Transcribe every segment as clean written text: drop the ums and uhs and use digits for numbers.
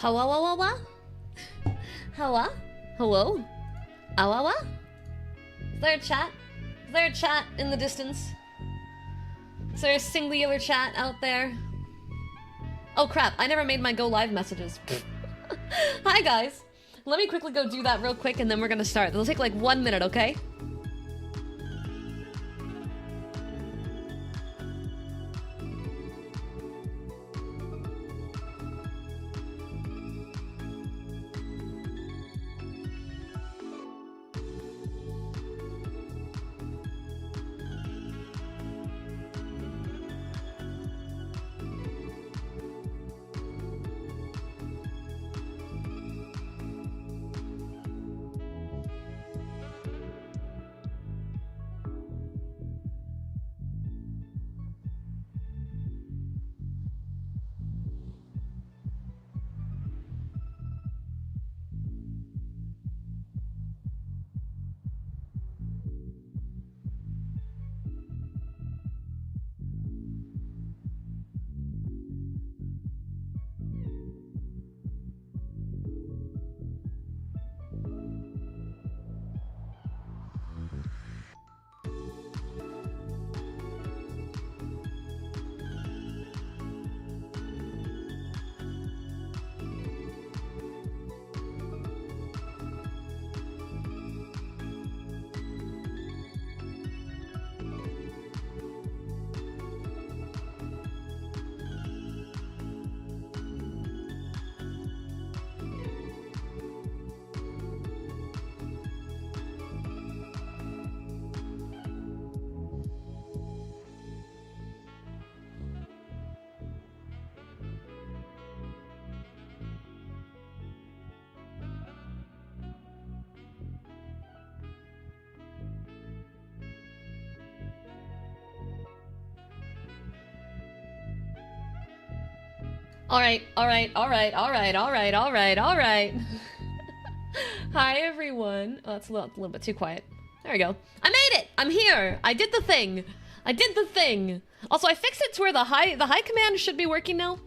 Hawawawa? Hawa? Hello? Awawa? Is there a chat? Is there a chat in the distance? Is there a singular chat out there? Oh crap, I never made my go live messages. Hi guys. Let me quickly go do that real quick and then we're gonna start. It'll take like 1 minute, okay? Alright. Hi everyone. Oh, that's a little bit too quiet. There we go. I made it! I'm here! I did the thing! Also, I fixed it to where the hi command should be working now.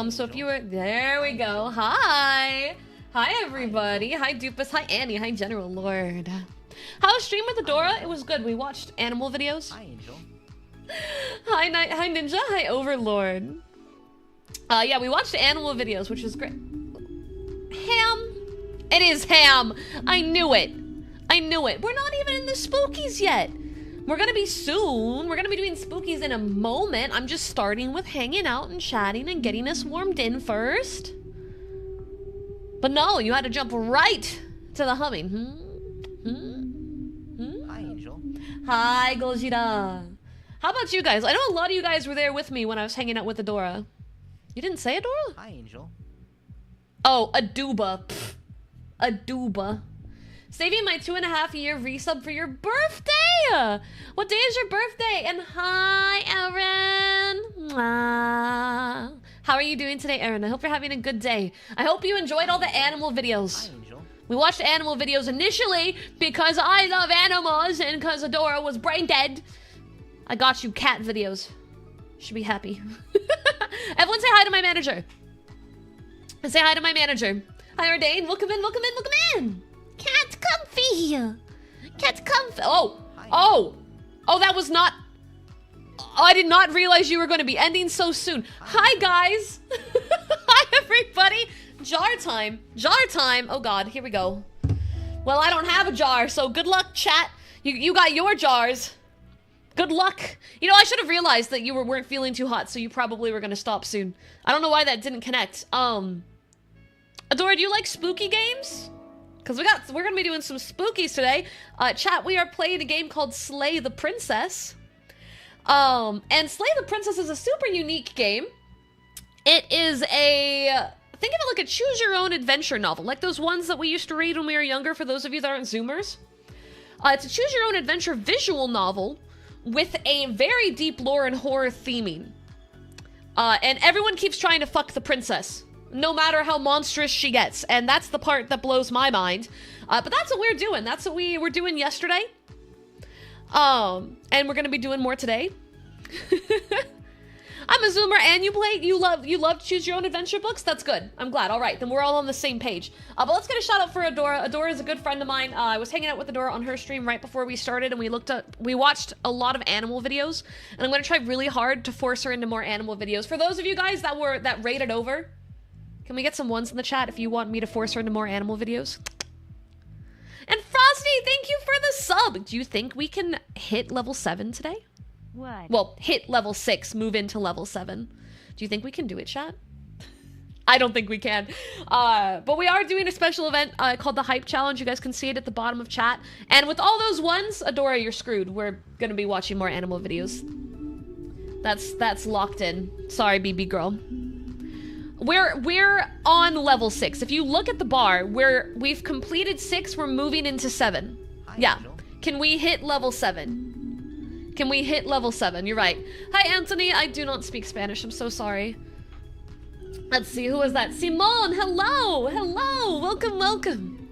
So if you were... There we go. Hi! Hi everybody. Hi Dupus. Hi Annie. Hi General Lord. How was stream with Adora? It was good. We watched animal videos. Hi Angel. Hi Ninja. Hi Overlord. Yeah, we watched animal videos, which was great. Ham? It is ham! I knew it! We're not even in the spookies yet! We're gonna be soon. We're gonna be doing spookies in a moment. I'm just starting with hanging out and chatting and getting us warmed in first. But no, you had to jump right to the humming. Hi Angel. Hi, Gojira. How about you guys? I know a lot of you guys were there with me when I was hanging out with Adora. You didn't say Adora? Hi Angel. Oh, Aduba. Pfft. Aduba. Saving my 2.5-year resub for your birthday! What day is your birthday? And hi, Erin! Mwah. How are you doing today, Erin? I hope you're having a good day. I hope you enjoyed all the animal videos. Hi Angel. We watched animal videos initially because I love animals and because Adora was brain dead. I got you cat videos. Should be happy. Everyone say hi to my manager. And say hi to my manager. Hi, Ordain. Welcome in. Cat comfy. Oh, that was not... Oh, I did not realize you were going to be ending so soon. Hi, guys. Hi, everybody. Jar time. Oh, God. Here we go. Well, I don't have a jar, so good luck, chat. You got your jars. Good luck. You know, I should have realized that you weren't feeling too hot, so you probably were going to stop soon. I don't know why that didn't connect. Adora, do you like spooky games? Because we're going to be doing some spookies today. Chat, we are playing a game called Slay the Princess. And Slay the Princess is a super unique game. It is a... Think of it like a choose-your-own-adventure novel, like those ones that we used to read when we were younger, for those of you that aren't Zoomers. It's a choose-your-own-adventure visual novel with a very deep lore and horror theming. And everyone keeps trying to fuck the princess, no matter how monstrous she gets. And that's the part that blows my mind. But that's what we're doing. That's what we were doing yesterday. And we're going to be doing more today. I'm a Zoomer and you love choose your own adventure books. That's good. I'm glad. All right, then we're all on the same page. But let's get a shout out for Adora. Adora is a good friend of mine. I was hanging out with Adora on her stream right before we started, and we watched a lot of animal videos, and I'm gonna try really hard to force her into more animal videos. For those of you guys that rated over, can we get some ones in the chat if you want me to force her into more animal videos? And Frosty, thank you for the sub. Do you think we can hit level 7 today? What? Well, hit level 6, move into level 7. Do you think we can do it, chat? I don't think we can. But we are doing a special event called the Hype Challenge. You guys can see it at the bottom of chat. And with all those ones, Adora, you're screwed. We're gonna be watching more animal videos. That's locked in. Sorry, BB girl. We're on level 6. If you look at the bar, we've completed 6, we're moving into 7. Yeah. Can we hit level 7? Can we hit level 7? You're right. Hi, Anthony. I do not speak Spanish. I'm so sorry. Let's see. Who was that? Simone. Hello. Hello. Welcome, welcome.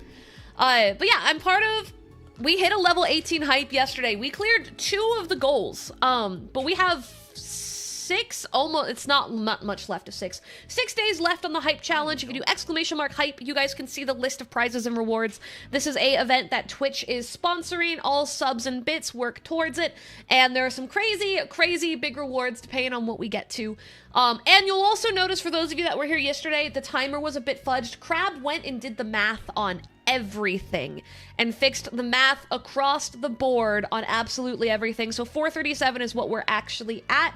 But yeah, I'm part of... We hit a level 18 hype yesterday. We cleared 2 of the goals. But we have 6, almost, it's not much left of 6. 6 days left on the Hype Challenge. If you do !hype, you guys can see the list of prizes and rewards. This is a event that Twitch is sponsoring. All subs and bits work towards it. And there are some crazy big rewards depending on what we get to. And you'll also notice, for those of you that were here yesterday, the timer was a bit fudged. Crab went and did the math on everything and fixed the math across the board on absolutely everything. So 437 is what we're actually at.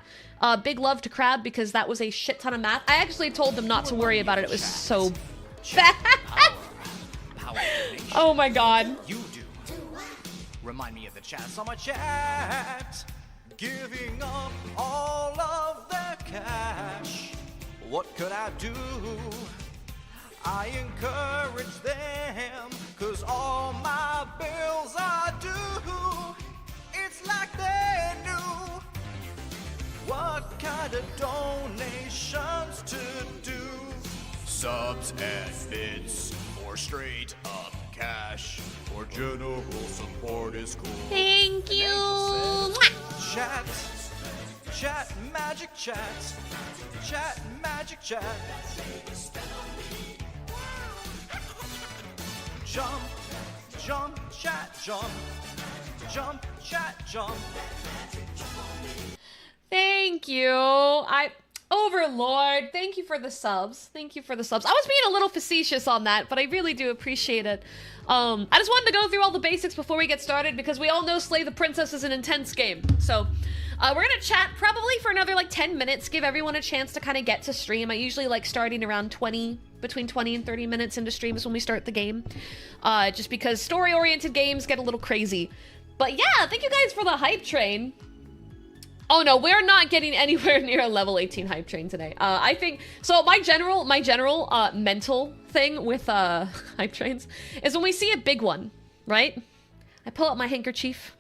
Big love to Crab because that was a shit ton of math. I actually told them not to worry about it. It was so bad. Oh my god. You do. Remind me of the chats on my chat. Giving up all of their cash. What could I do? I encourage them, cause all my bills are due. It's like they knew what kind of donations to do. Subs and bits, or straight up cash, or general support is cool. Thank you. Chat, magic chat. Chat, magic chat. Jump, chat, jump, chat, jump. Thank you. Overlord, thank you for the subs. Thank you for the subs. I was being a little facetious on that, but I really do appreciate it. I just wanted to go through all the basics before we get started because we all know Slay the Princess is an intense game. So, we're gonna chat probably for another like 10 minutes, give everyone a chance to kind of get to stream. I usually like starting around between 20 and 30 minutes into streams when we start the game. Just because story-oriented games get a little crazy. But yeah, thank you guys for the hype train. Oh no, we're not getting anywhere near a level 18 hype train today. I think, so my general mental thing with hype trains is when we see a big one, right? I pull out my handkerchief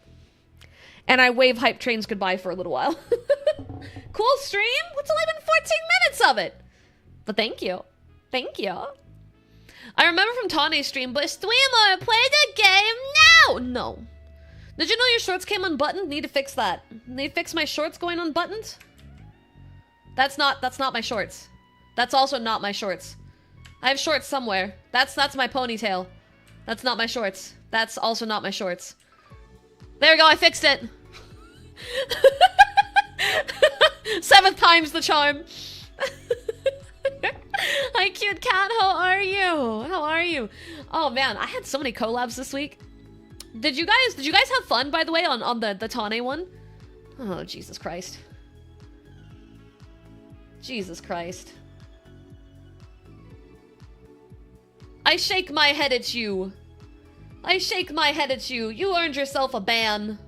and I wave hype trains goodbye for a little while. Cool stream? What's only been 14 minutes of it? But thank you. Thank you. I remember from Tane's stream, but streamer, play the game now! No. Did you know your shorts came unbuttoned? Need to fix that. Need to fix my shorts going unbuttoned? That's not my shorts. That's also not my shorts. I have shorts somewhere. That's my ponytail. That's not my shorts. That's also not my shorts. There we go, I fixed it. 7th time's the charm. Hi, cute cat. How are you? How are you? Oh man, I had so many collabs this week. Did you guys have fun, by the way, on the Tane one? Oh, Jesus Christ. Jesus Christ. I shake my head at you. I shake my head at you. You earned yourself a ban.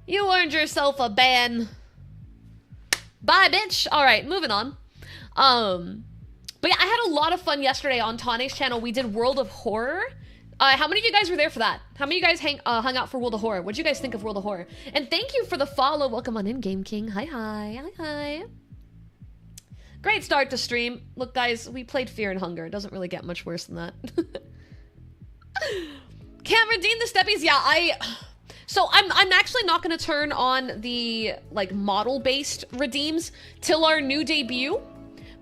You earned yourself a ban. Bye, bitch. Alright, moving on. But yeah, I had a lot of fun yesterday on Tane's channel. We did World of Horror. How many of you guys were there for that? How many of you guys hung out for World of Horror? What did you guys think of World of Horror? And thank you for the follow. Welcome on in, Game King. Hi, hi. Hi, hi. Great start to stream. Look, guys, we played Fear and Hunger. It doesn't really get much worse than that. Can't redeem the steppies? Yeah, So I'm actually not going to turn on the like model-based redeems till our new debut,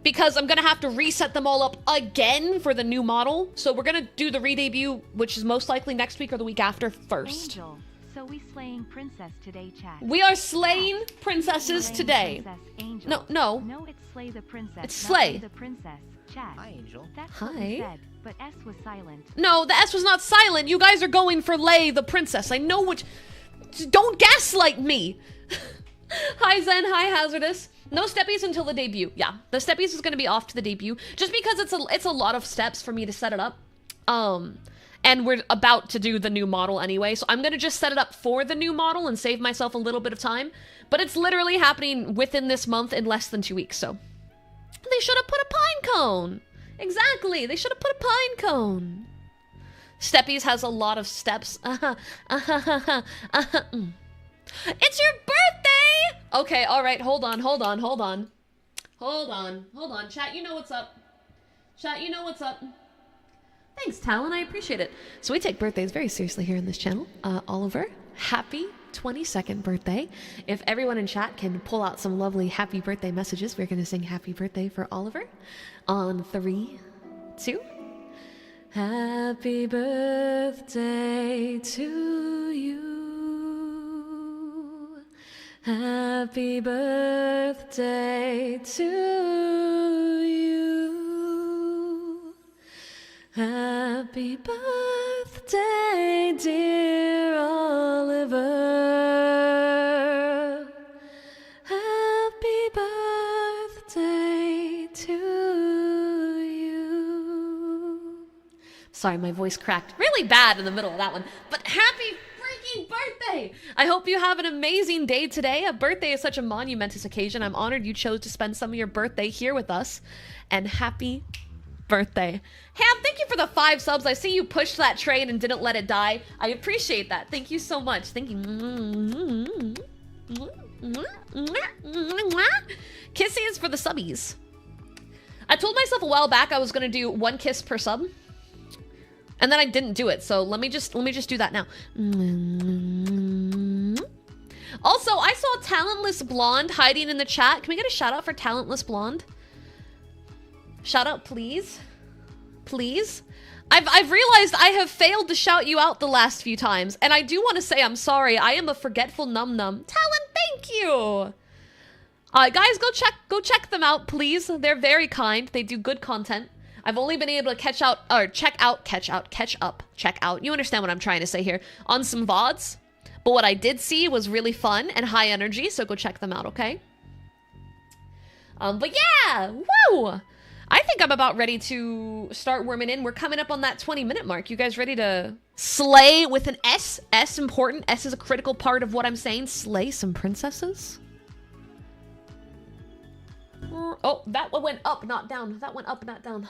because I'm going to have to reset them all up again for the new model. So we're going to do the re-debut, which is most likely next week or the week after first. Angel, so we slaying princess today, chat. We are slaying princesses Slaying today. Princess Angel. No. No, it's slay the princess. It's not slay. the princess. Chat. Hi, Angel. That's Hi. what we said, but S was silent. No, the S was not silent. You guys are going for lay the princess. I know what... Don't gaslight me. Hi, Zen. Hi, Hazardous. No steppies until the debut. Yeah, the steppies is going to be off to the debut, just because it's a lot of steps for me to set it up. And we're about to do the new model anyway, so I'm going to just set it up for the new model and save myself a little bit of time. But it's literally happening within this month in less than 2 weeks, so... They should have put a pine cone! Exactly, they should have put a pine cone. Steppies has a lot of steps. It's your birthday! Okay, alright, hold on. Chat, you know what's up. Thanks, Talon, I appreciate it. So we take birthdays very seriously here in this channel. Oliver, happy 22nd birthday. If everyone in chat can pull out some lovely happy birthday messages, we're going to sing happy birthday for Oliver on 3, 2. Happy birthday to you. Happy birthday to you. Happy birthday, dear Oliver. Happy birthday to you. Sorry, my voice cracked really bad in the middle of that one, but happy freaking birthday! I hope you have an amazing day today. A birthday is such a monumentous occasion. I'm honored you chose to spend some of your birthday here with us, and happy birthday. Ham, thank you for the 5 subs. I see you pushed that train and didn't let it die. I appreciate that. Thank you so much. Thank you. Kissy is for the subbies. I told myself a while back I was gonna do 1 kiss per sub, and then I didn't do it. So let me just do that now. Also, I saw Talentless Blonde hiding in the chat. Can we get a shout out for Talentless Blonde? Shout out, please. Please. I've realized I have failed to shout you out the last few times, and I do want to say I'm sorry. I am a forgetful num-num. Talon, thank you! Guys, go check them out, please. They're very kind. They do good content. I've only been able to catch up. You understand what I'm trying to say here. On some VODs. But what I did see was really fun and high energy, so go check them out, okay? But yeah! Woo! I think I'm about ready to start worming in. We're coming up on that 20-minute mark. You guys ready to slay with an S? S important. S is a critical part of what I'm saying. Slay some princesses? Oh, that one went up, not down. That went up, not down.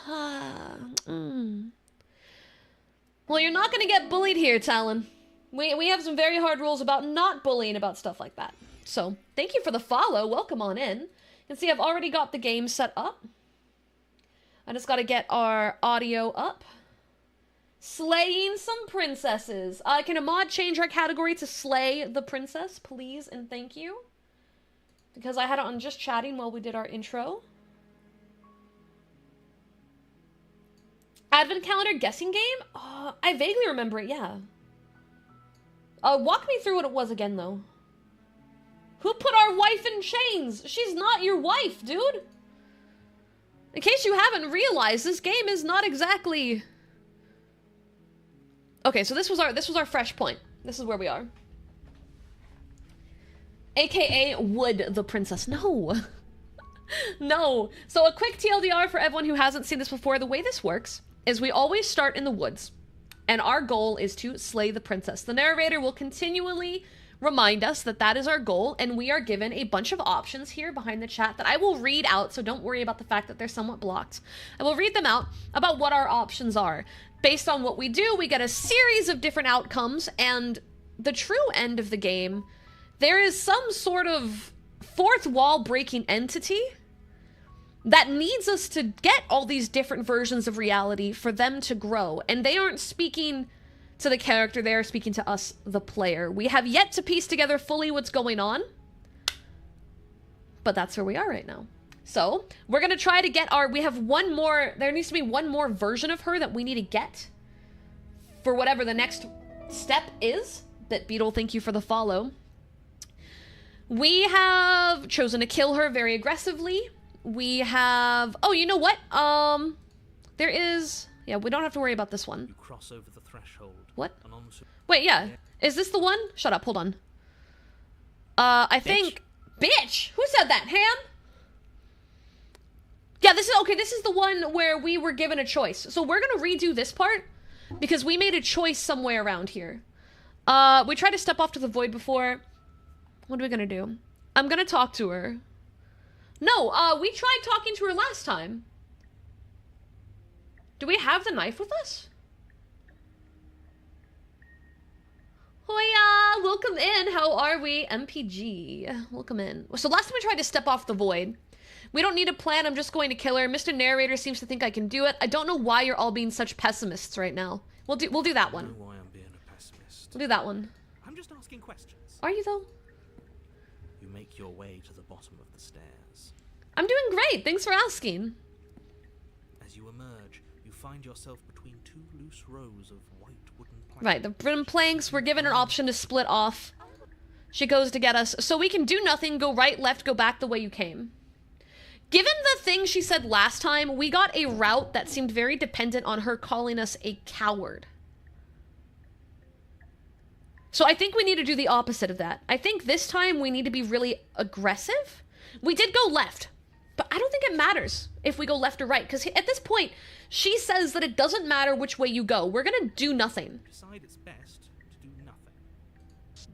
Well, you're not going to get bullied here, Talon. We have some very hard rules about not bullying about stuff like that. So, thank you for the follow. Welcome on in. You can see I've already got the game set up. I just gotta get our audio up. Slaying some princesses. Can a mod change our category to slay the princess, please and thank you? Because I had it on just chatting while we did our intro. Advent calendar guessing game? I vaguely remember it, yeah. Walk me through what it was again, though. Who put our wife in chains? She's not your wife, dude. In case you haven't realized, this game is not exactly... Okay, so this was our fresh point. This is where we are. AKA Wood the Princess. No. No. So a quick TLDR for everyone who hasn't seen this before. The way this works is we always start in the woods, and our goal is to slay the princess. The narrator will continually remind us that that is our goal, and we are given a bunch of options here behind the chat that I will read out, so don't worry about the fact that they're somewhat blocked. I will read them out about what our options are. Based on what we do, we get a series of different outcomes, and the true end of the game, there is some sort of fourth wall breaking entity that needs us to get all these different versions of reality for them to grow, and they aren't speaking to the character, they are speaking to us, the player. We have yet to piece together fully what's going on, but that's where we are right now. So, we're gonna try to get we have one more, there needs to be one more version of her that we need to get for whatever the next step is. Beetle, thank you for the follow. We have chosen to kill her very aggressively. We have, oh, you know what? There is, yeah, we don't have to worry about this one. You cross over the threshold. What? And onto... Wait, yeah. Is this the one? Shut up, hold on. I think, bitch! Who said that? Ham? Yeah, this is the one where we were given a choice. So we're gonna redo this part because we made a choice somewhere around here. We tried to step off to the void before. What are we gonna do? I'm gonna talk to her. No, we tried talking to her last time. Do we have the knife with us? Hoya! Welcome in, how are we? MPG. Welcome in. So last time we tried to step off the void. We don't need a plan, I'm just going to kill her. Mr. Narrator seems to think I can do it. I don't know why you're all being such pessimists right now. We'll do that one. I don't know why I'm being a pessimist. We'll do that one. I'm just asking questions. Are you though? You make your way to the bottom of the stairs. I'm doing great, thanks for asking. As you emerge, you find yourself between two loose rows of white wooden planks. Right, the wooden planks, we're given an option to split off. She goes to get us. So we can do nothing, go right, left, go back the way you came. Given the thing she said last time, we got a route that seemed very dependent on her calling us a coward. So I think we need to do the opposite of that. I think this time we need to be really aggressive. We did go left, but I don't think it matters if we go left or right, because at this point, she says that it doesn't matter which way you go. We're gonna do nothing. Decide it's best to do nothing.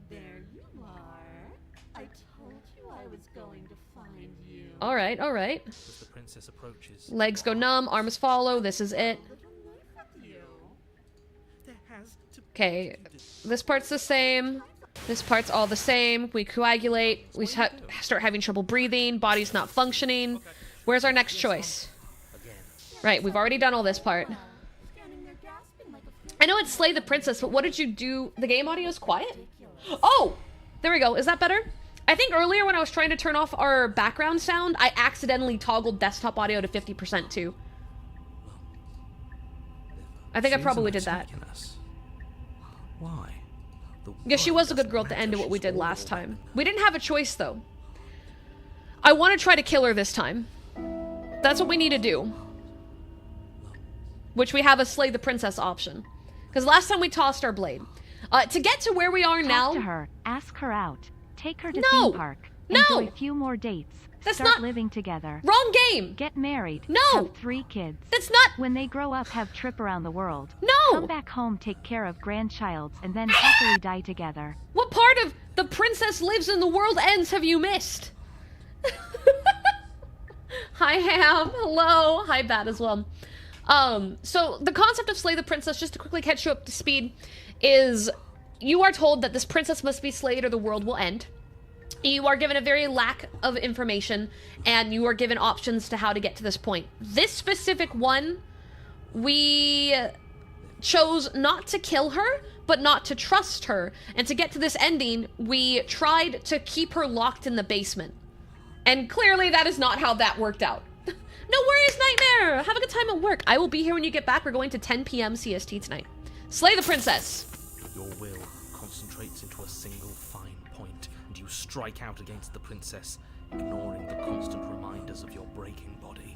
There you are. I told you I was going to find you. All right, all right. As the princess approaches, Legs go numb, arms follow, this is it. there has to Okay, this part's the same. This part's all the same. We coagulate. We start having trouble breathing. Body's not functioning. Where's our next choice? Right, we've already done all this part. I know it's Slay the Princess, but what did you do? The game audio is quiet? Oh! There we go. Is that better? I think earlier when I was trying to turn off our background sound, I accidentally toggled desktop audio to 50% too. I think I probably did that. Why? Yeah, she was a good girl at the end of what we did last time. We didn't have a choice, though. I want to try to kill her this time. That's what we need to do. Which we have a Slay the Princess option. Because last time we tossed our blade. To get to where we are now... Talk to her, ask her out, take her to No! theme park, No! enjoy a few more dates, That's start not- living together, Wrong game! get married, No! have 3 kids. That's not... When they grow up, have trip around the world. No! Come back home, take care of grandchilds, and then happily die together. What part of the princess lives and the world ends have you missed? Hi, Ham. Hello. Hi, Bat as well. So the concept of Slay the Princess, just to quickly catch you up to speed, is you are told that this princess must be slayed or the world will end. You are given a very lack of information, and you are given options to how to get to this point. This specific one, we chose not to kill her, but not to trust her. And to get to this ending, we tried to keep her locked in the basement. And clearly that is not how that worked out. No worries, Nightmare! Have a good time at work. I will be here when you get back. We're going to 10 p.m. CST tonight. Slay the Princess! Your will concentrates into a single fine point, and you strike out against the princess, ignoring the constant reminders of your breaking body.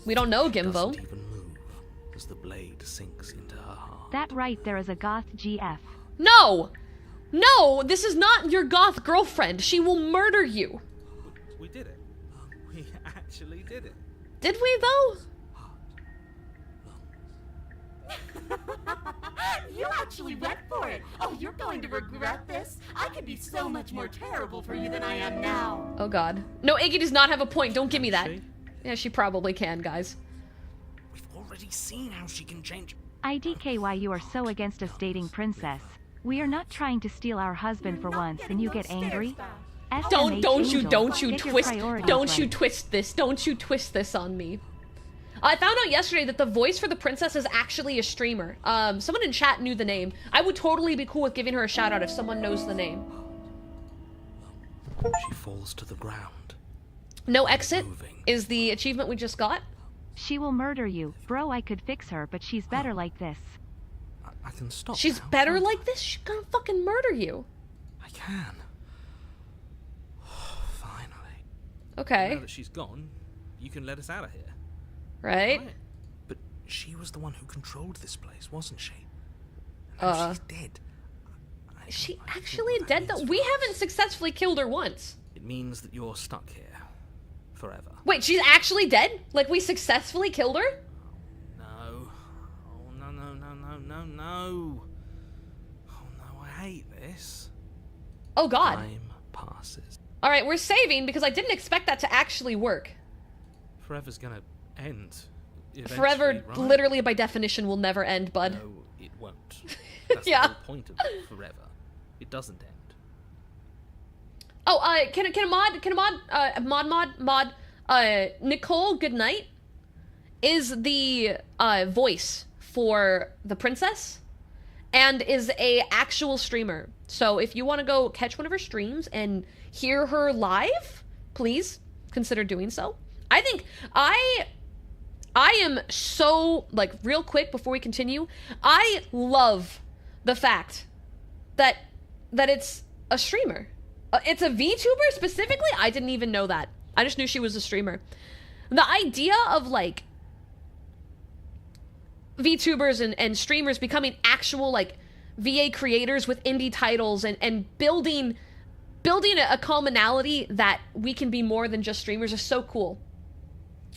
We don't know, She Gimbo. doesn't even move as the blade sinks into her heart. That right there is a goth GF. No! No! This is not your goth girlfriend. She will murder you. We did it. We actually did it. Did we, though? You actually went for it. Oh, you're going to regret this. I could be so much more terrible for you than I am now. Oh, God. No, Iggy does not have a point. Don't give me that. She? Yeah, she probably can, guys. We've already seen how she can change. IDK why you are so against us dating Princess. We are not trying to steal our husband for once and you get angry. Don't SMH you Angel, twist get your priorities don't you right. twist this on me. I found out yesterday that the voice for the princess is actually a streamer. Someone in chat knew the name. I would totally be cool with giving her a shout out if someone knows the name. She falls to the ground. No exit Moving. is the achievement we just got. She will murder you. Bro, I could fix her, but she's better like this. I can stop She's now, better can't like this? She's gonna fucking murder you. I can. Finally. Okay. Now that she's gone, you can let us out of here. Right? But she was the one who controlled this place, wasn't she? And now she's dead. Is she I don't know actually what that dead though? means We for haven't us. successfully killed her once. It means that you're stuck here. Forever. Wait, she's actually dead? Like we successfully killed her? No. Oh, no, no, no, no, no, no. Oh, no, I hate this. Oh god. Time passes. Alright, we're saving because I didn't expect that to actually work. Forever's gonna end. Forever, eventually, right? literally by definition, will never end, bud. No, it won't. That's Yeah. the whole point of forever. It doesn't end. Oh, Nicole Goodnight is the voice for the princess and is a actual streamer. So if you want to go catch one of her streams and hear her live, please consider doing so. I think I am so, like, real quick before we continue, I love the fact that it's a streamer. It's a VTuber specifically? I didn't even know that. I just knew she was a streamer. The idea of, like, VTubers and streamers becoming actual, like, VA creators with indie titles and building a commonality that we can be more than just streamers is so cool.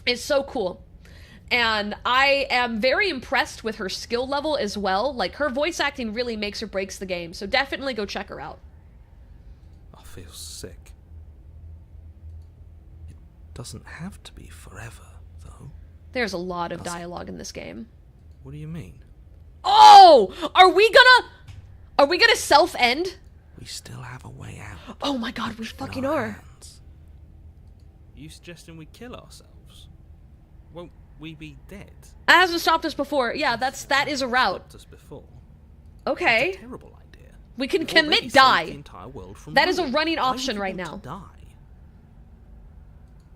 It's so cool. And I am very impressed with her skill level as well. Like, her voice acting really makes or breaks the game. So definitely go check her out. I feel sick. It doesn't have to be forever, though. There's a lot of dialogue in this game. What do you mean? Oh! Are we gonna self-end? We still have a way out. Oh my god, we in fucking our are. hands. You suggesting we kill ourselves? Won't we be dead? That hasn't stopped us before. Yeah, that is a route. Stopped us before. Okay. It's a terrible idea. We can We've already commit saved die. The entire world from That is a ruin. running Why would option you right want now. to die?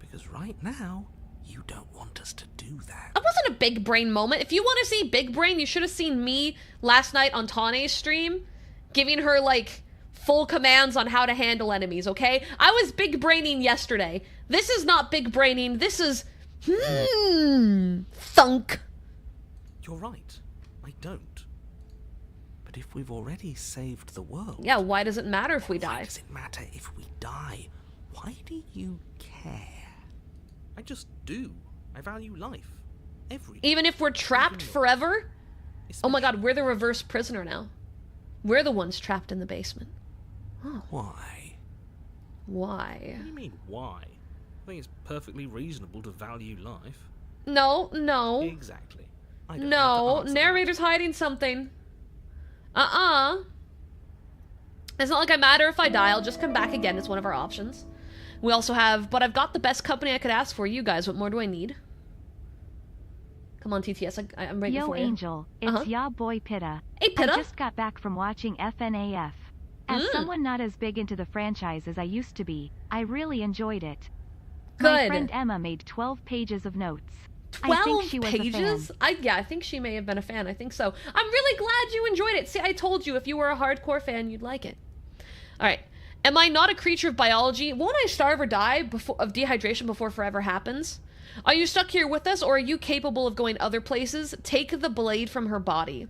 Because right now, you don't want us to do that. That wasn't a big brain moment. If you want to see big brain, you should have seen me last night on Tane's stream, giving her, like, full commands on how to handle enemies, okay? I was big braining yesterday. This is not big braining. This is, thunk. You're right. I don't. But if we've already saved the world... Yeah, why does it matter if we Why die? does it matter if we die? Why do you care? I just do. I value life. Every Even if we're trapped forever? Oh my god, we're the reverse prisoner now. We're the ones trapped in the basement. Why? Why? What do you mean, why? I think it's perfectly reasonable to value life. No. Exactly. I don't No, have to answer narrator's hiding something. It's not like I matter if I die, I'll just come back again. It's one of our options. We also have, but I've got the best company I could ask for. You guys, what more do I need? Come on, TTS, I'm waiting Yo, for you. Angel, it's ya boy Pitta. Hey, Pitta. I just got back from watching FNAF. As someone not as big into the franchise as I used to be, I really enjoyed it. My Good. friend Emma made 12 pages of notes. I 12 think she was a pages? fan. I think she may have been a fan. I think so. I'm really glad you enjoyed it. See, I told you if you were a hardcore fan, you'd like it. All right. Am I not a creature of biology? Won't I starve or die of dehydration before forever happens? Are you stuck here with us, or are you capable of going other places? Take the blade from her body.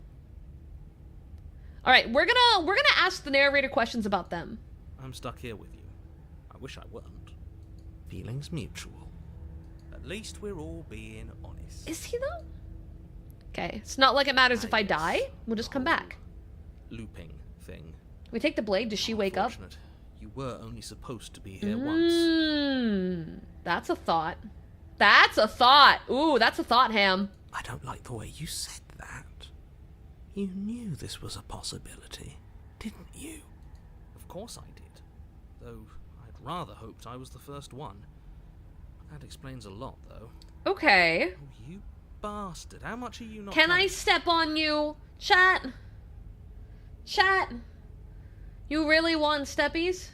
All right, we're gonna ask the narrator questions about them. I'm stuck here with you. I wish I weren't. Feelings mutual. At least we're all being honest. Is he though? Okay, it's not like it matters if I Yes. die. We'll just come back. Looping thing. We take the blade. Does she wake up? Unfortunate. You were only supposed to be here once. That's a thought. That's a thought. Ooh, that's a thought, Ham. I don't like the way you said that. You knew this was a possibility, didn't you? Of course I did. Though I'd rather hoped I was the first one. That explains a lot, though. Okay. Oh, you bastard. How much are you not Can I telling? step on you? Chat. Chat. You really want steppies? Is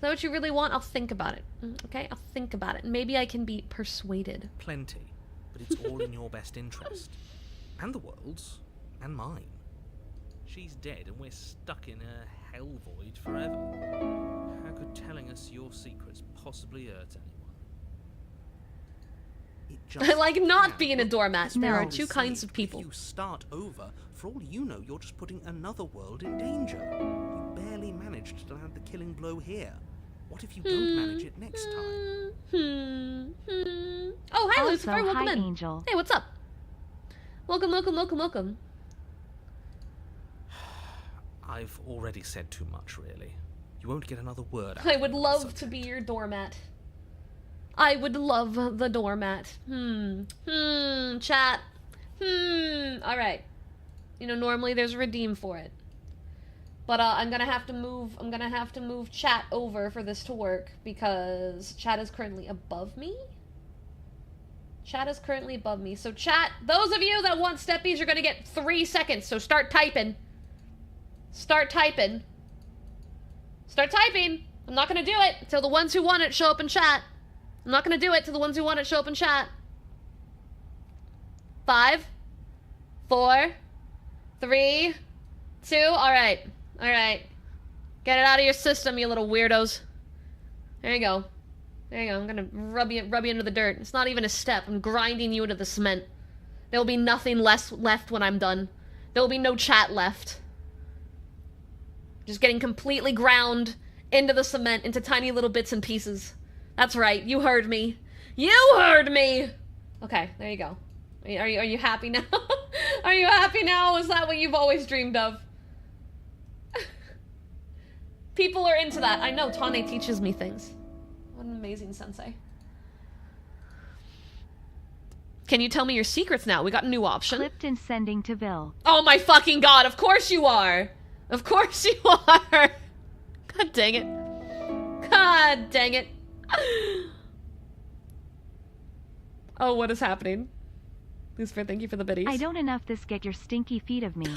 that what you really want? I'll think about it. Okay? I'll think about it. Maybe I can be persuaded. Plenty. But it's all in your best interest. And the world's. And mine. She's dead and we're stuck in a hell void forever. How could telling us your secrets possibly hurt anyone? It just I like not can. being a doormat. There are No. two kinds of people. If you start over, for all you know, you're just putting another world in danger. You barely managed to land the killing blow here. What if you don't manage it next time? Oh, hi, Also, Lucifer. Welcome hi, in. Angel. Hey, what's up? Welcome, welcome, welcome, welcome. I've already said too much, really. You won't get another word out I of would me on love the to subject. be your doormat. I would love the doormat. Chat. Alright. You know, normally there's a redeem for it. But I'm gonna have to move chat over for this to work because chat is currently above me. Chat is currently above me. So chat, those of you that want steppies, you're gonna get 3 seconds, so start typing. Start typing. Start typing. I'm not gonna do it until the ones who want it show up in chat. I'm not gonna do it till the ones who want it show up in chat. 5, 4, 3, 2, alright. Alright. Get it out of your system, you little weirdos. There you go. There you go. I'm gonna rub you into the dirt. It's not even a step. I'm grinding you into the cement. There will be nothing less left when I'm done. There will be no chat left. Just getting completely ground into the cement, into tiny little bits and pieces. That's right. You heard me. You heard me! Okay, there you go. Are you happy now? Are you happy now? Is that what you've always dreamed of? People are into that. I know, Tane teaches me things. What an amazing sensei. Can you tell me your secrets now? We got a new option. Clipped and sending to Vil. Oh my fucking god, of course you are! Of course you are! God dang it. God dang it. Oh, what is happening? Lucifer, thank you for the biddies. I don't enough this get your stinky feet of me. They're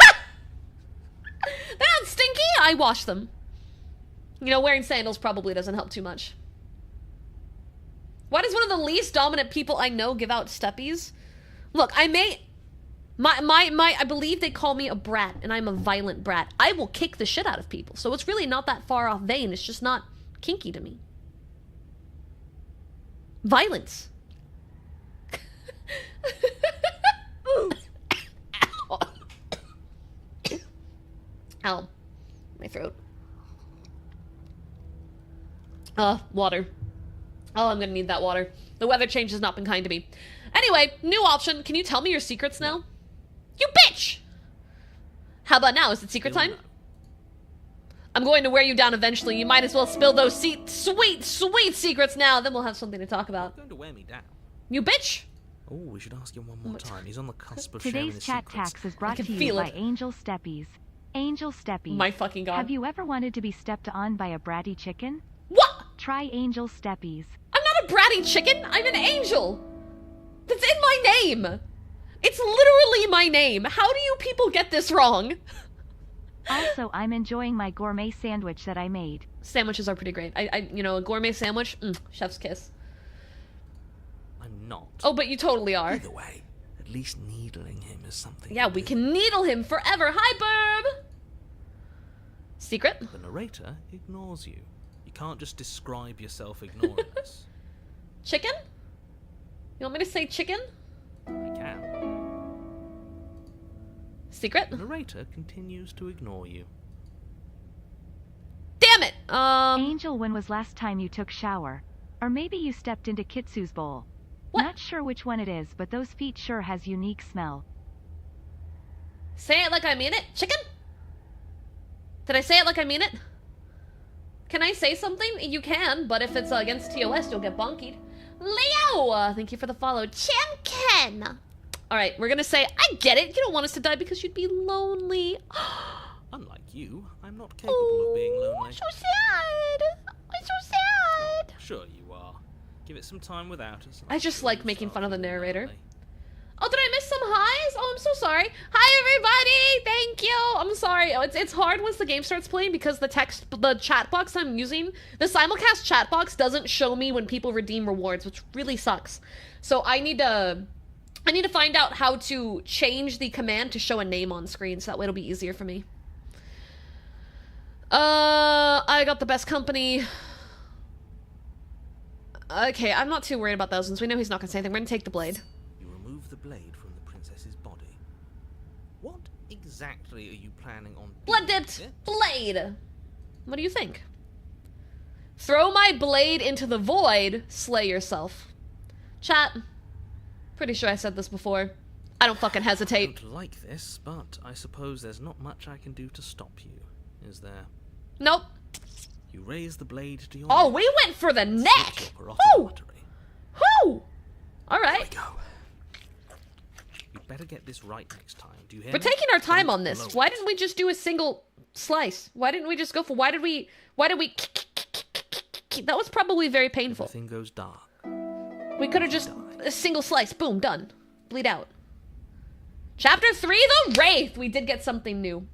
not stinky! I wash them. You know, wearing sandals probably doesn't help too much. Why does one of the least dominant people I know give out steppies? Look, I may... I believe they call me a brat, and I'm a violent brat. I will kick the shit out of people, so it's really not that far off vein. It's just not kinky to me. Violence. Ow. My throat. Water. Oh, I'm gonna need that water. The weather change has not been kind to me. Anyway, new option. Can you tell me your secrets now? You bitch! How about now? Is it secret time? I'm going to wear you down eventually. You might as well spill those sweet, sweet secrets now. Then we'll have something to talk about. You're going to wear me down. You bitch! Oh, we should ask him one more time. He's on the cusp of sharing Today's his chat secrets. tax is brought can to you feel by it. Angelsteps. Angelsteps. My fucking god. Have you ever wanted to be stepped on by a bratty chicken? What? Try Angelsteps. I'm not a bratty chicken. I'm an angel. That's in my name. It's literally my name. How do you people get this wrong? Also, I'm enjoying my gourmet sandwich that I made. Sandwiches are pretty great. You know, a gourmet sandwich, chef's kiss. I'm not. Oh, but you totally are. Either way, at least needling him is something. Yeah, we can needle him forever. Hi, Burb! Secret? The narrator ignores you. You can't just describe yourself ignoring us. Chicken? You want me to say chicken? I can. Secret? The narrator continues to ignore you. Damn it! Angel, when was last time you took shower? Or maybe you stepped into Kitsu's bowl. What? Not sure which one it is, but those feet sure has unique smell. Say it like I mean it. Chicken? Did I say it like I mean it? Can I say something? You can, but if it's against TOS, you'll get bonkied. Leo! Thank you for the follow. Chamken! Alright, we're gonna say, I get it. You don't want us to die because you'd be lonely. Unlike you, I'm not capable of being lonely. So sad. I'm so sad. Sure you are. Give it some time without us. I just like making Start fun of the feeling narrator. lonely. Oh, did I miss some highs? Oh, I'm so sorry. Hi, everybody. Thank you. I'm sorry. It's hard once the game starts playing because the chat box I'm using, the simulcast chat box doesn't show me when people redeem rewards, which really sucks. So I need to find out how to change the command to show a name on screen, so that way it'll be easier for me. I got the best company. Okay, I'm not too worried about those ones. We know he's not gonna say anything. We're gonna take the blade. You remove the blade from the princess's body. What exactly are you planning on doing Blood with dipped it? blade. What do you think? Throw my blade into the void, slay yourself. Chat. Pretty sure I said this before. I don't fucking I hesitate. don't like this, but I suppose there's not much I can do to stop you, is there? Nope. You raise the blade to your Oh, neck, we went for the switch neck. your parotid Whoo! artery. Whoo! All There we right. go. You'd better get this right next time. Do you hear We're me? taking our time Don't on this. blow Why it. didn't we just do a single slice? Why didn't we just go for? Why did we? That was probably very painful. Everything goes dark. We could have just a single slice. Boom, done. Bleed out. Chapter 3, the Wraith. We did get something new.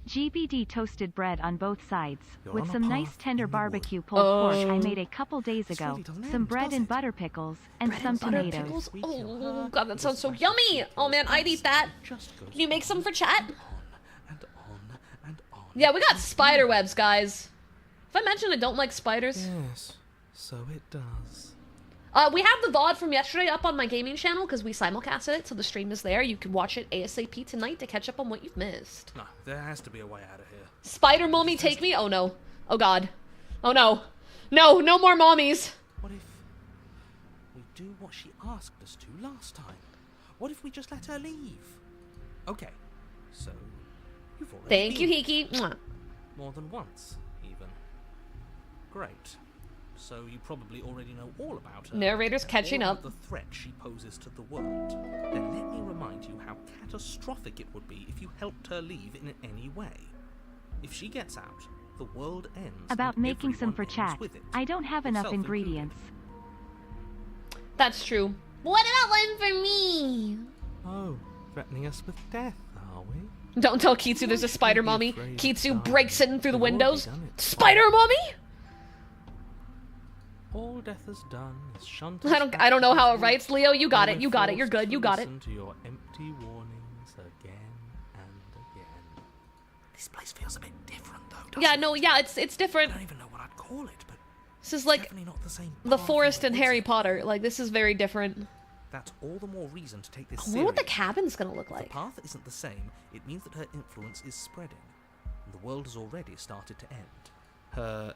GBD toasted bread on both sides, You're with on a some nice path tender in the barbecue wood. pulled pork I Oh. made a couple days It's ago, really don't some end, bread does and it? butter pickles, and Bread some and butter tomatoes. pickles? Sweet your Oh heart god, that sounds so with yummy. spicy Oh man, I'd eat that. Just goes Can you make some for chat? on and on and on. Yeah, we got spider webs, guys. If I mentioned I don't like spiders. Yes, so it does. We have the VOD from yesterday up on my gaming channel because we simulcasted it, so the stream is there. You can watch it ASAP tonight to catch up on what you've missed. No, there has to be a way out of here. Spider mommy, take me? Oh no. Oh god. Oh no. No, no more mommies. What if we do what she asked us to last time? What if we just let her leave? Okay, so you've already Thank you, been Hiki. Mwah. more than once, even. Great. So you probably already know all about her. Narrator's and catching all up. about the threat she poses to the world. Then let me remind you how catastrophic it would be if you helped her leave in any way. If she gets out, the world ends. About and making some for everyone ends chat. with it, I don't have enough yourself included. ingredients. That's true. What about one for me? Oh, threatening us with death, are we? Don't tell Kitsu there's a spider Don't be mommy. afraid of Kitsu dying. breaks in through the You've already windows. done it. Spider mommy? All death has done is shunt I don't know how it writes. Leo, you got it. You got it. You're good. You got it. Listen to your empty warnings again and again. This place feels a bit different, though, doesn't Yeah, it? no, yeah, it's I different. don't even know what I'd call it, but This is like definitely not the same. the path in forest and woods. Harry Potter. Like, this is very different. That's all the more reason to take this I seriously. wonder what the cabin's gonna look If like. the path isn't the same, it means that her influence is spreading, and the world has already started to end. Her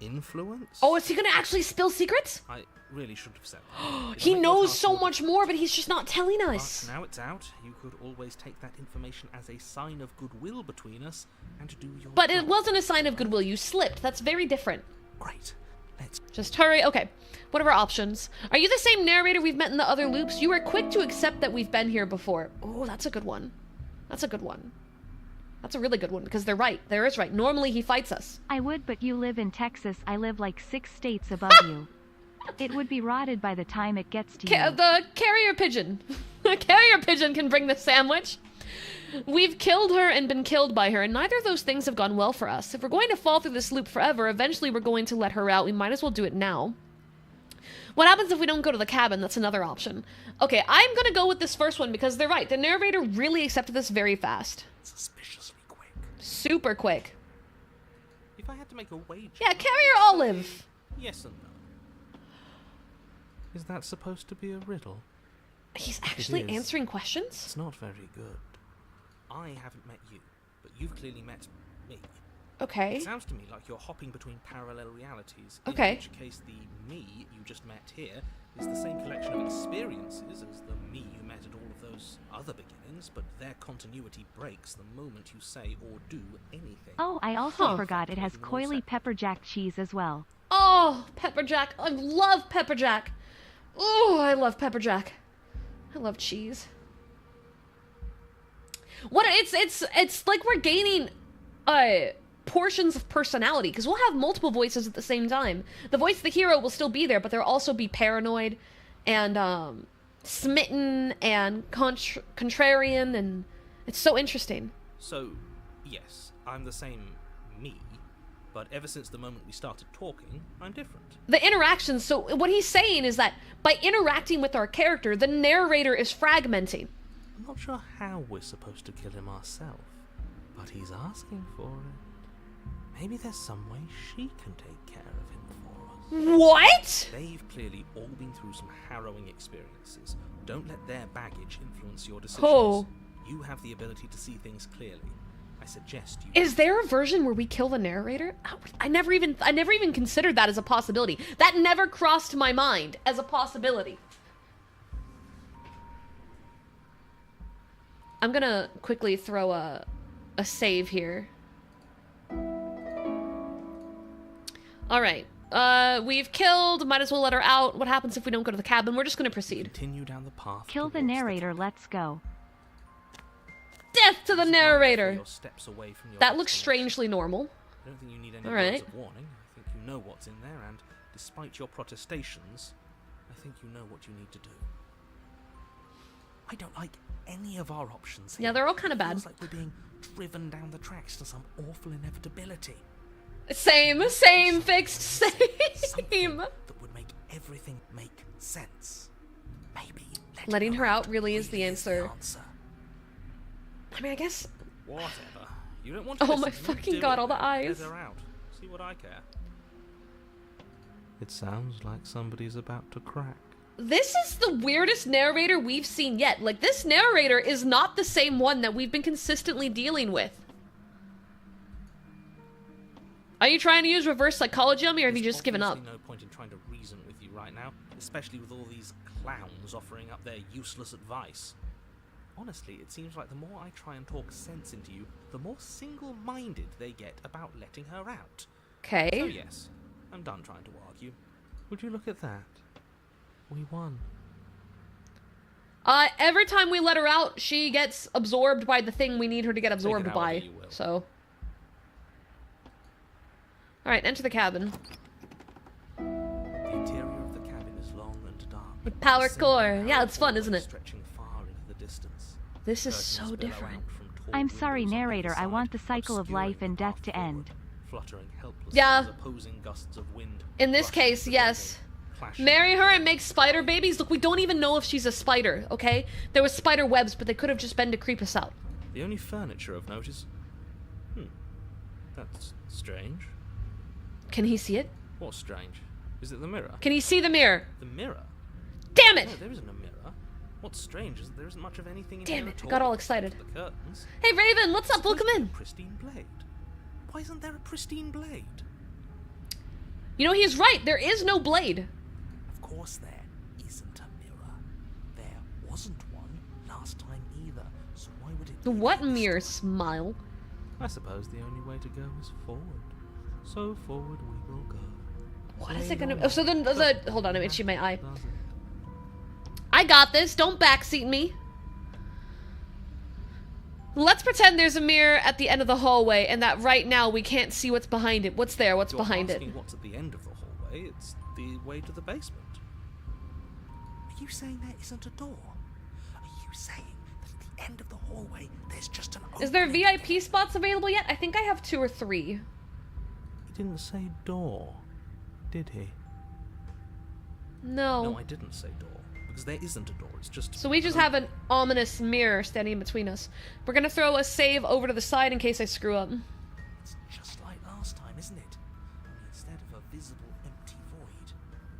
influence? Oh, is he gonna actually spill secrets? I really should have said that. It'll He make your knows task so more much difficult. more, but he's just not telling But us. now it's out, you could always take that information as a sign of goodwill between us and do your But it job. wasn't a sign of goodwill. You slipped. That's very different. Great. Let's Just hurry. Okay. What are our options? Are you the same narrator we've met in the other loops? You are quick to accept that we've been here before. Oh, that's a good one. That's a good one. That's a really good one, because they're right. There is right. Normally he fights us. I would, but you live in Texas. I live like 6 states above you. It would be rotted by the time it gets to you. The carrier pigeon. The carrier pigeon can bring the sandwich. We've killed her and been killed by her, and neither of those things have gone well for us. If we're going to fall through this loop forever, eventually we're going to let her out. We might as well do it now. What happens if we don't go to the cabin? That's another option. Okay, I'm gonna go with this first one because they're right. The narrator really accepted this very fast. suspiciously quick. Super quick. If I had to make a wager... Yeah, carrier olive. Yes and no. Is that supposed to be a riddle? He's actually is. answering questions? It's not very good. I haven't met you, but you've clearly met me. Okay. It sounds to me like you're hopping between parallel realities. Okay. In which case the me you just met here is the same collection of experiences as the me you met at all of those other beginnings, but their continuity breaks the moment you say or do anything. Oh, I also Huh. forgot it has Even more coily separate. pepper jack cheese as well. Oh, pepper jack. I love pepper jack. Oh, I love pepper jack. I love cheese. What it's like we're gaining portions of personality, because we'll have multiple voices at the same time. The voice of the hero will still be there, but there'll also be paranoid and smitten and contrarian, and it's so interesting. So, yes, I'm the same me, but ever since the moment we started talking, I'm different. The interactions, so what he's saying is that by interacting with our character, the narrator is fragmenting. I'm not sure how we're supposed to kill him ourselves, but he's asking for it. Maybe there's some way she can take care of him for us. What? They've clearly all been through some harrowing experiences. Don't let their baggage influence your decisions. Oh. You have the ability to see things clearly. I suggest you... Is there a version where we kill the narrator? I never even considered that as a possibility. That never crossed my mind as a possibility. I'm gonna quickly throw a save here. Alright. We've killed. Might as well let her out. What happens if we don't go to the cabin? We're just gonna proceed. Continue down the path. Kill the narrator, let's go. Death to the narrator! Your steps away from your That looks destination. strangely normal. I don't think you need any Alright. words of warning. I think you know what's in there, and despite your protestations, I think you know what you need to do. I don't like any of our options here. Yeah, they're all kind of It bad. feels like we're being driven down the tracks to some awful inevitability. Same, fixed, Something same. that would make everything make sense. Maybe Letting her out really is the answer. answer. I mean, I guess... Whatever. You don't want to Oh my listen, you fucking do god, it all the then. eyes. Let her out. See what I care. It sounds like somebody's about to crack. This is the weirdest narrator we've seen yet. Like, this narrator is not the same one that we've been consistently dealing with. Are you trying to use reverse psychology on me, or have you There's just given up? obviously no point in trying to reason with you right now, especially with all these clowns offering up their useless advice. Honestly, it seems like the more I try and talk sense into you, the more single-minded they get about letting her out. So Okay. yes, I'm done trying to argue. Would you look at that? We won. Every time we let her out, she gets absorbed by the thing we need her to get absorbed however by. you will. So. Alright, enter the cabin. The interior of the cabin is long and dark. With power The single core. Yeah, it's fun, hallway isn't it? Stretching far into the distance. This is Curtains so billow different. out from tall I'm sorry, windows on either narrator, I side, want the cycle of obscuring life the and death path to forward, end. fluttering helplessly Yeah. as opposing gusts of wind In this rush case, the yes. building, clashing Marry her with and make spider babies? Look, we don't even know if she's a spider, okay? There was spider webs, but they could have just been to creep us out. The only furniture of note is... That's strange. Can he see it? What's strange? Is it the mirror? Can he see the mirror? The mirror? Damn it! No, there isn't a mirror. What's strange is that there isn't much of anything in Damn here it, at I got all all. excited. The curtains. Hey, Raven, what's up? Welcome Supposed to be in. a pristine blade. Why isn't there a pristine blade? You know, he's right. There is no blade. Of course there isn't a mirror. There wasn't one last time either, so why would it be What this mirror time? smile? I suppose the only way to go is forward. So forward we will go. What is it Blade gonna... on Oh, so then... blade. Hold on, I'm itching my eye. Does it? I got this. Don't backseat me. Let's pretend there's a mirror at the end of the hallway and that right now we can't see what's behind it. What's there? What's You're behind it? asking what's at the end of the hallway. It's the way to the basement. Are you saying there isn't a door? Are you saying that at the end of the hallway there's just an Is there opening VIP there? spots available yet? I think I have 2 or 3. He didn't say door, did he? No. No, I didn't say door. Because there isn't a door, it's just... So we just have an ominous mirror standing in between us. We're gonna throw a save over to the side in case I screw up. It's just like last time, isn't it? Only instead of a visible empty void,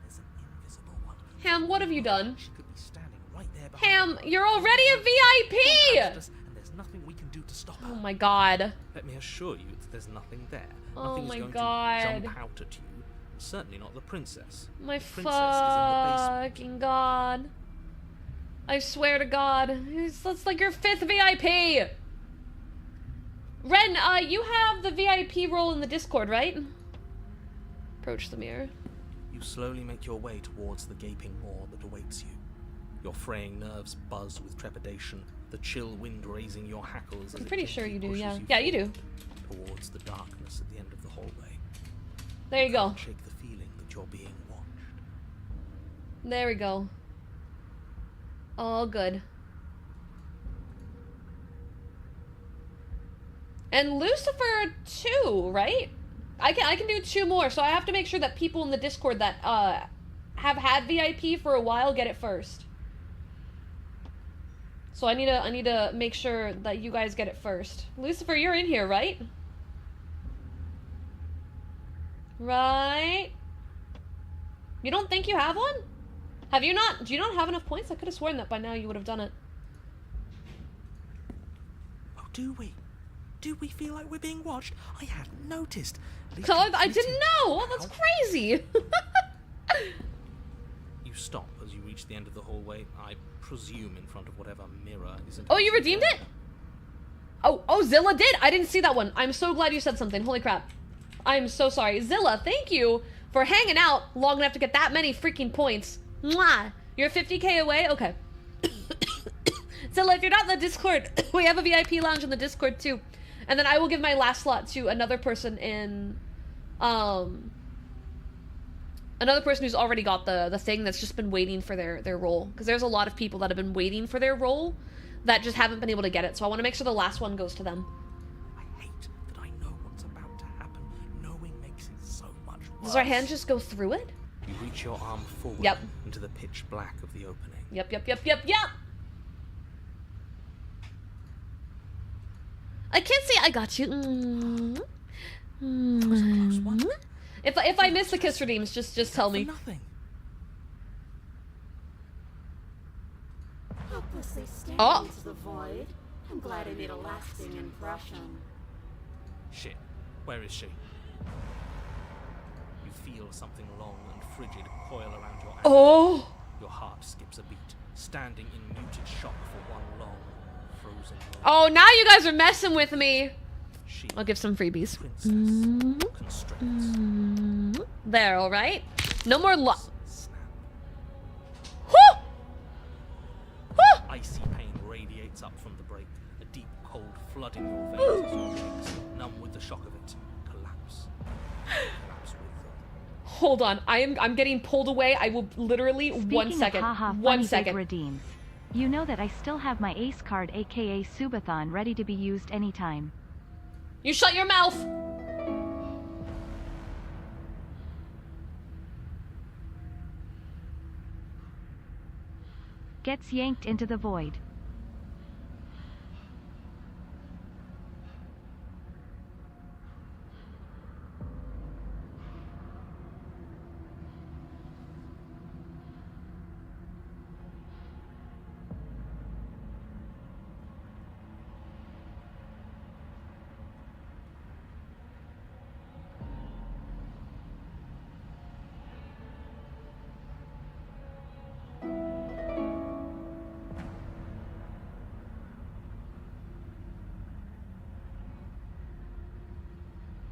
there's an invisible one. Ham, what have you done? She could be standing right there behind Ham, the you're already a VIP! and there's nothing we can do to stop her. Oh my god. Let me assure you that there's nothing there. Oh Nothing is my going god. to jump out at you. Certainly not the princess. My The princess is in the basement. fucking god. I swear to god. It's like your 5th VIP! Ren, you have the VIP role in the Discord, right? Approach the mirror. You slowly make your way towards the gaping maw that awaits you. Your fraying nerves buzz with trepidation, the chill wind raising your hackles as I'm it pretty sure gently you do, pushes yeah. you Yeah, you do. forward towards the darkness at the end of the hallway. There you go. Shake the feeling that you're being watched. There we go. All good. And Lucifer 2, right? I can do 2 more, so I have to make sure that people in the Discord that have had VIP for a while get it first. So I need to make sure that you guys get it first. Lucifer, you're in here, right? Right? You don't think you have one? Have you not? Do you not have enough points? I could have sworn that by now you would have done it. Oh, do we? Do we feel like we're being watched? I hadn't noticed. So I didn't know. Oh, that's crazy. You stop as you reach the end of the hallway. I presume in front of whatever mirror is. Oh, you redeemed it? Oh, Zilla did. I didn't see that one. I'm so glad you said something. Holy crap. I'm so sorry. Zilla, thank you for hanging out long enough to get that many freaking points. Mwah. You're 50k away? Okay. Zilla, if you're not in the Discord, we have a VIP lounge in the Discord too. And then I will give my last slot to another person in, another person who's already got the thing that's just been waiting for their role. Because there's a lot of people that have been waiting for their role that just haven't been able to get it. So I want to make sure the last one goes to them. I hate that I know what's about to happen. Knowing makes it so much worse. Does our hand just go through it? You reach your arm forward into the pitch black of the opening. Yep. I can't say I got you. If I miss the kiss redeems, just tell me. Nothing. Hopelessly staring Oh. into the void. I'm glad I made a lasting impression. Shit. Where is she? You feel something long and frigid coil around your ankle. Oh. Your heart skips a beat, standing in muted shock for one long, frozen moment. Oh, now you guys are messing with me. She, I'll give some freebies. princess, constraints. There, all right. No more Snap. Whew! Whew! Icy pain radiates up from the break, a deep cold flooding your veins as your legs, numb with the shock of it, collapse. Collapse with them. Hold on, I'm getting pulled away. I will literally Speaking 1 second. Of haha, 1 funny big second. redeems. You know that I still have my ace card aka Subathon ready to be used anytime. You shut your mouth. Gets yanked into the void.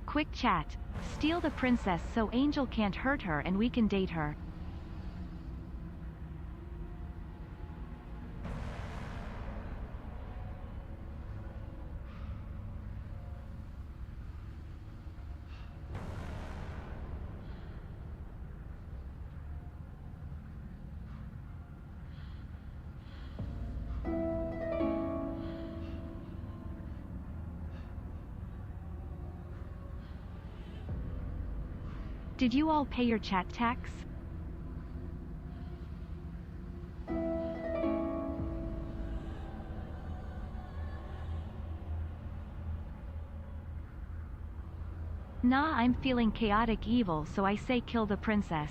Quick chat. Steal the princess so Angel can't hurt her and we can date her. Did you all pay your chat tax? Nah, I'm feeling chaotic evil, so I say kill the princess.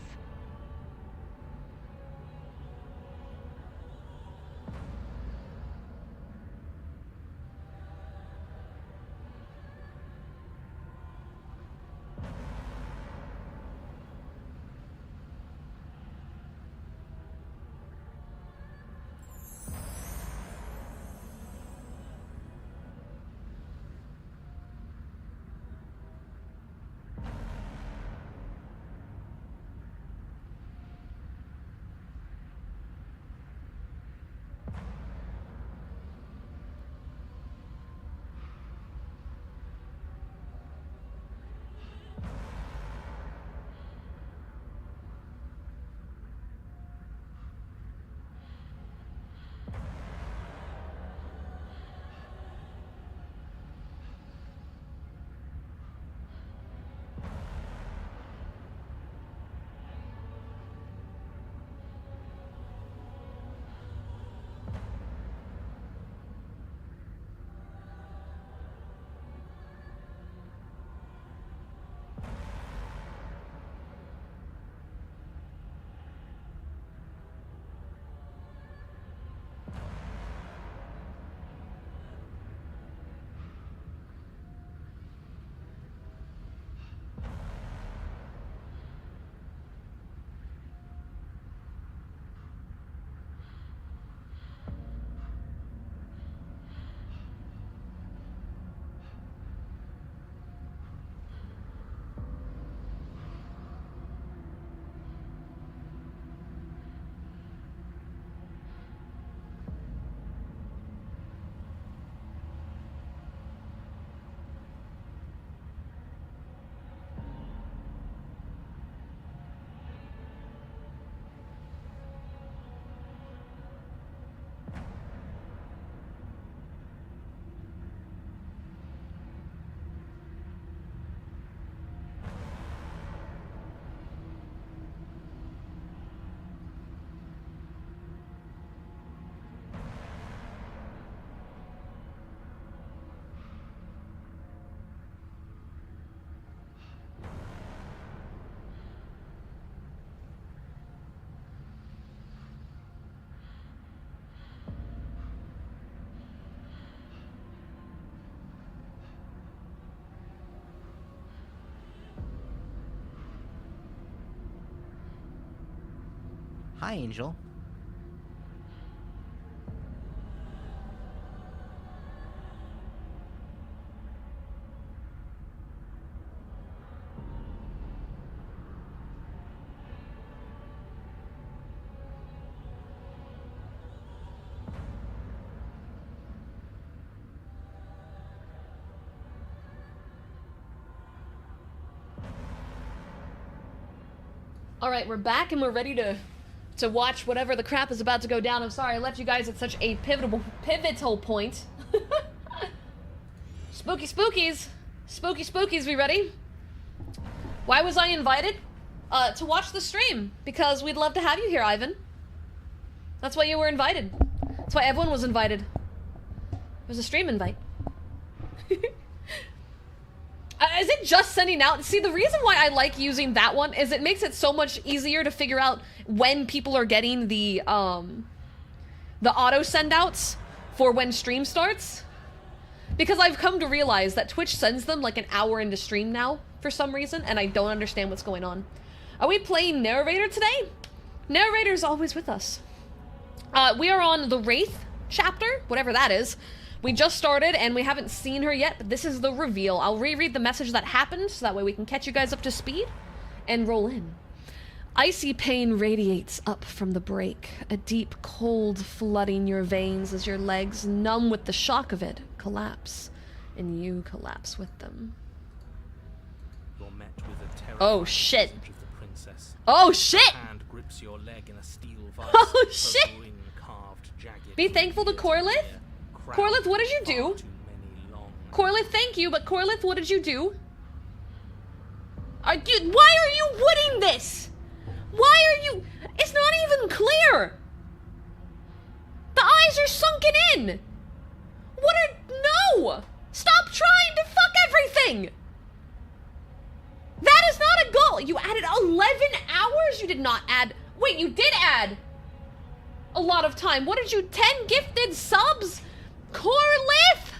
Hi, Angel. All right, we're back and we're ready to watch whatever the crap is about to go down. I'm sorry I left you guys at such a pivotal point. Spooky spookies. Spooky spookies, we ready? Why was I invited? To watch the stream. Because we'd love to have you here, Ivan. That's why you were invited. That's why everyone was invited. It was a stream invite. Is it just sending out? See, the reason why I like using that one is it makes it so much easier to figure out when people are getting the auto send outs for when stream starts. Because I've come to realize that Twitch sends them like an hour into stream now for some reason, and I don't understand what's going on. Are we playing Narrator today? Narrator's always with us. We are on the Wraith chapter, whatever that is. We just started and we haven't seen her yet, but this is the reveal. I'll reread the message that happened so that way we can catch you guys up to speed and roll in. Icy pain radiates up from the break, a deep cold flooding your veins as your legs, numb with the shock of it, collapse, and you collapse with them. You're met with a terrifying Oh shit. message of the princess. Oh shit! Her hand grips your leg in a steel vice. Oh shit! Her carved, jagged Be thankful to Corlith. Corlith, what did you do? Corlith, thank you, but Corlith, what did you do? Why are you wooding this? Why are you... It's not even clear! The eyes are sunken in! No! Stop trying to fuck everything! That is not a goal! You added 11 hours? You did not add... Wait, you did add a lot of time. What did you... 10 gifted subs? Corlith!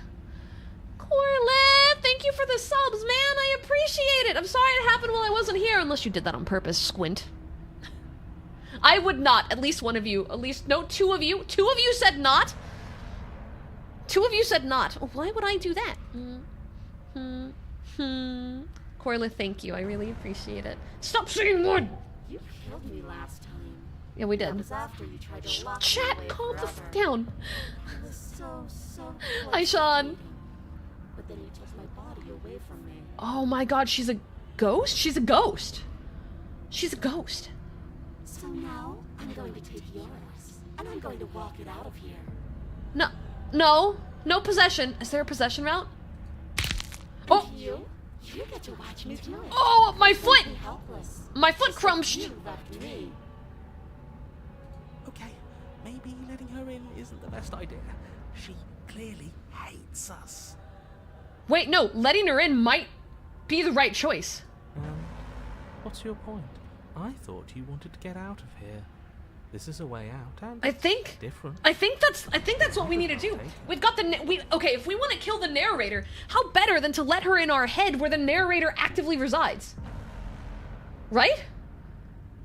Corlith, thank you for the subs, man. I appreciate it. I'm sorry it happened while I wasn't here, unless you did that on purpose, Squint. I would not. At least one of you. At least, no, two of you. Two of you said not. Two of you said not. Why would I do that? Corlith, thank you. I really appreciate it. Stop saying wood! You killed me last time. Yeah, we did. That was after you tried to lock me Chat, away calm the forever. fuck down. I was so Hi, close to Sean. freedom. But then you took my body away from me. Oh my god, she's a ghost? She's a ghost. She's a ghost. So now I'm going to take yours, and I'm going to walk it out of here. No possession. Is there a possession route? Oh! You get to watch me do it. Oh, my foot! Be helpless. My foot Just like crunched. you left me. Okay, maybe letting her in isn't the best idea. She clearly hates us. Wait, no, letting her in might be the right choice. What's your point? I thought you wanted to get out of here. This is a way out, and I think different. I think that's what we need to do. We've got okay, if we want to kill the narrator, how better than to let her in our head where the narrator actively resides? Right?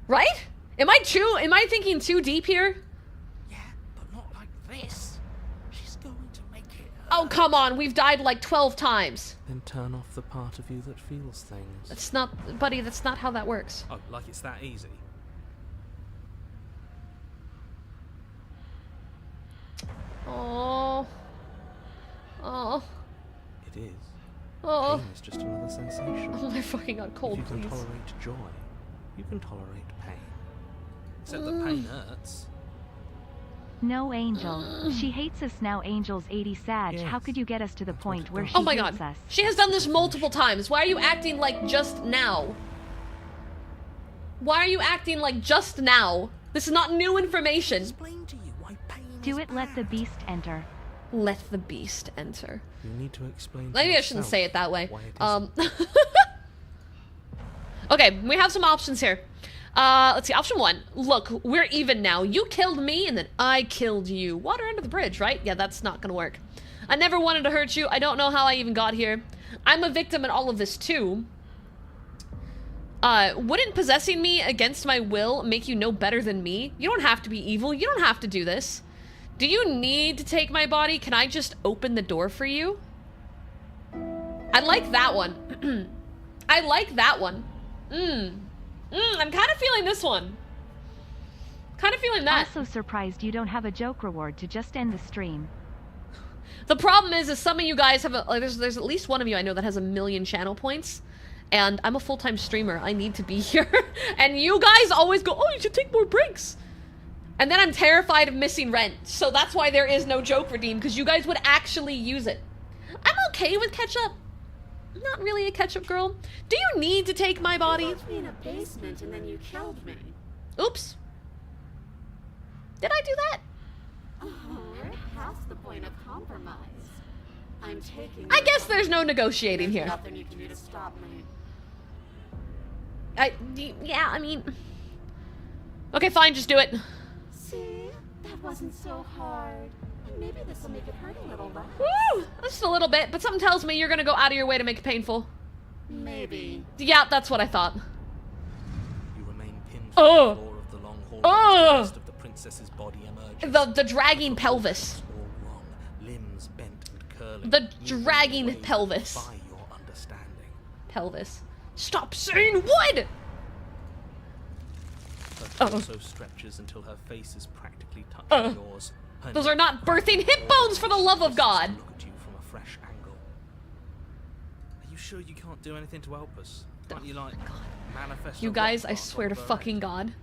Right? Am I thinking too deep here? Yeah, but not like this. She's going to make it. Oh, come on. We've died like 12 times. Then turn off the part of you that feels things. That's not, buddy, that's not how that works. Oh, like it's that easy. Oh. Oh. It is. Oh. Pain is just another sensation. Oh my fucking god, cold, If you can please. tolerate joy, you can tolerate pain. Except that pain hurts. No, Angel. She hates us now. Angel's 80 Sag. Yes. How could you get us to the point where she Oh my hates god. us? She has done this multiple times. Why are you acting like just now? Why are you acting like just now? This is not new information. Explain to you why pain Do is it, let the bad. beast enter. Let the beast enter. You need to explain to Maybe I shouldn't yourself say it that way. why it isn't. Okay, we have some options here. Let's see, option 1. Look, we're even now. You killed me, and then I killed you. Water under the bridge, right? Yeah, that's not gonna work. I never wanted to hurt you. I don't know how I even got here. I'm a victim in all of this, too. Wouldn't possessing me against my will make you no better than me? You don't have to be evil. You don't have to do this. Do you need to take my body? Can I just open the door for you? I like that one. I like that one. I'm kind of feeling this one. Kind of feeling that. Also surprised you don't have a joke reward to just end the stream. The problem is some of you guys have there's at least one of you I know that has 1 million channel points. And I'm a full-time streamer. I need to be here. And you guys always go, oh, you should take more breaks. And then I'm terrified of missing rent. So that's why there is no joke redeem, because you guys would actually use it. I'm okay with ketchup. I'm not really a ketchup girl. Do you need to take my body? You left me in a basement and then you killed me. Oops. Did I do that? Oh, we're past the point of compromise. I'm taking. I guess there's no negotiating There's here. nothing you can do to stop me. Yeah, I mean... Okay, fine, just do it. See? That wasn't so hard. And maybe this will make it hurt a little less. Woo! Just a little bit, but something tells me you're gonna go out of your way to make it painful. Maybe. Yeah, that's what I thought. You remain pinned to Oh. the floor of the long hall. Oh. The rest of the princess's body emerges. The dragging pelvis. All wrong, limbs bent and curling. The moving dragging away pelvis. By your understanding. Pelvis. Stop saying wood! Her torso stretches until her face is practically touching yours. Her Those neck are not birthing hip bones, for the love of God! Look at you from a fresh angle. Are you sure you can't do anything to help us? Can't you like manifest? You a guys, rock I art swear to of her fucking head? God.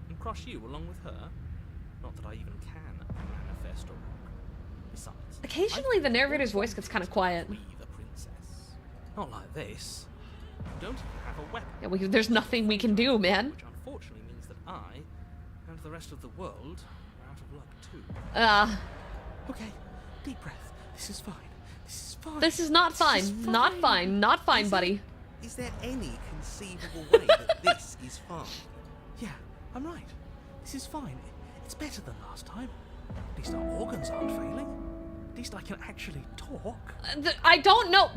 And crush you along with her? Not that I even can manifest a rock. Besides, Occasionally the narrator's voice gets kind of quiet. free the princess. Not like this. You don't even have a weapon. Yeah, there's nothing we can do, man. Which unfortunately means that I and the rest of the world are out of luck too. Okay, deep breath. This is fine. This is fine. This is not This fine. is Not fine. Not fine, Is buddy. Is there any conceivable way that this is fine? Yeah, I'm right. This is fine. It's better than last time. At least our organs aren't failing. At least I can actually talk. I don't know.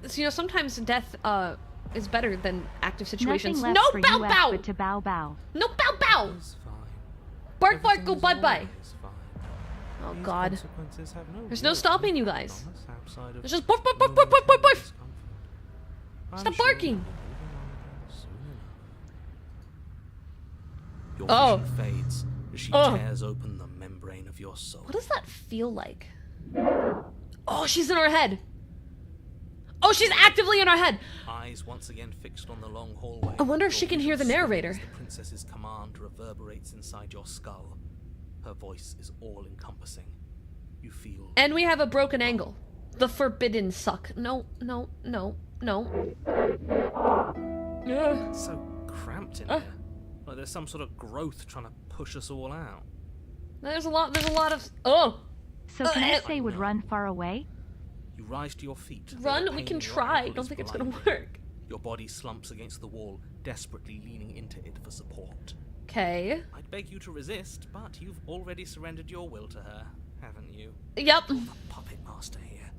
So, you know, sometimes death, is better than active situations. Nothing No left for bow UF bow! but to bow bow. No bow bow! It's fine. Bark bark, go Everything's bye bye. always fine. Oh These God. consequences have no There's no real stopping you impact guys. on us outside of There's just bark bark bark bark bark bark bark! discomfort. I'm Stop sure barking. you'll be moving on soon enough. Your Oh. vision fades as she Oh. tears open the membrane of your soul. What does that feel like? Oh, she's in our head. Oh, she's actively in our head. Eyes once again fixed on the long hallway. I wonder if Your she can hear the vision narrator. swings. The princess's command reverberates inside your skull. Her voice is all-encompassing. You feel And we have a broken angle. The forbidden suck. No, no, no, no. Ugh. so cramped in here. Like there's some sort of growth trying to push us all out. There's a lot of... Oh! So can I Uh, say would run far away? You rise to your feet. though Run? the We pain can in your try. ankle Don't is think it's gonna blinding. work. Your body slumps against the wall, desperately leaning into it for support. Okay. I'd beg you to resist, but you've already surrendered your will to her, haven't you? Yep. The puppet master here.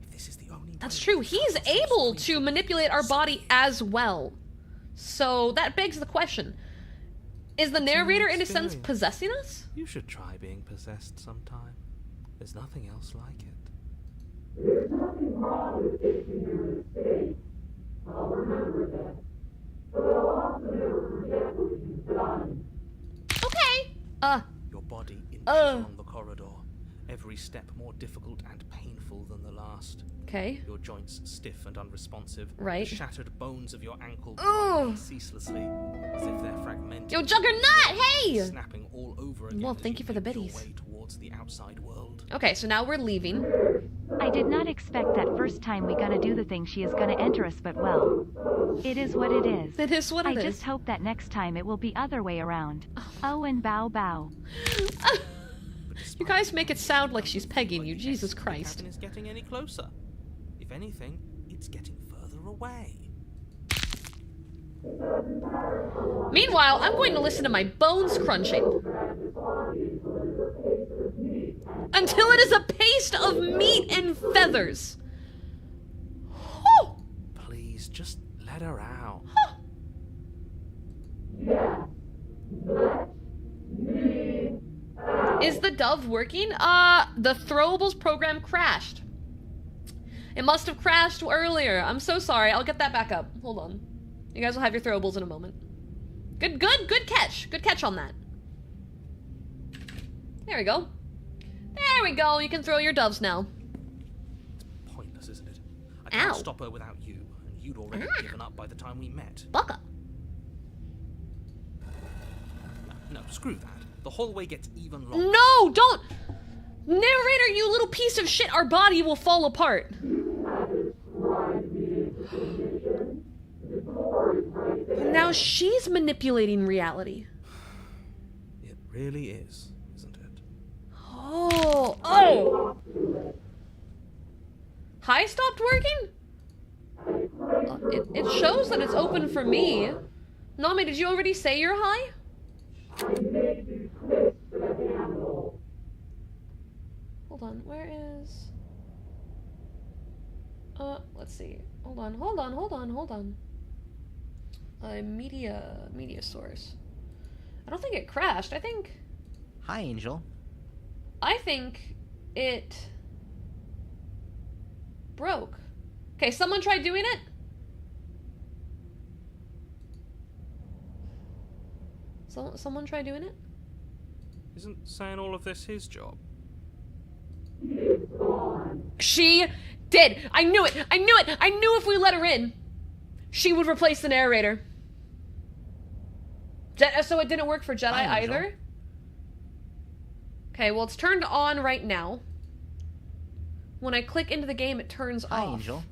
If this is the only That's way true. we can He's cut ourselves able free to from manipulate our this body as well. So that begs the question. Is the narrator, in a sense, experience. possessing us? You should try being possessed sometime. There's nothing else like it. Okay. Your body inches Uh. along the corridor, every step more difficult and painful than the last. Okay. Your joints stiff and unresponsive. Right. The shattered bones of your ankle Ugh. grinding ceaselessly, as if they're fragmented. Yo, Juggernaut, hey! Snapping all over again. Well, as thank you for the make your biddies. way towards the outside world. Okay, so now we're leaving. I did not expect that first time we gonna do the thing she is gonna enter us, but well. It is what it is. It is what I it is. just hope that next time it will be other way around. Oh, and bow bow. But You despite guys the make it noise, sound like it she's doesn't pegging look you. like Jesus the Christ. cabin is getting any closer. If anything, it's getting further away. Meanwhile, I'm going to listen to my bones crunching. Until it is a paste of meat and feathers. Whew. Please, just Let her out. Is the dove working? The throwables program crashed. It must have crashed earlier. I'm so sorry. I'll get that back up. Hold on. You guys will have your throwables in a moment. Good catch. Good catch on that. There we go. There we go. You can throw your doves now. It's pointless, isn't it? I can't Ow. stop her without you, and you'd already given up by the time we met. Baka. No, screw that. The hallway gets even longer. No, don't! Narrator, you little piece of shit, our body will fall apart. Now she's manipulating reality. It really is, isn't it? Oh! Hi stopped working? It shows that it's open for me. Nami, did you already say you're high? Hold on, where is... let's see. Hold on. Media source. I don't think it crashed. I think it broke. Okay, someone tried doing it? Someone try doing it? Isn't saying all of this his job? She did! I knew it! I knew if we let her in, she would replace the narrator. So it didn't work for Jedi either? Okay, well it's turned on right now. When I click into the game, it turns off. Hi, Angel.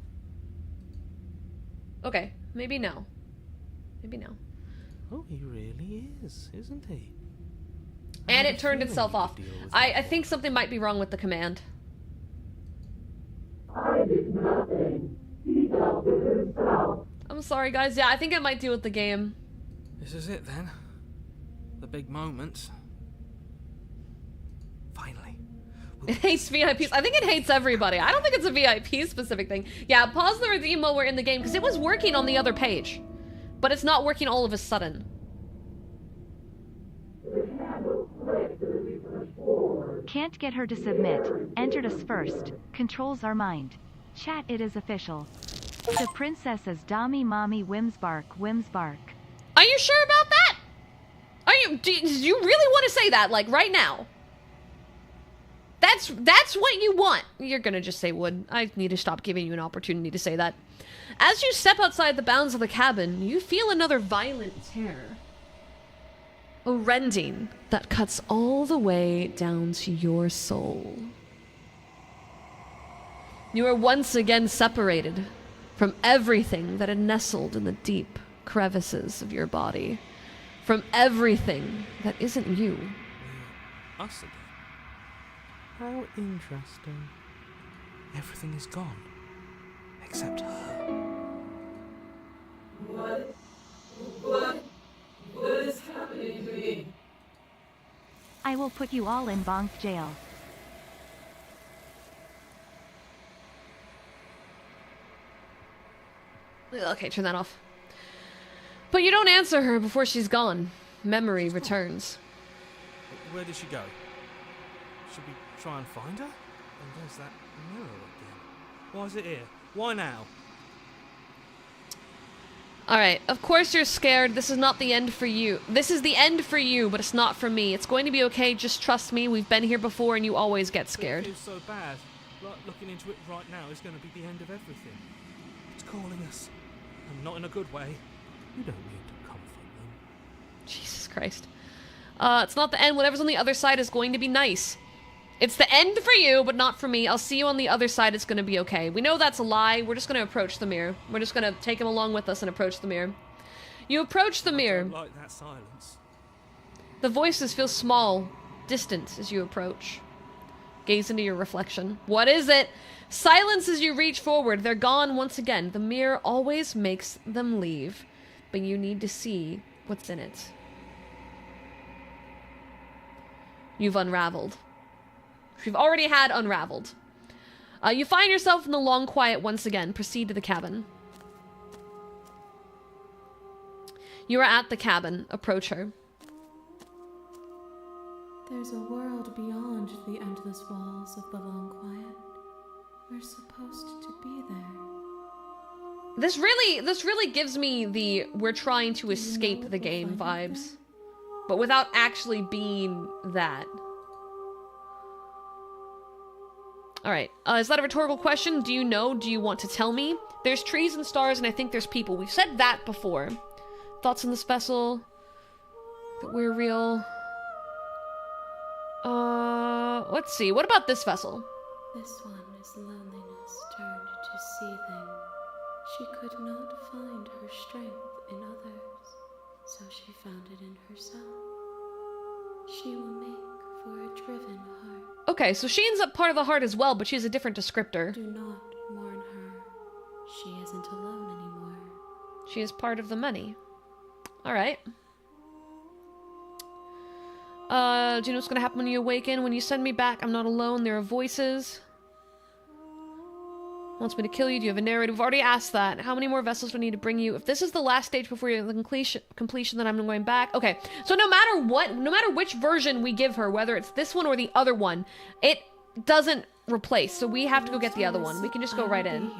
Okay, maybe now. Oh, he really is, isn't he? And it turned itself off. I think something might be wrong with the command. I'm sorry, guys. Yeah, I think it might do with the game. This is it, then. The big moment. Finally. It hates VIPs. I think it hates everybody. I don't think it's a VIP specific thing. Yeah, pause the redeem while we're in the game, because it was working on the other page. But it's not working all of a sudden. Can't get her to submit. Entered us first. Controls our mind. Chat, it is official. The princesses Dami Mommy Whimsbark. Are you sure about that? Do you really want to say that, like, right now? That's what you want. You're gonna just say would. I need to stop giving you an opportunity to say that. As you step outside the bounds of the cabin, you feel another violent tear. A rending that cuts all the way down to your soul. You are once again separated from everything that had nestled in the deep crevices of your body. From everything that isn't you. Us again. How interesting. Everything is gone. Except her. What is happening to me? I will put you all in bonk jail. Okay, turn that off. But you don't answer her before she's gone. Memory returns. Where did she go? Should we try and find her? And there's that mirror again. Why is it here? Why now? Alright, of course you're scared. This is not the end for you. This is the end for you, but it's not for me. It's going to be okay, just trust me. We've been here before and you always get scared. It feels so bad. Like looking into it right now is going to be the end of everything. It's calling us. And not in a good way. You don't need to comfort them. Jesus Christ. It's not the end. Whatever's on the other side is going to be nice. It's the end for you, but not for me. I'll see you on the other side. It's going to be okay. We know that's a lie. We're just going to approach the mirror. We're just going to take him along with us and approach the mirror. You approach the mirror. I don't like that silence. The voices feel small, distant as you approach. Gaze into your reflection. What is it? Silence as you reach forward. They're gone once again. The mirror always makes them leave, but you need to see what's in it. You've unraveled. You've already had unraveled. You find yourself in the long quiet once again. Proceed to the cabin. You are at the cabin. Approach her. There's a world beyond the endless walls of the long quiet. We're supposed to be there. This really gives me the we're trying to escape the game vibes. But without actually being that. Alright, is that a rhetorical question? Do you know? Do you want to tell me? There's trees and stars and I think there's people. We've said that before. Thoughts on this vessel? That we're real. Let's see. What about this vessel? This one is loneliness turned to seething. She could not find her strength in others, so she found it in herself. She will make for a driven heart. Okay, so she ends up part of the heart as well, but she's a different descriptor. Do not mourn her. She isn't alone anymore. She is part of the many. Alright. Do you know what's gonna happen when you awaken? When you send me back, I'm not alone. There are voices. Wants me to kill you. Do you have a narrative? We've already asked that. How many more vessels do I need to bring you? If this is the last stage before the completion, then I'm going back. Okay. So no matter what, no matter which version we give her, whether it's this one or the other one, it doesn't replace. So we have to go get the other one. We can just go right in.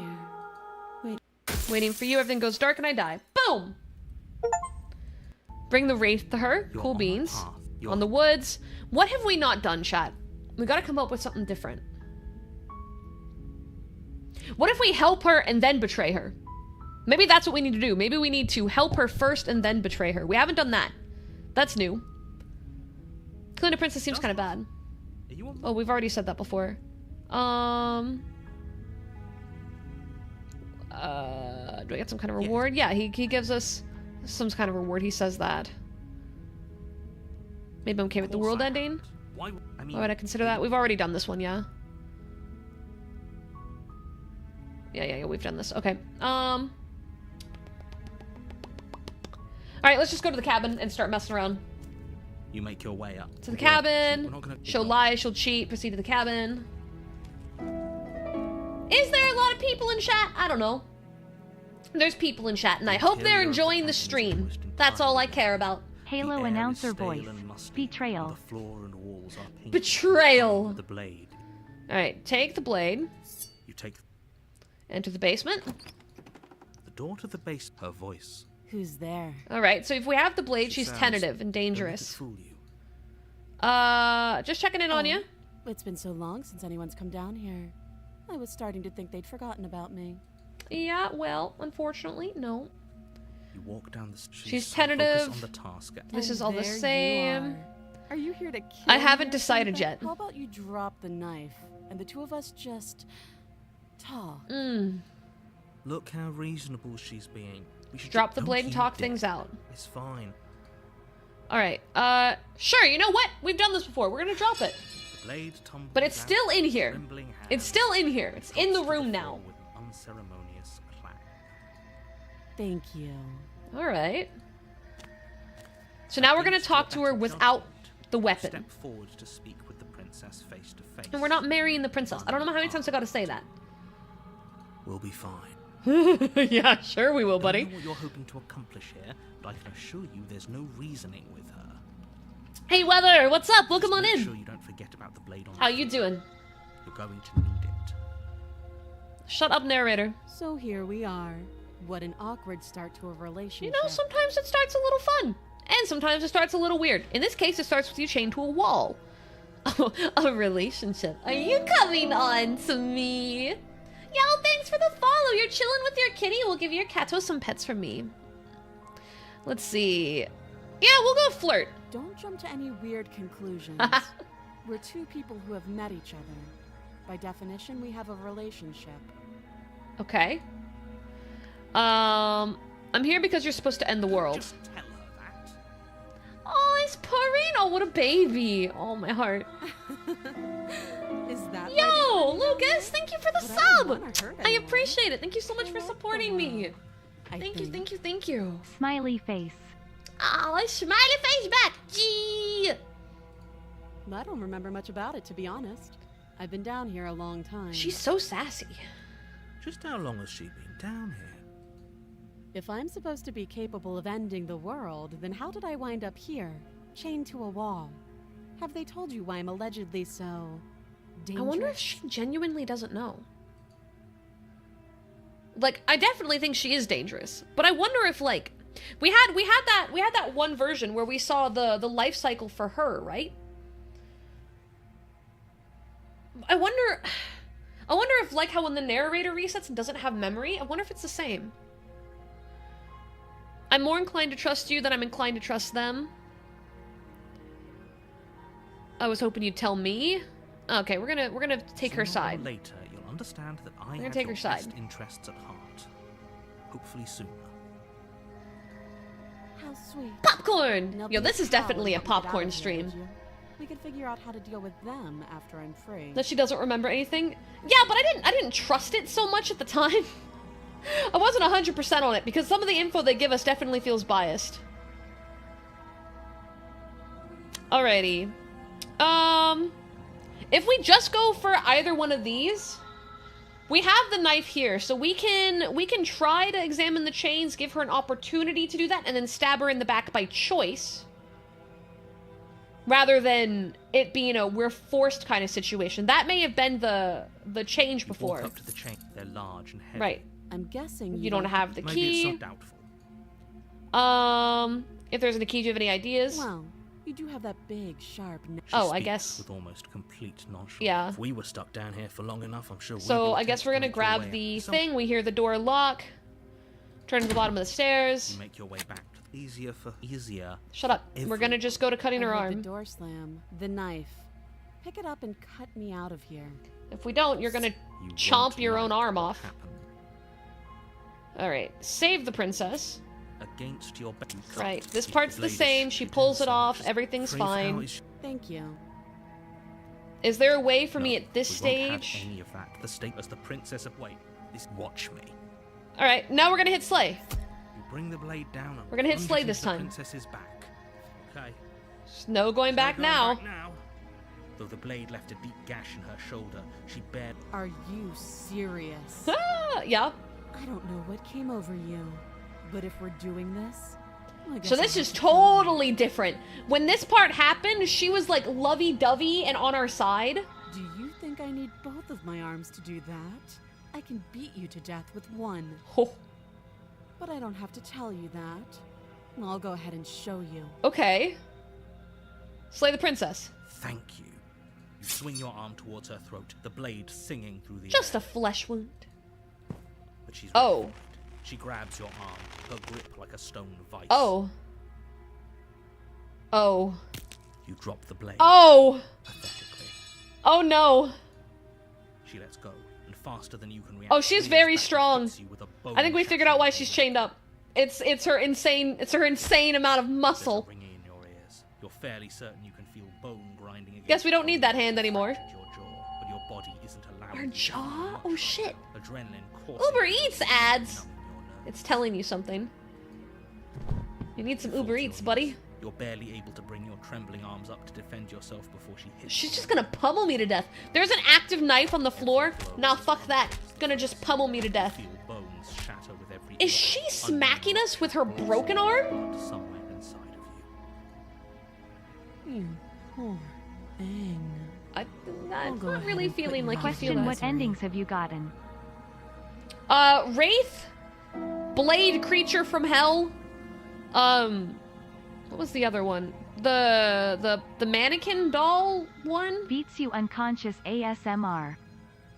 Waiting for you. Everything goes dark and I die. Boom! Bring the wraith to her. Cool beans. On the woods. What have we not done, chat? We gotta come up with something different. What if we help her and then betray her? Maybe that's what we need to do. Maybe we need to help her first and then betray her. We haven't done that. That's new. Killing a princess seems kind of bad. Oh, we've already said that before. Do I get some kind of reward? Yeah, he gives us some kind of reward. He says that. Maybe I'm okay with the world ending. Why would I consider that? We've already done this one, yeah. Yeah, we've done this. Okay. Alright, let's just go to the cabin and start messing around. You make your way up. To the cabin. She'll lie, she'll cheat, proceed to the cabin. Is there a lot of people in chat? I don't know. There's people in chat, and I hope they're enjoying the stream. That's all I care about. Halo announcer voice. Betrayal. Betrayal. The blade. Alright, take the blade. You take Enter the basement. the door to the base. Her voice. Who's there? Alright, so if we have the blade, She she's sounds- tentative and Don't let it dangerous. fool you. Just checking in on you. It's been so long since anyone's come down here. I was starting to think they'd forgotten about me. Yeah, well, unfortunately, no. You walk down the street. She's tentative. On the task at This And is all the there you same. Are you here to kill I me haven't or decided something? yet. How about you drop the knife and the two of us just talk? Look how reasonable she's being. We should Drop the Don't blade and you talk dare. things out. It's fine. Alright, sure, you know what? We've done this before. We're gonna drop it. The blade tumbles But it's out still in with here. trembling hands, It's still in here. It's in the drops to room floor now. with an unceremonious clap. Thank you. Alright. So now we're gonna Against talk to your her better without judgment, the you weapon. Step forward to speak with the princess face to face. And we're not marrying the princess. I don't know how many times I gotta say that. We'll be fine. Yeah, sure we will, I buddy. don't know what you're hoping to accomplish here, but I can assure you there's no reasoning with her. Hey, Weather, what's up? Welcome on Make in. sure you don't forget about the blade on How the you floor. doing? You're going to need it. Shut up, narrator. So here we are. What an awkward start to a relationship. You know, sometimes it starts a little fun. And sometimes it starts a little weird. In this case, it starts with you chained to a wall. A relationship. Are you coming on to me? Yo, thanks for the follow. You're chilling with your kitty. We'll give your Kato some pets from me. Let's see. Yeah, we'll go flirt. Don't jump to any weird conclusions. We're two people who have met each other. By definition, we have a relationship. Okay. I'm here because you're supposed to end the world. Just tell her that. Oh, it's purring. Oh, what a baby. Oh, my heart. Is that Yo, Lucas, thank you for the But I don't sub. wanna hurt I anyone. appreciate it. Thank you so much for supporting me. Thank you, thank you, thank you. Smiley face. Oh, a smiley face back. Gee. I don't remember much about it, to be honest. I've been down here a long time. She's so sassy. Just how long has she been down here? If I'm supposed to be capable of ending the world, then how did I wind up here, chained to a wall? Have they told you why I'm allegedly so dangerous? I wonder if she genuinely doesn't know. Like, I definitely think she is dangerous, but I wonder if, like, we had that one version where we saw the life cycle for her, right? I wonder if, like, how when the narrator resets and doesn't have memory, I wonder if it's the same. I'm more inclined to trust you than I'm inclined to trust them. I was hoping you'd tell me. Okay, we're gonna take her side. Later, you'll understand that I gonna have take your her side. best interests at heart. Hopefully sooner. How sweet. Popcorn! There'll Yo, be this is cow definitely a when we get out popcorn of here, stream. would you? We could figure out how to deal with them after I'm free. That she doesn't remember anything? Yeah, but I didn't trust it so much at the time. I wasn't 100% on it, because some of the info they give us definitely feels biased. Alrighty. If we just go for either one of these, we have the knife here, so we can try to examine the chains, give her an opportunity to do that, and then stab her in the back by choice. Rather than it being a we're forced kind of situation. That may have been the change before. Walk up to the chain. They're large and heavy. Right. I'm guessing You don't have the Maybe key. it's so doubtful. If there's any key, do you have any ideas? Well, you do have that big, sharp neck. She Oh, I speaks guess. with almost complete nonchalance. Yeah. If we were stuck down here for long enough, I'm sure. So we'd I guess we're gonna grab the thing. We hear the door lock. Turn to the bottom of the stairs. You make your way back. Easier. Shut up. We're gonna just go to cutting her I heard the arm. door slam. The knife. Pick it up and cut me out of here. If we don't, you're gonna You chomp won't your own like arm what off. happened. Alright. Save the princess. Against your back. Right. This part's the same. She pulls it off. Everything's fine. Thank you. Is there a way for me at this we won't have stage? any of that. The state as the princess of wait. This watch me. Alright. Now we're gonna hit Slay. You bring the blade down. And We're gonna hit plunge Slay it this into the time. princess's back. Okay. There's no going back now. Though the blade left a deep gash in her shoulder, she barely. Are you serious? Ah, yeah. I don't know what came over you, but if we're doing this, well, I guess So I'll this have is to kill you. totally different. When this part happened, she was like lovey-dovey and on our side. Do you think I need both of my arms to do that? I can beat you to death with one, Oh, but I don't have to tell you that. I'll go ahead and show you. okay. Slay the princess. Thank you. You swing your arm towards her throat, the blade singing through the Just air. a flesh wound. But she's Oh. relieved. She grabs your arm, her grip like a stone vice. Oh. Oh. You drop the blade. Oh! Pathetically. Oh no. She lets go, and faster than you can react. Oh, she's rears very back and strong. hits you with a I think we figured out why bone-shattering she's chained up. It's her insane amount of There's a muscle. ringing in your ears. You're fairly certain you can feel bone grinding against Guess we don't bone need that hand that anymore. fractured your jaw, but your body isn't allowing Our you to feel jaw? much Oh of shit. it. Adrenaline coursing Uber through Eats your ads. numbing your nerves. It's telling you something. You need some You fall Uber to your Eats, buddy. knees. You're barely able to bring your trembling arms up to defend yourself before she hits She's you. just gonna pummel me to death. There's an active knife on the floor. Nah, fuck that. Gonna just pummel me to death. Feel bones shatter with every Is blow. she Unknown smacking us with her blood broken arm? somewhere inside of you. You poor thing. I'm go not ahead really and put feeling you like out I of feel Question, that. what endings have you gotten? Wraith, Blade Creature from Hell. What was the other one? The mannequin doll one? Beats you unconscious ASMR.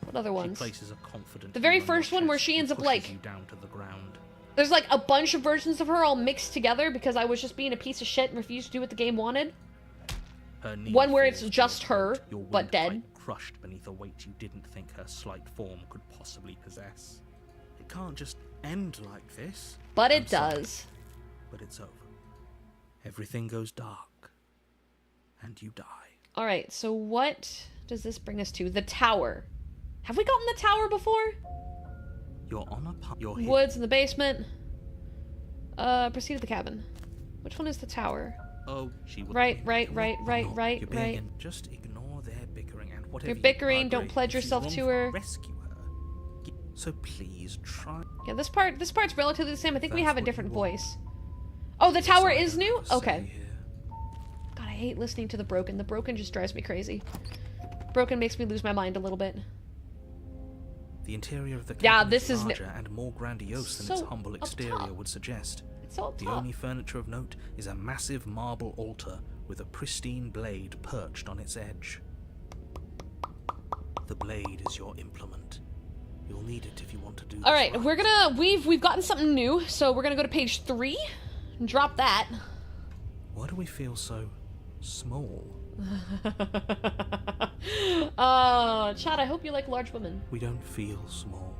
What other She ones? places a confident The very heel on your first one where chest she and ends up pushes like- you down to the ground. There's like a bunch of versions of her all mixed together because I was just being a piece of shit and refused to do what the game wanted. Her knee One where falls it's to just your her, throat, your but dead. windpipe crushed beneath a weight you didn't think her slight form could possibly possess. It can't just end like this. But I'm it sorry, does. but it's over. Everything goes dark, and you die. Alright, so what does this bring us to? The tower. Have we gotten the tower before? You're on a you're here. Woods in the basement. Proceed to the cabin. Which one is the tower? Oh, she would Right, leave. right, You're right, right, not. right, You're being right. Just ignore their bickering and whatever. They're you bickering, don't agree. pledge If you yourself want to her. Rescue her. So please try. Yeah, this part's relatively the same. I think we That's have a what different you want. voice. Oh, the tower Decide is what new? to say Okay. here. God, I hate listening to the broken. The broken just drives me crazy. Broken makes me lose my mind a little bit. The interior of the Yeah, cabin this is is larger and more grandiose than its so humble up exterior top. would suggest. It's all The top. only furniture of note is a massive marble altar with a pristine blade perched on its edge. The blade is your implement. You'll need it if you want to do this Alright, right. we've gotten something new, so we're gonna go to page 3 and drop that. Why do we feel so small? Chad, I hope you like large women. We don't feel small.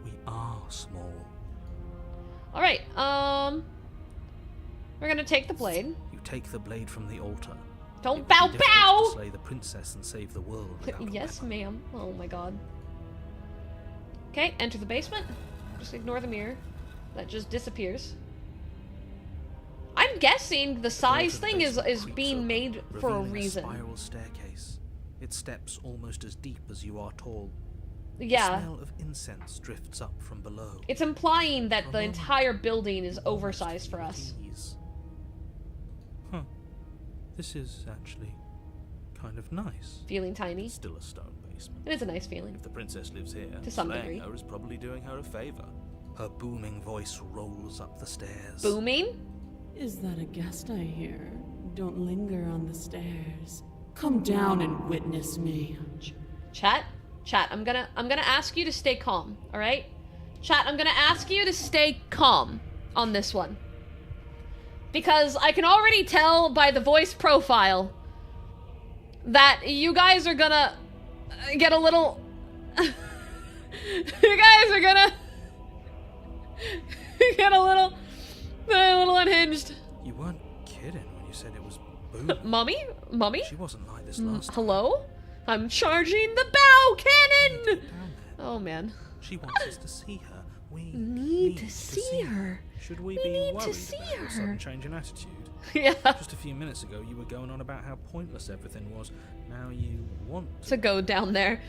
We are small. Alright, we're gonna take the blade. You take the blade from the altar. Don't It would bow be difficult bow! to slay the princess and save the world without a Yes, weapon. ma'am. Oh my god. Okay, enter the basement. Just ignore the mirror. That just disappears. I'm guessing the size Door to the thing is basement creeps being open, made for a revealing reason. spiral staircase. Its steps almost as deep as you are tall. The Yeah. smell of incense drifts up from below. It's implying that For a the moment, entire building is almost oversized for at us. ease. Huh. This is actually kind of nice. Feeling tiny. It's still a stone basement. It is a nice feeling. If the princess lives here, To some slaying degree. her is probably doing her a favor. Her booming voice rolls up the stairs. Booming? Is that a guest I hear? Don't linger on the stairs. Come down and witness me. Chat, I'm gonna ask you to stay calm, alright? Chat, I'm gonna ask you to stay calm on this one. Because I can already tell by the voice profile that you guys are gonna get a little... you guys are gonna get a little unhinged. You weren't kidding when you said it was booming. Mommy? Mommy? She wasn't like this last time. Hello? I'm charging the bow cannon! Down there. Oh man. She wants us to see her. We Need to see her. Should we We be need to worried see about your her. sudden change in attitude? Yeah. Just a few minutes ago, you were going on about how pointless everything was. Now you want To go down there.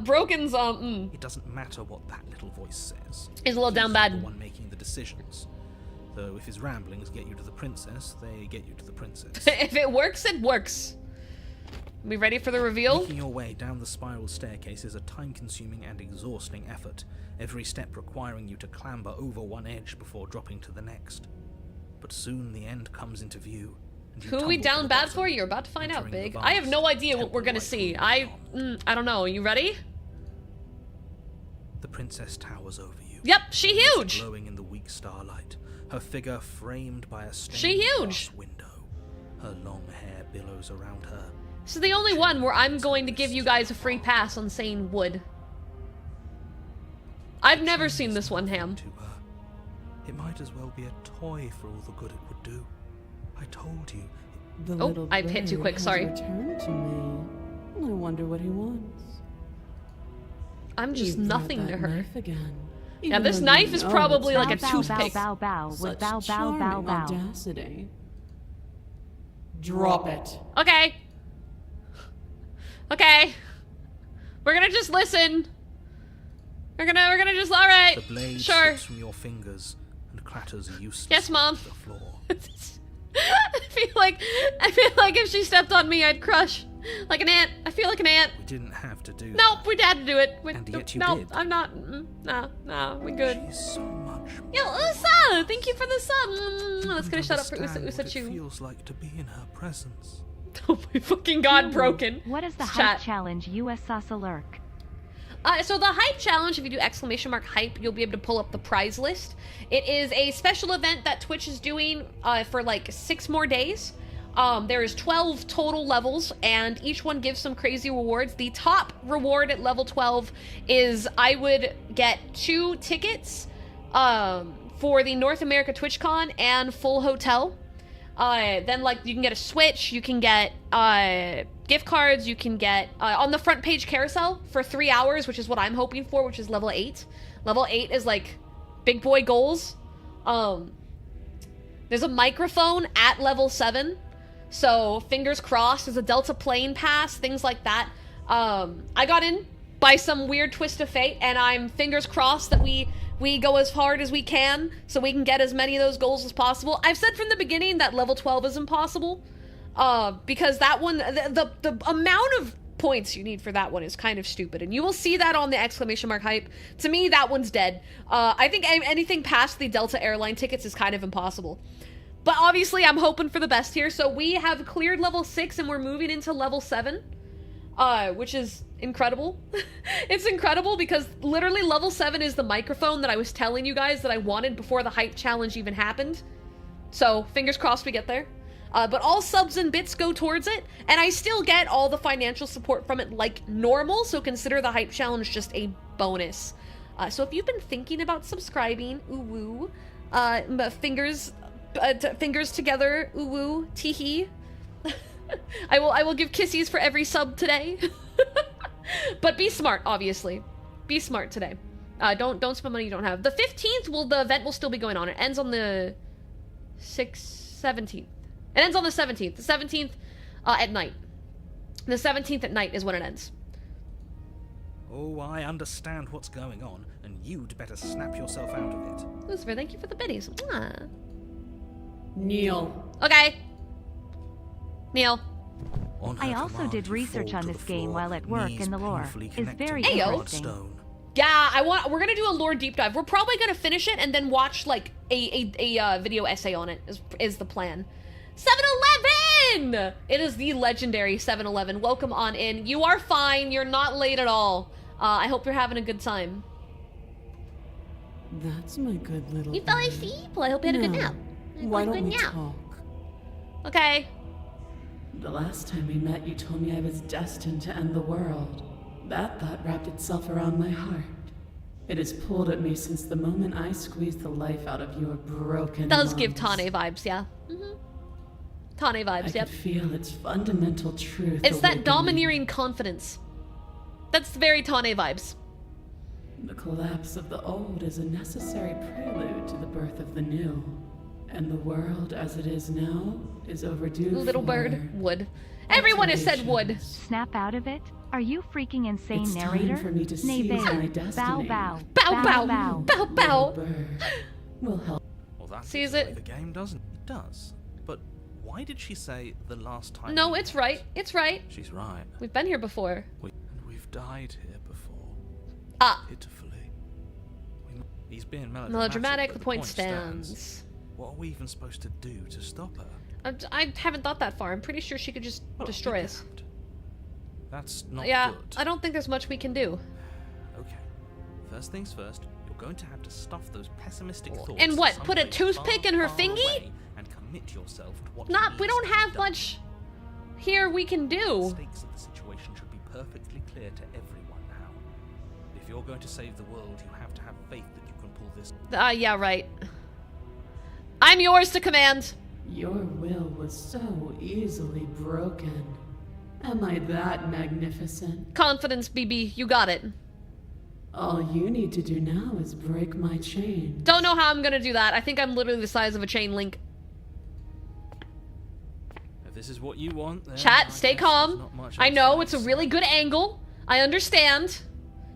Broken's, It doesn't matter what that little voice says. He's a little down He's bad. the one making the decisions. Though if his ramblings get you to the princess, they get you to the princess. If it works, it works. We ready for the reveal? Making your way down the spiral staircase is a time-consuming and exhausting effort, every step requiring you to clamber over one edge before dropping to the next. But soon the end comes into view. And you Who are we tumble to down the bad bottom, for? You're about to find out, entering the Big. I have no vast, idea what we're gonna see. temple-like I don't know. You ready? The princess towers over you. Yep, she almost huge. Glowing in the weak starlight, her figure framed by a stained She huge. glass window. Her long hair billows around her. This is the only one where I'm going to give you guys a free pass on saying wood. I've never seen this one, Ham. To her. It might as well be a toy for all the good it would do. I told you. The Oh, little I hit too bird quick, has sorry. returned to me. I wonder what he wants. I'm just You brought nothing that to her. knife again. Yeah, Even this though knife you is know probably it's like a bow, toothpick. bow, bow, Such with bow, bow, bow, charming bow. audacity. Drop it. Okay. Okay. We're gonna just listen. We're gonna just, alright. The blade Sure. slips from your fingers and clatters uselessly Yes, Mom. to the floor. I feel like if she stepped on me, I'd crush. Like an ant. I feel like an ant. We didn't have to do Nope, we had to do it. We, And yet you no, did. I'm not. No, we good. that. She's so much. Yo, Usa! Thank you for the sub. Let's You get a shout out for understand Usa what it Chu. feels like to be in her presence. Oh my fucking god, broken. What is the Chat. hype challenge? US sauce alert. So the hype challenge, if you do ! hype, you'll be able to pull up the prize list. It is a special event that Twitch is doing for like 6 more days. There is 12 total levels, and each one gives some crazy rewards. The top reward at level 12 is I would get 2 tickets for the North America TwitchCon and full hotel. Then, like, you can get a Switch, you can get gift cards, you can get on the front page carousel for 3 hours, which is what I'm hoping for, which is level 8. Level 8 is like big boy goals. There's a microphone at level 7, so fingers crossed. There's a Delta plane pass, things like that. I got in by some weird twist of fate, and I'm fingers crossed that we go as hard as we can so we can get as many of those goals as possible. I've said from the beginning that level 12 is impossible, because that one, the amount of points you need for that one is kind of stupid, and you will see that on the exclamation mark hype. To me, that one's dead. I think anything past the Delta airline tickets is kind of impossible. But obviously, I'm hoping for the best here. So we have cleared level 6 and we're moving into level 7, which is incredible. It's incredible because literally level 7 is the microphone that I was telling you guys that I wanted before the hype challenge even happened. So fingers crossed we get there. But all subs and bits go towards it, and I still get all the financial support from it like normal, so consider the hype challenge just a bonus. So if you've been thinking about subscribing, UwU, fingers together, UwU, teehee. I will give kissies for every sub today. But be smart, obviously. Be smart today. Don't spend money you don't have. The 15th, the event will still be going on. It ends on the 17th. It ends on the 17th. The 17th at night. The 17th at night is when it ends. Oh, I understand what's going on, and you'd better snap yourself out of it. Lucifer, thank you for the biddies. Mwah. Kneel. Okay. Kneel. I also did research on this game while at work, and the lore is very interesting. Yeah, we're gonna do a lore deep dive. We're probably gonna finish it and then watch like a video essay on it is the plan. 7-Eleven! It is the legendary 7-Eleven. Welcome on in. You are fine. You're not late at all. I hope you're having a good time. That's my good little You fell asleep? Well, I hope you had a good nap. Why don't we talk? Okay. The last time we met, you told me I was destined to end the world. That thought wrapped itself around my heart. It has pulled at me since the moment I squeezed the life out of your broken Does give lungs. Tane vibes, yeah. Tane vibes, I yep. could feel its fundamental truth. It's that awakening. domineering confidence. That's very Tane vibes. The collapse of the old is a necessary prelude to the birth of the new. And the world as it is now is overdue. Little for bird, wood. Everyone has said wood. Snap out of it? Are you freaking insane, It's narrator? time for me to seize Nay, my bow, destiny. bow, Bow, bow, bow. bow, bow. Bird will help. Well, that's Sees the way it. the game doesn't. It does. But why did she say the last time? No, we it's met? right. It's right. She's right. We've been here before. We've died here before. Ah. Pitifully. He's being Melodramatic, but the point stands. What are we even supposed to do to stop her? I haven't thought that far. I'm pretty sure she could just destroy us. can't. That's not Yeah, good. I don't think there's much we can do. Okay. First things first, you're going to have to stuff those pessimistic thoughts. And what, someplace put a toothpick in her far fingy? away and commit yourself to what We needs don't to be have done. much here we can The do. stakes of the situation should be perfectly clear to everyone now. If you're going to save the world, you have to have faith that you can pull this. Yeah, right. I'm yours to command. Your will was so easily broken. Am I that magnificent? Confidence, BB. You got it. All you need to do now is break my chain. Don't know how I'm gonna do that. I think I'm literally the size of a chain link. If this is what you want, then Chat, I stay guess there's calm. not much I else know to it's a say. really good angle. I understand.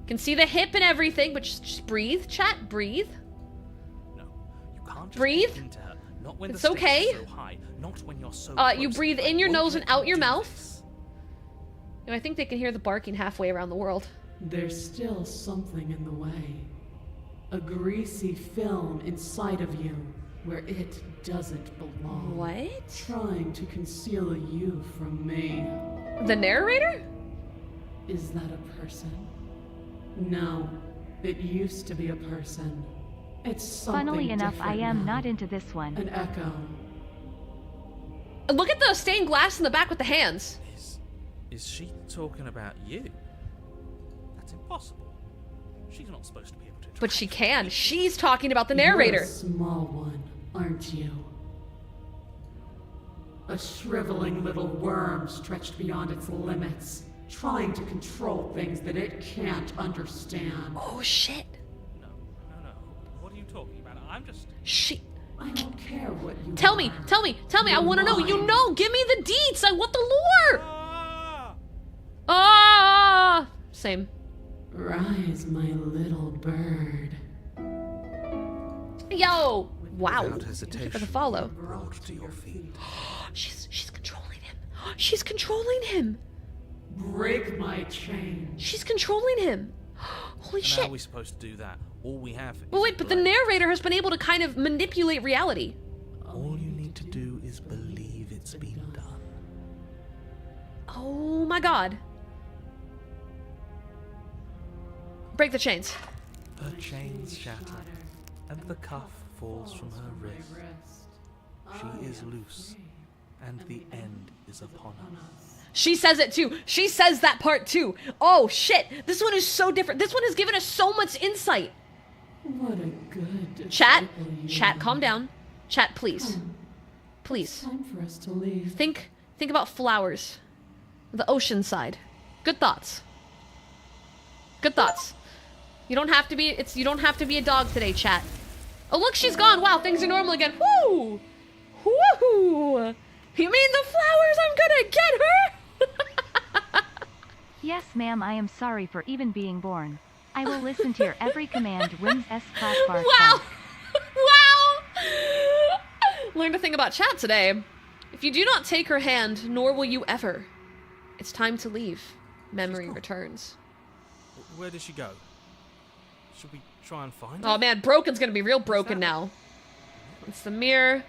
Can see the hip and everything, but just breathe, chat, breathe. No, you can't just Breathe. get into her. Not when It's the stakes okay. are so high. Not when you're so You close. breathe I in your won't nose let and out you your do mouth. this. I think they can hear the barking halfway around the world. There's still something in the way. A greasy film inside of you where it doesn't belong. What? Trying to conceal you from me. The narrator? Is that a person? No. It used to be a person. It's something Funnily enough, I different am now. not into this one. An echo. Look at the stained glass in the back with the hands. Is she talking about you? That's impossible. She's not supposed to be able to. But she interact can. with She's talking about the You're narrator. a small one, aren't you? A shriveling little worm stretched beyond its limits, trying to control things that it can't understand. Oh shit. No. What are you talking about? I'm just. She. I don't care what you Tell are. me. I want to know. You Mine. know. Give me the deets. I want the lore. Ah! Ah. Same. Rise, my little bird. Yo! Wow. Without Thank you hesitation, for the follow. brought to your feet. She's controlling him. She's controlling him. Break my chain. She's controlling him. Holy And how are shit. we supposed to do that? All we have is Well, wait, but the blame. narrator has been able to kind of manipulate reality. All you need to do is believe it's been done. Oh my god. Break the chains. Her chains shatter, and the cuff falls from her wrist. She is loose, and the end is upon us. She says it too. She says that part too. Oh shit. This one is so different. This one has given us so much insight. What a good Chat. disciple you Chat, are. calm down. Chat, please. Come, Please. time for us to leave. Think about flowers. The ocean side. Good thoughts. Good thoughts. You don't have to be a dog today, chat. Oh look, she's gone. Wow, things are normal again. Woo! Woohoo! You mean the flowers? I'm gonna get her! Yes, ma'am, I am sorry for even being born. I will listen to your every command, Whims class bar. Wow! Wow! Learned a thing about chat today. If you do not take her hand, nor will you ever. It's time to leave. Memory returns. Where did she go? Should we try and find her? Oh man, Broken's gonna be real broken now. It's the mirror.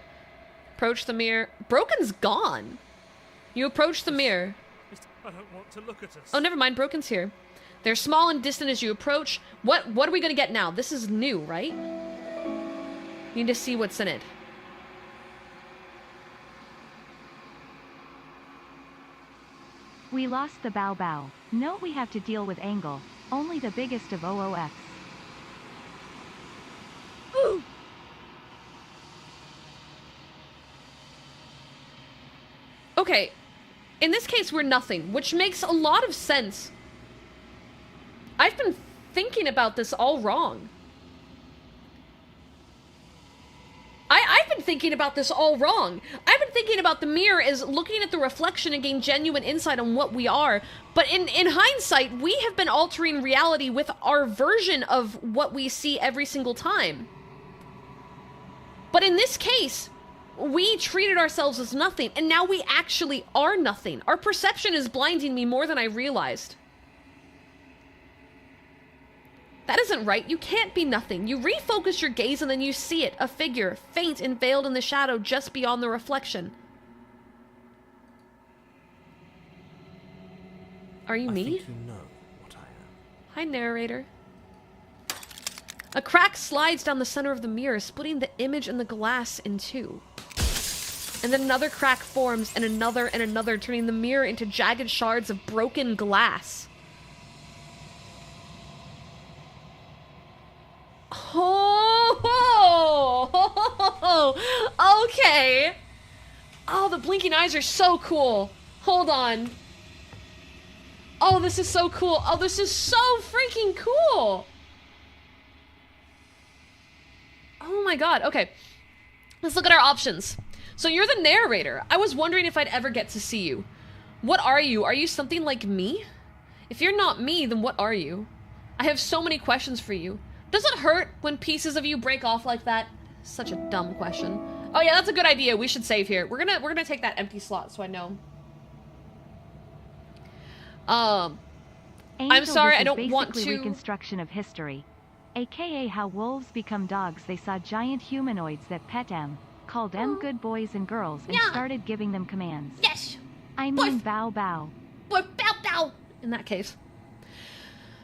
Approach the mirror. Broken's gone. You approach the mirror. I don't want to look at us. Oh, never mind. Broken's here. They're small and distant as you approach. What are we gonna get now? This is new, right? You need to see what's in it. We lost the Bow Bow. Note we have to deal with Angle, only the biggest of OOFs. Okay. In this case, we're nothing, which makes a lot of sense. I've been thinking about this all wrong. I've been thinking about this all wrong. I've been thinking about the mirror as looking at the reflection and gain genuine insight on what we are. But in hindsight, we have been altering reality with our version of what we see every single time. But in this case, we treated ourselves as nothing, and now we actually are nothing. Our perception is blinding me more than I realized. That isn't right. You can't be nothing. You refocus your gaze and then you see it. A figure, faint and veiled in the shadow just beyond the reflection. Are you I me? think you know what I am. Hi, narrator. A crack slides down the center of the mirror, splitting the image and the glass in two. And then another crack forms, and another, turning the mirror into jagged shards of broken glass. Oh, okay. Oh, the blinking eyes are so cool. Hold on. Oh, this is so cool. Oh, this is so freaking cool. Oh my god. Okay. Let's look at our options. So you're the narrator. I was wondering if I'd ever get to see you. What are you? Are you something like me? If you're not me, then what are you? I have so many questions for you. Does it hurt when pieces of you break off like that? Such a dumb question. Oh yeah, that's a good idea. We should save here. We're gonna take that empty slot so I know. I'm sorry, this I is don't want basically to. reconstruction of history, aka how wolves become dogs. They saw giant humanoids that pet them, called them good boys and girls, and Yeah. started giving them commands. Yes! I mean, bow bow. Boy, bow bow! In that case.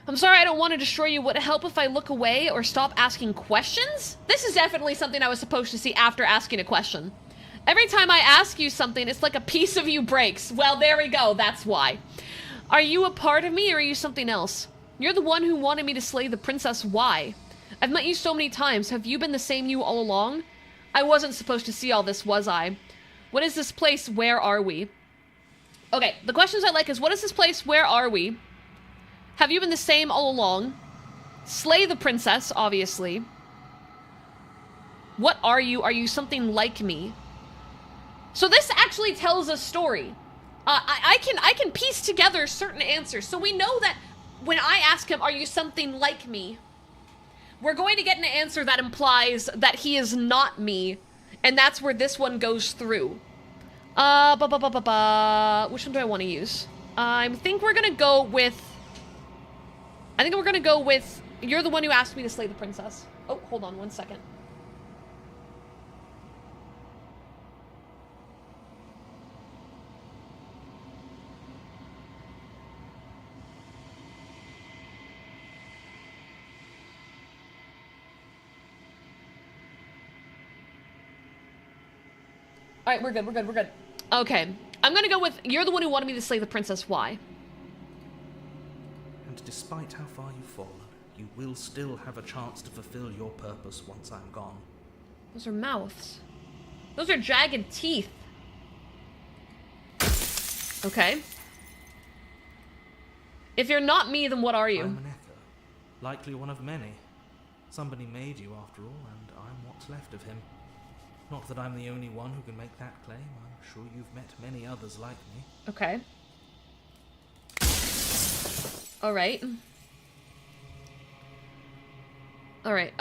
I'm sorry, I don't want to destroy you. Would it help if I look away or stop asking questions? This is definitely something I was supposed to see after asking a question. Every time I ask you something, it's like a piece of you breaks. Well, there we go. That's why. Are you a part of me or are you something else? You're the one who wanted me to slay the princess. Why? I've met you so many times. Have you been the same you all along? I wasn't supposed to see all this, was I? What is this place? Where are we? Okay, the questions I like is, what is this place? Where are we? Have you been the same all along? Slay the princess, obviously. What are you? Are you something like me? So this actually tells a story. I can piece together certain answers. So we know that when I ask him, are you something like me? We're going to get an answer that implies that he is not me, and that's where this one goes through. Which one do I want to use? I think we're gonna go with... You're the one who asked me to slay the princess. Oh, hold on 1 second. Alright, we're good. Okay. I'm gonna go with, you're the one who wanted me to slay the princess. Why? And despite how far you've fallen, you will still have a chance to fulfill your purpose once I'm gone. Those are mouths. Those are jagged teeth. Okay. If you're not me, then what are you? I'm an echo. Likely one of many. Somebody made you after all, and I'm what's left of him. Not that I'm the only one who can make that claim. I'm sure you've met many others like me. Okay. Alright. Alright,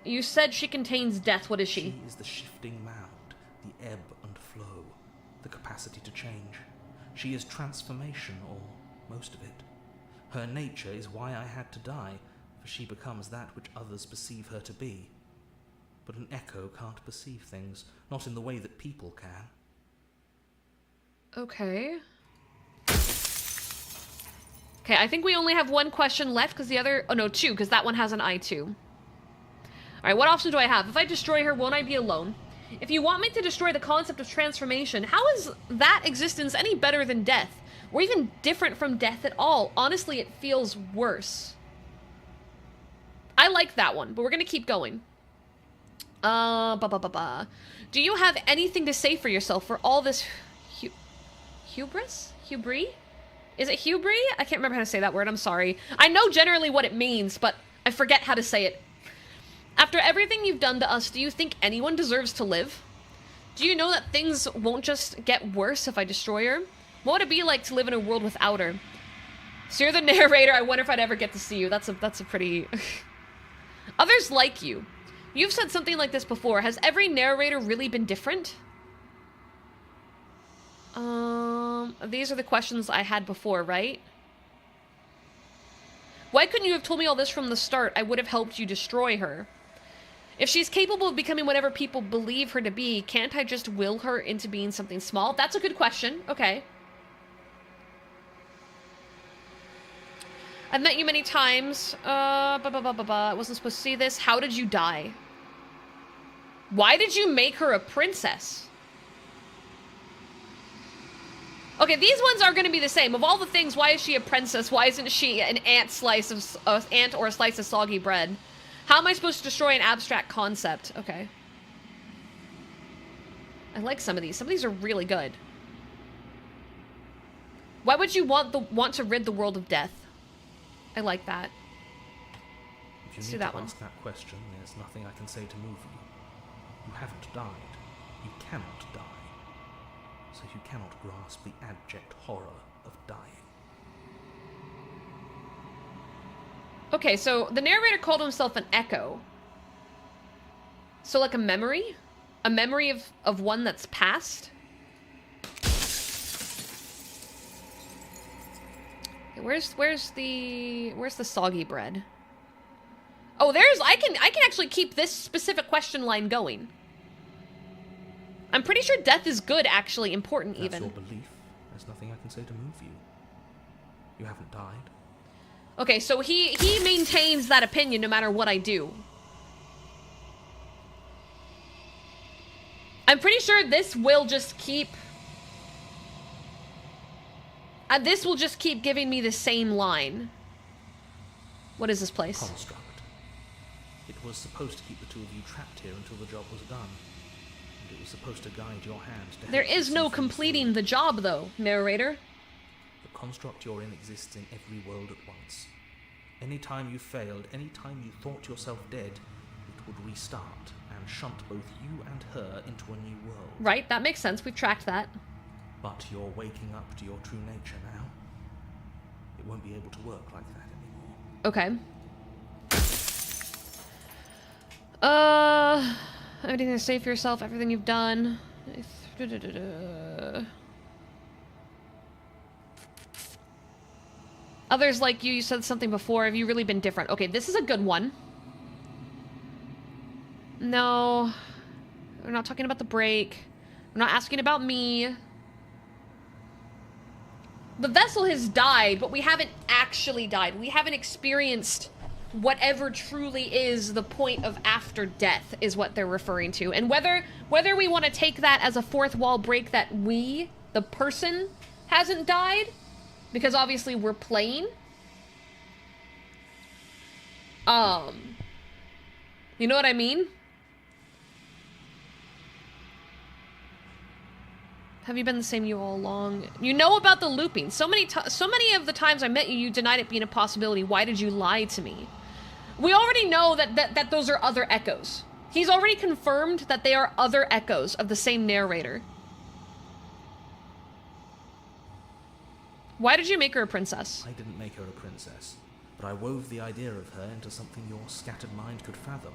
you said she contains death. What is she? She is the shifting mound, the ebb and flow, the capacity to change. She is transformation, or most of it. Her nature is why I had to die, for she becomes that which others perceive her to be. But an echo can't perceive things, not in the way that people can. Okay. Okay, I think we only have one question left, because the other... Oh, no, two, because that one has an I too. Alright, what option do I have? If I destroy her, won't I be alone? If you want me to destroy the concept of transformation, how is that existence any better than death? Or even different from death at all? Honestly, it feels worse. I like that one, but we're gonna keep going. Do you have anything to say for yourself for all this hubris? Hubris? Is it hubris? I can't remember how to say that word, I'm sorry. I know generally what it means, but I forget how to say it. After everything you've done to us, do you think anyone deserves to live? Do you know that things won't just get worse if I destroy her? What would it be like to live in a world without her? So you're the narrator, I wonder if I'd ever get to see you. That's a pretty... Others like you. You've said something like this before. Has every narrator really been different? These are the questions I had before, right? Why couldn't you have told me all this from the start? I would have helped you destroy her. If she's capable of becoming whatever people believe her to be, can't I just will her into being something small? That's a good question. Okay. I've met you many times. I wasn't supposed to see this. How did you die? Why did you make her a princess? Okay, these ones are going to be the same. Of all the things, why is she a princess? Why isn't she an ant or a slice of soggy bread? How am I supposed to destroy an abstract concept? Okay. I like some of these. Some of these are really good. Why would you want to rid the world of death? I like that. If you Let's need do that to one. ask that question, there's nothing I can say to move you. You haven't died. You cannot die. So you cannot grasp the abject horror of dying. Okay, so the narrator called himself an echo. So like a memory? A memory of one that's past? Okay, where's the soggy bread? Oh, I can actually keep this specific question line going. I'm pretty sure death is good, actually, important That's even. your belief. There's nothing I can say to move you. You haven't died. Okay, so he maintains that opinion no matter what I do. I'm pretty sure this will just keep... this will just keep giving me the same line. What is this place? Construct. It was supposed to keep the two of you trapped here until the job was done. And it was supposed to guide your hand to There help you is see no things completing through. the job, though, narrator. The construct you're in exists in every world at once. Any time you failed, any time you thought yourself dead, it would restart and shunt both you and her into a new world. Right, that makes sense. We've tracked that. But you're waking up to your true nature now. It won't be able to work like that anymore. Okay. Everything to say for yourself, everything you've done. Others like you said something before. Have you really been different? Okay, this is a good one. No. We're not talking about the break. We're not asking about me. The vessel has died, but we haven't actually died. We haven't experienced whatever truly is the point of after death is what they're referring to. And whether we want to take that as a fourth wall break that we, the person, hasn't died, because obviously we're playing. You know what I mean? Have you been the same you all along? You know about the looping. So many of the times I met you, you denied it being a possibility. Why did you lie to me? We already know that those are other echoes. He's already confirmed that they are other echoes of the same narrator. Why did you make her a princess? I didn't make her a princess, but I wove the idea of her into something your scattered mind could fathom.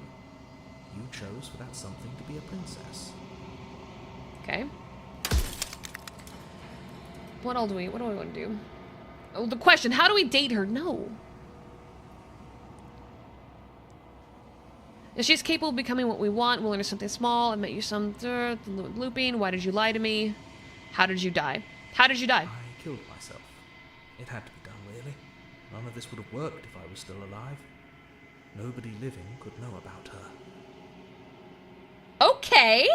You chose for that something to be a princess. Okay. What do we want to do? Oh, the question, how do we date her? No. If she's capable of becoming what we want, we'll learn something small. I met you some looping. Why did you lie to me? How did you die? How did you die? I killed myself. It had to be done, really. None of this would have worked if I was still alive. Nobody living could know about her. Okay.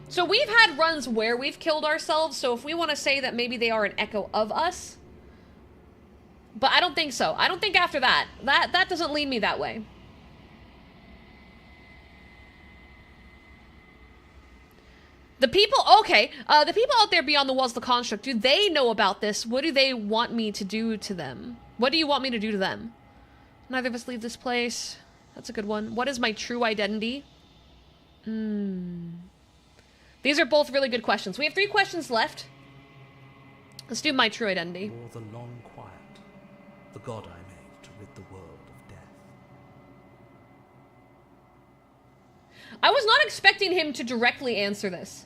So we've had runs where we've killed ourselves, so if we want to say that maybe they are an echo of us. But I don't think so. I don't think after that. That doesn't lead me that way. The people, okay, the people out there beyond the walls of the construct, do they know about this? What do they want me to do to them? What do you want me to do to them? Neither of us leave this place. That's a good one. What is my true identity? These are both really good questions. We have 3 questions left. Let's do my true identity. Or the long quiet, the god I made to rid the world of death. I was not expecting him to directly answer this.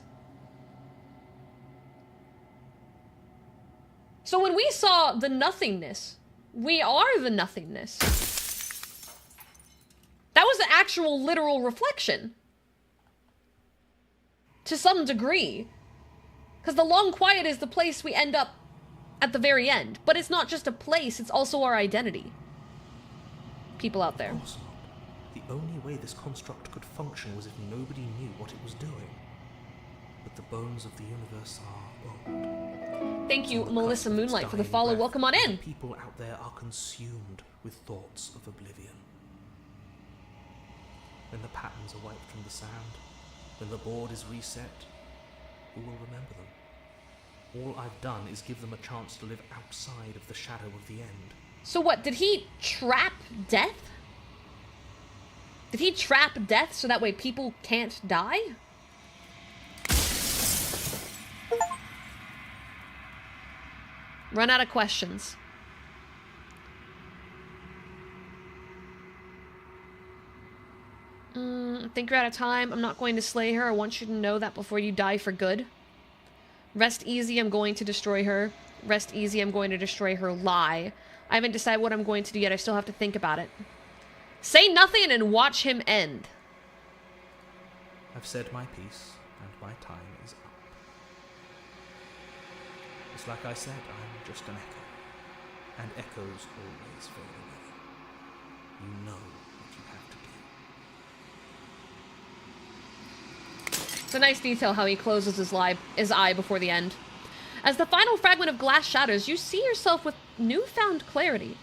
So when we saw the nothingness, we are the nothingness. That was the actual literal reflection. To some degree. Because the long quiet is the place we end up at the very end. But it's not just a place, it's also our identity. People out there. Of course not. The only way this construct could function was if nobody knew what it was doing. But the bones of the universe are old. Thank you, On the Melissa cusp of its Moonlight, for the dying follow. breath, Welcome on in. the people out there are consumed with thoughts of oblivion. When the patterns are wiped from the sound, when the board is reset, who will remember them? All I've done is give them a chance to live outside of the shadow of the end. So what, did he trap death? Did he trap death so that way people can't die? Run out of questions. I think you're out of time. I'm not going to slay her. I want you to know that before you die for good. Rest easy, I'm going to destroy her. Rest easy, I'm going to destroy her. Lie. I haven't decided what I'm going to do yet. I still have to think about it. Say nothing and watch him end. I've said my piece, and my time is up. It's like I said, I'm just an echo. And echoes always fade away. You know what you have to do. It's a nice detail how he closes his eye before the end. As the final fragment of glass shatters, you see yourself with newfound clarity.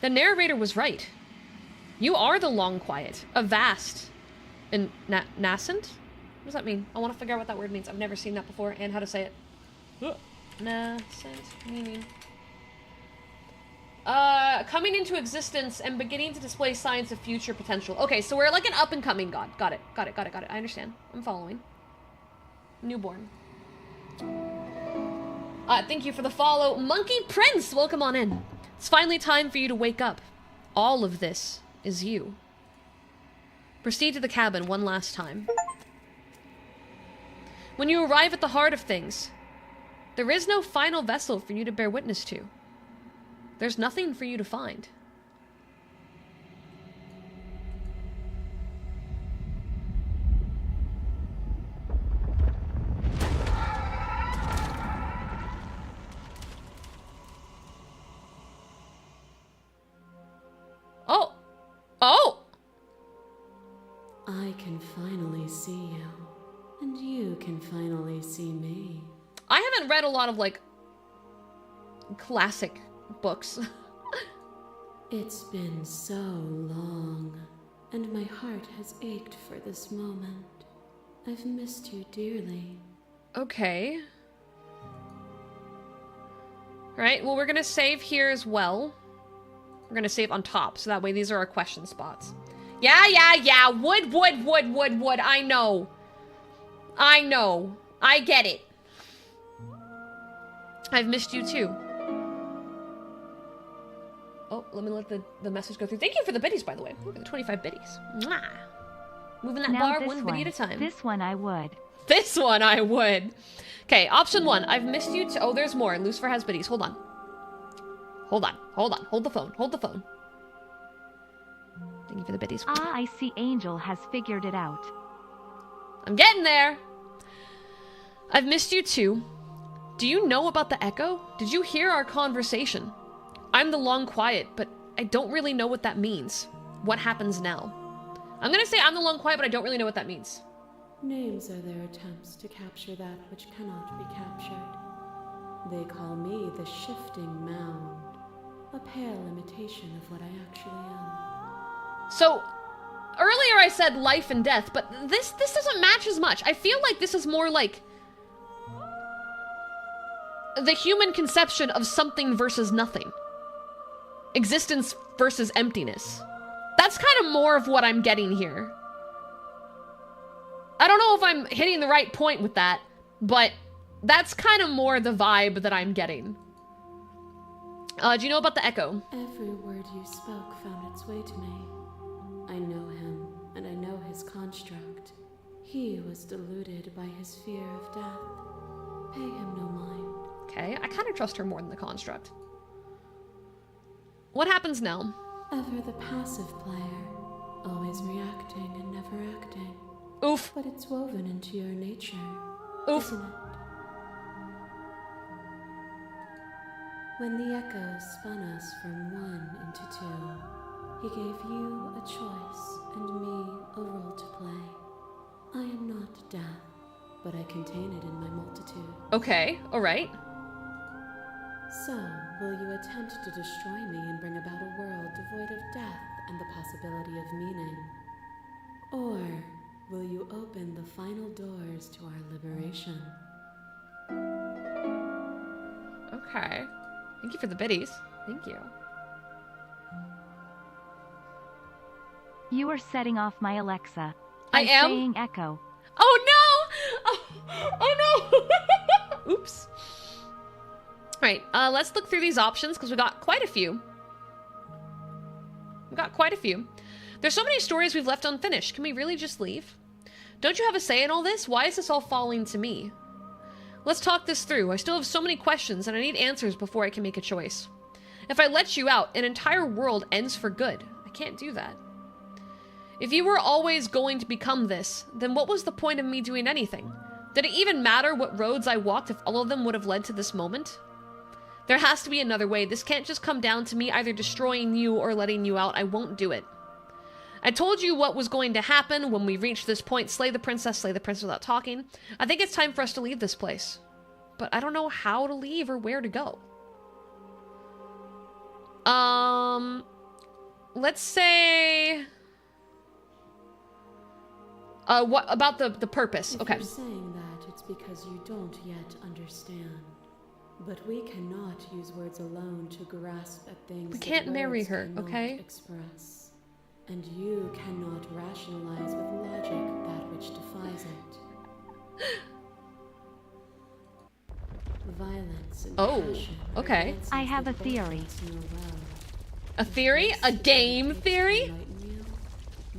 The narrator was right. You are the long quiet, a vast and nascent? What does that mean? I want to figure out what that word means. I've never seen that before and how to say it. Nascent meaning. Coming into existence and beginning to display signs of future potential. Okay, so we're like an up-and-coming god. Got it. I understand. I'm following. Newborn. Thank you for the follow. Monkey Prince, welcome on in. It's finally time for you to wake up. All of this is you. Proceed to the cabin one last time. When you arrive at the heart of things, there is no final vessel for you to bear witness to. There's nothing for you to find. Oh! Oh! I can finally see you, and you can finally see me. I haven't read a lot of, like, classic books. It's been so long, and my heart has ached for this moment. I've missed you dearly. Okay. Right, well, we're gonna save here as well. We're gonna save on top, so that way these are our question spots. Yeah. Wood. I know. I get it. I've missed you too. Oh, let me let the message go through. Thank you for the biddies, by the way. Look at the 25 biddies. Mwah. Moving that bar one biddy at a time. This one I would. This one I would. Okay, option 1. I've missed you too. Oh, there's more. Lucifer has biddies. Hold on. Hold the phone. Thank you for the biddies. Ah, I see Angel has figured it out. I'm getting there. I've missed you too. Do you know about the echo? Did you hear our conversation? I'm the long quiet, but I don't really know what that means. What happens now? I'm gonna say I'm the long quiet, but I don't really know what that means. Names are their attempts to capture that which cannot be captured. They call me the shifting mound, a pale imitation of what I actually am. So, earlier I said life and death, but this doesn't match as much. I feel like this is more like the human conception of something versus nothing. Existence versus emptiness. That's kind of more of what I'm getting here. I don't know if I'm hitting the right point with that, but that's kind of more the vibe that I'm getting. Do you know about the echo? Every word you spoke found its way to me. I know him, and I know his construct. He was deluded by his fear of death. Pay him no mind. Okay, I kind of trust her more than the construct. What happens now? Ever the passive player, always reacting and never acting. Oof. But it's woven into your nature, Oof. isn't it? When the echo spun us from one into two, he gave you a choice and me a role to play. I am not death, but I contain it in my multitude. Okay, alright. So, will you attempt to destroy me and bring about a world devoid of death and the possibility of meaning? Or will you open the final doors to our liberation? Okay. Thank you for the biddies. Thank you. You are setting off my Alexa. I am? Saying echo. Oh no! Oh no! Oops. Alright, let's look through these options because we got quite a few. There's so many stories we've left unfinished. Can we really just leave? Don't you have a say in all this? Why is this all falling to me? Let's talk this through. I still have so many questions and I need answers before I can make a choice. If I let you out, an entire world ends for good. I can't do that. If you were always going to become this, then what was the point of me doing anything? Did it even matter what roads I walked if all of them would have led to this moment? There has to be another way. This can't just come down to me either destroying you or letting you out. I won't do it. I told you what was going to happen when we reached this point. Slay the princess without talking. I think it's time for us to leave this place. But I don't know how to leave or where to go. Let's say... what about the purpose? Okay. If you're saying that, it's because you don't yet understand. But we cannot use words alone to grasp at things we can't marry words her, cannot okay? express. And you cannot rationalize with logic that which defies it. Violence and Oh, passion are okay. dances I have that a both theory. of us know well. A theory? A game theory? Enlighten you?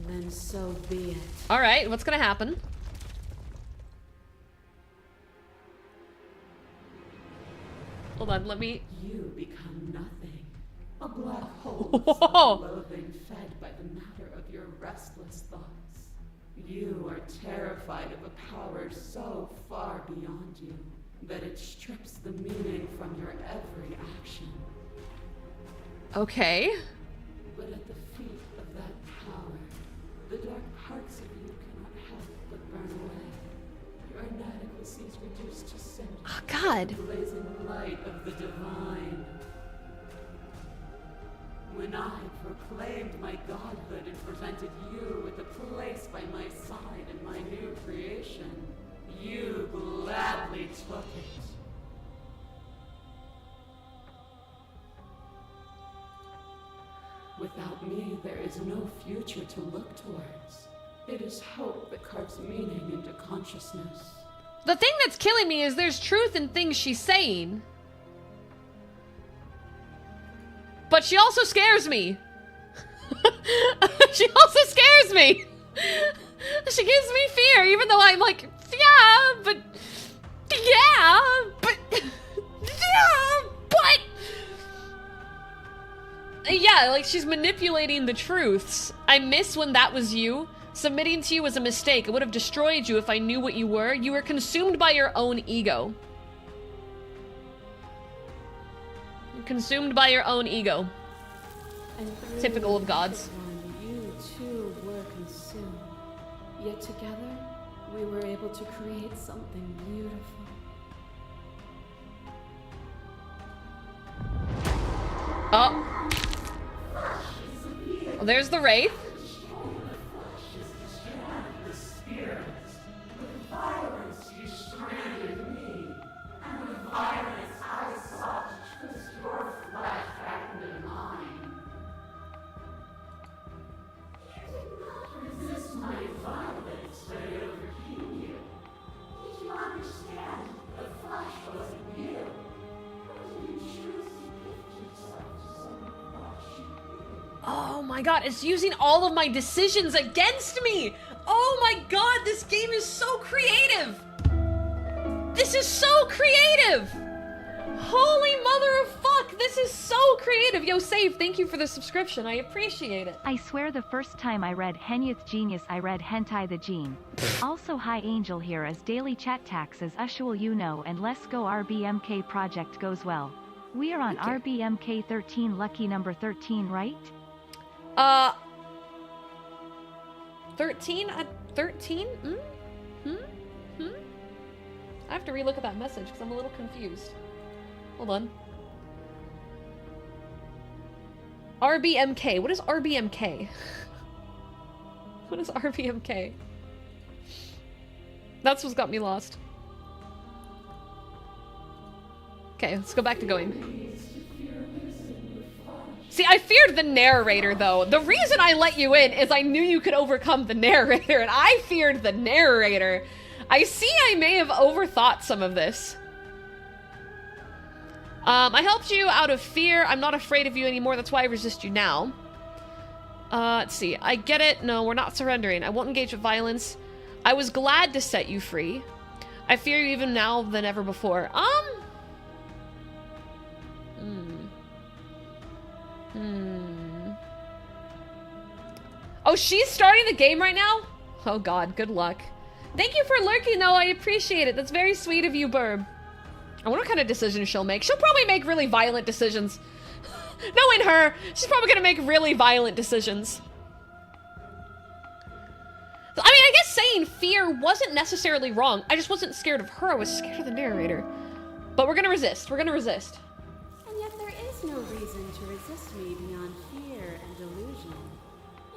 Then so be it. Alright, what's gonna happen? Hold on, let me... You become nothing. A black hole Whoa. of self-loathing fed by the matter of your restless thoughts. You are terrified of a power so far beyond you that it strips the meaning from your every action. Okay. But at the feet of that power, the dark parts of you cannot help but burn away. Your inadequacy is reduced to sin. Oh, God. Blazing light of the divine. When I proclaimed my godhood and presented you with a place by my side in my new creation, you gladly took it. Without me, there is no future to look towards. It is hope that carves meaning into consciousness. The thing that's killing me is there's truth in things she's saying. But she also scares me. She also scares me. She gives me fear, even though I'm like, yeah, but... Yeah, like she's manipulating the truths. I miss when that was you. Submitting to you was a mistake. It would have destroyed you if I knew what you were. You were consumed by your own ego. You're consumed by your own ego. And through Typical of the gods. one, you too were consumed. Yet together, we were able to create something beautiful. Oh. Well, there's the Wraith. Oh my god, it's using all of my decisions against me! Oh my god, this game is so creative! This is so creative! Holy mother of fuck, this is so creative! Yo, Save, thank you for the subscription, I appreciate it. I swear the first time I read Henyuth Genius I read Hentai the Gene. Also hi Angel here as daily chat taxes UwU know and let's go RBMK project goes well. We are on RBMK 13 lucky number 13 right? 13? 13? I have to relook at that message because I'm a little confused. Hold on. RBMK. What is RBMK? What is RBMK? That's what's got me lost. Okay, let's go back to going. See, I feared the narrator, though. The reason I let you in is I knew you could overcome the narrator, and I feared the narrator. I see I may have overthought some of this. I helped you out of fear. I'm not afraid of you anymore. That's why I resist you now. Let's see. I get it. No, we're not surrendering. I won't engage with violence. I was glad to set you free. I fear you even now than ever before. Oh, she's starting the game right now? Oh god, good luck. Thank you for lurking, though. I appreciate it. That's very sweet of you, Burb. I wonder what kind of decisions she'll make. She'll probably make really violent decisions. Knowing her, she's probably gonna make really violent decisions. I mean, I guess saying fear wasn't necessarily wrong. I just wasn't scared of her. I was scared of the narrator. But we're gonna resist. We're gonna resist. And yet there is no reason to resist me beyond fear and delusion.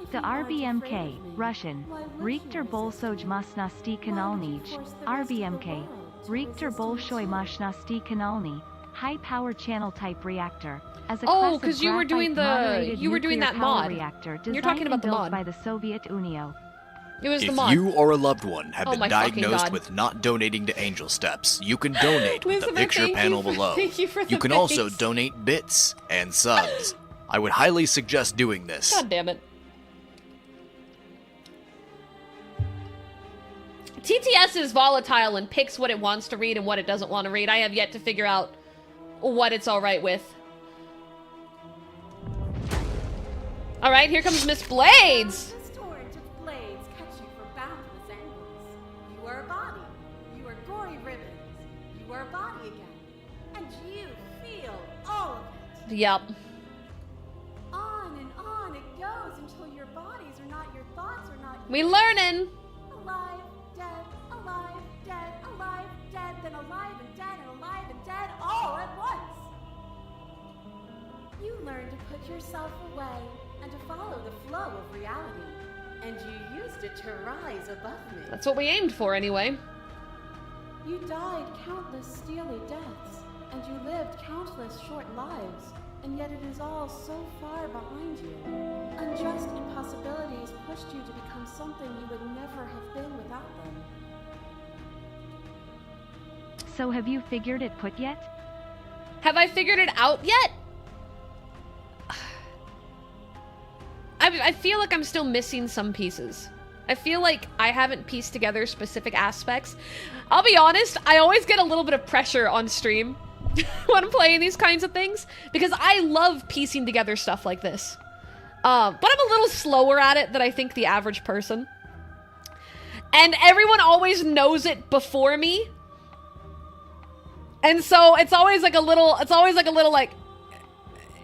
If The you aren't afraid RBMK, of me, Russian, why would you Richter resist Bolsoj me? Masnasti Why Kanalnij, would you force the rest of the RBMK, world to Richter resist me Bolshoi too? Mashnasti Kanalny, high power channel type reactor. As a Oh, class of 'cause you were doing graphite the- moderated you were doing nuclear that power mod. reactor You're designed talking about and the built mod. by the Soviet Union. It was the If mod. you or a loved one have Oh been my fucking diagnosed God. with not donating to Angelsteps, you can donate with the Elizabeth, picture thank panel you for- below. thank you for the You can also bits. donate bits and subs. I would highly suggest doing this. God damn it. TTS is volatile and picks what it wants to read and what it doesn't want to read. I have yet to figure out what it's alright with. Alright, here comes Miss Blades! This torrent of blades cut you for boundless angles. You are a body. You are gory ribbons. You are a body again. And you feel all of it. Yep. On and on it goes until your bodies are not your thoughts, are not We learning! alive, dead, alive, dead, then alive and dead, all at once. You learn to put yourself away and to follow the flow of reality. And you used it to rise above me. That's what we aimed for anyway. You died countless steely deaths, and you lived countless short lives, and yet it is all so far behind you. Unjust impossibilities pushed you to become something you would never have been without them. So have you figured it put yet? Have I figured it out yet? I feel like I'm still missing some pieces. I feel like I haven't pieced together specific aspects. I'll be honest, I always get a little bit of pressure on stream when I'm playing these kinds of things, because I love piecing together stuff like this. But I'm a little slower at it than I think the average person. And everyone always knows it before me. And so it's always like a little, like,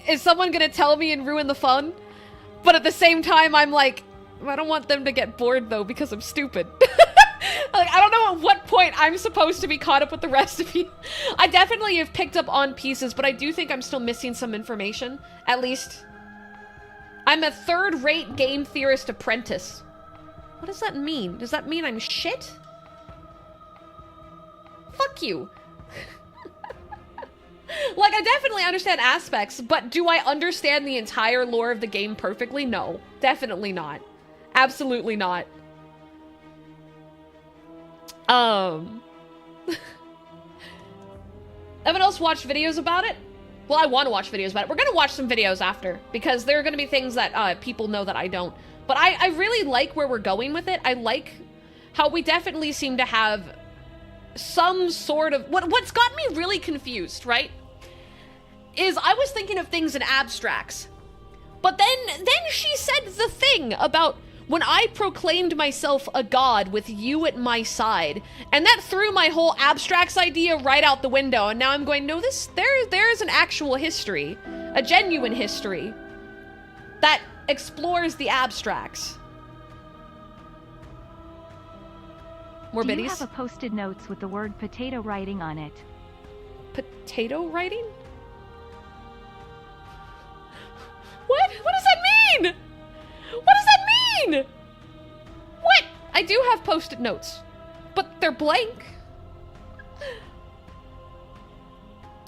is someone gonna tell me and ruin the fun? But at the same time, I'm like, I don't want them to get bored though because I'm stupid. Like, I don't know at what point I'm supposed to be caught up with the rest of you. I definitely have picked up on pieces, but I do think I'm still missing some information. At least, I'm a third-rate game theorist apprentice. What does that mean? Does that mean I'm shit? Fuck you. Like, I definitely understand aspects, but do I understand the entire lore of the game perfectly? No. Definitely not. Absolutely not. Anyone else watch videos about it? Well, I want to watch videos about it. We're gonna watch some videos after, because there are gonna be things that people know that I don't. But I really like where we're going with it. I like how we definitely seem to have some sort of... What's got me really confused, right? Is I was thinking of things in abstracts. But then she said the thing about when I proclaimed myself a god with you at my side. And that threw my whole abstracts idea right out the window. And now I'm going, no, there is an actual history. A genuine history. That explores the abstracts. More Do you biddies? have a posted notes with the word potato writing on it? Potato writing? What? What does that mean? What does that mean? What? I do have post-it notes, but they're blank.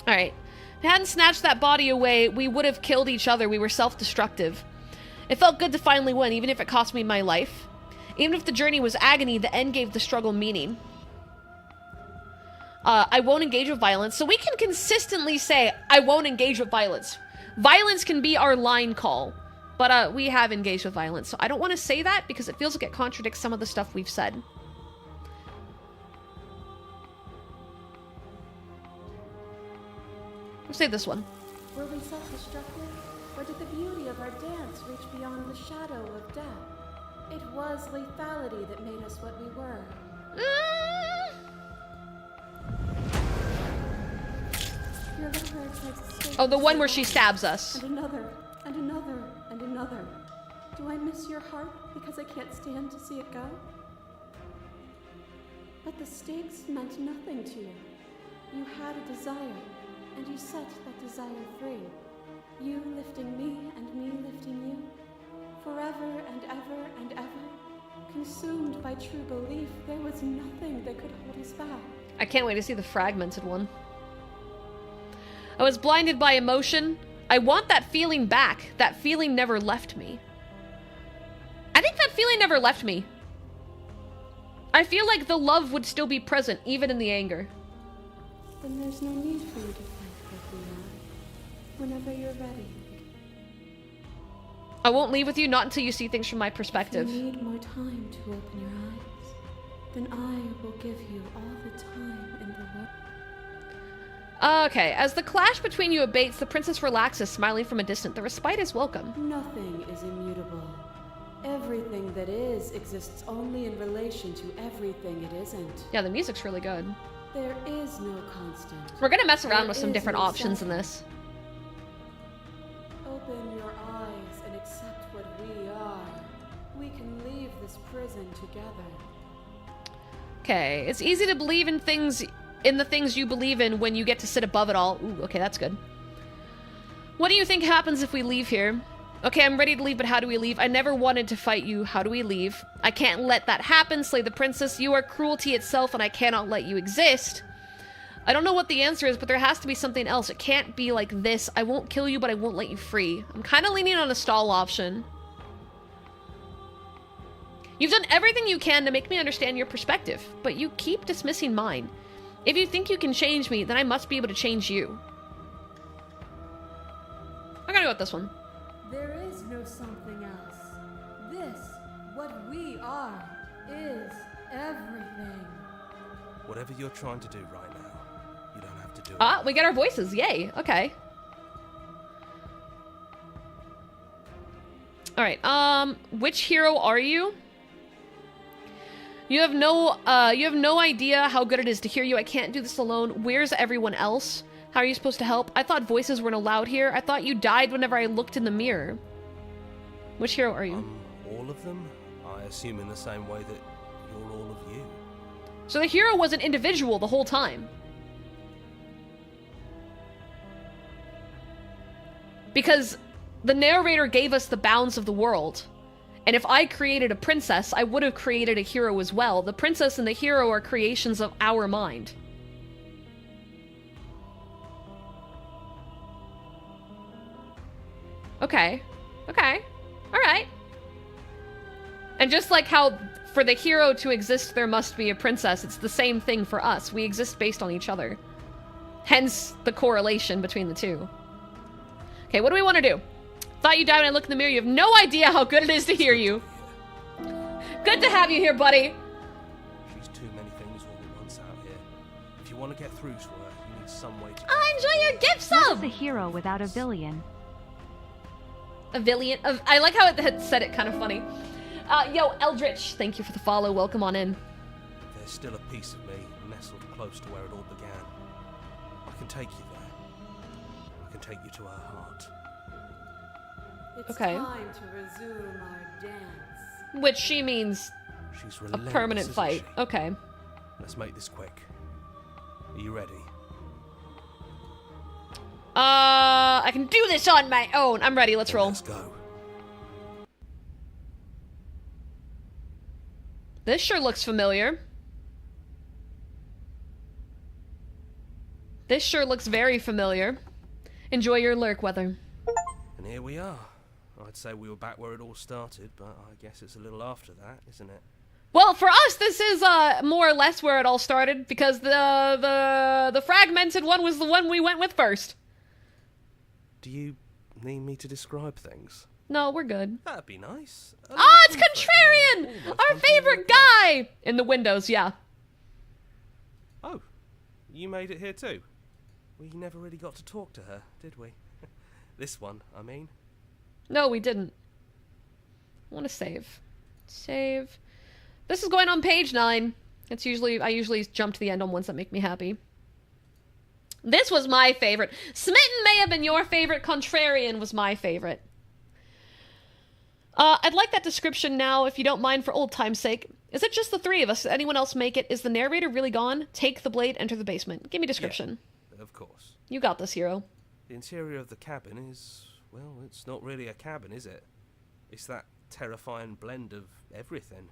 Alright. If I hadn't snatched that body away, we would have killed each other. We were self-destructive. It felt good to finally win, even if it cost me my life. Even if the journey was agony, the end gave the struggle meaning. I won't engage with violence. So we can consistently say, I won't engage with violence. Violence can be our line call. But we have engaged with violence. So I don't want to say that because it feels like it contradicts some of the stuff we've said. Let's say this one. Were we self-destructive, or did the beauty of our dance reach beyond the shadow of death? It was lethality that made us what we were. Your lover tries to stay Oh, the one where she stabs us. and another, and another, and another. Do I miss your heart because I can't stand to see it go? But the stakes meant nothing to you. You had a desire, and you set that desire free. You lifting me and me lifting you. Forever and ever and ever. Consumed by true belief, there was nothing that could hold us back. I can't wait to see the fragmented one. I was blinded by emotion. I want that feeling back. That feeling never left me. I think that feeling never left me. I feel like the love would still be present, even in the anger. Then there's no need for you to fight for who you are. Whenever you're ready. I won't leave with you, not until you see things from my If perspective. you need more time to open your eyes, then I will give you all the time in the world. Okay, as the clash between you abates, the princess relaxes, smiling from a distance. The respite is welcome. Nothing is immutable. Everything that is exists only in relation to everything it isn't. Yeah, the music's really good. There is no constant. We're gonna mess around There with some is different no options in second. this. Open your eyes and accept what we are. We can leave this prison together. Okay, it's easy to believe in the things you believe in when you get to sit above it all. Ooh, okay, that's good. What do you think happens if we leave here? Okay, I'm ready to leave, but how do we leave? I never wanted to fight you. How do we leave? I can't let that happen, slay the princess. You are cruelty itself, and I cannot let you exist. I don't know what the answer is, but there has to be something else. It can't be like this. I won't kill you, but I won't let you free. I'm kind of leaning on a stall option. You've done everything you can to make me understand your perspective, but you keep dismissing mine. If you think you can change me, then I must be able to change you. I'm gonna go with this one. There is no something else. This, what we are, is everything. Whatever you're trying to do right now, you don't have to do it. Ah, we get our voices. Yay. Okay. All right. Which hero are you? You have no idea how good it is to hear you. I can't do this alone. Where's everyone else? How are you supposed to help? I thought voices weren't allowed here. I thought you died whenever I looked in the mirror. Which hero are you? All of them? I assume in the same way that you're all of you. So the hero was an individual the whole time. Because the narrator gave us the bounds of the world. And if I created a princess, I would have created a hero as well. The princess and the hero are creations of our mind. Okay. Okay. Alright. And just like how for the hero to exist there must be a princess, it's the same thing for us. We exist based on each other. Hence the correlation between the two. Okay, what do we want to do? Thought you died when I looked in the mirror. You have no idea how good it is to hear you. Good to have you here, buddy. She's too many things all at once out here. If you want to get through to her, you need some way to... I enjoy your gift What sub! is a hero without a villain? A villain. I like how it had said it kind of funny. Yo, Eldritch, thank you for the follow. Welcome on in. There's still a piece of me nestled close to where it all began. I can take you there. I can take you to her heart. It's Okay. time to resume our dance. Which she means She's a relentless, permanent isn't fight. she? Okay. Let's make this quick. Are you ready? I can do this on my own. I'm ready. Let's Then roll. Let's go. This sure looks familiar. This sure looks very familiar. Enjoy your lurk, Weather. And here we are. I'd say we were back where it all started, but I guess it's a little after that, isn't it? Well, for us, this is more or less where it all started because the fragmented one was the one we went with first. Do you need me to describe things? No, we're good. That'd be nice. Ah, it's Contrarian! Our favorite guy! In the windows, yeah. Oh, you made it here too? We never really got to talk to her, did we? This one, I mean. No, we didn't. I want to save. Save. This is going on page 9. It's usually, I usually jump to the end on ones that make me happy. This was my favorite. Smitten may have been your favorite. Contrarian was my favorite. I'd like that description now, if you don't mind, for old time's sake. Is it just the three of us? Did anyone else make it? Is the narrator really gone? Take the blade, enter the basement. Give me description. Yeah, of course. You got this, hero. The interior of the cabin is, well, it's not really a cabin, is it? It's that terrifying blend of everything.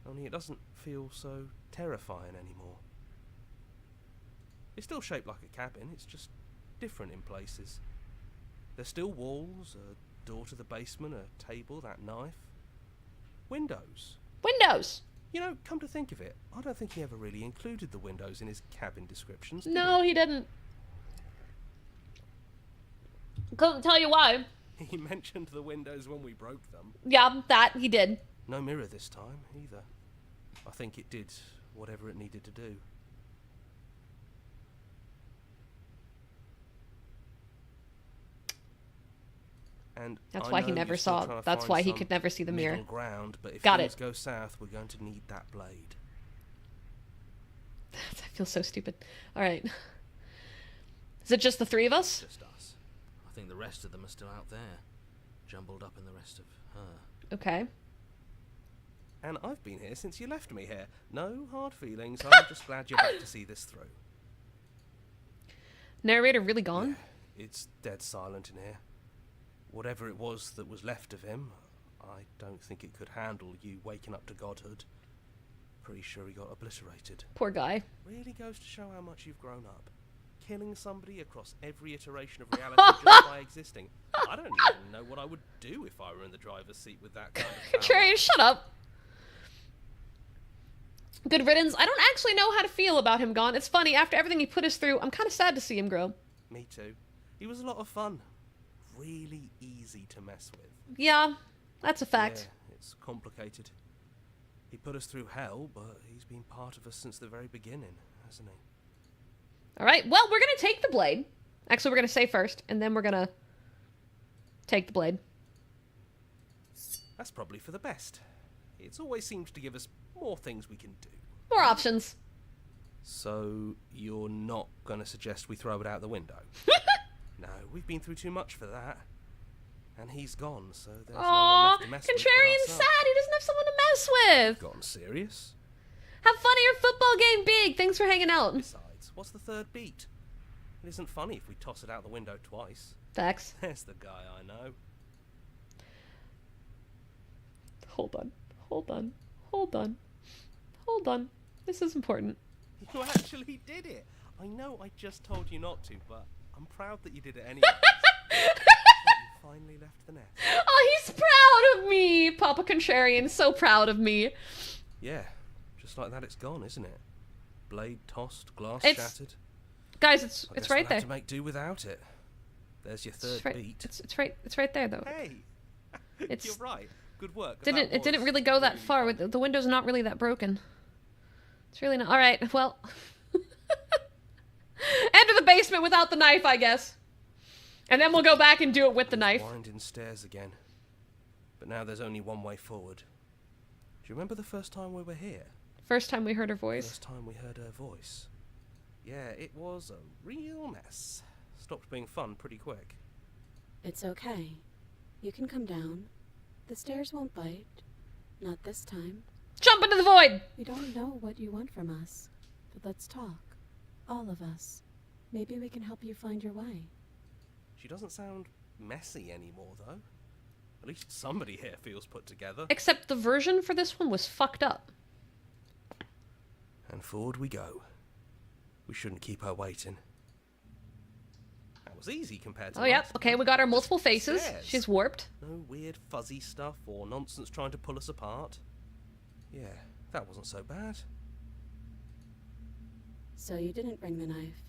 Only it doesn't feel so terrifying anymore. It's still shaped like a cabin, it's just different in places. There's still walls, a door to the basement, a table, that knife. Windows. Windows! You know, come to think of it, I don't think he ever really included the windows in his cabin descriptions, did No, he didn't. Couldn't tell you why. he? He mentioned the windows when we broke them. Yeah, that he did. No mirror this time, either. I think it did whatever it needed to do. And That's I why he know never you're still saw. trying to That's find why he some could never see the mirror. middle ground, but if Got things it. go south, we're going to need that blade. I feel so stupid. All right. Is it just the three of us? Just us. I think the rest of them are still out there, jumbled up in the rest of her. Okay. And I've been here since you left me here. No hard feelings. I'm just glad you're back to see this through. Narrator really gone? Yeah, it's dead silent in here. Whatever it was that was left of him, I don't think it could handle you waking up to godhood. Pretty sure he got obliterated. Poor guy. Really goes to show how much you've grown up. Killing somebody across every iteration of reality just by existing. I don't even know what I would do if I were in the driver's seat with that kind of power. Contrarian, shut up. Good riddance. I don't actually know how to feel about him gone. It's funny, after everything he put us through, I'm kind of sad to see him grow. Me too. He was a lot of fun. Really easy to mess with. Yeah, that's a fact. Yeah, it's complicated. He put us through hell, but he's been part of us since the very beginning, hasn't he? All right, well, we're going to take the blade. Actually, we're going to say first, and then we're going to take the blade. That's probably for the best. It's always seems to give us more things we can do. More options. So, you're not going to suggest we throw it out the window? No, we've been through too much for that. And he's gone, so there's no one Aww, left to mess with. Contrarian's but sad. ourselves. He doesn't have someone to mess with. Gotten serious? Have fun at your football game, Big. Thanks for hanging out. Besides, what's the third beat? It isn't funny if we toss it out the window twice. Facts. There's the guy I know. Hold on. Hold on. Hold on. Hold on. This is important. You actually did it. I know I just told you not to, but I'm proud that you did it anyway. You finally left the nest. Oh, he's proud of me. Papa Contrarian, so proud of me. Yeah, just like that it's gone, isn't it? Blade tossed, glass It's- shattered. Guys, I it's guess right we'll there. have to make do without it. There's your third It's right, beat. it's right there though. Hey, It's- you're right. Good work. It didn't really go that far. With With the window's not really that broken. It's really not. All right. Well, enter the basement without the knife, I guess. And then we'll go back and do it with the knife. Winding stairs again. But now there's only one way forward. Do you remember the first time we were here? First time we heard her voice. First time we heard her voice. Yeah, it was a real mess. Stopped being fun pretty quick. It's okay. You can come down. The stairs won't bite. Not this time. Jump into the void. We don't know what you want from us, but let's talk. All of us. Maybe we can help you find your way. She doesn't sound messy anymore, though. At least somebody here feels put together. Except the version for this one was fucked up. And forward we go. We shouldn't keep her waiting. That was easy compared to Oh, yep. last Okay, time. we got our multiple faces. Stairs. She's warped. No weird fuzzy stuff or nonsense trying to pull us apart. Yeah, that wasn't so bad. So you didn't bring the knife.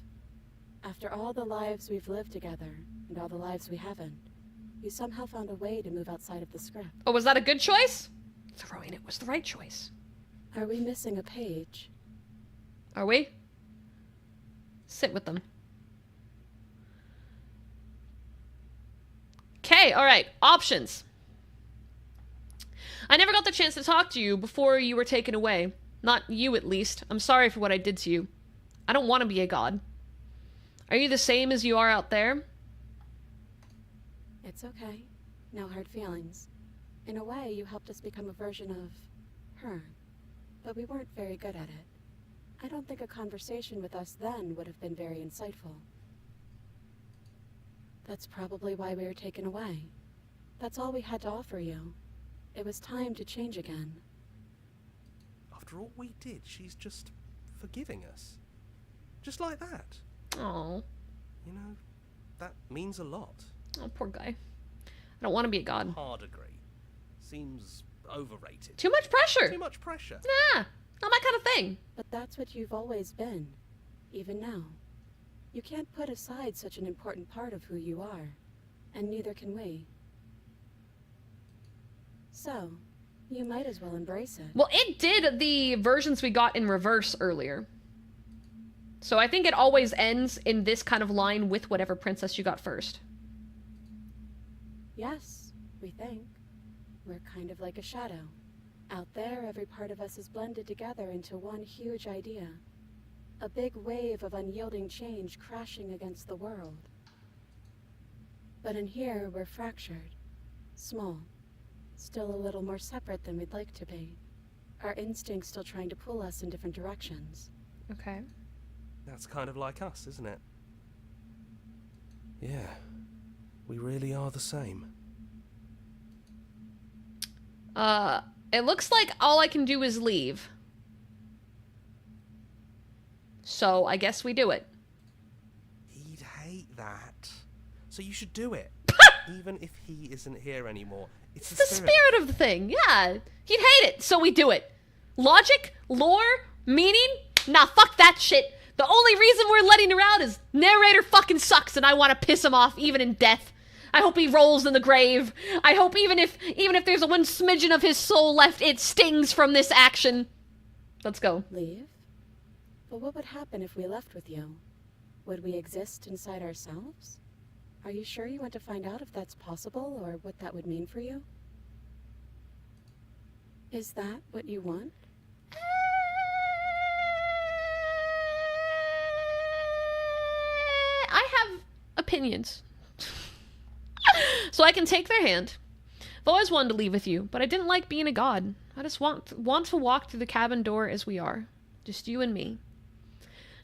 After all the lives we've lived together, and all the lives we haven't, you somehow found a way to move outside of the script. Oh, was that a good choice? Throwing it was the right choice. Are we missing a page? Are we? Sit with them. Okay, alright. Options. I never got the chance to talk to you before you were taken away. Not you, at least. I'm sorry for what I did to you. I don't want to be a god. Are you the same as you are out there? It's okay. No hard feelings. In a way, you helped us become a version of her. But we weren't very good at it. I don't think a conversation with us then would have been very insightful. That's probably why we were taken away. That's all we had to offer you. It was time to change again. After all we did, she's just forgiving us. Just like that. Oh, You know, that means a lot. oh, poor guy. I don't want to be a god. Hard agree. Seems overrated. Too much pressure. Too much pressure. Nah, not my kind of thing. But that's what you've always been, even now. You can't put aside such an important part of who you are, and neither can we. So, you might as well embrace it. Well, it did the versions we got in reverse earlier. So I think it always ends in this kind of line with whatever princess you got first. Yes, we think. We're kind of like a shadow. Out there, every part of us is blended together into one huge idea. A big wave of unyielding change crashing against the world. But in here, we're fractured. Small. Still a little more separate than we'd like to be. Our instincts still trying to pull us in different directions. Okay. That's kind of like us, isn't it? Yeah. We really are the same. It looks like all I can do is leave. So I guess we do it. He'd hate that. So you should do it. Even if he isn't here anymore. It's the spirit of the thing, yeah. He'd hate it, so we do it. Logic? Lore? Meaning? Nah, fuck that shit. The only reason we're letting her out is narrator fucking sucks and I want to piss him off even in death. I hope he rolls in the grave. I hope even if there's one smidgen of his soul left, it stings from this action. Let's go. Leave? But what would happen if we left with you? Would we exist inside ourselves? Are you sure you want to find out if that's possible or what that would mean for you? Is that what you want? I have opinions. So I can take their hand. I've always wanted to leave with you, but I didn't like being a god. I just want to walk through the cabin door as we are. Just you and me.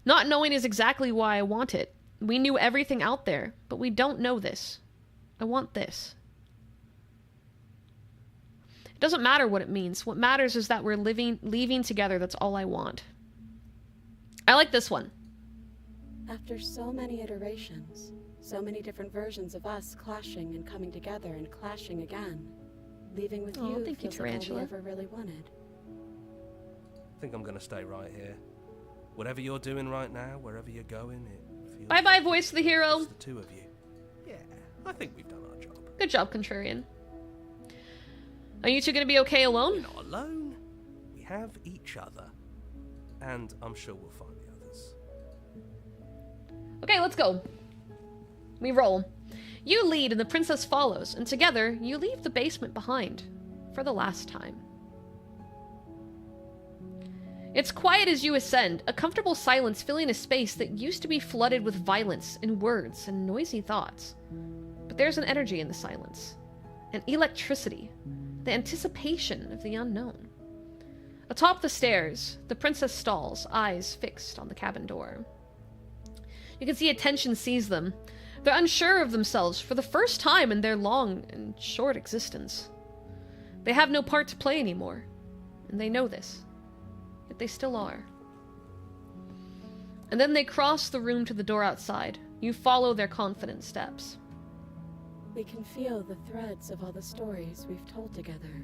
Not knowing is exactly why I want it. We knew everything out there, but we don't know this. I want this. It doesn't matter what it means. What matters is that we're leaving together. That's all I want. I like this one. After so many iterations, so many different versions of us clashing and coming together and clashing again, leaving with you thank you, feels like all we Tarantula. ever really wanted. I think I'm gonna stay right here. Whatever you're doing right now, wherever you're going, it feels Bye-bye, like voice of the hero. it's the two of you. Yeah, I think we've done our job. Good job, Contrarian. Are you two gonna be okay alone? We're not alone. We have each other. And I'm sure we'll find the others. Okay, let's go. We roll. You lead and the princess follows, and together you leave the basement behind. For the last time. It's quiet as you ascend, a comfortable silence filling a space that used to be flooded with violence and words and noisy thoughts. But there's an energy in the silence. An electricity. The anticipation of the unknown. Atop the stairs, the princess stalls, eyes fixed on the cabin door. You can see a tension seize them. They're unsure of themselves for the first time in their long and short existence. They have no part to play anymore, and they know this. Yet they still are. And then they cross the room to the door outside. You follow their confident steps. We can feel the threads of all the stories we've told together,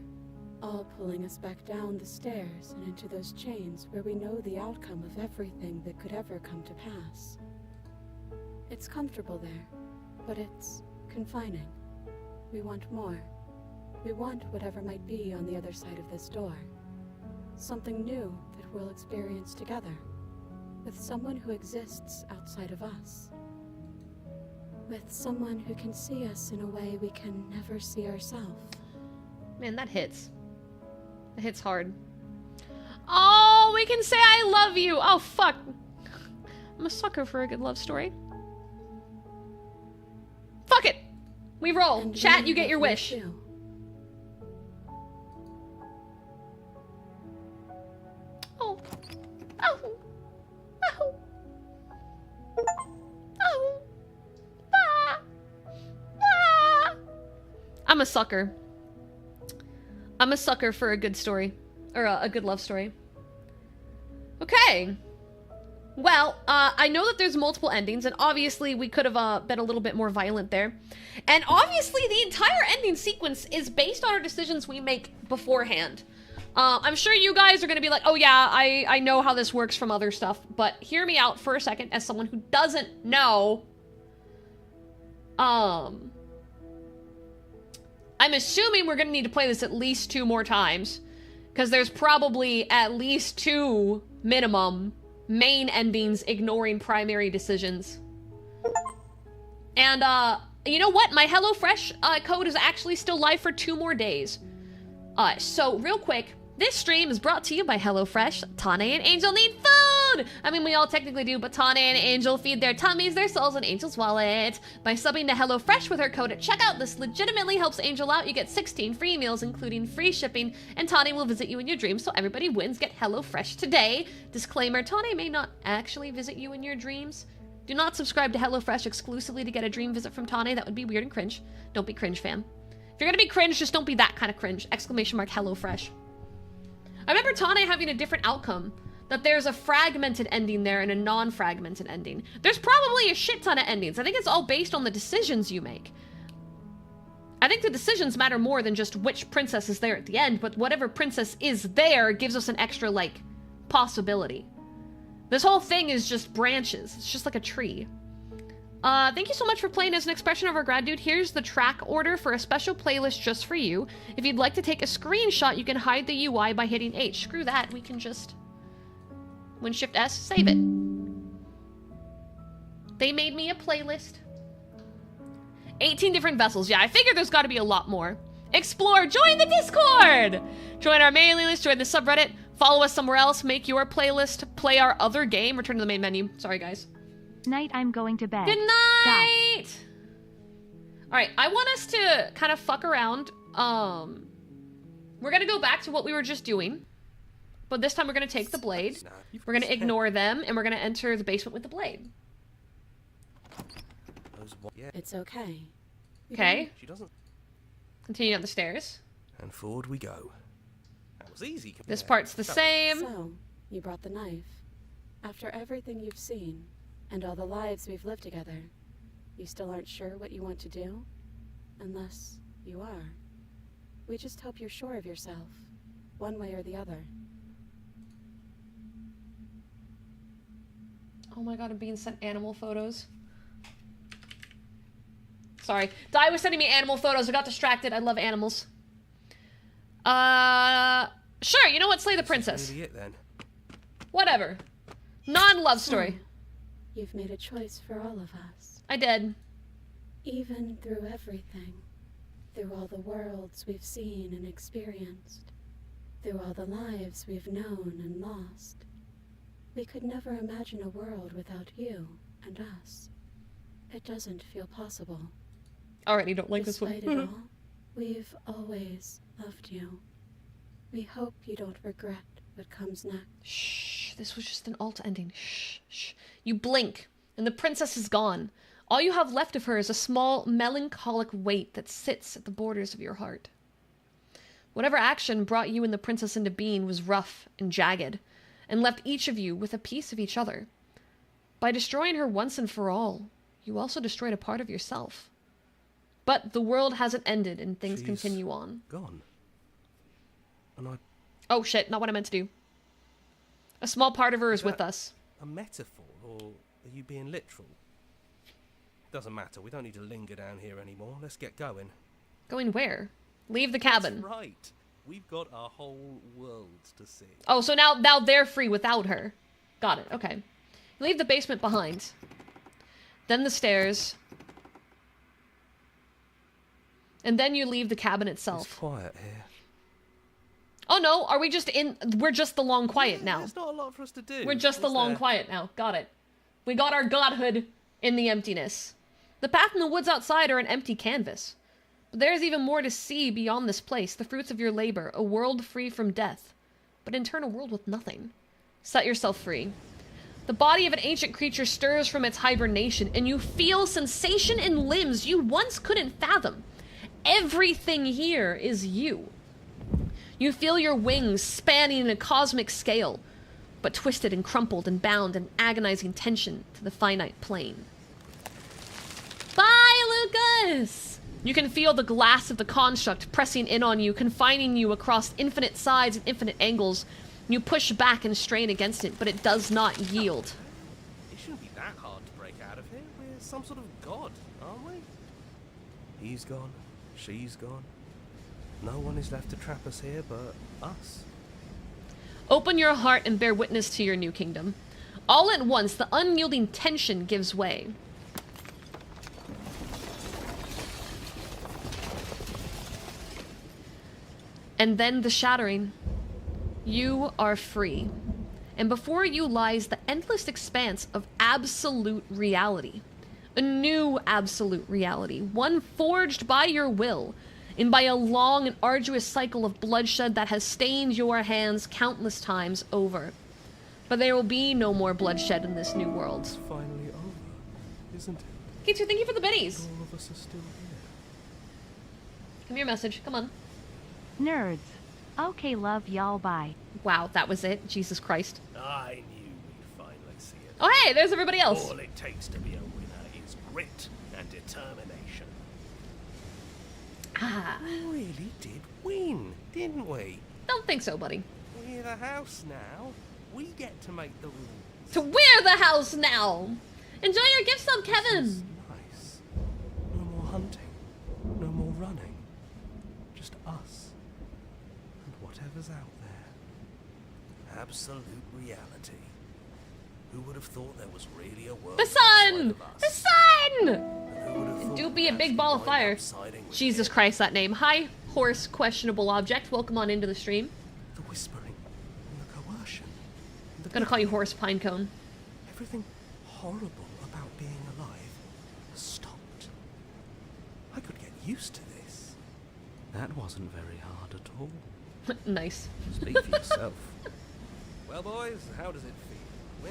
all pulling us back down the stairs and into those chains where we know the outcome of everything that could ever come to pass. It's comfortable there, but it's confining. We want more. We want whatever might be on the other side of this door. Something new that we'll experience together, with someone who exists outside of us. With someone who can see us in a way we can never see ourselves. Man, that hits. That hits hard. Oh, we can say I love you! Oh, fuck. I'm a sucker for a good love story. Fuck it! We roll. And Chat, we you get your love wish. too. Oh. Oh. Oh. Oh. Ah. Ah. I'm a sucker. I'm a sucker for a good story. Or a good love story. Okay. Well, I know that there's multiple endings, and obviously we could have been a little bit more violent there. And obviously the entire ending sequence is based on our decisions we make beforehand. I'm sure you guys are gonna be like, oh yeah, I know how this works from other stuff, but hear me out for a second as someone who doesn't know. I'm assuming we're gonna need to play this at least 2 more times, because there's probably at least 2 minimum main endings ignoring primary decisions. And, you know what? My HelloFresh code is actually still live for 2 more days. So, real quick, this stream is brought to you by HelloFresh. Tane and Angel need food! I mean, we all technically do, but Tane and Angel feed their tummies, their souls, and Angel's wallet. By subbing to HelloFresh with her code at checkout, this legitimately helps Angel out. You get 16 free meals, including free shipping, and Tane will visit you in your dreams, so everybody wins. Get HelloFresh today. Disclaimer, Tane may not actually visit you in your dreams. Do not subscribe to HelloFresh exclusively to get a dream visit from Tane. That would be weird and cringe. Don't be cringe, fam. If you're gonna be cringe, just don't be that kind of cringe. Exclamation mark HelloFresh. I remember Tane having a different outcome. That there's a fragmented ending there and a non-fragmented ending. There's probably a shit ton of endings. I think it's all based on the decisions you make. I think the decisions matter more than just which princess is there at the end, but whatever princess is there gives us an extra, like, possibility. This whole thing is just branches. It's just like a tree. Thank you so much for playing as an expression of our gratitude. Here's the track order for a special playlist just for you. If you'd like to take a screenshot, you can hide the UI by hitting H. Screw that, we can just... when Shift S, save it. They made me a playlist. 18 different vessels. Yeah, I figured there's got to be a lot more. Explore, join the Discord! Join our mailing list, join the subreddit, follow us somewhere else, make your playlist, play our other game, return to the main menu. Sorry, guys. Night, I'm going to bed. Good night! Alright, I want us to kind of fuck around. We're gonna go back to what we were just doing. But this time we're gonna take the blade. We're gonna ignore them, and we're gonna enter the basement with the blade. It's okay. Okay. She doesn't. Continue down the stairs. And forward we go. That was easy. This part's the same. So, you brought the knife. After everything you've seen, and all the lives we've lived together, you still aren't sure what you want to do? Unless you are. We just hope you're sure of yourself, one way or the other. Oh my god, I'm being sent animal photos. Sorry. Di was sending me animal photos. I got distracted. I love animals. Sure, you know what? Slay the princess. Maybe it then. Whatever. Non-love story. You've made a choice for all of us. I did. Even through everything. Through all the worlds we've seen and experienced. Through all the lives we've known and lost. We could never imagine a world without you and us. It doesn't feel possible. Already don't like this one. Despite it all, we've always loved you. We hope you don't regret what comes next. Shh, this was just an alt ending. Shh, shh. You blink, and the princess is gone. All you have left of her is a small, melancholic weight that sits at the borders of your heart. Whatever action brought you and the princess into being was rough and jagged, and left each of you with a piece of each other. By destroying her once and for all, you also destroyed a part of yourself. But the world hasn't ended, and things continue on. Gone. And I... Oh shit, not what I meant to do. A small part of her is with us. A metaphor, or are you being literal? Doesn't matter, we don't need to linger down here anymore. Let's get going. Going where? Leave the cabin. That's right. We've got a whole world to see. Oh, so now they're free without her. Got it, okay. Leave the basement behind. Then the stairs. And then you leave the cabin itself. It's quiet here. Oh no, are we just in... We're just the long quiet now. There's not a lot for us to do. We're just the long quiet now. Got it. We got our godhood in the emptiness. The path and the woods outside are an empty canvas. But there's even more to see beyond this place. The fruits of your labor. A world free from death. But in turn, a world with nothing. Set yourself free. The body of an ancient creature stirs from its hibernation, and you feel sensation in limbs you once couldn't fathom. Everything here is you. You feel your wings spanning in a cosmic scale. but twisted and crumpled and bound in agonizing tension to the finite plane. Bye, Lucas! You can feel the glass of the construct pressing in on you, confining you across infinite sides and infinite angles. You push back and strain against it, but it does not yield. It shouldn't be that hard to break out of here. We're some sort of god, aren't we? He's gone. She's gone. No one is left to trap us here but us. Open your heart and bear witness to your new kingdom. All at once, the unyielding tension gives way. And then the shattering. You are free. And before you lies the endless expanse of absolute reality. A new absolute reality, one forged by your will, and by a long and arduous cycle of bloodshed that has stained your hands countless times over. But there will be no more bloodshed in this new world. It's finally over, isn't it? Kitsu, thank you for the biddies. All of us are still here. Come here, message. Come on. Nerds. Okay, love y'all, bye. Wow, that was it. Jesus Christ. I knew we'd finally see it. Oh, hey, there's everybody else. All it takes to be a winner is grit and determination. Ah, We really did win, didn't we? don't think so, buddy. We're the house now. We get to make the rules. To we're the house now. Enjoy your gift sub, This is Kevin. nice. No more hunting. No more running. Just us. And whatever's out there. Absolute reality. Who would have thought there was really a world The sun! outside of us? The sun! And who would have thought Do be we'd a big actually ball of wind fire. up siding with Jesus him? Christ, that name. Hi, horse questionable object. Welcome on into the stream. The whispering. And the coercion. The Gonna call you horse pinecone. Everything horrible about being alive has stopped. I could get used to this. That wasn't very hard at all. Nice. Speak for yourself. Well, boys, how does it feel?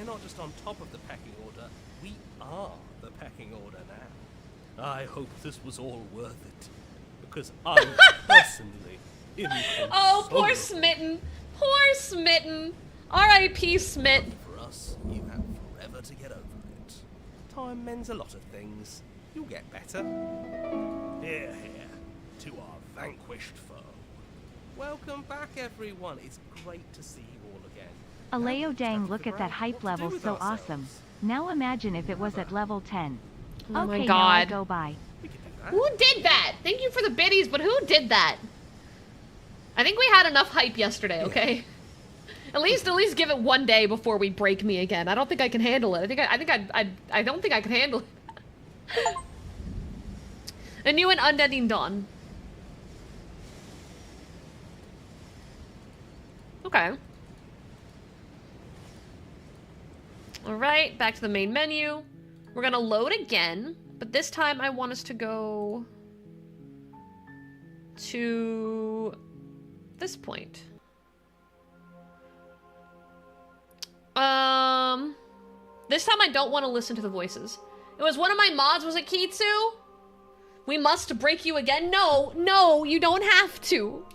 We're not just on top of the pecking order, we are the pecking order now. I hope this was all worth it, because I'm personally inconsolable. Oh, poor Smitten. Poor Smitten. R.I.P. Smit. For us, you have forever to get over it. Time mends a lot of things. You'll get better. Here, here, to our vanquished foe. Welcome back, everyone. It's great to see you all again. Aleo Now, dang, time to look at figure that out hype what to level, do with so ourselves. awesome. Now imagine if it was at level 10. Oh my Okay, now I God. go by. We can do that. Who did that? Thank you for the biddies, but who did that? I think we had enough hype yesterday, okay? At least give it one day before we break me again. I don't think I can handle it. I don't think I can handle it. A new and unending dawn. Okay. Alright, back to the main menu. We're gonna load again, but this time I want us to go to this point. This time I don't want to listen to the voices. It was one of my mods, was it Kitsu? We must break you again? No, no, you don't have to.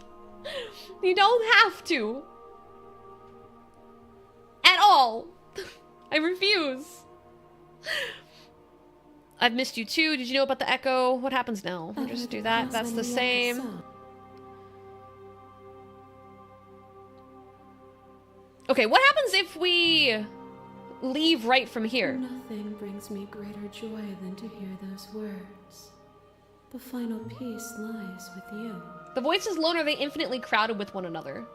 You don't have to. At all. I refuse. I've missed you too. Did you know about the echo? What happens now? We'll just do that. That's the same. Okay, what happens if we leave right from here? Nothing brings me greater joy than to hear those words. The final peace lies with you. The voices alone, are they infinitely crowded with one another?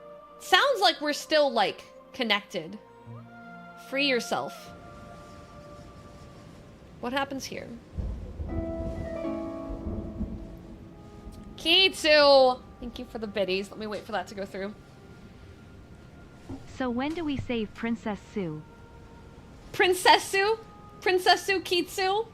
Sounds like we're still, like, connected. Free yourself. What happens here? Kitsu! Thank you for the biddies. Let me wait for that to go through. So when do we save Pwincessu? Pwincessu? Pwincessu Kitsu?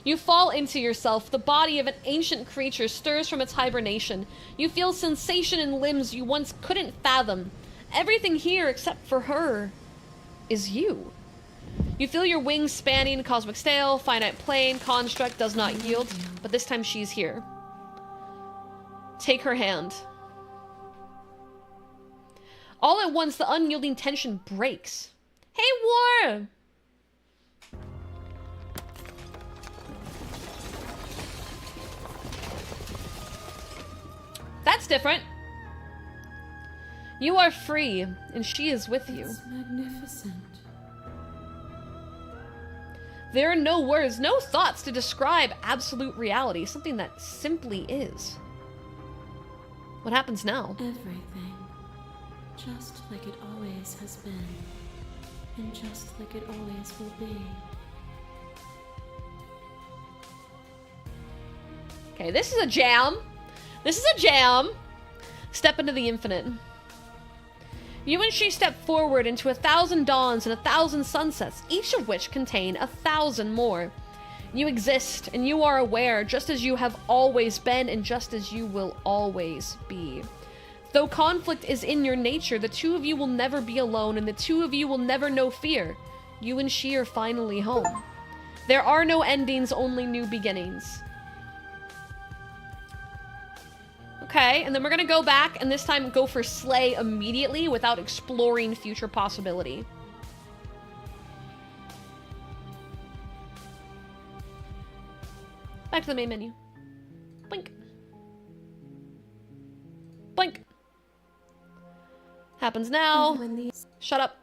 You fall into yourself. The body of an ancient creature stirs from its hibernation. You feel sensation in limbs you once couldn't fathom. Everything here, except for her, is you. You feel your wings spanning, cosmic stale, finite plane, construct does not yield, but this time she's here. Take her hand. All at once, the unyielding tension breaks. Hey, War! That's different. You are free, and she is with you. It's magnificent. There are no words, no thoughts to describe absolute reality, something that simply is. What happens now? Everything. Just like it always has been. And just like it always will be. Okay, this is a jam. This is a jam. Step into the infinite. You and she step forward into 1,000 dawns and 1,000 sunsets, each of which contain 1,000 more. You exist, and you are aware, just as you have always been, and just as you will always be. Though conflict is in your nature, the two of you will never be alone, and the two of you will never know fear. You and she are finally home. There are no endings, only new beginnings. Okay, and then we're gonna go back, and this time go for slay immediately without exploring future possibility. Back to the main menu. Blink. Blink. Happens now. Shut up.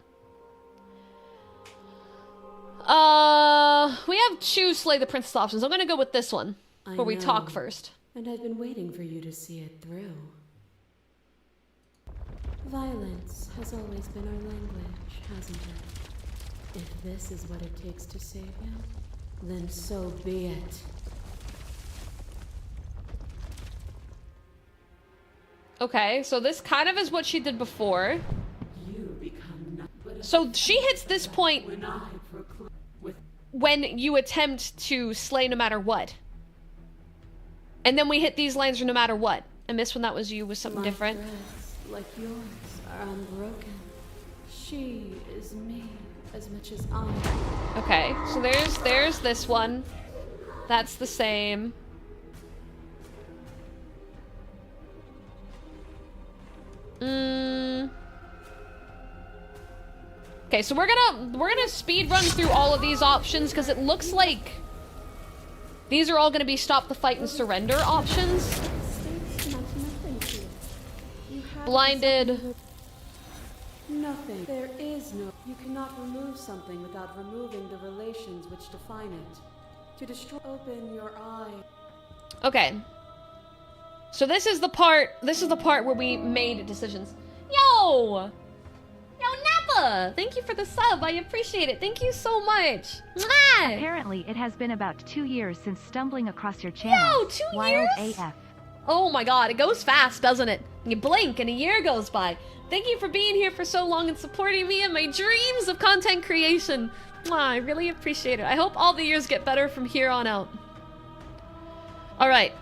We have two slay the princess options. I'm gonna go with this one, where we talk first. And I've been waiting for you to see it through. Violence has always been our language, hasn't it? If this is what it takes to save you, then so be it. Okay, so this kind of is what she did before. So she hits this point when you attempt to slay no matter what. And then we hit these lines no matter what. And this one that was you was something different. Threads, like yours, are unbroken. She is me as much as I. Okay, so there's this one. That's the same. Okay, so we're gonna speed run through all of these options because it looks like these are all gonna be stop the fight and surrender options. Blinded. Nothing. There is no. You cannot remove something without removing the relations which define it. To destroy. Open your eye. Okay. So this is the part where we made decisions. Yo! Yo, Nappa! Thank you for the sub. I appreciate it. Thank you so much. Mwah! Apparently, it has been about 2 years since stumbling across your channel. Yo, 2 Wild years? AF. Oh my god, it goes fast, doesn't it? You blink and a year goes by. Thank you for being here for so long and supporting me in my dreams of content creation. Mwah, I really appreciate it. I hope all the years get better from here on out. Alright.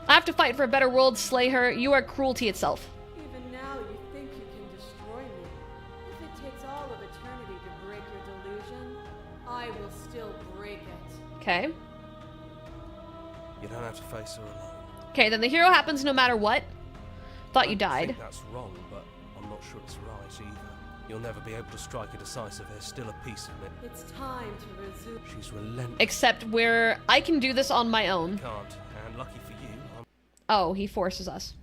I have to fight for a better world, slay her. You are cruelty itself. Even now, you think you can destroy me. If it takes all of eternity to break your delusion, I will still break it. Okay. You don't have to face her alone. Okay, then the hero happens no matter what. Thought you I died. think that's wrong, but I'm not sure it's right either. You'll never be able to strike a decisive. There's still a piece of it. It's time to resume. She's relentless. Except where I can do this on my own. Can't, and lucky for you, I'm... Oh, he forces us.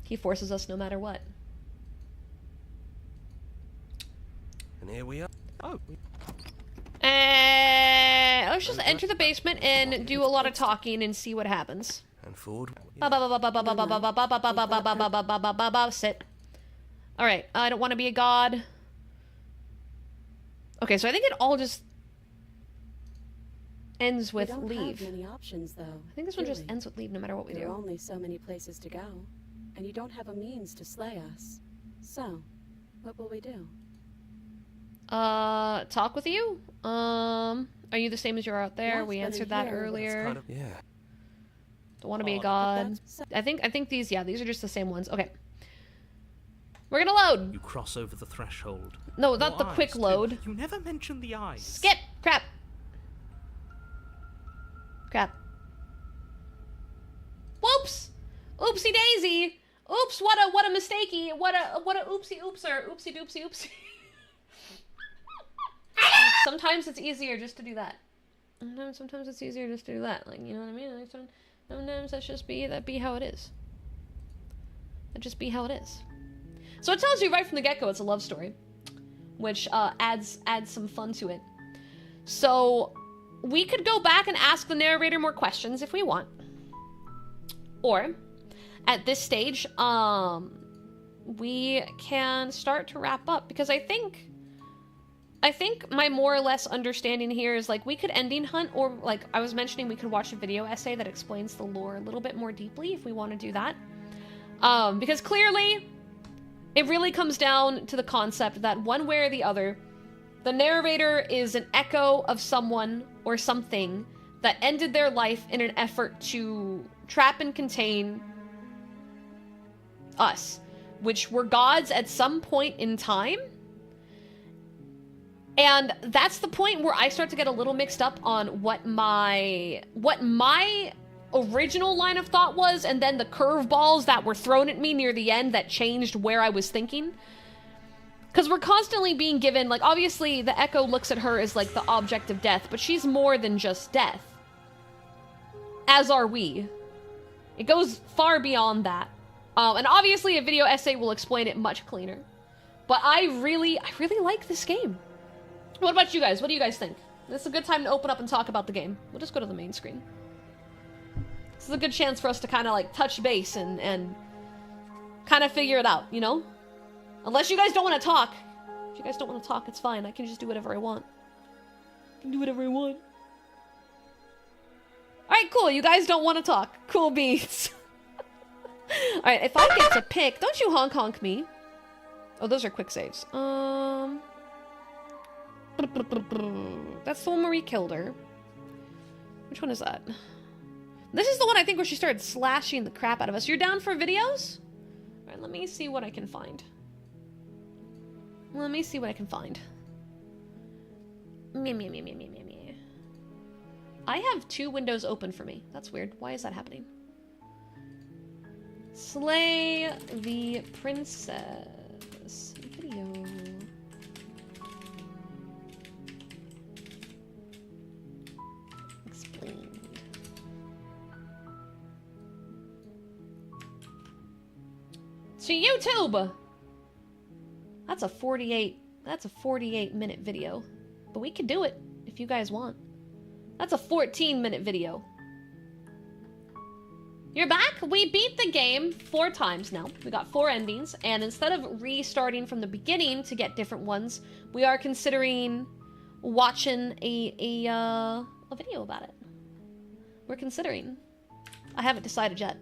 He forces us no matter what. And here we are. Oh. Let's just enter the basement and do a lot of talking and see what happens. And forward. Sit. Alright, I don't want to be a god. Okay, so I think it all just ends with We don't leave. have many options, though. I think this one just ends with leave no matter what we There are do. only so many places to go, and you don't have a means to slay us. So, what will we do? Talk with you? Are you the same as you are out there? Yes, We but in answered that here, it's earlier. Kind of, yeah. Don't want to be a Oh, god. I think these, yeah, these are just the same ones. Okay. We're gonna load. You cross over the threshold. No, not Your the quick eyes, too. load. You never mention the eyes. Skip! Crap. Crap. Whoops! Oopsie daisy! Oops, what a mistakey. What a oopsie oopser. Oopsie doopsie oopsie. Sometimes it's easier just to do that. Sometimes it's easier just to do that. Like, you know what I mean? Like, sometimes that be how it is. That just be how it is. So it tells you right from the get-go it's a love story, which adds some fun to it. So we could go back and ask the narrator more questions if we want. Or at this stage, we can start to wrap up, because I think my more or less understanding here is, like, we could ending hunt, or, like I was mentioning, we could watch a video essay that explains the lore a little bit more deeply if we want to do that. Because clearly, it really comes down to the concept that one way or the other, the narrator is an echo of someone or something that ended their life in an effort to trap and contain us, which were gods at some point in time. And that's the point where I start to get a little mixed up on what my original line of thought was, and then the curveballs that were thrown at me near the end that changed where I was thinking. Because we're constantly being given, like, obviously the Echo looks at her as, like, the object of death, but she's more than just death. As are we. It goes far beyond that. And obviously a video essay will explain it much cleaner. But I really like this game. What about you guys? What do you guys think? This is a good time to open up and talk about the game. We'll just go to the main screen. This is a good chance for us to kind of, like, touch base and kind of figure it out, you know? Unless you guys don't want to talk. If you guys don't want to talk, it's fine. I can just do whatever I want. I can do whatever I want. Alright, cool. You guys don't want to talk. Cool beans. Alright, if I get to pick... Don't you honk me. Oh, those are quick saves. That's the one where we killed her. Which one is that? This is the one I think where she started slashing the crap out of us. You're down for videos? Alright, let me see what I can find. Let me see what I can find. Me. I have 2 windows open for me. That's weird. Why is that happening? Slay the Princess. Video. Explained. To YouTube! That's a 48-minute video. But we can do it if you guys want. That's a 14-minute video. You're back? We beat the game 4 times now. We got 4 endings, and instead of restarting from the beginning to get different ones, we are considering watching a video about it. We're considering. I haven't decided yet.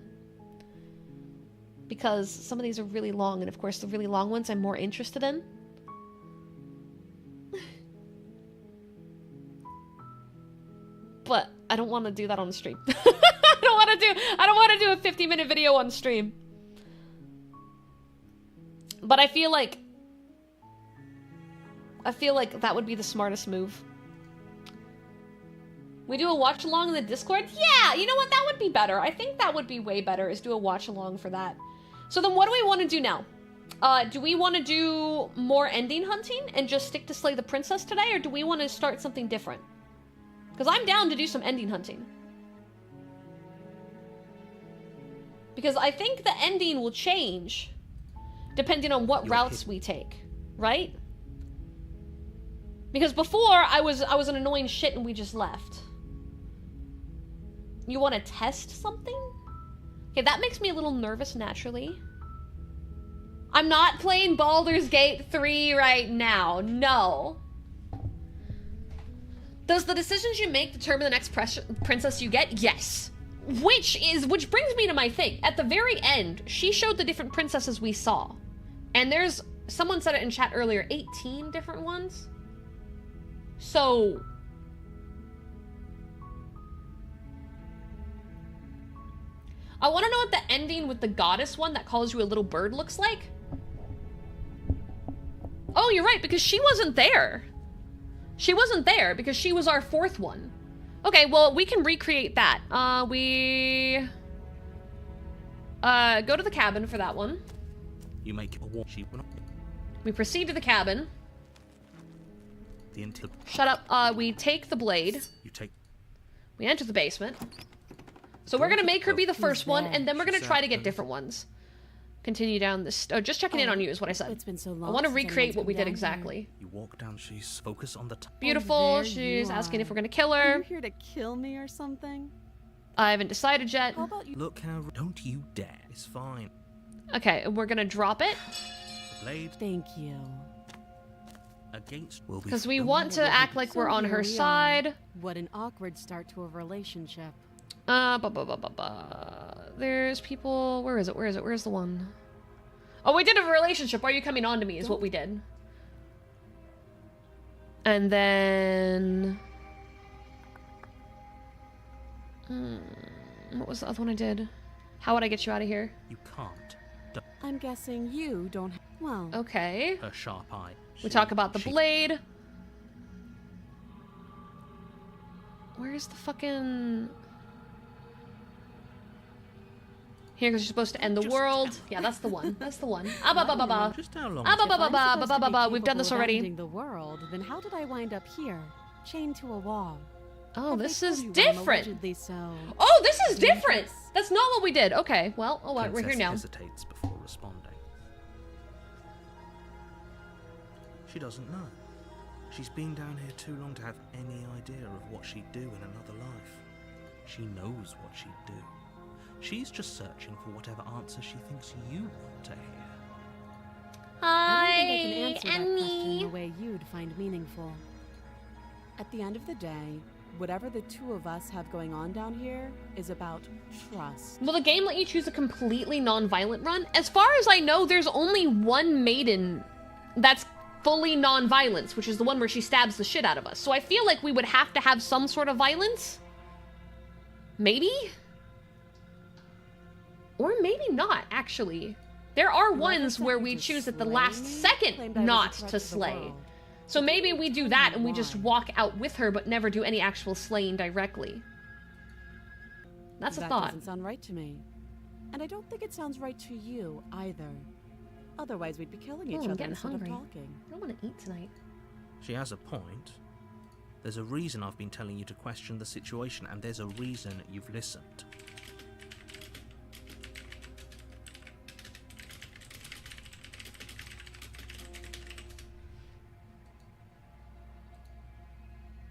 Because some of these are really long, and of course the really long ones I'm more interested in. But I don't want to do that on stream. I don't want to do a 50-minute video on stream. But I feel like that would be the smartest move. We do a watch along in the Discord? Yeah, you know what? That would be better. I think that would be way better, is do a watch along for that. So then what do we want to do now? Do we want to do more ending hunting and just stick to Slay the Princess today, or do we want to start something different? Because I'm down to do some ending hunting. Because I think the ending will change depending on what routes we take, right? Because before I was an annoying shit and we just left. You want to test something? Okay, that makes me a little nervous naturally. I'm not playing Baldur's Gate 3 right now. No. Does the decisions you make determine the next princess you get? Yes. Which brings me to my thing. At the very end, she showed the different princesses we saw. And there's, someone said it in chat earlier, 18 different ones? So... I want to know what the ending with the goddess one that calls you a little bird looks like. Oh, you're right, because she wasn't there. She wasn't there because she was our 4th one. Okay, well, we can recreate that. Go to the cabin for that one. You make a war. She will not. We proceed to the cabin. The inter. Shut up. We take the blade. You take. We enter the basement. So we're gonna make her be the first one, and then we're gonna try to get different ones. Continue down this. Oh, just checking in on you is what I said. It's been so long. I want to since recreate anyone's what we come did down exactly. You walk down. She's focus on the. Beautiful. there She's you asking if are. we're gonna kill Are her. you here to kill me or something? I haven't decided yet. How about you? Look how. Don't you dare. It's fine. Okay, and we're gonna drop it The blade Thank you. against will be. because we want to act like we're on here her we are. side. What an awkward start to a relationship. There's people. Where is it? Where is it? Where's the one? Oh, we did a relationship. Why are you coming on to me? Is what we did. And then. What was the other one I did? How would I get you out of here? You can't. I'm guessing you don't. Well, Okay. Her sharp eye. We talk about the She- blade. Where's the fucking... Here, because you're supposed to end the Just world. tell- Yeah, that's the one. That's the one. Ah, ba ba ba ba. Just how long? Ah, ba if ba ba I'm ba supposed ba to ba be ba. We've done capable this of already. ending the world, then how did I wind up here, chained to a wall? Oh, Have they this told is you I'm different. allegedly so. Oh, this is different. dangerous? That's not what we did. Okay, well, oh, well, we're here Princess now. hesitates before responding. She doesn't know. She's been down here too long to have any idea of what she'd do in another life. She knows what she'd do. She's just searching for whatever answer she thinks you want to hear. I don't think I can Hi, answer that question in Annie. a way you'd find meaningful. At the end of the day, whatever the two of us have going on down here is about trust. Will the game let you choose a completely non-violent run? As far as I know, there's only one maiden that's fully non-violence, which is the one where she stabs the shit out of us. So I feel like we would have to have some sort of violence. Maybe? Or maybe not, actually. There are ones where we choose at the last second not to slay. So maybe we do that and we just walk out with her but never do any actual slaying directly. That's a That thought. doesn't sound right to me. And I don't think it sounds right to you either. Otherwise, we'd be killing each I'm other getting instead hungry. of talking. I don't want to eat tonight. She has a point. There's a reason I've been telling you to question the situation, and there's a reason you've listened.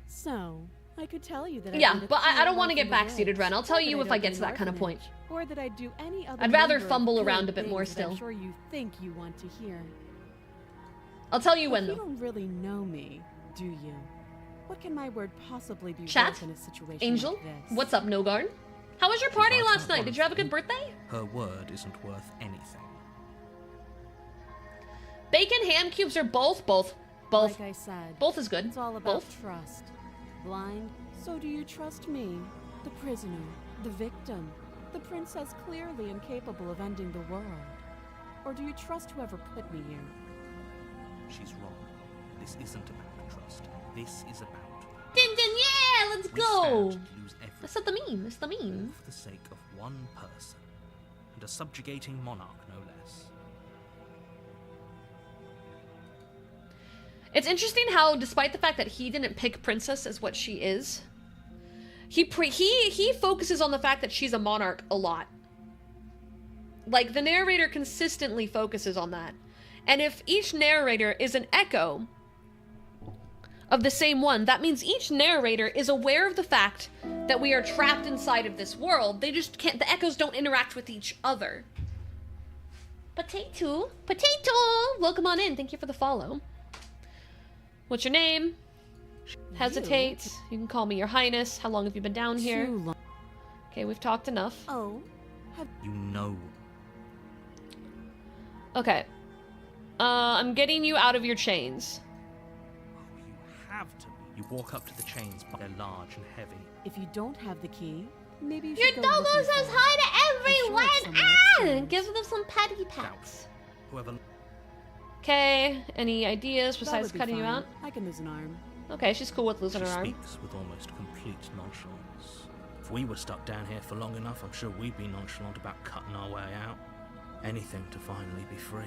So, I could tell you that Yeah, I'd end but up I don't killing want to off get in the backseated, woods, Ren. I'll tell or you that if I'd I get open to that an kind of point. orphanage, or that I'd do any other I'd rather number of fumble good around a bit more things that I'm still. sure you think you want to hear. I'll tell you But when, you though. don't really know me, do you? What can my word possibly be Chat? worth in a situation Angel? like this? What's up, Nogarn? How was your party Right, last not night? Did you have a good honestly. birthday? Her word isn't worth anything. Bacon, ham cubes, or both? Both. Like I said, Both is good. it's all about Both. trust. Blind, so do you trust me? The prisoner, the victim, the princess clearly incapable of ending the world? Or do you trust whoever put me here? She's wrong. This isn't about trust. This is about Din din, yeah, let's we go. stand to lose everything. That's not the meme. That's the All meme. for the sake of one person, and a subjugating monarch, no less. It's interesting how, despite the fact that he didn't pick Princess as what she is, he focuses on the fact that she's a monarch a lot. Like, the narrator consistently focuses on that. And if each narrator is an echo of the same one, that means each narrator is aware of the fact that we are trapped inside of this world. They just can't, the echoes don't interact with each other. Potato! Potato! Welcome on in. Thank you for the follow. What's your name? Hesitate. You can call me your highness. How long have you been down here? Too long. Okay, we've talked enough. Oh, You know. Okay. I'm getting you out of your chains. Oh, you have to. You walk up to the chains, but they're large and heavy. if you don't have the key, maybe you Your should go dogo looking says for it. hi to I'm sure it's everyone! somewhere Ah! upstairs. Gives them some patty pats. Whoever. Okay, any ideas That besides would be cutting you fine. out? I can lose an arm. Okay, she's cool with losing She her arm. speaks with almost complete nonchalance. If we were stuck down here for long enough, I'm sure we'd be nonchalant about cutting our way out. Anything to finally be free.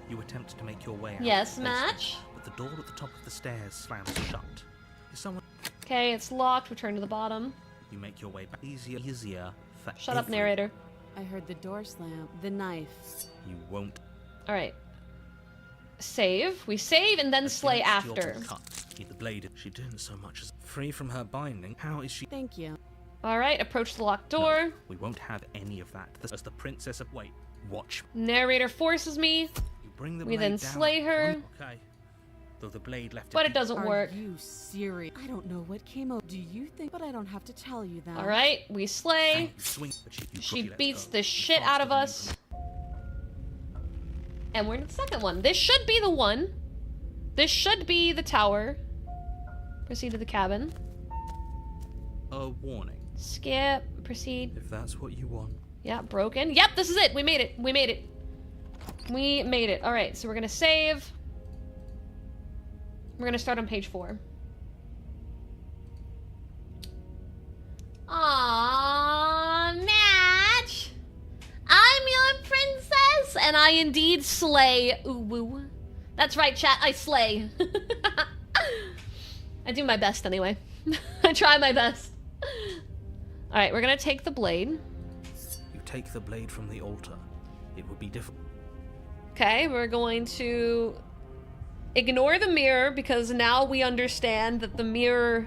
You attempt to make your way out. Yes, Match? But the door at the top of the stairs slams shut. Is someone... Okay, it's locked. Return to the bottom. You make your way back. Easier for Shut up, narrator. I heard the door slam. The knife. You won't. Alright. Save. We save and then slay after. The blade. She didn't so much as free from her binding. How is she? Thank you. Alright, approach the locked door. No, we won't have any of that. As the princess of... Wait, watch. Narrator forces me. You bring the We blade then down. slay her. Okay. Though the blade left But it doesn't work. Are you serious? I don't know what came out. Do you think? But I don't have to tell you that. Alright, we slay. Swing, She beats the shit out of us. And we're in the second one. This should be the one. This should be the tower. Proceed to the cabin. A warning. Skip. Proceed. If that's what you want. Yeah, broken. Yep, this is it. We made it. We made it. We made it. Alright, so we're gonna save. We're gonna start on page 4. Aww, Match! I'm your princess, and I indeed slay UwU. That's right, chat, I slay. I do my best anyway. I try my best. Alright, we're gonna take the blade. You take the blade from the altar. It would be difficult. Okay, we're going to ignore the mirror because now we understand that the mirror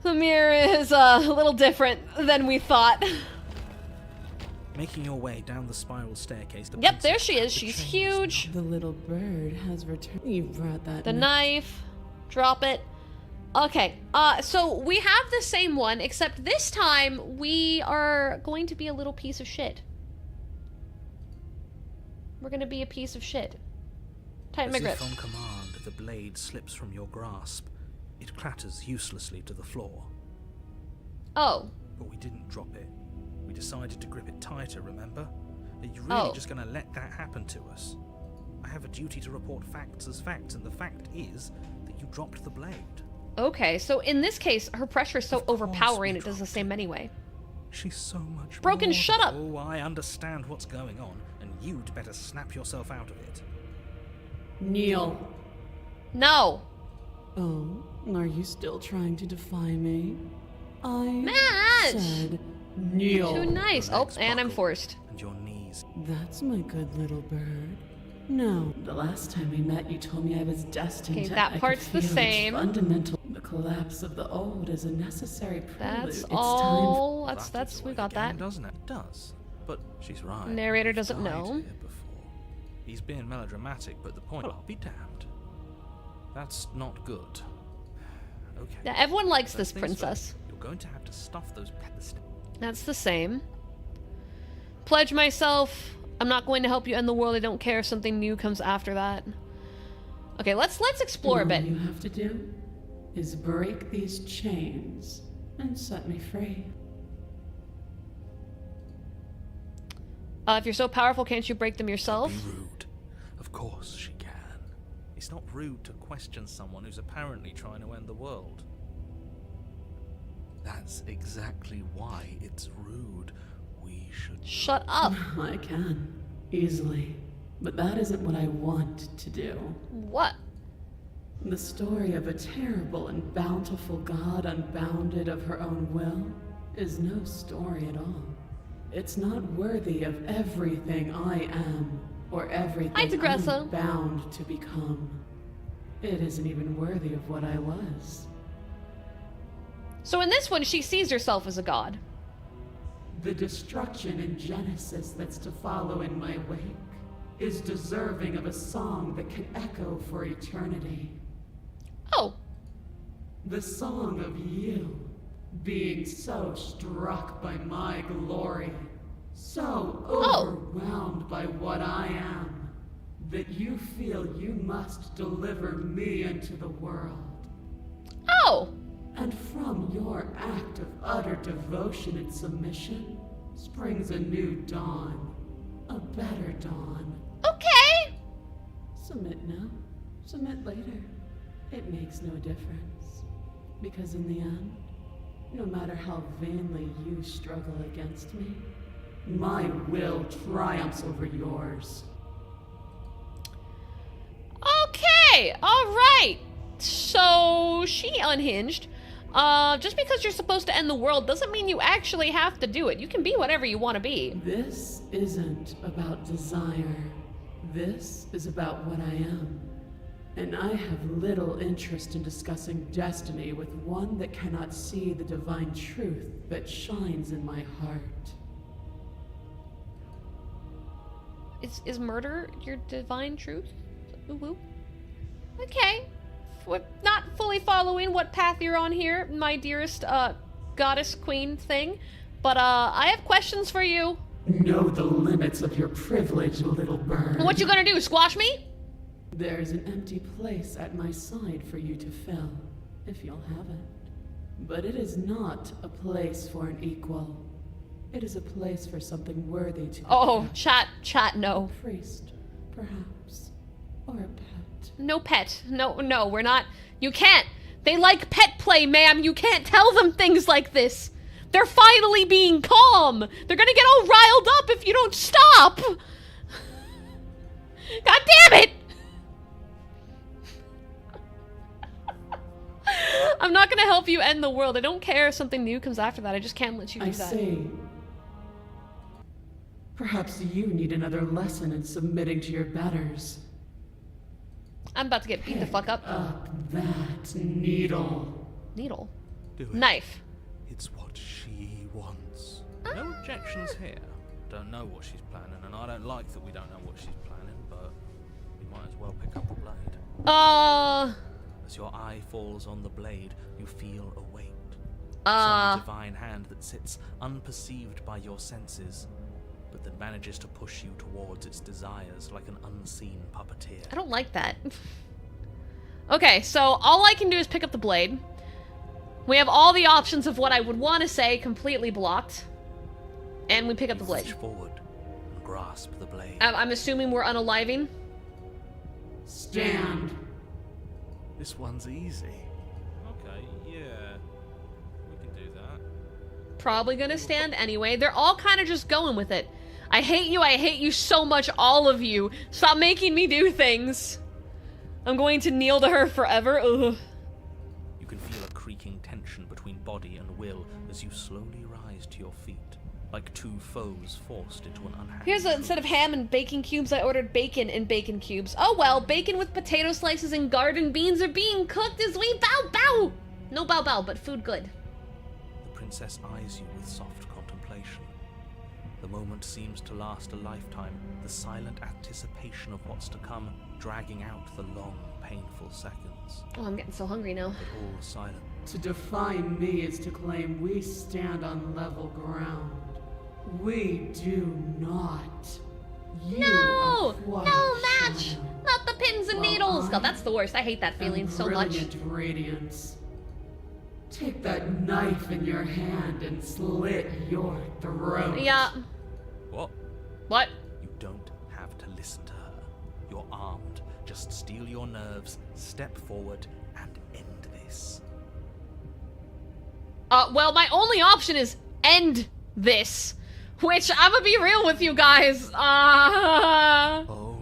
is a little different than we thought. Making your way down the spiral staircase. Yep, there she is. She's huge. The little bird has returned. You brought that. The knife. Drop it. Okay, so we have the same one, except this time we are going to be a little piece of shit. We're gonna be a piece of shit. Tighten my grip. As if on command, the blade slips from your grasp. It clatters uselessly to the floor. Oh. But we didn't drop it. We decided to grip it tighter, remember? Are you really just gonna let that happen to us? I have a duty to report facts as facts, and the fact is that you dropped the blade. Okay, so in this case, her pressure is so overpowering it does the same anyway. She's so much Broken, more. shut up! Oh, I understand what's going on, and you'd better snap yourself out of it. Kneel. No. Oh, are you still trying to defy me? I Match! said kneel. Too nice. Oh, and I'm forced. And your knees. That's my good little bird. No, the last time we met, you told me I was destined Okay, to. that I could part's the feel its same. Fundamental. The collapse of the old is a necessary prelude. That's It's all. time. That's we got that. Doesn't it? It does. But she's right. Narrator We've doesn't died know. here before. He's being melodramatic, but the point. Well, I'll be damned. That's not good. Okay. Yeah, everyone likes this First things princess. first, you're going to have to stuff those pets. That's the same. Pledge myself. I'm not going to help you end the world. I don't care if something new comes after that. Okay, let's explore a bit. All you have to do is break these chains and set me free. If you're so powerful, can't you break them yourself? Be rude. Of course she can. It's not rude to question someone who's apparently trying to end the world. That's exactly why it's rude. We should... Shut up. I can, easily. But that isn't what I want to do. What? The story of a terrible and bountiful god unbounded of her own will is no story at all. It's not worthy of everything I am, or everything I'm bound to become. It isn't even worthy of what I was. So in this one, she sees herself as a god. The destruction in Genesis that's to follow in my wake is deserving of a song that can echo for eternity. Oh. The song of you, being so struck by my glory, so overwhelmed by what I am, that you feel you must deliver me into the world. Oh! And from your act of utter devotion and submission springs a new dawn, a better dawn. Okay! Submit now, submit later. It makes no difference. Because in the end, no matter how vainly you struggle against me, my will triumphs over yours. Okay, alright. So, she unhinged. Just because you're supposed to end the world doesn't mean you actually have to do it. You can be whatever you want to be. This isn't about desire. This is about what I am. And I have little interest in discussing destiny with one that cannot see the divine truth that shines in my heart. Is murder your divine truth? UwU? Okay. We're not fully following what path you're on here, my dearest, goddess queen thing. But, I have questions for you. Know the limits of your privilege, little bird. What you gonna do, squash me? There's an empty place at my side for you to fill, if you'll have it. But it is not a place for an equal. It is a place for something worthy to be Oh, kept. chat, no. A priest, perhaps. Or a pet. No pet. No, we're not. You can't. They like pet play, ma'am. You can't tell them things like this. They're finally being calm. They're gonna get all riled up if you don't stop. God damn it! I'm not gonna help you end the world. I don't care if something new comes after that. I just can't let you do I that. see. Perhaps you need another lesson in submitting to your betters. I'm about to get beat the fuck up. That needle. Needle. Do it. Knife. It's what she wants. No objections here. Don't know what she's planning, and I don't like that we don't know what she's planning, but we might as well pick up the blade. As your eye falls on the blade, you feel a weight. Some divine hand that sits unperceived by your senses, but that manages to push you towards its desires like an unseen puppeteer. I don't like that. Okay, so all I can do is pick up the blade. We have all the options of what I would want to say completely blocked. And we pick up the blade. Reach forward and grasp the blade. I'm assuming we're unaliving. Stand. This one's easy. Okay, yeah. We can do that. Probably gonna stand anyway. They're all kind of just going with it. I hate you so much, all of you. Stop making me do things. I'm going to kneel to her forever. Ugh. You can feel a creaking tension between body and will as you slowly rise to your feet, like two foes forced into an unhappy Here's a, instead of ham and bacon cubes, I ordered bacon and bacon cubes. Oh well, bacon with potato slices and garden beans are being cooked as we bow bow. No bow bow, but food good. The princess eyes you with soft contemplation. The moment seems to last a lifetime, the silent anticipation of what's to come, dragging out the long, painful seconds. Oh, I'm getting so hungry now. But all silent. To define me is to claim we stand on level ground. We do not. You No! are quite No match! shallow. Not the pins and Well, needles! I God, that's the worst. I hate that feeling And so much. brilliant radiance. Take that knife in your hand and slit your throat. Yeah. What? What? You don't have to listen to her. You're armed. Just steel your nerves, step forward, and end this. Well, my only option is end this. Which, I'm gonna be real with you guys. Oh,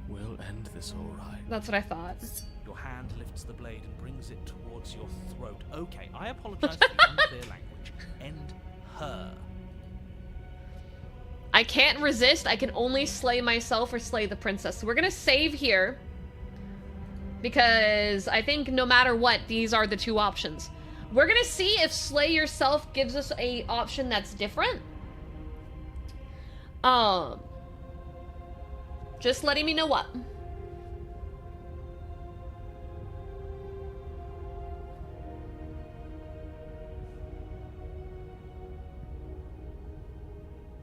we'll end this all right. That's what I thought. Your hand lifts the blade and brings it towards your throat. Okay, I apologize for the unclear language. End her. I can't resist. I can only slay myself or slay the princess. So we're gonna save here. Because I think no matter what, these are the two options. We're gonna see if slay yourself gives us a option that's different. Just letting me know what.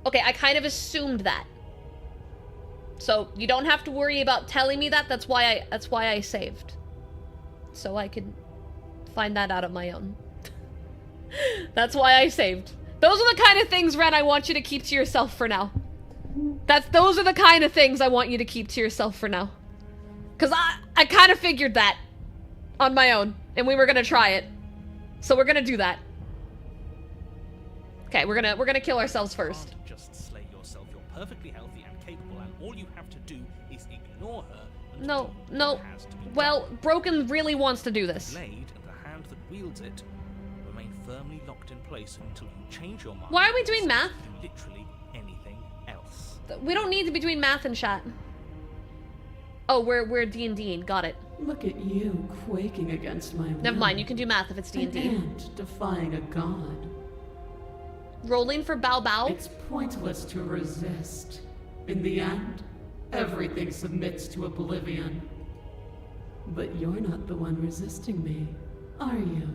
Okay, I kind of assumed that. So you don't have to worry about telling me that. That's why I saved. So I could find that out on my own. That's why I saved. Those are the kind of things, Ren, I want you to keep to yourself for now. Those are the kind of things I want you to keep to yourself for now. Cause I kind of figured that on my own, and we were gonna try it. So we're gonna do that. Okay, we're gonna kill ourselves first. You can't just slay yourself. You're perfectly healthy and capable, and all you have to do is ignore her. And No, do no. what has to be Well, done. Broken really wants to do The this. blade and the hand that wields it remain firmly locked in place until you change your mind. Why are we doing and math? do literally anything else. We don't need to be doing math in chat. Oh, we're D&D. Got it. Look at you quaking against my will. Never mind. You can do math if it's An D&D. ant defying a god. Rolling for Bao Bao. It's pointless to resist. In the end, everything submits to oblivion. But you're not the one resisting me, are you?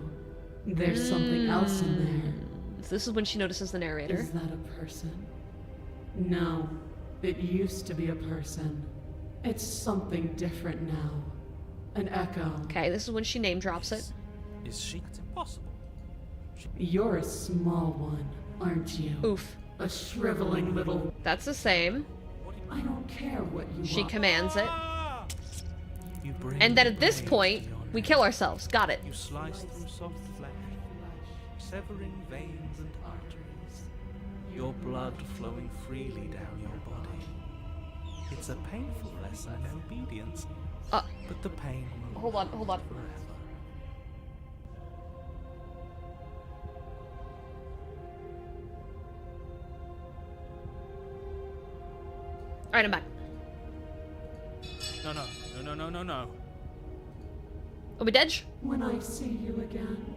There's something else in there. This is when she notices the narrator. Is that a person? No, it used to be a person. It's something different now. An echo. Okay, this is when she name drops it. Is she? It's impossible. You're a small one, aren't you? Oof. A shriveling little... That's the same. I don't care what you She want. commands it. You bring And then the at this blade point, to your we neck. kill ourselves. Got it. You slice through soft flesh, severing veins and arteries, your blood flowing freely down your body. It's a painful lesson in obedience, Uh, but the pain will hold on. forever. Alright, I'm back. No. Are we dead? When I see you again,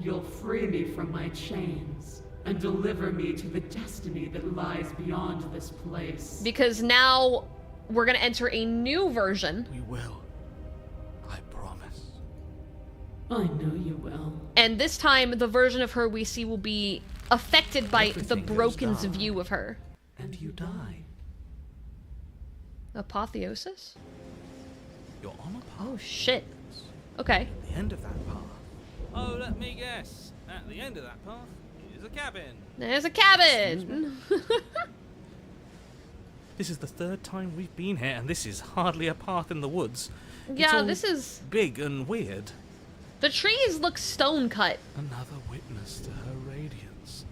you'll free me from my chains and deliver me to the destiny that lies beyond this place. Because now we're gonna enter a new version. We will. I promise. I know you will. And this time, the version of her we see will be affected by the Everything goes Broken's down. view of her. And you die. Apotheosis? You're on a path. Oh, shit. Okay. At the end of that path. Oh, let me guess. At the end of that path is a cabin. There's a cabin! This is the third time we've been here, and this is hardly a path in the woods. It's Yeah, all this is... big and weird. The trees look stone cut. Another witness to her radiance.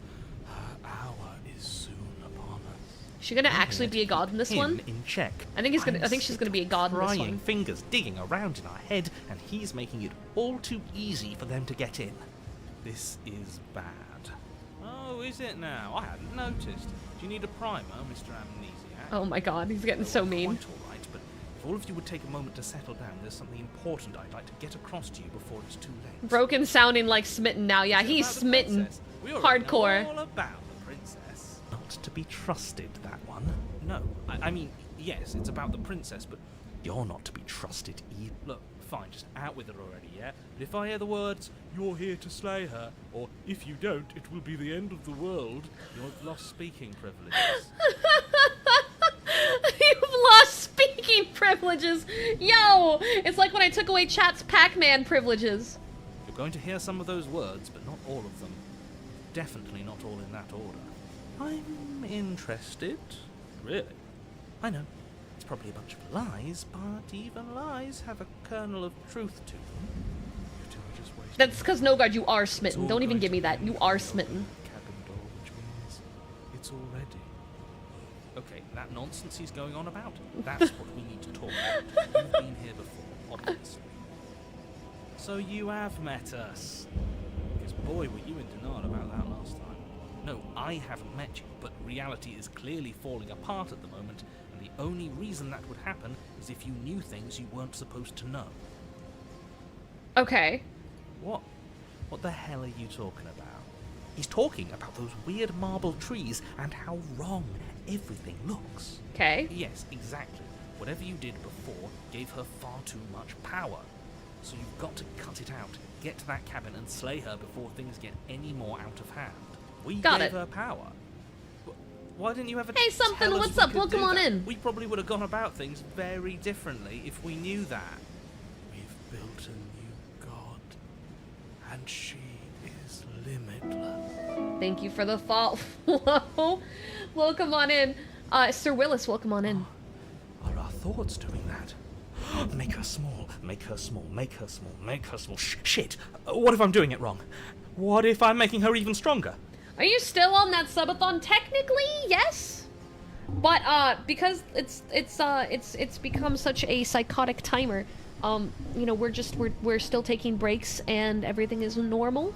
Her hour is soon upon us. Is she gonna actually be a god in this Him one? in check. I think she's gonna be a god in this Prying one. fingers digging around in our head, and he's making it all too easy for them to get in. This is bad. Oh, is it now? I hadn't noticed. Do you need a primer, Mr. Amnesiac? Oh my god, he's getting so mean. Quite all right, but if all of you would take a moment to settle down, there's something important I'd like to get across to you before it's too late. Broken sounding like smitten now. Yeah, Is it he's about the smitten. princess? We already Hardcore. know all about the princess. Not to be trusted, that one. No, I mean, yes, it's about the princess, but you're not to be trusted either. Look, fine, just out with it already, yeah? But if I hear the words, "You're here to slay her," or "If you don't, it will be the end of the world," you've lost speaking privileges. You've lost speaking privileges! Yo! It's like when I took away chat's Pac-Man privileges. You're going to hear some of those words, but not all of them. Definitely not all in that order. I'm interested. Really? I know. It's probably a bunch of lies, but even lies have a kernel of truth to them. You two are just wasting That's because, no guard, you are It's smitten. all Don't even going give me to that. end You when are we smitten. open the cabin door, which means it's all ready. Okay, that nonsense he's going on about, that's what we need to talk about. You've been here before, obviously. So you have met us. Because boy, were you in denial about that last time. No, I haven't met you, but reality is clearly falling apart at the moment, and the only reason that would happen is if you knew things you weren't supposed to know. Okay. What? What the hell are you talking about? He's talking about those weird marble trees and how wrong everything looks. Okay. Yes, exactly. Whatever you did before gave her far too much power. So you've got to cut it out, get to that cabin and slay her before things get any more out of hand. We Got gave it. her power. Why didn't you ever Hey, something, tell us what's we up? could Welcome do on that? in. We probably would have gone about things very differently if we knew that. We've built a new god, and she is limitless. Thank you for the follow. Welcome on in. Sir Willis, welcome on in. Are our thoughts doing that? Make her small, make her small, make her small, make her small. Shit! What if I'm doing it wrong? What if I'm making her even stronger? Are you still on that subathon? Technically, yes. But because it's become such a psychotic timer, you know, we're still taking breaks and everything is normal,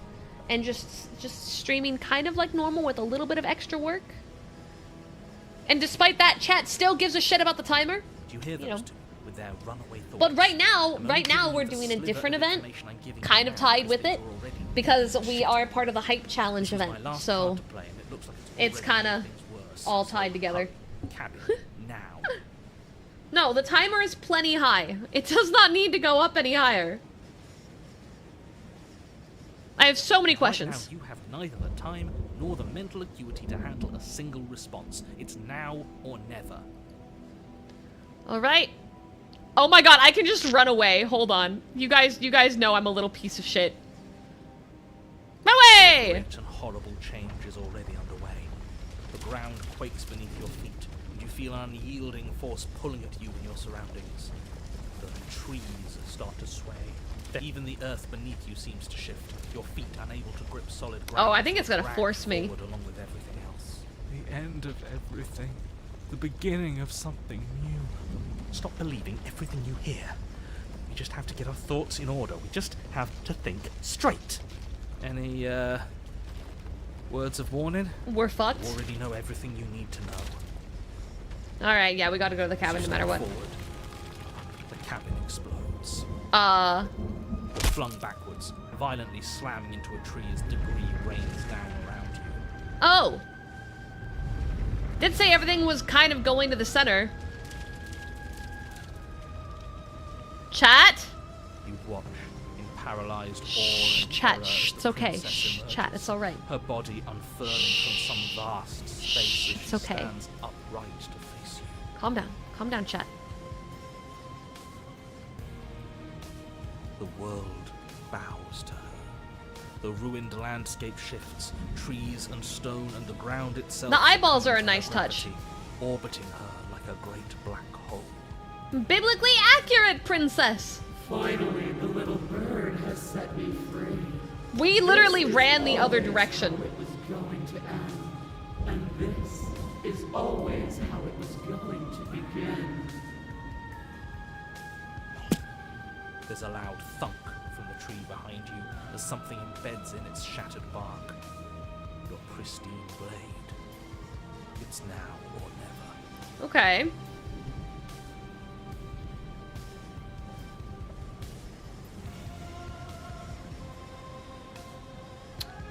and just streaming kind of like normal with a little bit of extra work. And despite that, chat still gives a shit about the timer. Do you hear those two with their runaway thoughts? But right now we're doing a different event, kind of tied with it, because we are part of the hype challenge event. So it's kind of all tied together. Now. No, the timer is plenty high. It does not need to go up any higher. I have so many questions. Right now, you have neither the time nor the mental acuity to handle a single response. It's now or never. All right. Oh my god, I can just run away. Hold on. You guys know I'm a little piece of shit. My way! Great and horrible change is already underway. The ground quakes beneath your feet, and you feel an unyielding force pulling at you in your surroundings. The trees start to sway. Even the earth beneath you seems to shift. Your feet unable to grip solid ground. Oh, I think it's gonna force me. Along with everything else. The end of everything. The beginning of something new. Stop believing everything you hear. We just have to get our thoughts in order. We just have to think straight. Any, words of warning? We're fucked. You already know everything you need to know. Alright, yeah, we gotta go to the cabin no matter what. Forward. The cabin explodes. You're flung backwards, violently slamming into a tree as debris rains down around you. Oh! Did say everything was kind of going to the center. Chat? You watch in paralyzed awe. Shh, chat, shh, it's okay. Shh, chat, it's alright. Her body unfurling from some vast space as it's she okay. stands upright to face you. Calm down, chat. The world bows to her. The ruined landscape shifts, trees and stone and the ground itself. The eyeballs are a nice touch. Orbiting her like a great black hole. Biblically accurate, princess! Finally, the little bird has set me free. We literally ran the other direction. It was going to end, and this is always how it was going to begin. There's a loud thunk from the tree behind you as something embeds in its shattered bark. Your pristine blade. It's now or never. Okay.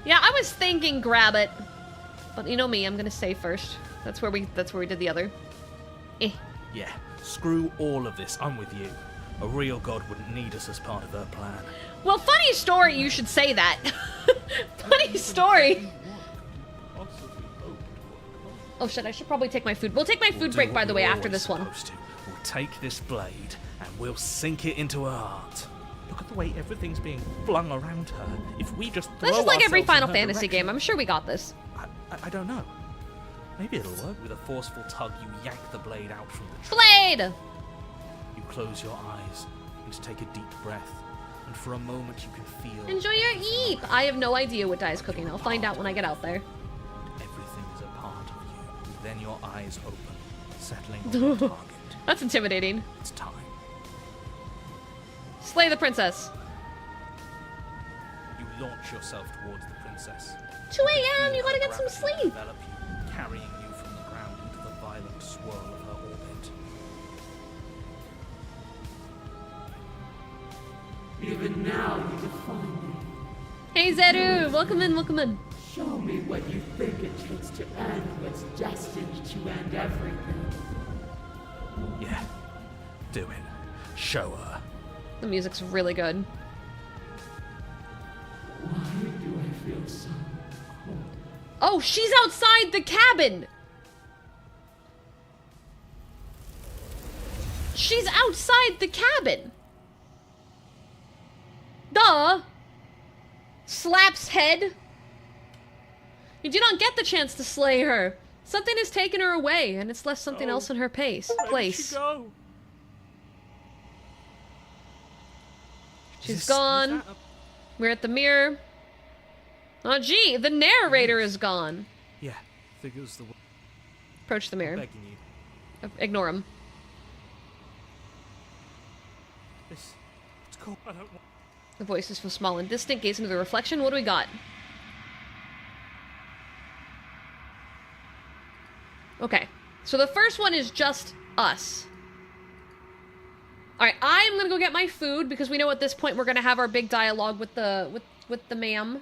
Yeah, I was thinking grab it. But you know me, I'm gonna save first. That's where we did the other. Eh. Yeah, screw all of this, I'm with you. A real god wouldn't need us as part of her plan. Well, funny story, you should say that. Funny story. Oh shit, I should probably take my food. We'll take my food break, by the way, after this one. We'll take this blade and we'll sink it into her heart. Look at the way everything's being flung around her. If we just throw This is like every ourselves in Final her Fantasy direction- game. I'm sure we got this. I don't know. Maybe it'll work. With a forceful tug, you yank the blade out from the tree. Blade! You close your eyes and take a deep breath, and for a moment you can feel... Enjoy your eep! I have no idea what Dai's cooking. I'll find out when I get out there. Everything is a part of you. Then your eyes open, settling on the target. That's intimidating. It's time. Slay the princess. You launch yourself towards the princess. 2 a.m. You gotta get some sleep. Envelop you, carrying you from the ground into the violent swirl of her orbit. Even now you define me. Hey Zeru, welcome in, welcome in. Show me what you think it takes to end what's destined to end everything. Yeah, do it. Show her. The music's really good. Why do I feel so cold? Oh, she's outside the cabin! She's outside the cabin! Duh! Slaps head. You do not get the chance to slay her. Something has taken her away, and it's left something else in her place. Go. She's gone. We're at the mirror. Oh, gee, the narrator is gone. Yeah, figures the... Approach the mirror. Begging you. Ignore him. It's cool. I don't want... The voices feel small and distant. Gaze into the reflection. What do we got? Okay. So the first one is just us. Alright, I'm gonna go get my food because we know at this point we're gonna have our big dialogue with the ma'am.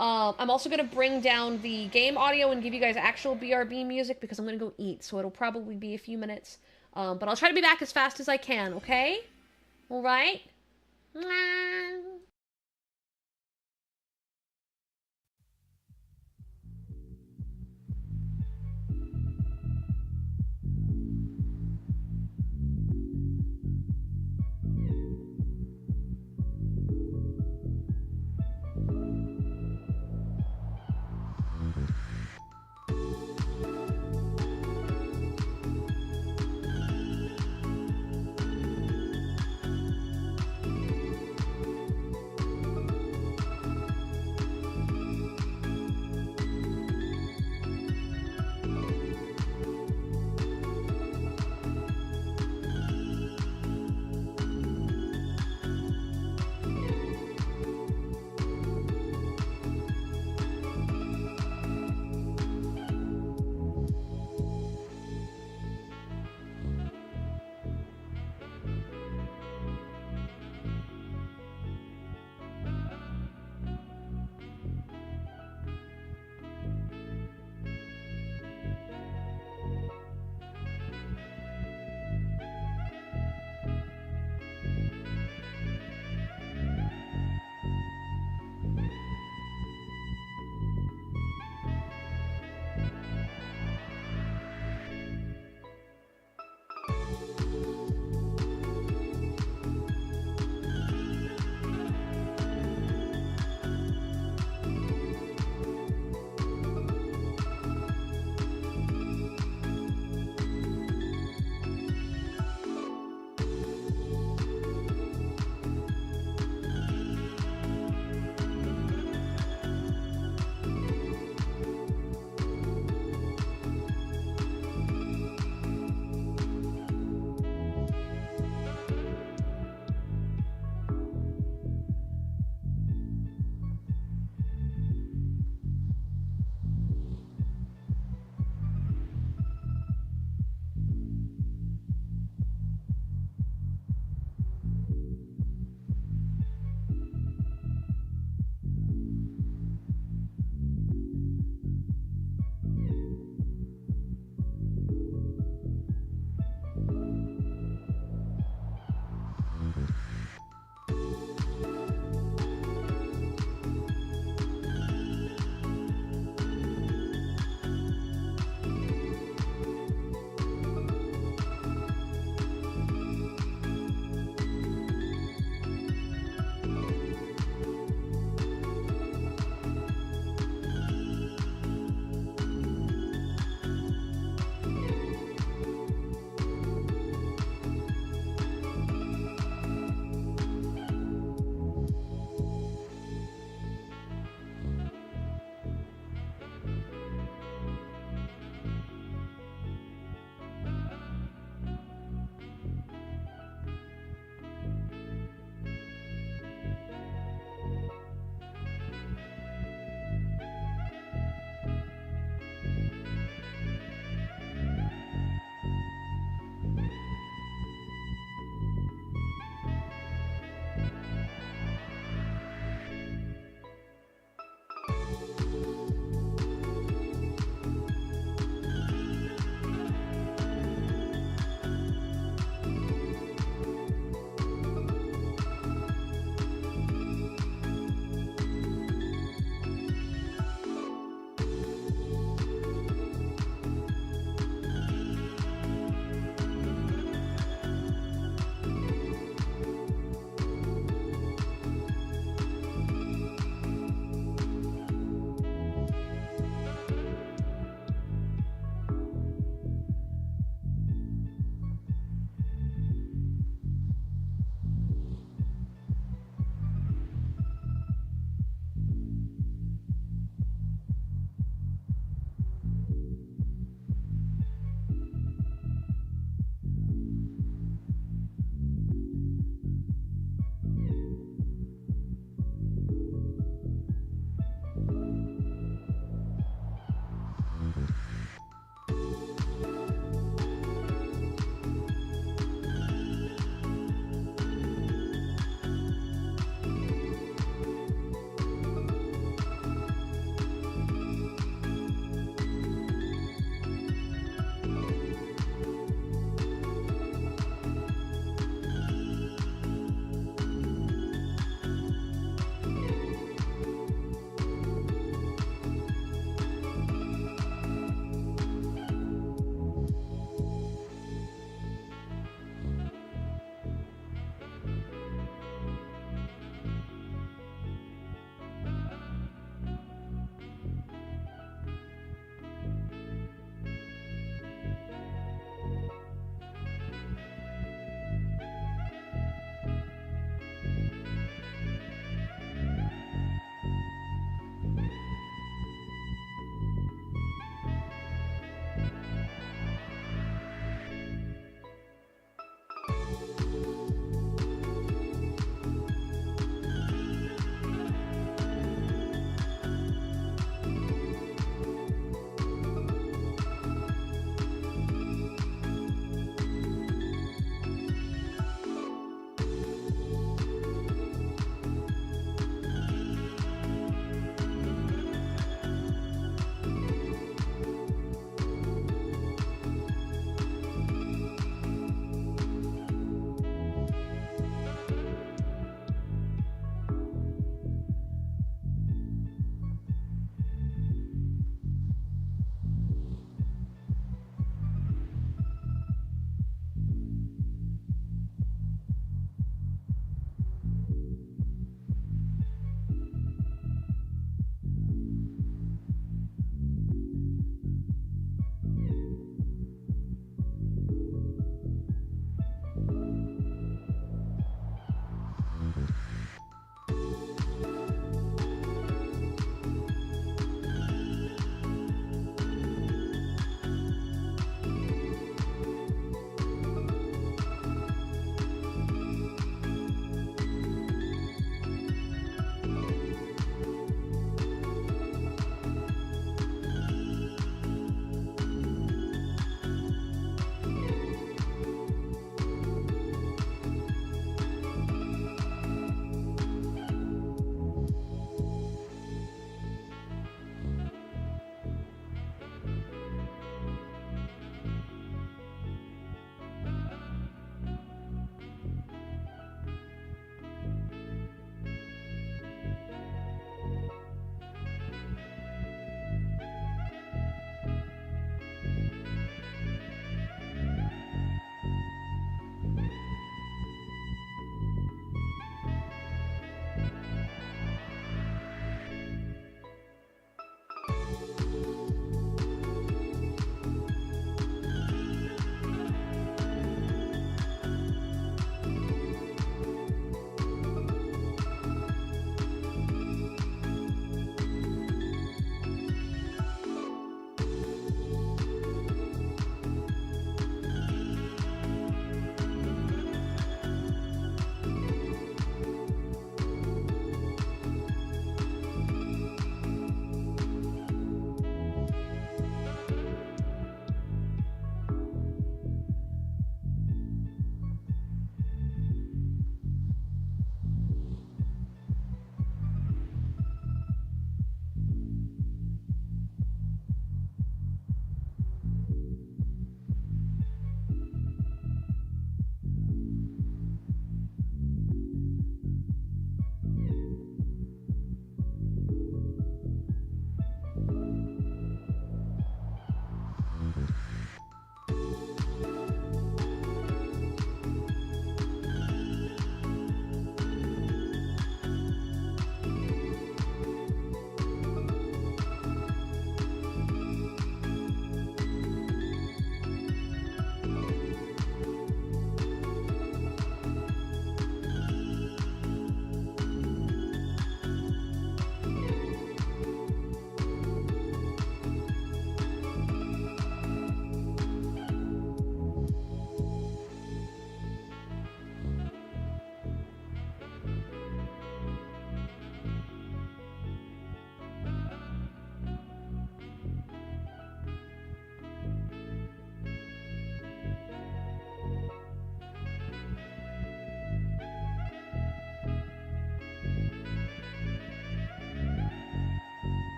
I'm also gonna bring down the game audio and give you guys actual BRB music because I'm gonna go eat, so it'll probably be a few minutes. But I'll try to be back as fast as I can, okay? Alright?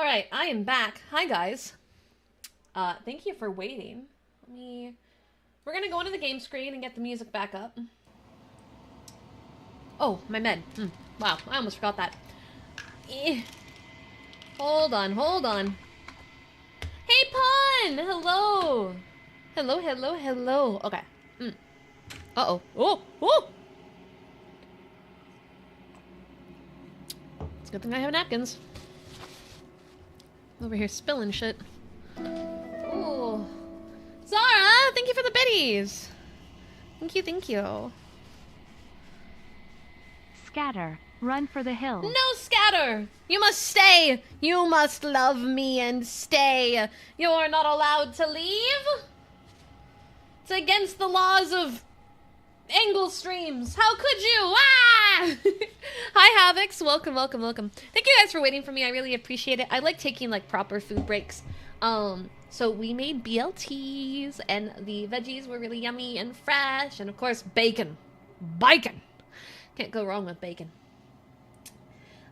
Alright, I am back. Hi, guys. Thank you for waiting. We're gonna go into the game screen and get the music back up. Oh, my med. Wow, I almost forgot that. Hold on, hold on. Hey, Pun! Hello! Hello, hello, hello. Okay. Uh-oh. Oh! Oh! It's a good thing I have napkins. Over here spilling shit. Ooh. Zara! Thank you for the biddies! Thank you, thank you. Scatter. Run for the hills. No, Scatter! You must stay! You must love me and stay! You are not allowed to leave! It's against the laws of Angelsteps. How could you? Ah! Hi, Havocs. Welcome, welcome, welcome. Thank you guys for waiting for me. I really appreciate it. I like taking, like, proper food breaks. So we made BLTs, and the veggies were really yummy and fresh, and of course, bacon. Bacon! Can't go wrong with bacon.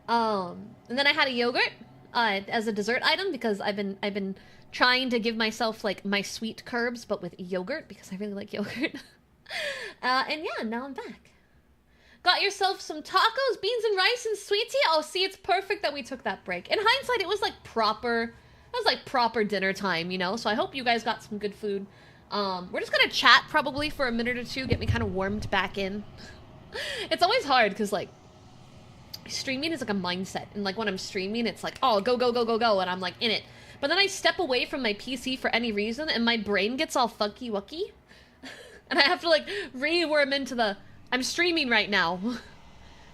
And then I had a yogurt as a dessert item because I've been trying to give myself like my sweet carbs but with yogurt because I really like yogurt. And yeah, now I'm back. Got yourself some tacos, beans and rice and sweet tea. Oh, see, it's perfect that we took that break. In hindsight, it was like proper dinner time, you know? So I hope you guys got some good food. We're just gonna chat probably for a minute or two, get me kind of warmed back in. It's always hard because like streaming is like a mindset, and like when I'm streaming it's like, oh, go go go go go, and I'm like in it, but then I step away from my PC for any reason and my brain gets all funky wucky and I have to like reworm into the I'm streaming right now.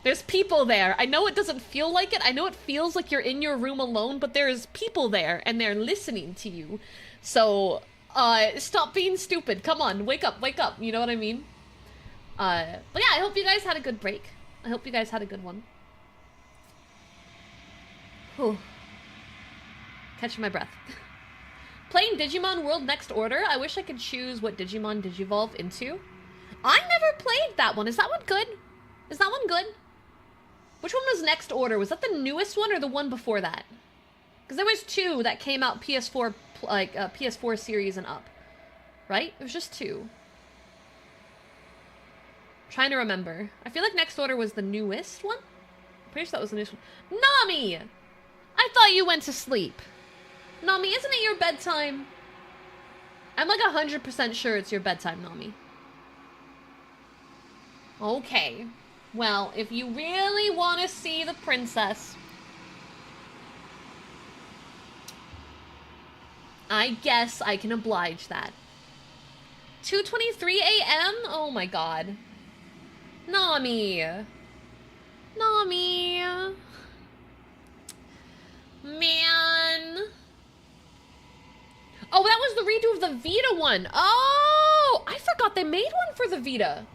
There's people there. I know it doesn't feel like it. I know it feels like you're in your room alone, but there's people there and they're listening to you. So stop being stupid. Come on, wake up, you know what I mean? But yeah, I hope you guys had a good break. I hope you guys had a good one. Whew. Catching my breath. Playing Digimon World Next Order. I wish I could choose what Digimon Digivolve into. I never played that one. Is that one good? Is that one good? Which one was Next Order? Was that the newest one or the one before that? Because there was two that came out PS4, like PS4 series and up. Right? It was just two. I'm trying to remember. I feel like Next Order was the newest one. I'm pretty sure that was the newest one. Nami! I thought you went to sleep. Nami, isn't it your bedtime? I'm like 100% sure it's your bedtime, Nami. Okay. Well, if you really want to see the princess, I guess I can oblige that. 2:23 a.m.? Oh my god. Nami. Nami. Man. Oh, that was the redo of the Vita one. Oh, I forgot they made one for the Vita.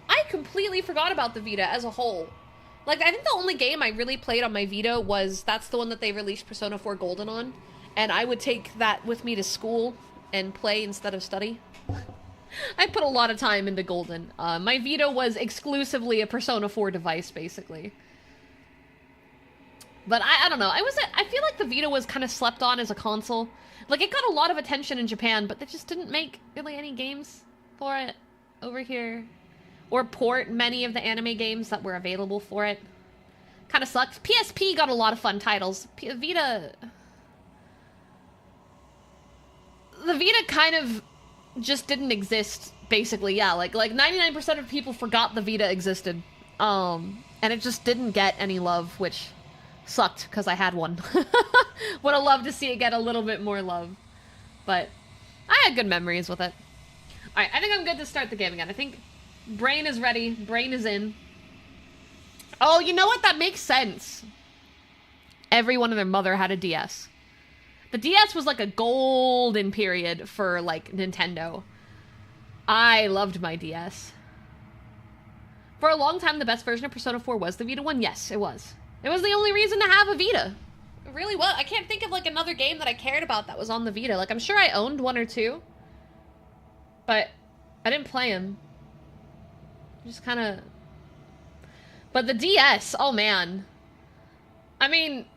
I completely forgot about the Vita as a whole. Like, I think the only game I really played on my Vita was, that's the one that they released Persona 4 Golden on. And I would take that with me to school and play instead of study. I put a lot of time into Golden. My Vita was exclusively a Persona 4 device, basically. But I don't know. I feel like the Vita was kind of slept on as a console. Like, it got a lot of attention in Japan, but they just didn't make really any games for it over here. Or port many of the anime games that were available for it. Kind of sucks. PSP got a lot of fun titles. Vita... The Vita kind of just didn't exist, basically. Yeah, like 99% of people forgot the Vita existed. And it just didn't get any love, which sucked, because I had one. Would have loved to see it get a little bit more love. But I had good memories with it. Alright, I think I'm good to start the game again. I think brain is ready. Brain is in. Oh, you know what? That makes sense. Everyone and their mother had a DS. The DS was like a golden period for, like, Nintendo. I loved my DS. For a long time, the best version of Persona 4 was the Vita one. Yes, it was. It was the only reason to have a Vita. It really was. I can't think of, like, another game that I cared about that was on the Vita. Like, I'm sure I owned one or two. But I didn't play them. Just kind of... But the DS, oh man. I mean...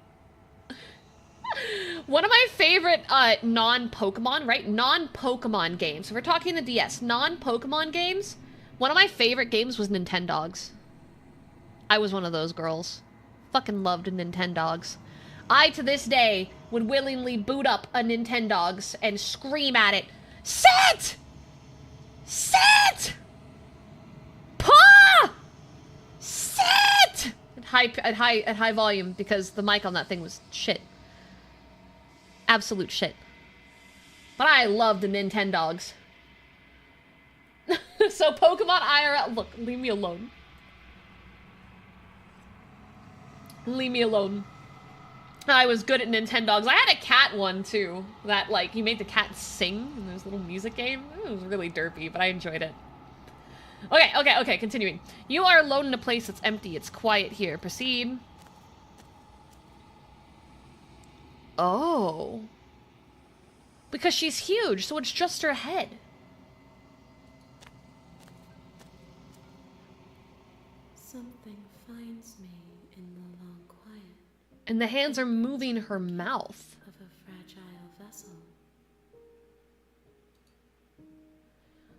One of my favorite non-Pokemon, right? Non-Pokemon games. So we're talking the DS. Non-Pokemon games. One of my favorite games was Nintendogs. I was one of those girls. Fucking loved Nintendogs. I, to this day, would willingly boot up a Nintendogs and scream at it. Sit! Sit! Pa! Sit! At high volume because the mic on that thing was shit. Absolute shit. But I love the Nintendogs. So Pokemon IRL, look, leave me alone. Leave me alone. I was good at Nintendogs. I had a cat one too. That like you made the cat sing in this little music game. It was really derpy, but I enjoyed it. Okay, continuing. You are alone in a place that's empty. It's quiet here. Proceed. Oh. Because she's huge, so it's just her head. Something finds me in the long quiet. And the hands are moving her mouth. Of a fragile vessel.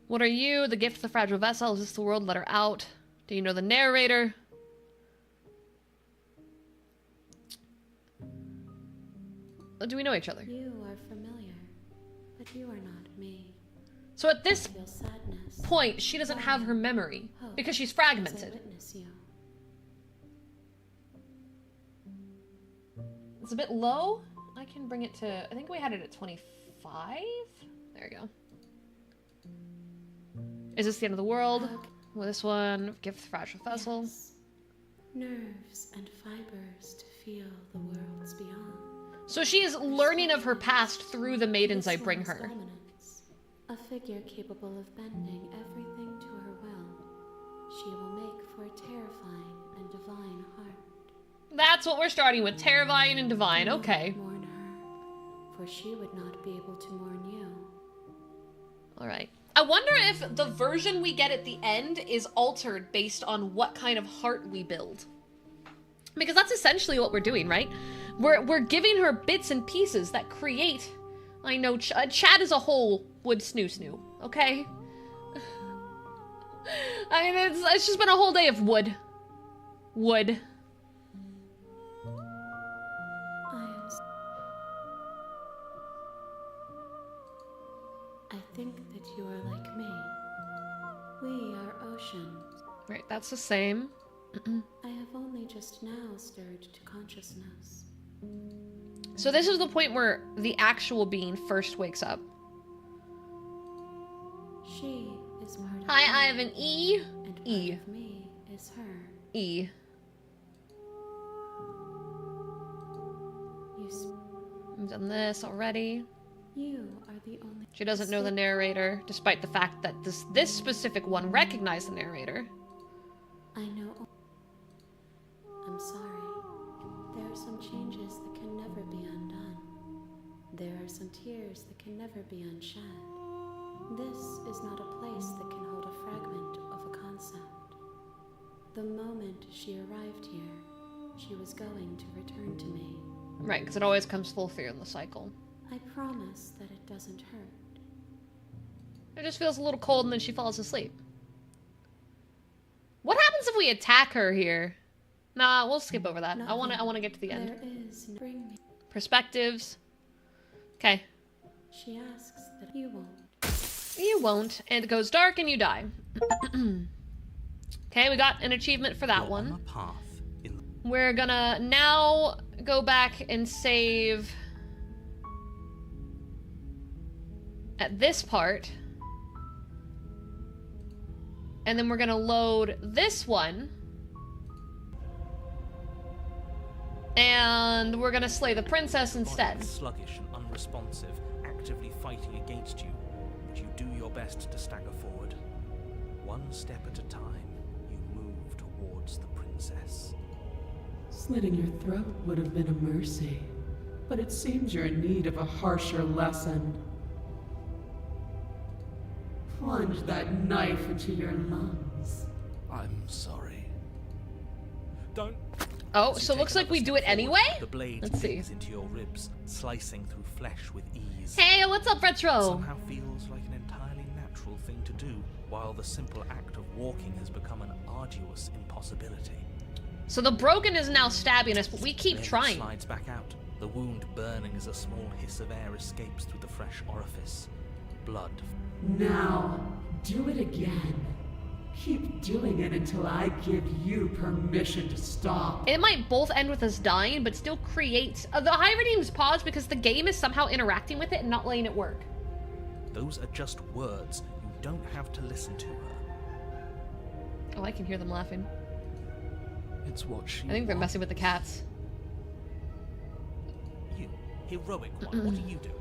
What are you? The gift of the fragile vessel. Is this the world? Let her out. Do you know the narrator? Do we know each other? You are familiar, but you are not me. So at this I feel sadness, point, she doesn't have her memory because she's fragmented. as I witness you. It's a bit low. I can bring it to, I think we had it at 25. There we go. Is this the end of the world? Well, this one, gift the fragile vessel. Yes. Nerves and fibers to feel the worlds beyond. So she is learning of her past through the maidens I This bring one's her. dominance, a figure capable of bending everything to her will. She will make for a terrifying and divine heart. That's what we're starting with, terrifying and divine. Okay. Mourn her, for she would not be able to mourn you. All right. I wonder if the version we get at the end is altered based on what kind of heart we build. Because that's essentially what we're doing, right? We're giving her bits and pieces that create... I know Chad as a whole would snoo, okay? I mean, it's just been a whole day of wood. Wood. I think that you are like me. We are oceans. Right, that's the same. I have only just now stirred to consciousness. So this is the point where the actual being first wakes up. She is part of Hi, me, I have an E. and part E. of me is her. E. I've done this already. You are the only... She doesn't know the narrator, despite the fact that this specific one recognized the narrator. I know... I'm sorry. There are some changes that can never be undone. There are some tears that can never be unshed. This is not a place that can hold a fragment of a concept. The moment she arrived here, she was going to return to me. Right, because it always comes full through in the cycle. I promise that it doesn't hurt. It just feels a little cold and then she falls asleep. What happens if we attack her here? Nah, we'll skip over that. I want to get to the end. There is no... Bring me. Perspectives. Okay. She asks that you won't. You won't, and it goes dark and you die. Okay, we got an achievement for that one. On a path in We're gonna now go back and save at this part. And then we're gonna load this one. And we're gonna slay the princess instead. Sluggish and unresponsive, actively fighting against you, but you do your best to stagger forward. One step at a time, you move towards the princess. Slitting your throat would have been a mercy, but it seems you're in need of a harsher lesson. Plunge that knife into your lungs. I'm sorry. Don't Oh, As you so it take looks like another we step do it forward, anyway? The blade Let's see. digs into your ribs, slicing through flesh with ease. Hey, what's up, It Retro? somehow feels like an entirely natural thing to do, while the simple act of walking has become an arduous impossibility. So the broken is now stabbing us, but we keep Then it trying. slides back out, the wound burning as a small hiss of air escapes through the fresh orifice. Blood. Now, do it again. Keep doing it until I give you permission to stop. It might both end with us dying, but still create... the high redeems pause because the game is somehow interacting with it and not letting it work. Those are just words. You don't have to listen to her. Oh, I can hear them laughing. It's what she I think they're messing with the cats. You, heroic one, what are you doing?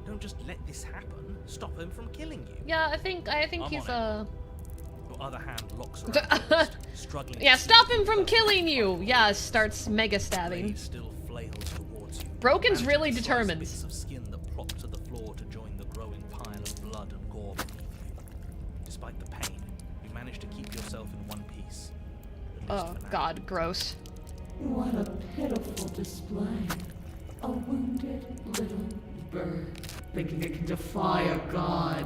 Don't just let this happen. Stop him from killing you. Yeah, I think I'm he's on Your other hand locks around your wrist, struggling. yeah, to stop seize him the from blade. killing you. Yeah, starts mega The stabbing. blade still flails towards you. Broken's Mounting really slice determined. Bits of skin that plop to the floor to join the growing pile of blood and gore beneath you. Despite the pain, you manage to keep yourself in one piece. At least Oh for now. god, gross. What a pitiful display. A wounded little bird thinking it can defy a god.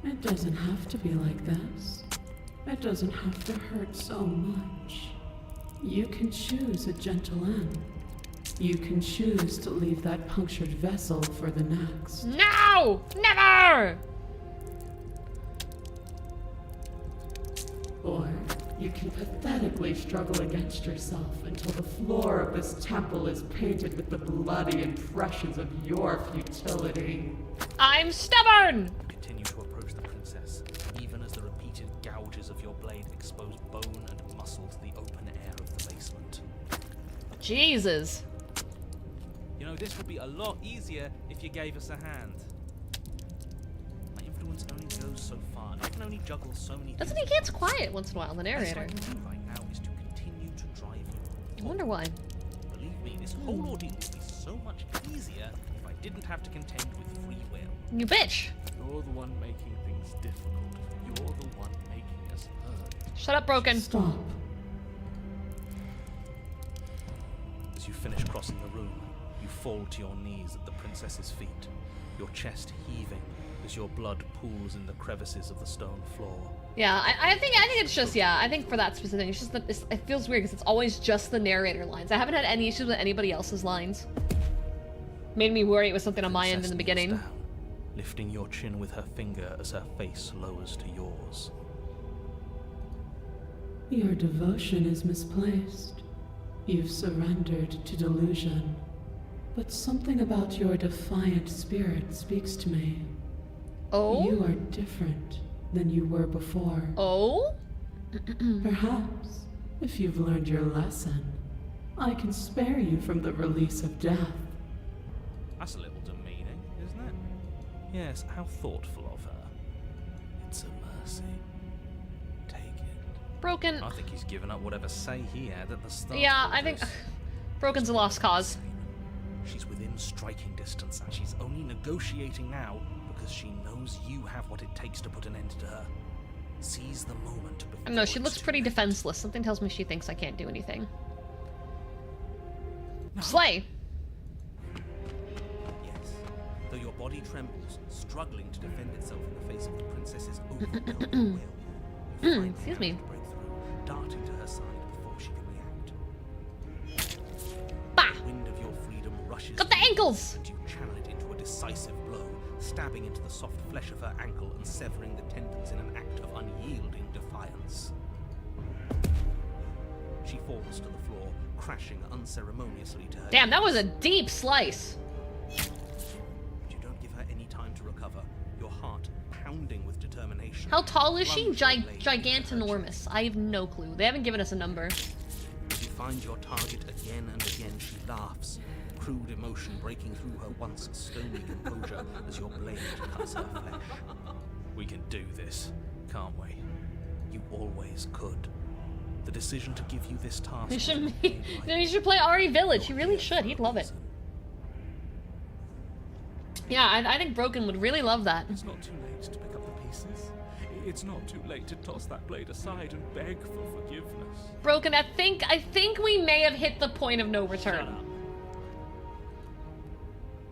It doesn't have to be like this. It doesn't have to hurt so much. You can choose a gentle end. You can choose to leave that punctured vessel for the next. No! Never! Or you can pathetically struggle against yourself until the floor of this temple is painted with the bloody impressions of your futility. I'm stubborn! You continue to approach the princess, even as the repeated gouges of your blade expose bone and muscle to the open air of the basement. Jesus. You know, this would be a lot easier if you gave us a hand. My influence only goes so far. I can only juggle so many Doesn't things he gets quiet once in a while, the Best I narrator? can do right now is to continue to drive you. I wonder why. Believe me, this whole ordeal would be so much easier if I didn't have to contend with free will. You bitch! You're the one making things difficult. You're the one making us hurt. Shut up, Broken. Stop. As you finish crossing the room, you fall to your knees at the princess's feet, your chest heaving as your blood pools in the crevices of the stone floor. Yeah, I think it's just, yeah, I think for that specific thing, it's just that it feels weird because it's always just the narrator lines. I haven't had any issues with anybody else's lines. Made me worry it was something on my end in the Princess kneels beginning. down, lifting your chin with her finger as her face lowers to yours. Your devotion is misplaced. You've surrendered to delusion. But something about your defiant spirit speaks to me. Oh? You are different than you were before. Oh? Perhaps, if you've learned your lesson, I can spare you from the release of death. That's a little demeaning, isn't it? Yes, how thoughtful of her. It's a mercy. Take it. Broken. I think he's given up whatever say he had at the start. Yeah, of I think this. Broken's a lost cause. She's within striking distance, and she's only negotiating now because she knows you have what it takes to put an end to her. Seize the moment before I don't know, she it's looks too pretty late. defenseless. Something tells me she thinks I can't do anything. Slay! Yes. Though your body trembles, struggling to defend itself in the face of the princess's overwhelming will, you find excuse the me. act to break through, darting to her side before she can react. Bah! The wind of your freedom rushes Got the to you, ankles! and you channel it into a decisive blow, stabbing into the soft flesh of her ankle and severing the tendons in an act of unyielding defiance. She falls to the floor, crashing unceremoniously to her Damn, that was a knees. deep slice. But you don't give her any time to recover, your heart pounding with determination. How tall is she? Plunge your blade into her Gigantinormous. chest. I have no clue. They haven't given us a number. As you find your target again and again, she laughs, crude emotion breaking through her once stony composure as your blade cuts her flesh. We can do this, can't we? You always could. The decision to give you this task. He was should, made by he should play Ari Village. He really should. He'd love it. Yeah, I think Broken would really love that. It's not too late to pick up the pieces. It's not too late to toss that blade aside and beg for forgiveness. Broken, I think we may have hit the point of no return.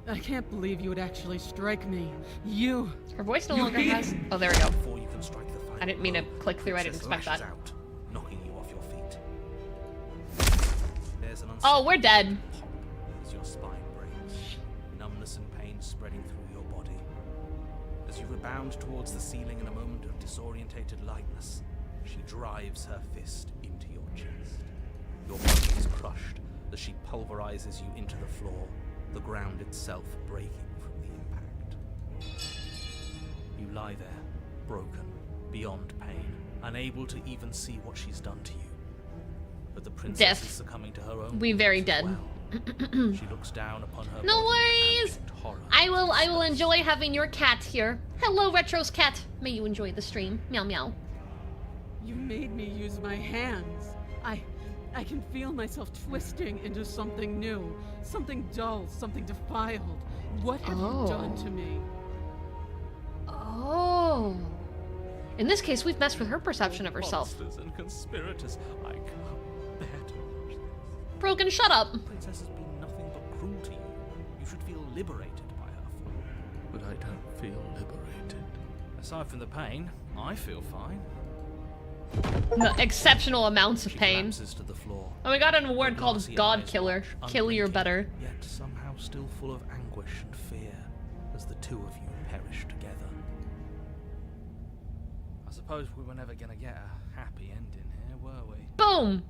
I can't believe you would actually strike me. You. Her voice no longer has. Oh, there we go. Before you can strike the final I didn't mean to blow, click through. I didn't Princess expect that. lashes out, knocking you off your feet. There's an Oh, we're dead. pop as your spine breaks, numbness and pain spreading through your body. As you rebound towards the ceiling in a moment of disorientated lightness, she drives her fist into your chest. Your body is crushed as she pulverizes you into the floor, the ground itself breaking from the impact. You lie there, broken, beyond pain, unable to even see what she's done to you. But the princess Death. is succumbing to her own We very wounds as dead. well. She looks down upon her No body in worries. abject horror. I will enjoy having your cat here. Hello, Retro's cat. May you enjoy the stream. Meow meow. You made me use my hands. I can feel myself twisting into something new, something dull, something defiled. What have you done to me? Oh. In this case, we've messed with her perception of herself. Monsters and conspirators. I can't bear to watch this. Broken, shut up. The princess has been nothing but cruel to you. You should feel liberated by her fall. But I don't feel liberated. Aside from the pain, I feel fine. No, exceptional amounts of She pain. collapses to the floor. And we got an award Her called glassy God eyes Killer. watch, Kill your unblinking, better. Yet somehow still full of anguish and fear as the two of you perish together. I suppose we were never gonna get a happy ending here, were we? Boom!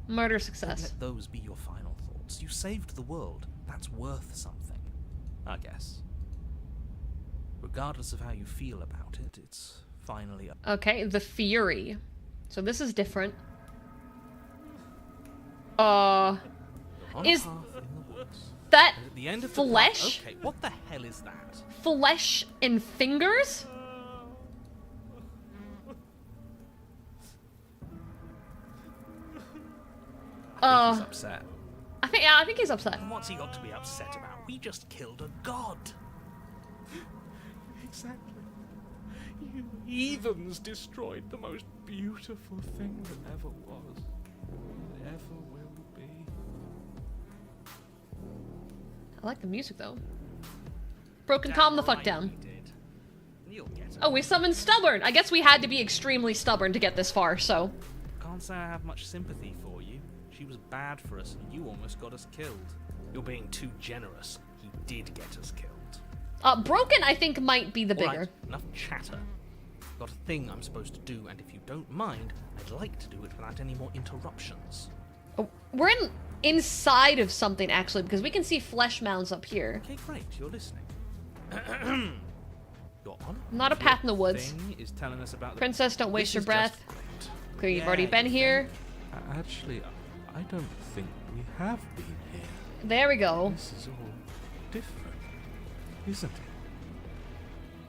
Murder Don't success. let those be your final thoughts. You saved the world. That's worth something, I guess. Regardless of how you feel about it, it's finally up. Okay, the Fury. So this is different. You're on a Is path in the woods. that And at the end of flesh? The path, okay, what the hell is that? Flesh and fingers? He's upset. I think he's upset. And what's he got to be upset about? We just killed a god. Exactly. You heathens destroyed the most beautiful thing that ever was. And ever will be. I like the music though. Broken, calm the fuck down. We did. You'll get it. Oh, we summoned Stubborn. I guess we had to be extremely stubborn to get this far, so. Can't say I have much sympathy for you. She was bad for us, and you almost got us killed. You're being too generous. He did get us killed. Broken, I think, might be the All bigger. right, enough chatter. Got a thing I'm supposed to do, and if you don't mind, I'd like to do it without any more interruptions. Oh, we're inside of something, actually, because we can see flesh mounds up here. Okay, great. You're listening. You're on. Not a path in the woods. Thing is telling us about the Princess, don't waste This your is breath. just great. Clearly, you've already Yeah, been you here. Actually, I don't think we have been here. There we go. This is all different, isn't it?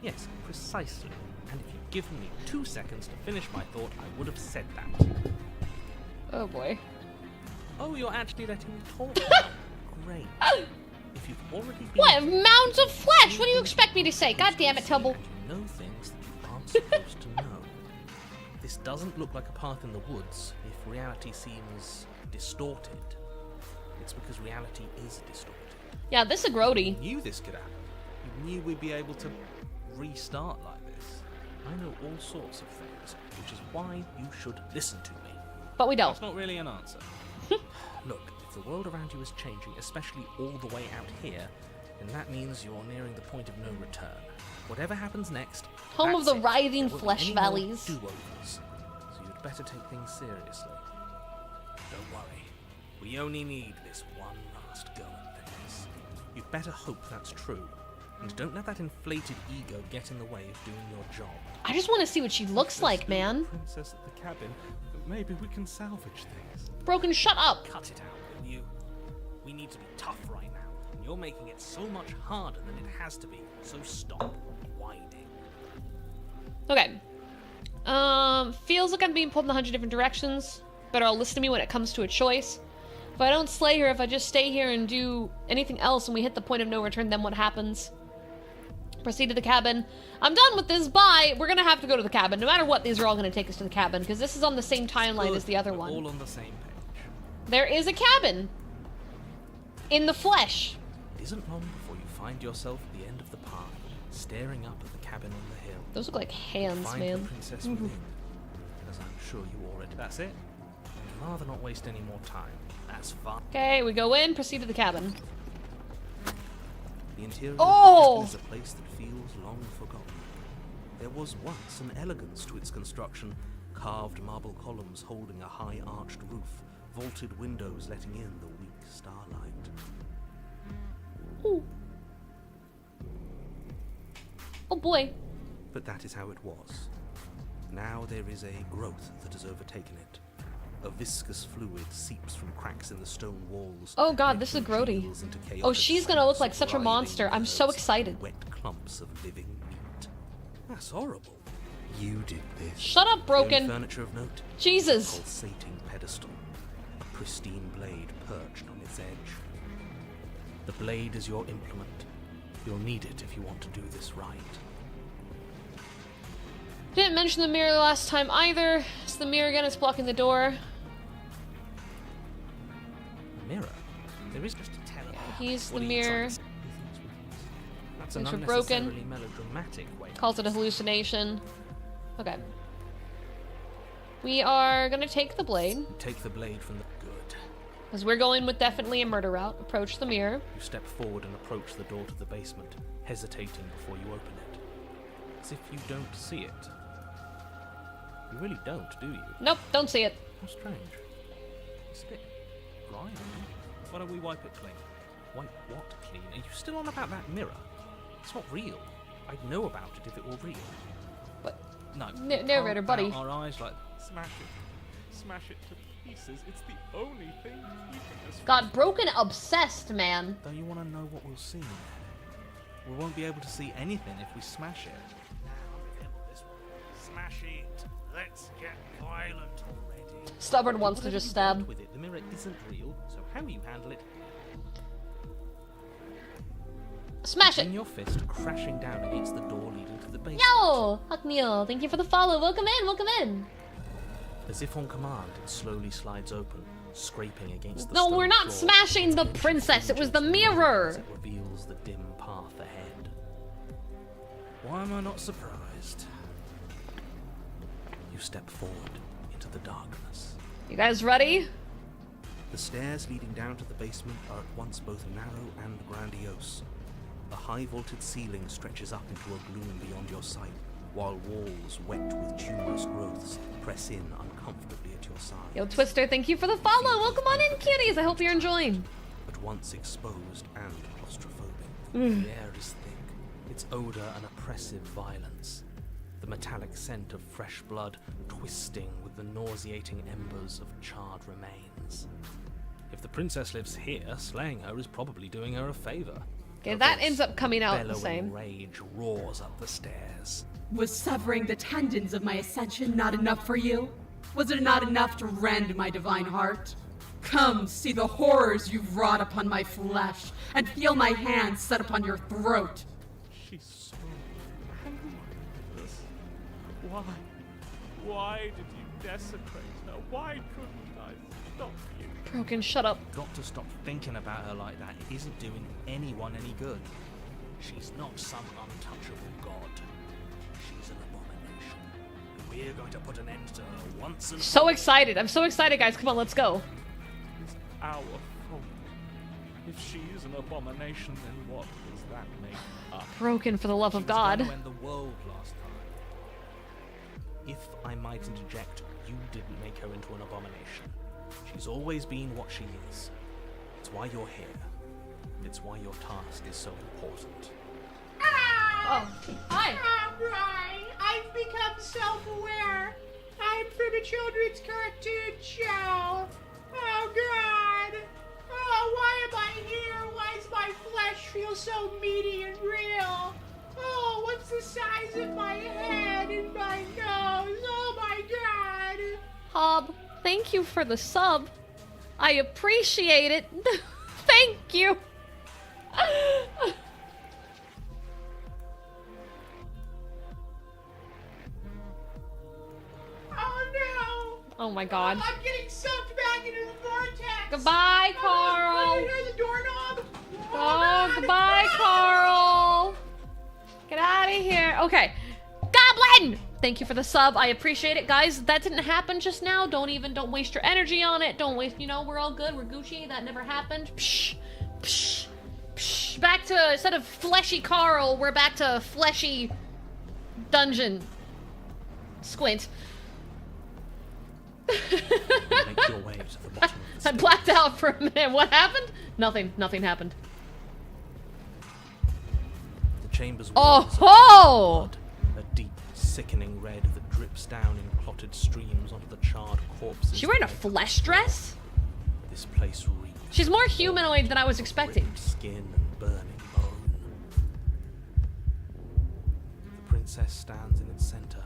Yes, precisely. And if you'd given me 2 seconds to finish my thought, I would have said that. Oh boy. Oh, you're actually letting me talk now. Great. If you've already been What? Mounds of flesh? What do you expect me to say? God damn it, Tubble. and you know things that you aren't supposed to know. This doesn't look like a path in the woods if reality seems distorted. It's because reality is distorted. Yeah, this is a grody. You knew this could happen. You knew we'd be able to restart like this. I know all sorts of things, which is why you should listen to me. But we don't. That's not really an answer. Look, if the world around you is changing, especially all the way out here, then that means you're nearing the point of no return. Whatever happens next, Home of that's the it. writhing There won't be flesh any more valleys. do-overs. So you'd better take things seriously. Don't worry. We only need this one last go at things. You'd better hope that's true. And don't let that inflated ego get in the way of doing your job. I just want to see what she looks like, man. Princess at the cabin. Maybe we can salvage things. Broken, shut up. Cut it out, will you? We need to be tough right now, and you're making it so much harder than it has to be, so stop whining. Okay. Feels like I'm being pulled in 100 different directions. Better all listen to me when it comes to a choice. If I don't slay her, if I just stay here and do anything else and we hit the point of no return, then what happens? Proceed to the cabin. I'm done with this. Bye. We're gonna have to go to the cabin. No matter what, these are all gonna take us to the cabin, because this is on the same timeline as the other We're one. all on the same page. There is a cabin. In the flesh. It isn't long before you find yourself at the end of the path, staring up at the cabin on the hill. Those look like hands, Find man. the princess within, as I'm sure you already. That's it. I'd rather not waste any more time. That's fine. Okay, we go in, proceed to the cabin. The interior Oh! of the cabin is a place that feels long forgotten. There was once an elegance to its construction, carved marble columns holding a high arched roof, vaulted windows letting in the weak starlight. Ooh. Oh boy. But that is how it was. Now there is a growth that has overtaken it. A viscous fluid seeps from cracks in the stone walls. Oh god, this is grody. Oh, she's gonna look like such a monster. I'm so excited. Wet clumps of living meat. That's horrible. You did this. Shut up, The Broken. only furniture of note. Jesus. A pulsating pedestal. A pristine blade perched on its edge. The blade is your implement. You'll need it if you want to do this right. Didn't mention the mirror last time either. It's the mirror again, it's blocking the door. Mirror? There is just a teleport. He's the What are you mirror. trying to say? That's an Thanks for Broken. unnecessarily melodramatic way. Calls it a hallucination. Okay. We are gonna take the blade, Take the blade from the good. because we're going with definitely a murder route. Approach the mirror. You step forward and approach the door to the basement, hesitating before you open it. As if you don't see it. You really don't, do you? Nope, don't see it. How strange. It's a bit grimy. Why don't we wipe it clean? Wipe what clean? Are you still on about that mirror? It's not real. I'd know about it if it were real. But No. narrator, Can't buddy. out our eyes like Smash it. Smash it to pieces. It's the only thing keeping us. got Broken obsessed, man. Don't you want to know what we'll see? We won't be able to see anything if we smash it. Smash it. Let's get violent already. Stubborn wants to Whatever just you stab. want with it, the mirror isn't real, so how you handle it? Smash In it. your fist, crashing down against the door leading to the basement. Yo! Huckmeal, thank you for the follow. Welcome in, welcome in. As if on command, it slowly slides open, scraping against the No, stone we're not floor. smashing the princess. It was the As mirror. it reveals the dim path ahead. Why am I not surprised? You step forward into the darkness. You guys ready? The stairs leading down to the basement are at once both narrow and grandiose. The high vaulted ceiling stretches up into a gloom beyond your sight, while walls wet with tumorous growths press in uncomfortably at your side. Yo, Twister, thank you for the follow. Welcome on in, kitties. I hope you're enjoying. But once exposed and claustrophobic, the air is thick, its odor an oppressive violence. The metallic scent of fresh blood twisting with the nauseating embers of charred remains. If the princess lives here, slaying her is probably doing her a favor. Okay, Her that voice, ends up coming out the bellowing same. rage roars up the stairs. Was severing the tendons of my ascension not enough for you? Was it not enough to rend my divine heart? Come, see the horrors you've wrought upon my flesh, and feel my hands set upon your throat. She's so angry with us. Why? Why did you desecrate her? Why couldn't I stop you? Broken, shut up. Got to stop thinking about her like that. It isn't doing anyone any good. She's not some untouchable god. She's an abomination. We're going to put an end to her once and So excited. I'm so excited, guys. Come on, let's go. It's our fault. If she's an abomination, then what does that make us? Broken, for the love She of was going God. to end the world last time. If I might interject, you didn't make her into an abomination. She's always been what she is. It's why you're here. It's why your task is so important. Oh, hi. Right. I've become self-aware. I'm from a children's cartoon show. Oh, God. Oh, why am I here? Why does my flesh feel so meaty and real? Oh, what's the size of my head and my nose? Oh, my God. Hob, thank you for the sub. I appreciate it. Thank you. Oh my god. I'm getting sucked back into the vortex. Goodbye, Carl. Oh, here's the doorknob. Oh, goodbye, Carl. Get out of here. Okay. Goblin! Thank you for the sub. I appreciate it, guys. That didn't happen just now. Don't waste your energy on it. Don't waste, you know, we're all good. We're Gucci. That never happened. Psh, psh, psh. Back to, instead of fleshy Carl, we're back to fleshy dungeon. Squint. Make your way to the bottom of the I blacked out for a minute. What happened? Nothing. Nothing happened. The chamber's Oh walls are ho! blood, a deep, sickening red that drips down in clotted streams onto the charred corpses. She wearing a that make flesh dress? This place reeks. She's more humanoid than I was expecting. Ripped skin and burning bone. The princess stands in its center,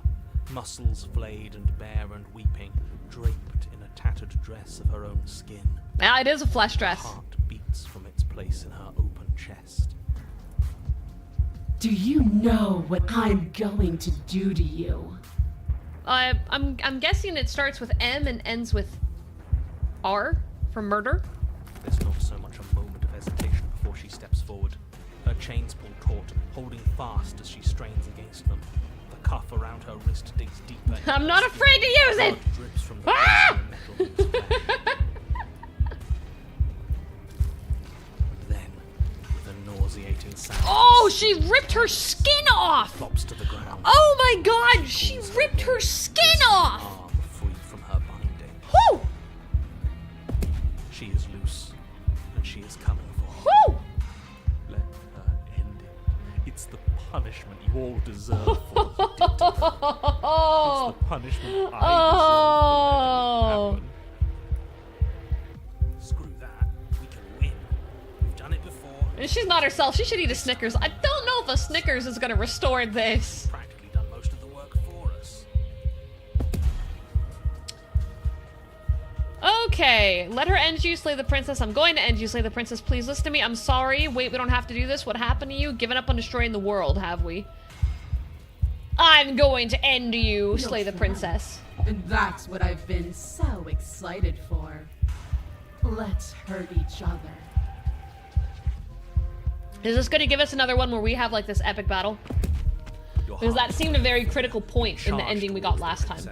muscles flayed and bare and weeping, draped in a tattered dress of her own skin. Yeah, it is a flesh dress. Her heart beats from its place in her open chest. Do you know what I'm going to do to you? I'm guessing it starts with M and ends with R for murder. There's not so much a moment of hesitation before she steps forward. Her chains pull taut, holding fast as she strains against them. The cuff around her wrist digs deeper. I'm not afraid to use it! Blood drips from the metal in its flesh. Then, with a nauseating sound, Oh, she ripped her skin off! flops to the ground. Oh my god, she ripped her skin off! Arm free from her binding. Whoo! She is loose, and she is coming for her. Whoo! Let her end it. It's the punishment you all deserve for what you did to her. It's the punishment I Oh. deserve for letting it happen. Screw that. We can win. We've done it before. She's not herself. She should eat a Snickers. I don't know if a Snickers is gonna restore this. Practically done most of the work for us. Okay, let her end you, slay the princess. I'm going to end you, slay the princess. Please listen to me. I'm sorry. Wait, we don't have to do this. What happened to you? Given up on destroying the world, have we? I'm going to end you, slay the princess. And that's what I've been so excited for. Let's hurt each other. Is this going to give us another one where we have like this epic battle? Because that seemed a very critical point in the ending we got last time.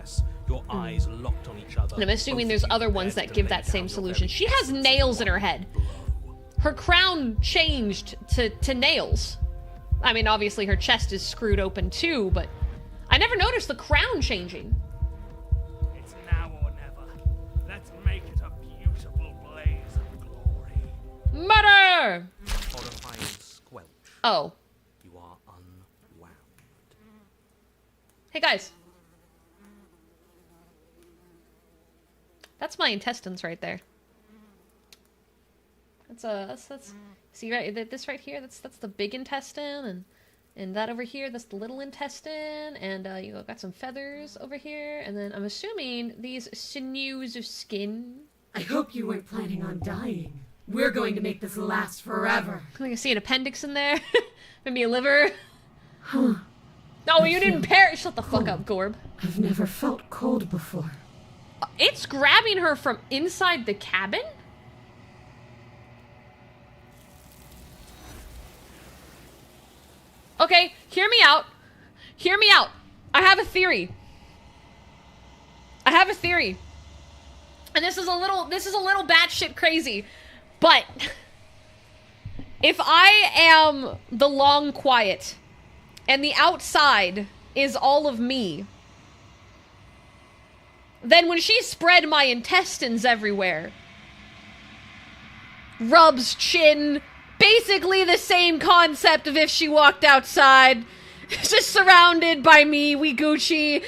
Your eyes locked on each other. And I'm assuming there's other ones that give that same solution. She has nails in her head. Her crown changed to nails. I mean, obviously her chest is screwed open too, but I never noticed the crown changing. It's now or never. Let's make it a beautiful blaze of glory. Murder! Horrifying squelch. Oh. You are unwound. Hey guys. That's my intestines right there. That's see right this right here, that's the big intestine, and that over here, that's the little intestine, and you got some feathers over here, and then I'm assuming these sinews of skin. I hope you weren't planning on dying. We're going to make this last forever. I think I see an appendix in there. Maybe a liver. No, you didn't perish. Shut the fuck up, Gorb. I've never felt cold before. It's grabbing her from inside the cabin? Okay, hear me out. Hear me out. I have a theory. I have a theory. And this is a little batshit crazy. But if I am the long quiet and the outside is all of me, then when she spread my intestines everywhere, rubs chin, basically the same concept of if she walked outside, just surrounded by me, we Gucci.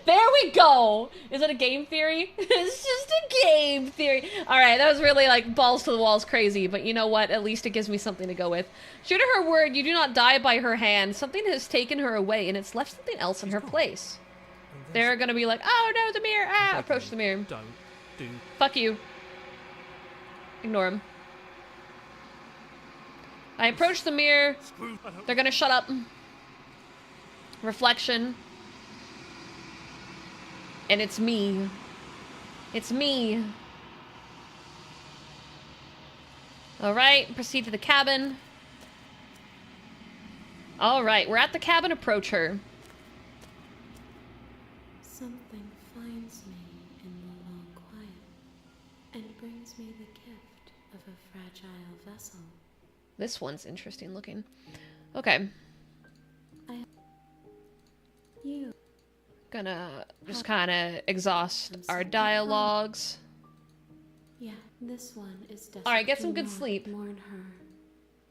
There we go. Is it a game theory? It's just a game theory. All right, that was really like balls to the walls crazy, but you know what? At least it gives me something to go with. True to her word, you do not die by her hand. Something has taken her away, and it's left something else in her place. They're gonna be like, oh no, the mirror. Ah, approach the mirror. Don't do. Fuck you. Ignore him. I approach the mirror. They're gonna shut up. Reflection. And it's me. It's me. Alright, proceed to the cabin. Alright, we're at the cabin. Approach her. Something finds me in the long quiet and brings me the gift of a fragile vessel. This one's interesting looking. Okay. You. Gonna just kind of exhaust our dialogues. Yeah, this one is desperate. Alright, get some good sleep. Mourn her.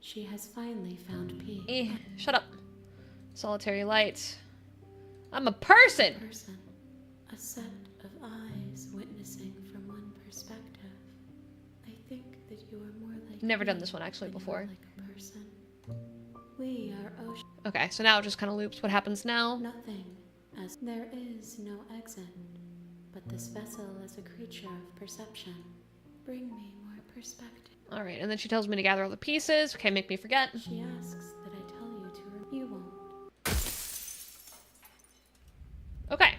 She has finally found peace. Shut up. Solitary light. I'm a person! A set of eyes witnessing from one perspective. I think that you are more like Never done this one actually before. like a person. We are ocean. Okay, so now it just kind of loops. What happens now? Nothing, as there is no exit. But this vessel is a creature of perception. Bring me more perspective. Alright, and then she tells me to gather all the pieces. Okay, make me forget. She asks that I tell you to you won't. Okay.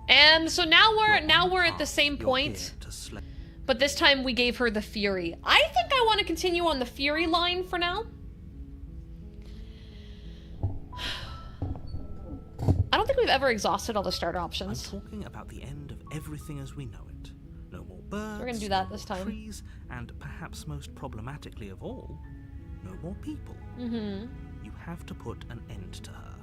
And so now we're at the same point. But this time we gave her the Fury. I think I want to continue on the Fury line for now. I don't think we've ever exhausted all the starter options. I'm talking about the end of everything as we know it. No more birds. We're gonna do that this time. Trees, and perhaps most problematically of all, no more people. Mm-hmm. You have to put an end to her.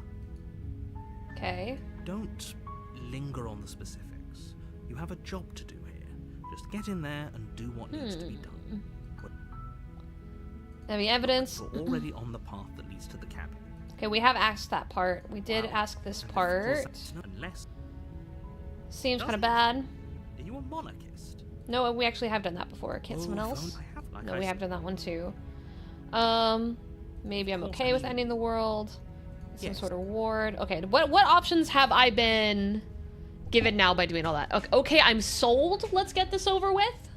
Okay. Don't linger on the specifics. You have a job to do here. Just get in there and do what needs to be done. Any evidence? We're already on the path that leads to the cabin. Okay, we have asked that part. We did ask this part. Unless Seems kind of bad. Are you a monarchist? No, we actually have done that before. Can't someone else? No, we have done that one too. Maybe I'm okay with ending the world. Some sort of reward. Okay, what options have I been given now by doing all that? Okay, I'm sold. Let's get this over with.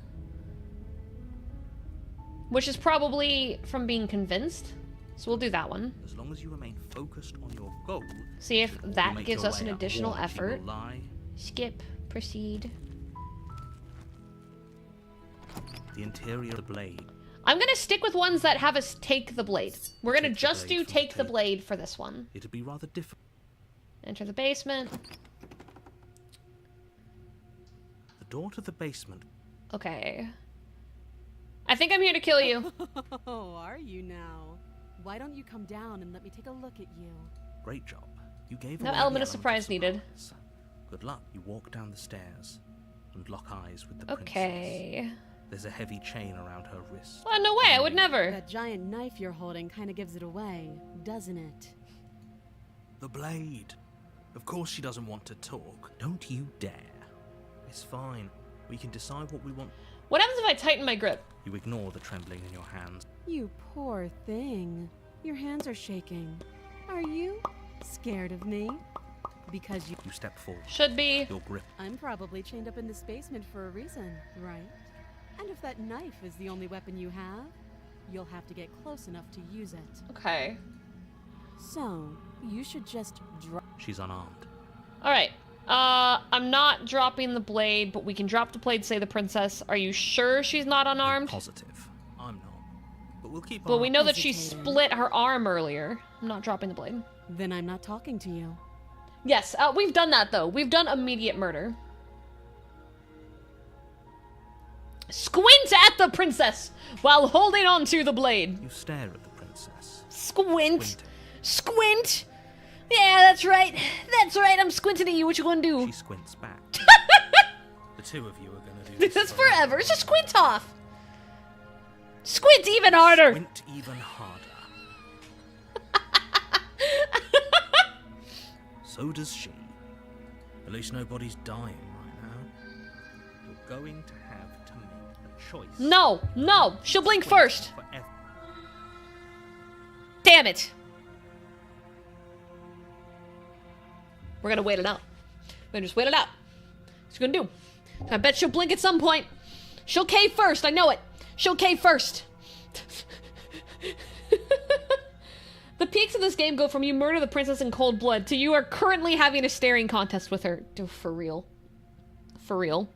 Which is probably from being convinced. So we'll do that one. As long as you remain focused on your goal. See if that gives us an additional effort. Lie. Skip. Proceed. The interior of the blade. I'm gonna stick with ones that have us take the blade. We're gonna just do take the blade for this one. It'd be rather difficult. Enter the basement. The door to the basement. Okay. I think I'm here to kill you. Oh, are you now? Why don't you come down and let me take a look at you? Great job. You gave No away element the of surprise needed. Good luck. You walk down the stairs and lock eyes with the princess. Okay. There's a heavy chain around her wrist. Oh, no way, I would never. That giant knife you're holding kind of gives it away, doesn't it? The blade. Of course she doesn't want to talk. Don't you dare. It's fine. We can decide what we want. What happens if I tighten my grip? You ignore the trembling in your hands. You poor thing. Your hands are shaking. Are you scared of me? Because you step forward. Should be. Your grip. I'm probably chained up in this basement for a reason, right? And if that knife is the only weapon you have, you'll have to get close enough to use it. Okay. So, you should just drop. She's unarmed. Alright. I'm not dropping the blade, but we can drop the blade, say the princess. Are you sure she's not unarmed? I'm positive. I'm not. But we'll keep Well, we know that she split her arm earlier. I'm not dropping the blade. Then I'm not talking to you. Yes, we've done that, though. We've done immediate murder. Squint at the princess while holding on to the blade. You stare at the princess. Squint. Squint. Yeah, that's right. That's right. I'm squinting at you. What you gonna do? She squints back. The two of you are gonna do this. This forever. It's just squint off. Squint even harder. Squint even harder. So does she. At least nobody's dying right now. You're going to have to make a choice. No, no. She'll blink first. Forever. Damn it. We're gonna wait it out. We're gonna just wait it out. What's she gonna do? I bet she'll blink at some point. She'll cave first. I know it. She'll cave first. The peaks of this game go from you murder the princess in cold blood to you are currently having a staring contest with her. For real. For real.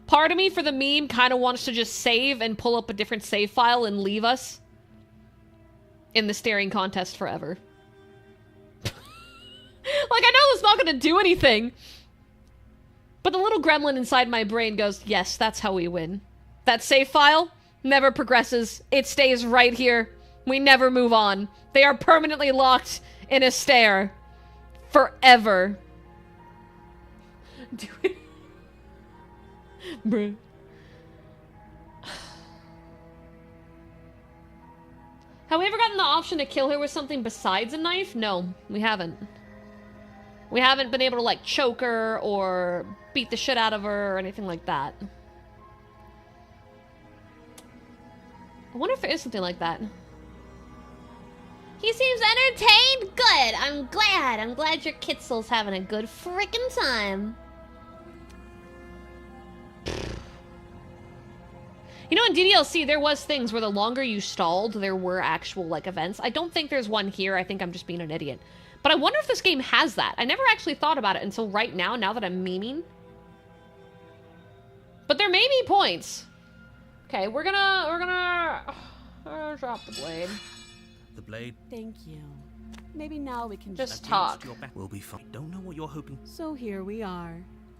Part of me, for the meme, kind of wants to just save and pull up a different save file and leave us in the staring contest forever. Like, I know it's not gonna do anything. But the little gremlin inside my brain goes, yes, that's how we win. That save file never progresses. It stays right here. We never move on. They are permanently locked in a stare. Forever. Do it. Bruh. Have we ever gotten the option to kill her with something besides a knife? No, we haven't. We haven't been able to, like, choke her or beat the shit out of her or anything like that. I wonder if there is something like that. He seems entertained? Good. I'm glad. I'm glad your Kitzel's having a good frickin' time. You know, in DDLC, there was things where the longer you stalled, there were actual, like, events. I don't think there's one here. I think I'm just being an idiot. But I wonder if this game has that. I never actually thought about it until right now that I'm memeing. But there may be points. Okay, we're gonna drop the blade. The blade. Thank you. Maybe now we can just talk. We'll be fine. Don't know what you're hoping. So here we are.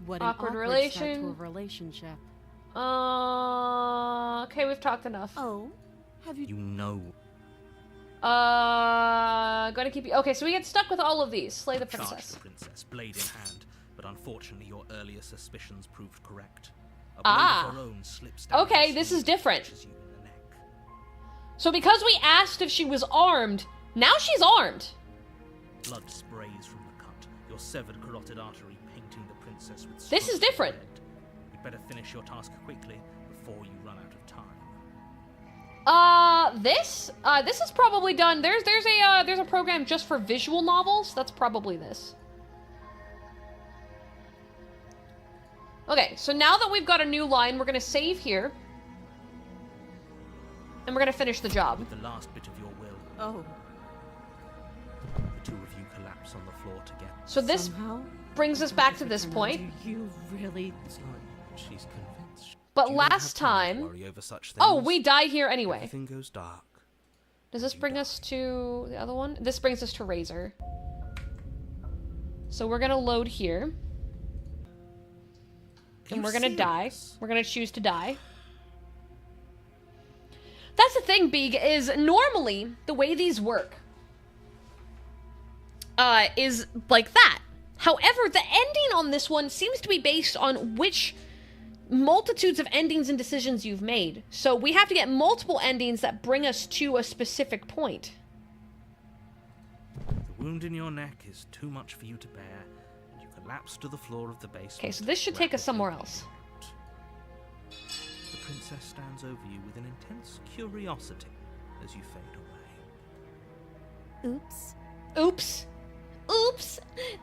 What Awkward an relation. start to a relationship. Okay, we've talked enough. Oh, have you? You know. Gonna keep you. Okay, so we get stuck with all of these. Slay the princess. Charge the princess, blade in hand, but unfortunately your earlier suspicions proved correct. A blade Ah. of her own slips down Okay, her this sleeve is different. and touches you in the neck. So because we asked if she was armed, now she's armed. Blood sprays from the cut, your severed carotid artery painting the princess with This is stripes of different. red. You'd better finish your task quickly before you run out of time. This is probably done. There's a program just for visual novels. That's probably this. Okay, so now that we've got a new line, we're gonna save here. And we're gonna finish the job. With the last bit of your will, Oh, the two of you collapse on the floor together. So this somehow brings us back to this point. you really? It's like she's convinced. But You don't have last time to time... worry over such Oh, things. we die here anyway. Everything goes dark. Does this bring us to the other one? This brings us to Razor. So we're gonna load here. And we're gonna die. We're gonna choose to die. That's the thing, Beeg, is normally the way these work is like that. However, the ending on this one seems to be based on which multitudes of endings and decisions you've made. So we have to get multiple endings that bring us to a specific point. The wound in your neck is too much for you to bear, and you collapse to the floor of the basement. Okay, so this should take us somewhere else. The princess stands over you with an intense curiosity as you fade away. Oops. Oops. Oops.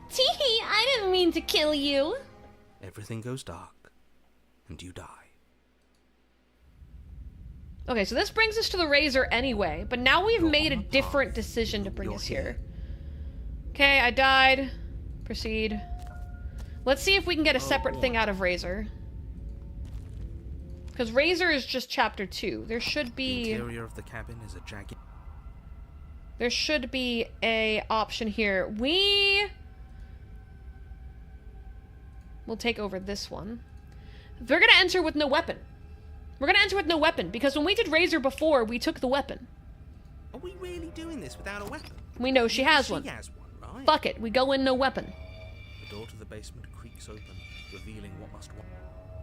Teehee, I didn't mean to kill you. Everything goes dark, and you die. Okay, so this brings us to the Razor anyway, but now we've made a different decision to bring us here. Okay, I died. Proceed. Let's see if we can get a separate thing out of Razor. Because Razor is just chapter 2. There should be... The interior of the cabin is a jagged... There should be a option here. We'll take over this one. They're gonna enter with no weapon. We're gonna enter with no weapon, because when we did Razor before, we took the weapon. Are we really doing this without a weapon? We know she has one. She has one, right? Fuck it, we go in no weapon. The door to the basement creaks open, revealing what must...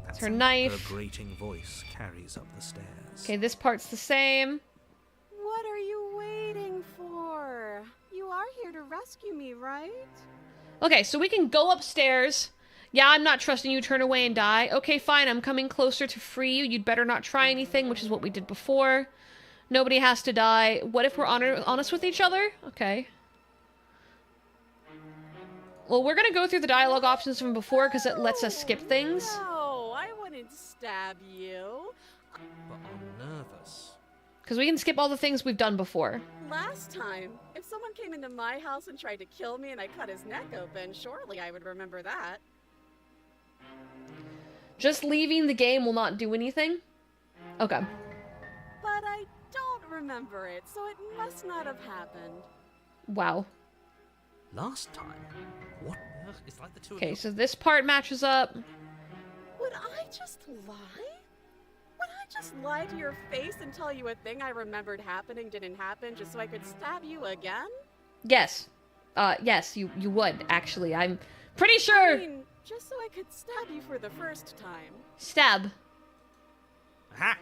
That's Her knife. Her grating voice carries up the stairs. Okay, this part's the same. What are you waiting for? You are here to rescue me, right? Okay, so we can go upstairs. Yeah, I'm not trusting you, turn away and die. Okay, fine, I'm coming closer to free you. You'd better not try anything, which is what we did before. Nobody has to die. What if we're honest with each other? Okay. Well, we're gonna go through the dialogue options from before, because it lets us skip things. No, I wouldn't stab you. But I'm nervous. Because we can skip all the things we've done before. Last time, if someone came into my house and tried to kill me and I cut his neck open, surely I would remember that. Just leaving the game will not do anything? Okay. But I don't remember it, so it must not have happened. Wow. Last time? What? It's like the two of Okay, you. so this part matches up. Would I just lie? Would I just lie to your face and tell you a thing I remembered happening didn't happen just so I could stab you again? Yes. Yes, you would, actually. I'm pretty sure. I mean, just so I could stab you for the first time. Stab. Aha!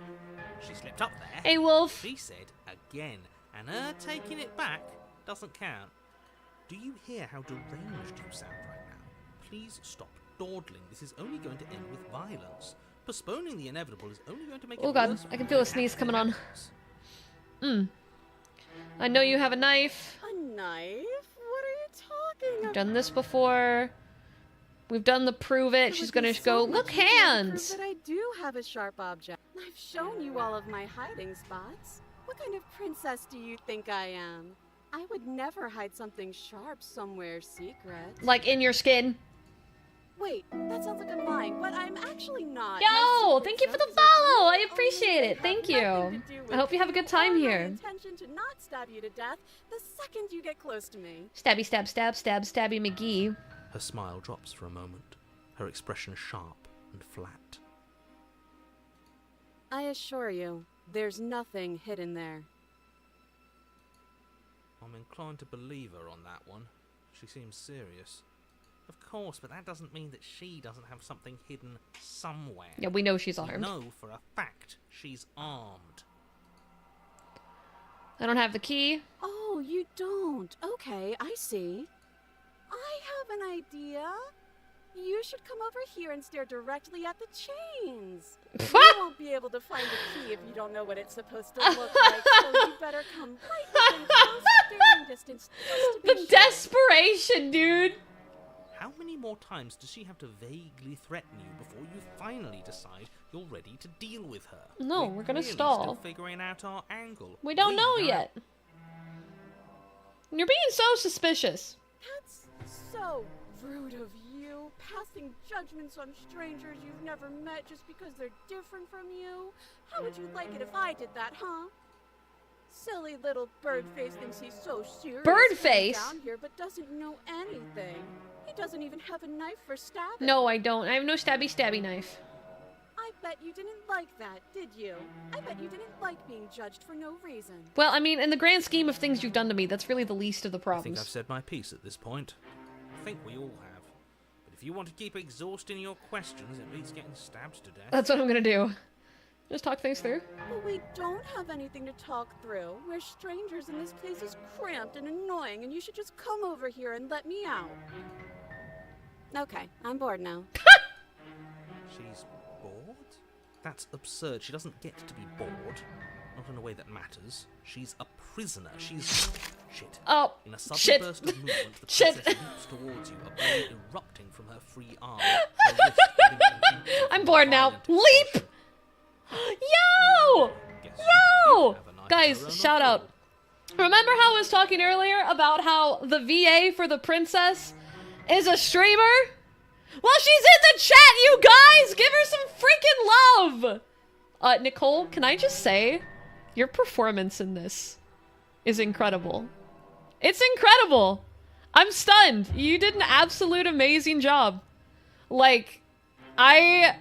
She slipped up there. Hey, Wolf. She said again, and her taking it back doesn't count. Do you hear how deranged you sound right now? Please stop dawdling. This is only going to end with violence. Postponing the inevitable is only going to make it Oh god, worse. I can feel a sneeze coming on. I know you have a knife. A knife? What are you talking We've about? done this before. We've done the prove it. She's gonna go, look, hands! But I do have a sharp object. I've shown you all of my hiding spots. What kind of princess do you think I am? I would never hide something sharp somewhere secret. Like in your skin. Wait, that sounds like I'm lying, but I'm actually not. Yo, thank you for the follow! I appreciate it. Thank you. I hope you have a good time My here. intention to not stab you to death the second you get close to me. Stabby, stab, stab, stab, stabby McGee. Her smile drops for a moment, her expression sharp and flat. I assure you, there's nothing hidden there. I'm inclined to believe her on that one. She seems serious. Of course, but that doesn't mean that she doesn't have something hidden somewhere. Yeah, we know she's We armed. know for a fact she's armed. I don't have the key. Oh, you don't? Okay, I see. I have an idea. You should come over here and stare directly at the chains. You won't be able to find the key if you don't know what it's supposed to look like, so you better come right within close staring distance just to be The sure. desperation, dude! How many more times does she have to vaguely threaten you before you finally decide you're ready to deal with her? No, we're gonna really stall. Still figuring out our angle. We don't know know. yet. You're being so suspicious. That's so rude of you, passing judgments on strangers you've never met just because they're different from you. How would you like it if I did that, huh? Silly little Birdface thinks he's so serious Birdface? down here, but doesn't know anything. He doesn't even have a knife for stabbing. No, I don't. I have no stabby knife. I bet you didn't like that, did you? I bet you didn't like being judged for no reason. Well, I mean, in the grand scheme of things you've done to me, that's really the least of the I think problems. I've said my piece at this point. I think we all have. But if you want to keep exhausting your questions, it means getting stabbed to death. That's what I'm gonna do. Just talk things through. But we don't have anything to talk through. We're strangers and this place is cramped and annoying and you should just come over here and let me out. Okay, I'm bored now. She's bored? That's absurd. She doesn't get to be bored. Not in a way that matters. She's a prisoner. She's... Shit. Oh, In a sudden shit. burst of movement, the Shit. princess leaps towards you, a blade erupting from her free arm. Her wrist giving an inch I'm of bored now. violent Leap! Yo! Guess Yo! have a nice Guys, aroma shout too. out. Remember how I was talking earlier about how the VA for the princess is a streamer? Well, she's in the chat, you guys! Give her some freaking love! Nicole, can I just say, your performance in this is incredible. It's incredible! I'm stunned. You did an absolute amazing job. Like, I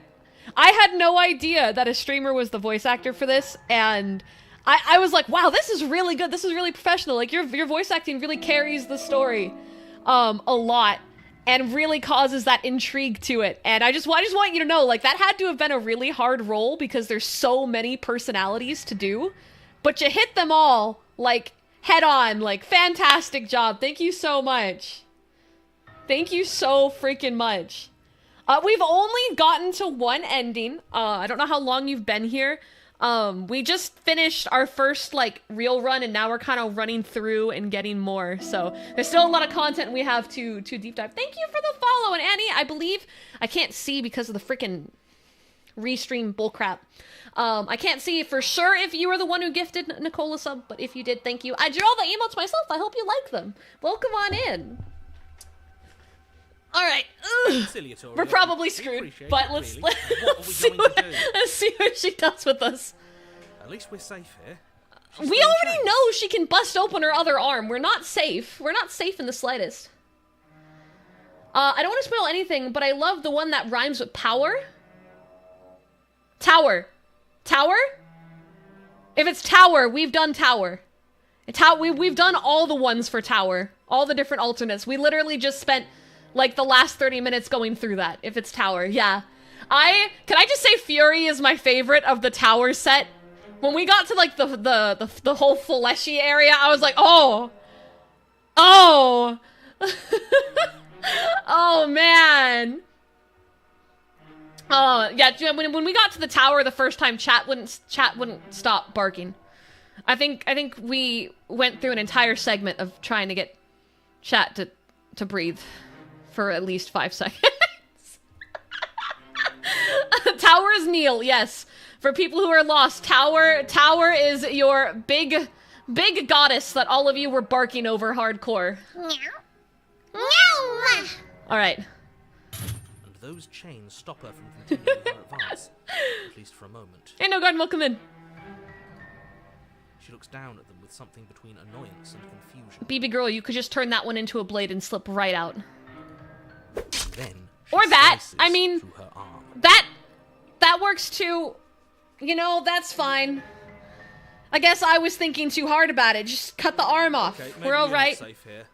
had no idea that a streamer was the voice actor for this, and I was like, wow, this is really good. This is really professional. Like, your voice acting really carries the story a lot and really causes that intrigue to it. And I just want you to know, like, that had to have been a really hard role because there's so many personalities to do, but you hit them all, like, head on. Like, fantastic job. Thank you so much. Thank you so freaking much. We've only gotten to one ending. I don't know how long you've been here. We just finished our first, like, real run, and now we're kind of running through and getting more. So there's still a lot of content we have to deep dive. Thank you for the follow. And Annie, I believe, I can't see because of the freaking restream bullcrap. I can't see for sure if you were the one who gifted Nicole a sub, but if you did, thank you. I drew all the emotes myself. I hope you like them. Welcome on in. All right. We're probably screwed, but let's see what she does with us. At least we're safe here. We already know she can bust open her other arm. We're not safe. We're not safe in the slightest. I don't want to spoil anything, but I love the one that rhymes with power. Tower. Tower? If it's tower, we've done tower. We've done all the ones for tower. All the different alternates. We literally just spent, like, the last 30 minutes going through that, if it's tower. Yeah. Can I just say Fury is my favorite of the tower set? When we got to, like, the whole fleshy area, I was like, oh! Oh! Oh, man! Oh, yeah, when we got to the tower the first time, chat wouldn't stop barking. I think we went through an entire segment of trying to get chat to breathe for at least 5 seconds. Tower is Neil, yes. For people who are lost, Tower is your big goddess that all of you were barking over hardcore. All right. And those chains stop her from continuing her advance, at least for a moment. Hey, No Garden, welcome in. She looks down at them with something between annoyance and confusion. BB girl, you could just turn that one into a blade and slip right out. Then or that. I mean, through her arm. that works too. You know, that's fine. I guess I was thinking too hard about it. Just cut the arm off. Okay, we're all right. Safe here.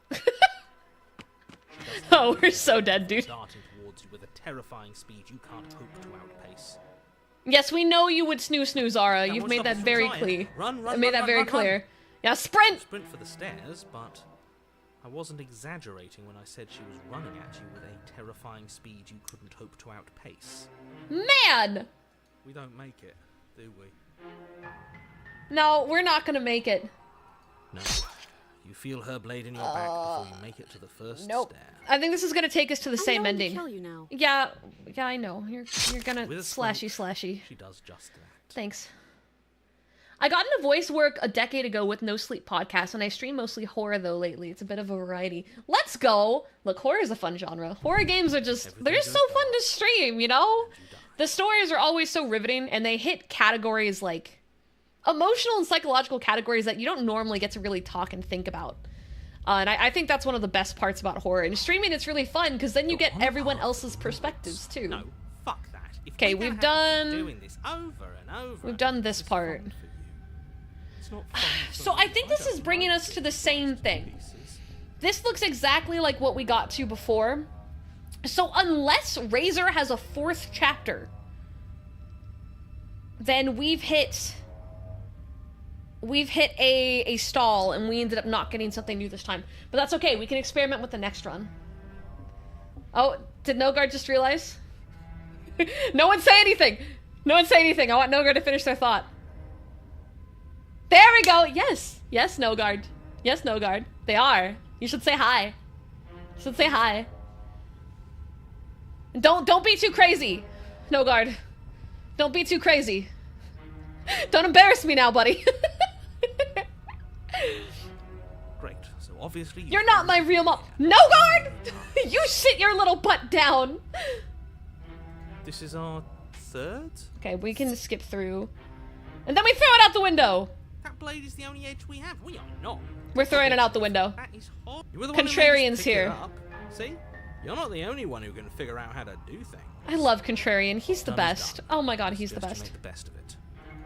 Oh, we're so dead, dude. Darting towards you with a terrifying speed you can't hope to outpace. Yes, we know you would snoo, Zara. You've made that very clear. Run, made that very clear. Yeah, sprint! Sprint for the stairs, but I wasn't exaggerating when I said she was running at you with a terrifying speed you couldn't hope to outpace. Man! We don't make it, do we? No, we're not gonna make it. No. You feel her blade in your back before you make it to the first nope. stair. I think this is gonna take us to the same ending. To kill you now. Yeah, I know. You're gonna slashy. She does just that. Thanks. I got into voice work a decade ago with No Sleep Podcast, and I stream mostly horror though lately. It's a bit of a variety. Let's go! Look, horror is a fun genre. Horror games are they're just so fun to stream, you know? The stories are always so riveting, and they hit categories like emotional and psychological categories that you don't normally get to really talk and think about. And I think that's one of the best parts about horror. And streaming, it's really fun, because then you get everyone else's perspectives, too. No, fuck that. Okay, we've done... doing this over and over. We've done this part. So I think this is bringing us to the same thing. This looks exactly like what we got to before. So unless Razor has a 4th chapter, then we've hit a stall, and we ended up not getting something new this time. But that's okay, we can experiment with the next run. Oh, did Nogard just realize? No one say anything! No one say anything, I want Nogard to finish their thought. There we go! Yes! Yes, Nogard. Yes, Nogard. They are. You should say hi. You should say hi. Don't be too crazy, Nogard. Don't be too crazy. Don't embarrass me now, buddy. Great. So obviously you're not my real mom. Nogard! You sit your little butt down. This is our 3rd? Okay, we can skip through. And then we throw it out the window. That blade is the only edge we have. We are not. We're throwing it out the window. That is hot. You were the Contrarian's here. See? You're not the only one who can figure out how to do things. I love Contrarian. He's the best. Oh my god, he's the best. Make the best of it.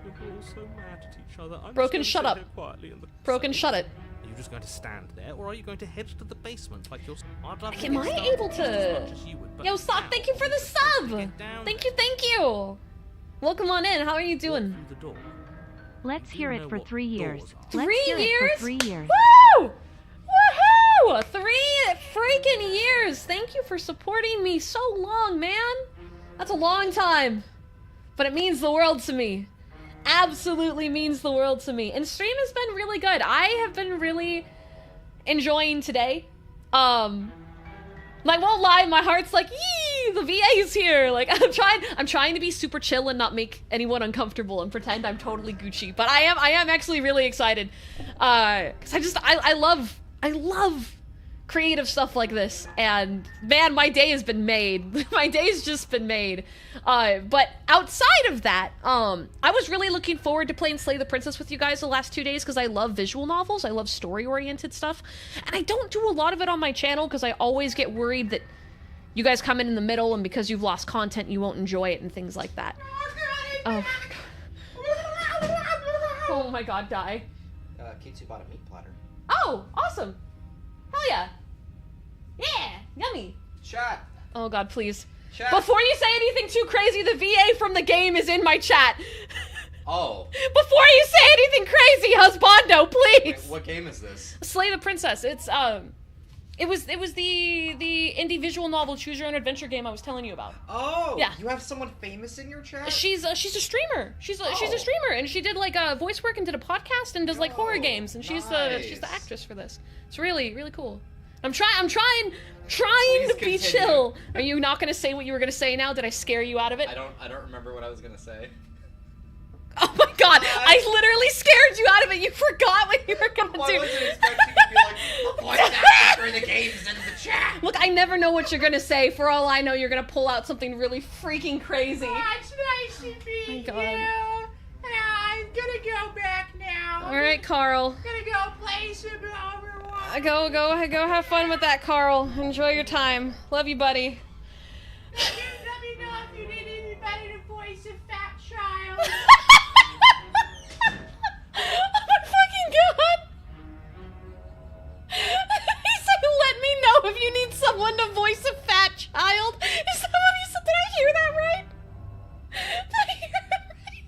You're all so mad at each other. Broken, shut up. Broken, shut it. Are you just going to stand there, or are you going to head to the basement like you're... Am I able to... Yo, Sock, thank you for the sub! Thank you! Welcome on in, how are you doing? Let's hear it for 3 years. 3 years? For 3 years. Woo! Woohoo! 3 freaking years! Thank you for supporting me so long, man! That's a long time. But it means the world to me. Absolutely means the world to me. And stream has been really good. I have been really enjoying today. Like, won't lie, my heart's like, yee! the VA's here. Like, I'm trying to be super chill and not make anyone uncomfortable and pretend I'm totally Gucci. But I am actually really excited. 'Cause I love creative stuff like this. And man, my day has been made. My day's just been made. But outside of that, I was really looking forward to playing Slay the Princess with you guys the last 2 days because I love visual novels. I love story-oriented stuff. And I don't do a lot of it on my channel because I always get worried that you guys come in the middle and because you've lost content, you won't enjoy it and things like that. Oh my god. Oh my god, die. Kitsu bought a meat platter. Oh, awesome. Hell yeah. Yeah, yummy. Chat. Oh god, please. Chat. Before you say anything too crazy, the VA from the game is in my chat. Oh. Before you say anything crazy, husbando, please. Wait, what game is this? Slay the Princess. It's it was the indie visual novel choose your own adventure game I was telling you about. Oh. Yeah. You have someone famous in your chat? She's a streamer. She's a streamer, and she did like voice work and did a podcast and does like horror games, and she's the actress for this. It's really cool. I'm trying to be chill. Are you not gonna say what you were gonna say now? Did I scare you out of it? I don't remember what I was gonna say. Oh my god, I literally scared you out of it. You forgot what you were gonna do. I wasn't expecting to be like, the voice actor for the game's in the chat. Look, I never know what you're gonna say. For all I know, you're gonna pull out something really freaking crazy. Oh, it's nice to meet you. I'm gonna go back now. Alright, Carl. I'm gonna go play some Overwatch. Go have fun with that, Carl. Enjoy your time. Love you, buddy. Let me know if you need anybody to voice a fat child. Oh my fucking god! He said, let me know if you need someone to voice a fat child. Is that what he said? Did I hear that right? Did I hear that right?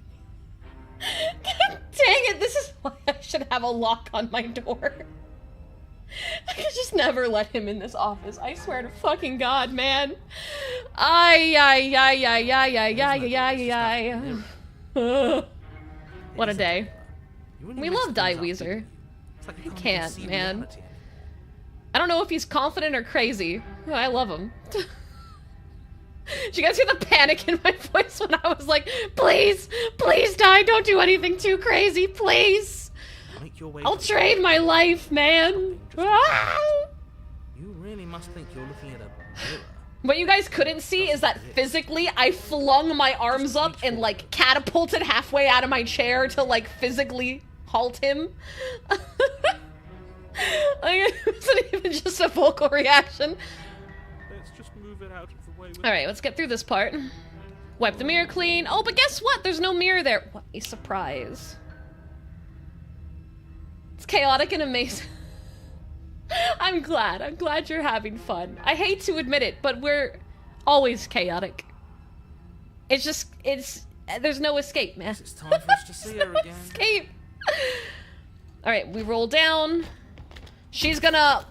God dang it, this is why I should have a lock on my door. I could just never let him in this office. I swear to fucking god, man. What a day. We love Weezer. I can't, man. I don't know if he's confident or crazy. I love him. Did you guys hear the panic in my voice when I was like, please, please die, don't do anything too crazy, please. I'll trade my life, man. You really must think you're looking at a mirror. What you guys couldn't see is that physically I flung my arms up and like catapulted halfway out of my chair to like physically halt him. Like, it wasn't even just a vocal reaction. Let's just move it out of the way. Alright, let's get through this part. Wipe the mirror clean. Oh, but guess what? There's no mirror there. What a surprise. It's chaotic and amazing. I'm glad you're having fun. I hate to admit it, but we're always chaotic. There's no escape, man. It's time for us to see her again. Escape. Alright, we roll down. She's gonna...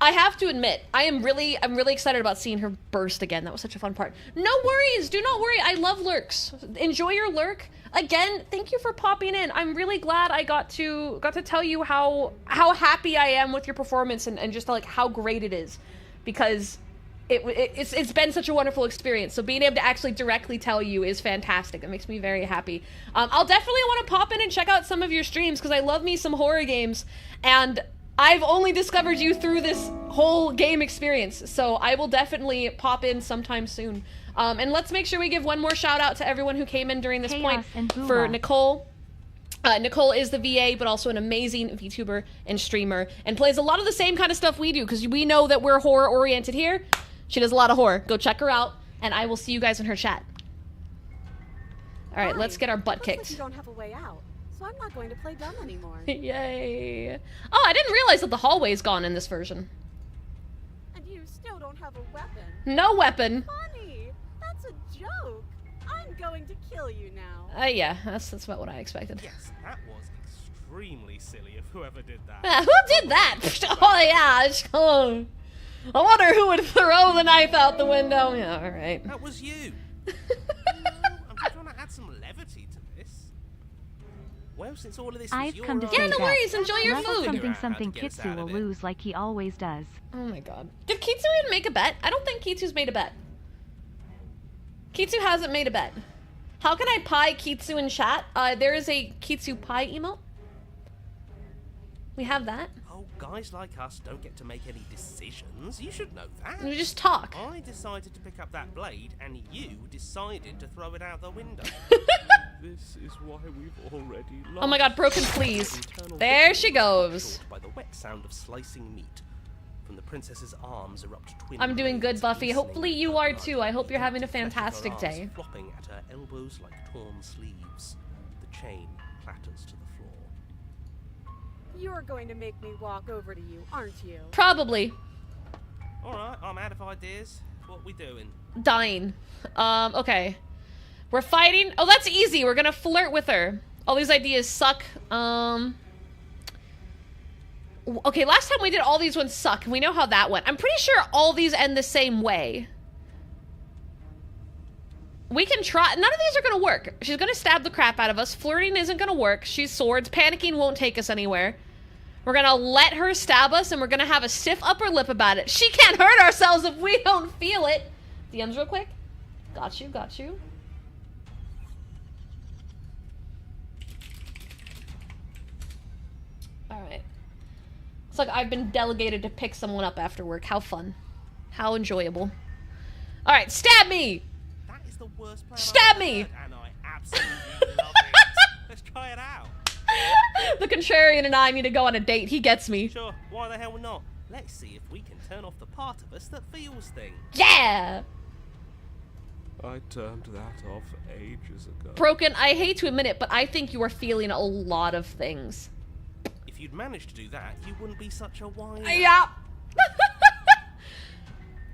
I have to admit, I'm really excited about seeing her burst again. That was such a fun part. No worries, do not worry. I love lurks. Enjoy your lurk. Again, thank you for popping in. I'm really glad I got to tell you how happy I am with your performance and just like how great it is, because it's been such a wonderful experience. So being able to actually directly tell you is fantastic. It makes me very happy. I'll definitely want to pop in and check out some of your streams because I love me some horror games, and I've only discovered you through this whole game experience. So I will definitely pop in sometime soon. And let's make sure we give one more shout out to everyone who came in during this point for Nicole. Nicole is the VA, but also an amazing VTuber and streamer, and plays a lot of the same kind of stuff we do, because we know that we're horror-oriented here. She does a lot of horror. Go check her out, and I will see you guys in her chat. All right, let's get our butt kicked. Looks like you don't have a way out, so I'm not going to play dumb anymore. Yay. Oh, I didn't realize that the hallway's gone in this version. And you still don't have a weapon. No weapon. Funny. That's a joke. I'm going to kill you now. Yeah, that's about what I expected. Yes, that was extremely silly of whoever did that. Who did that? Oh yeah, I wonder who would throw the knife out the window. Yeah, all right. That was you. I'm just trying to add some levity to this. Well, since all of this I've was come to your say no that. worries, enjoy your food. Something Kitsu will lose like he always does. Oh my god. Did Kitsu even make a bet? I don't think Kitsu's made a bet. Kitsu hasn't made a bed. How can I pie Kitsu in chat? There is a Kitsu pie emote. We have that. Oh, guys like us don't get to make any decisions. You should know that. We just talk. I decided to pick up that blade, and you decided to throw it out the window. This is why we've already lost. Oh my god, broken please. There she goes. By the wet sound of slicing meat. From the princess's arms erupt twin I'm doing good, blades Buffy. glistening Hopefully with you blood. are too. I hope you're having a The flesh of her fantastic arms day. Flopping at her elbows like torn sleeves. The chain clatters to the floor. You're going to make me walk over to you, aren't you? Probably. Alright, I'm out of ideas. What we doing? Dying. Okay. We're fighting. Oh, that's easy. We're gonna flirt with her. All these ideas suck. Okay, last time we did all these ones suck, and we know how that went. I'm pretty sure all these end the same way. We can try. None of these are gonna work. She's gonna stab the crap out of us. Flirting isn't gonna work. She's swords. Panicking won't take us anywhere. We're gonna let her stab us, and we're gonna have a stiff upper lip about it. She can't hurt ourselves if we don't feel it. DMs real quick. Got you, got you. Alright. It's like I've been delegated to pick someone up after work. How fun. How enjoyable. Alright, stab me! That is the worst plan Stab I've me! heard, and I absolutely love it. Let's try it out. The contrarian and I need to go on a date. He gets me. Sure, why the hell not? Let's see if we can turn off the part of us that feels things. Yeah! I turned that off ages ago. Broken, I hate to admit it, but I think you are feeling a lot of things. If you'd managed to do that, you wouldn't be such a whiner. Yeah.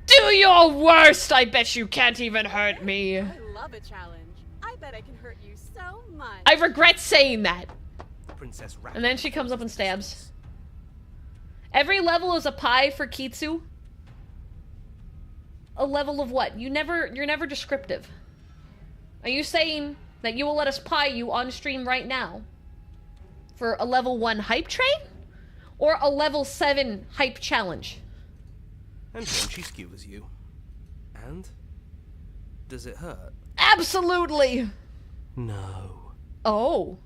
Do your worst! I bet you can't even hurt me. I love a challenge. I bet I can hurt you so much. I regret saying that. Princess And then she comes up and stabs. Every level is a pie for Kitsu. A level of what? You're never descriptive. Are you saying that you will let us pie you on stream right now? For a level 1 hype train? Or a level 7 hype challenge? And then she skewers you. And? Does it hurt? Absolutely! No. Oh.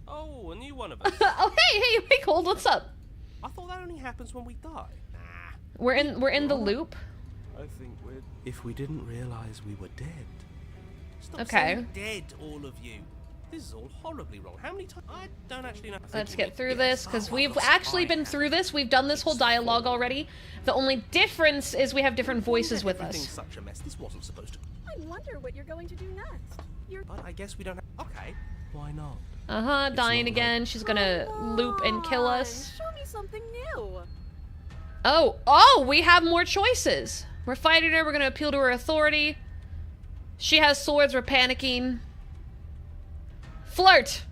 Oh, a new one of us. Oh, hey, Cold, what's up? I thought that only happens when we die. Nah. We're in the loop. I think we're... If we didn't realize we were dead. Stop Okay. saying dead, all of you. This is all horribly wrong. How many times? I don't actually know. Let's get through this, because we've actually been through this. We've done this whole dialogue already. The only difference is we have different voices with Everything's us. such a mess. This wasn't supposed to. I wonder what you're going to do next. But I guess we don't have... Okay. Why not? Uh-huh, dying again. She's gonna loop and kill us. Show me something new. Oh, we have more choices. We're fighting her. We're gonna appeal to her authority. She has swords. We're panicking. Flirt.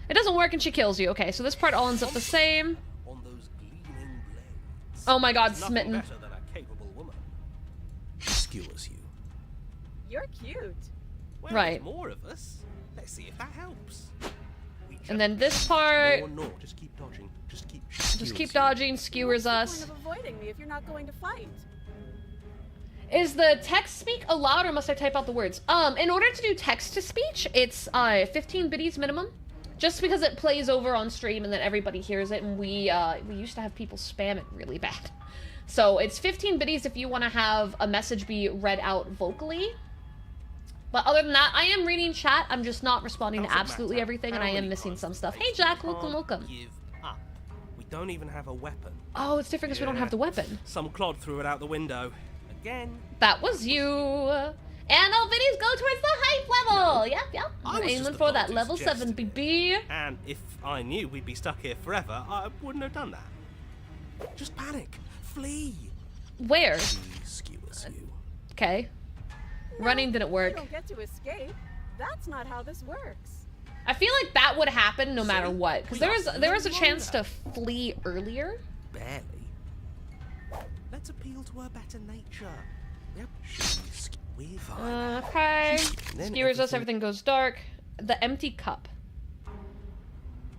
It doesn't work and she kills you. Okay, so this part all ends up the same. On those gleaming blades. Oh my god, There's smitten. nothing better than a capable woman. She skewers you. You're cute. Well, Right. There's more of us. Let's see if that helps. And then this part... No, just keep dodging. Just keep dodging, skewers us. What's the point of avoiding me if you're not going to fight? Is the text speak allowed or must I type out the words? In order to do text to speech, it's 15 biddies minimum. Just because it plays over on stream and then everybody hears it, and we used to have people spam it really bad. So it's 15 biddies if you want to have a message be read out vocally. But other than that, I am reading chat. I'm just not responding to absolutely everything, and I am missing some stuff. Hey Jack, welcome, welcome. Give up. We don't even have a weapon. Oh, it's different because we don't have the weapon. Some clod threw it out the window. Again. That was you. And all videos go towards the hype level. Yep. We're aiming for that level 7, BB. And if I knew we'd be stuck here forever, I wouldn't have done that. Just panic. Flee. Where? She skewers you. Okay. Running didn't work. You don't get to escape. That's not how this works. I feel like that would happen no matter what, because there was a chance to flee earlier. Barely. Let's appeal to her better nature. Yep. Okay. Skewers us, everything goes dark. The empty cup.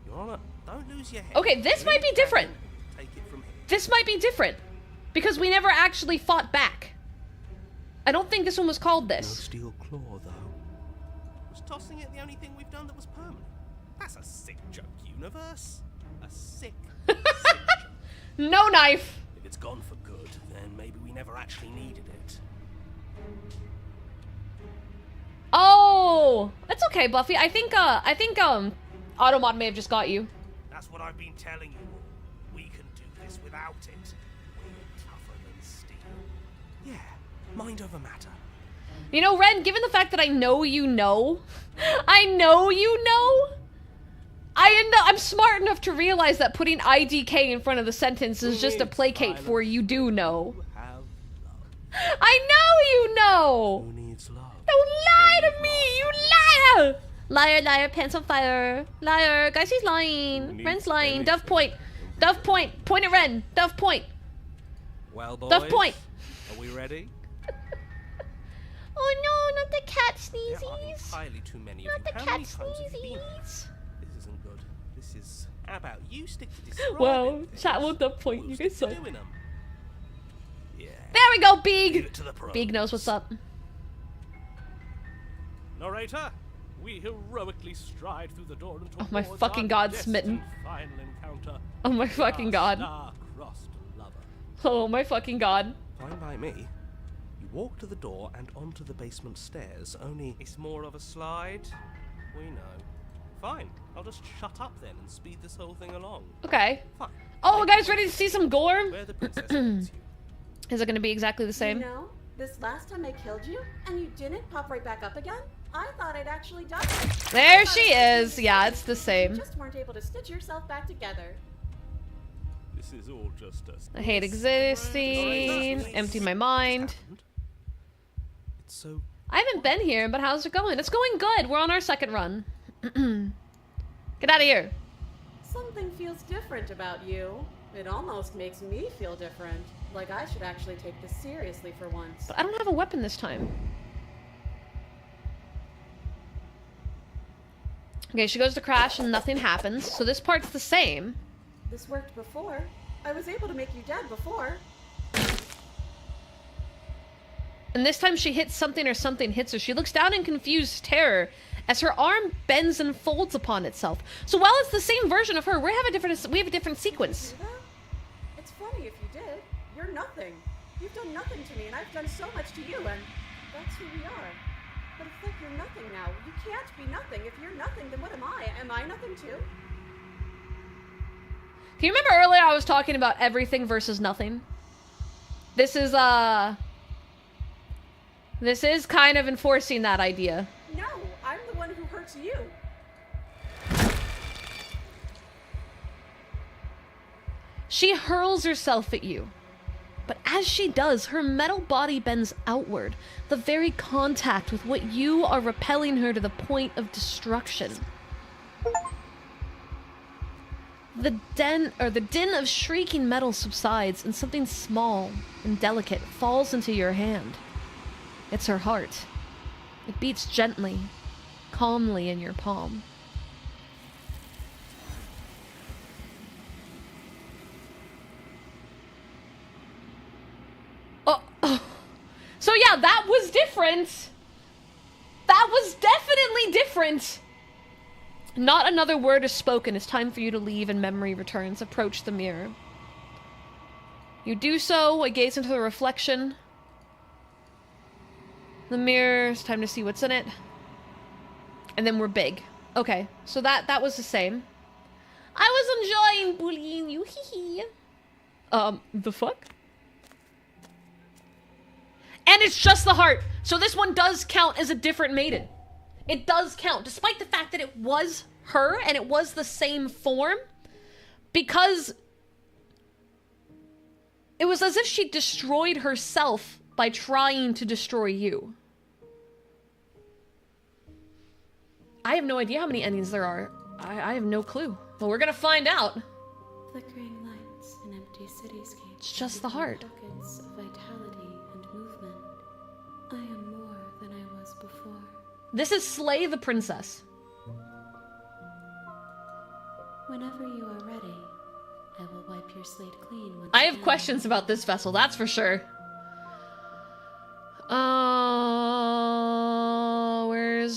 Your Honor, don't lose your head. Okay, this might be different. Take it from here. This might be different. Because we never actually fought back. I don't think this one was called No this. steel claw, though. Was tossing it the only thing we've done that was permanent? That's a sick joke, universe. A sick joke. No knife. If it's gone for good, then maybe we never actually needed it. Oh, that's okay, Buffy. I think Automod may have just got you. That's what I've been telling you all. We can do this without it. We're tougher than steel. Yeah, mind over matter. You know, Ren, given the fact that I know you know, I'm smart enough to realize that putting IDK in front of the sentence is just a placate for you do know. I know you know! Who needs love? Don't lie to me, you liar! Liar, liar, pants on fire. Liar, guys, he's lying. Ren's lying. Dove point. Dove point. Point at Ren. Dove point. Well, boys, Dove point. Are we ready? Oh no, not the cat There are sneezies. entirely too many of Not you. the How cat many times have you been here? sneezies. This isn't good. This is... How about you stick to describing Wow, things? chat will dove point. You guys suck. Doing them. Yeah. There we go, Leave Big. it to the pros. Big knows what's up. Narrator, we heroically stride through the door and Oh my towards fucking our god, destined smitten. final encounter. Oh my fucking Our god. star-crossed lover. Oh my fucking god. Fine by me. You walk to the door and onto the basement stairs, only... It's more of a slide. We know. Fine, I'll just shut up then and speed this whole thing along. Okay. Fine. Oh, guys, ready to see some gore? Where the princess leads you. Is it gonna be exactly the same? You know, this last time I killed you, and you didn't pop right back up again, I thought I'd actually done it. There she is. Yeah, it's the same. You just weren't able to stitch yourself back together. This is all just a... I hate existing. Empty my mind. It's so... I haven't been here, but how's it going? It's going good. We're on our second run. Get out of here. Something feels different about you. It almost makes me feel different. Like I should actually take this seriously for once. But I don't have a weapon this time. Okay, she goes to crash and nothing happens. So this part's the same. This worked before. I was able to make you dead before. And this time she hits something or something hits her. She looks down in confused terror as her arm bends and folds upon itself. So while it's the same version of her, we have a different sequence. It's funny if you did. You're nothing. You've done nothing to me, and I've done so much to you, and that's who we are. But it's like you're nothing now. You can't be nothing. If you're nothing, then what am I? Am I nothing too? Do you remember earlier I was talking about everything versus nothing? This is kind of enforcing that idea. No, I'm the one who hurts you. She hurls herself at you. But as she does, her metal body bends outward, the very contact with what you are repelling her to the point of destruction. The din of shrieking metal subsides, and something small and delicate falls into your hand. It's her heart. It beats gently, calmly in your palm. So yeah, that was different. That was definitely different. Not another word is spoken. It's time for you to leave and memory returns. Approach the mirror. You do so. I gaze into the reflection. The mirror. It's time to see what's in it. And then we're big. Okay, so that was the same. I was enjoying bullying you. Hee hee. The fuck? And it's just the heart. So this one does count as a different maiden. It does count, despite the fact that it was her and it was the same form, because it was as if she destroyed herself by trying to destroy you. I have no idea how many endings there are. I have no clue. But we're gonna find out. Flickering lights in empty cityscapes. It's just the heart. Pockets of vitality and movement. I am more than I was before. This is Slay the Princess. Whenever you are ready, I will wipe your slate clean once I have again. questions about this vessel, that's for sure.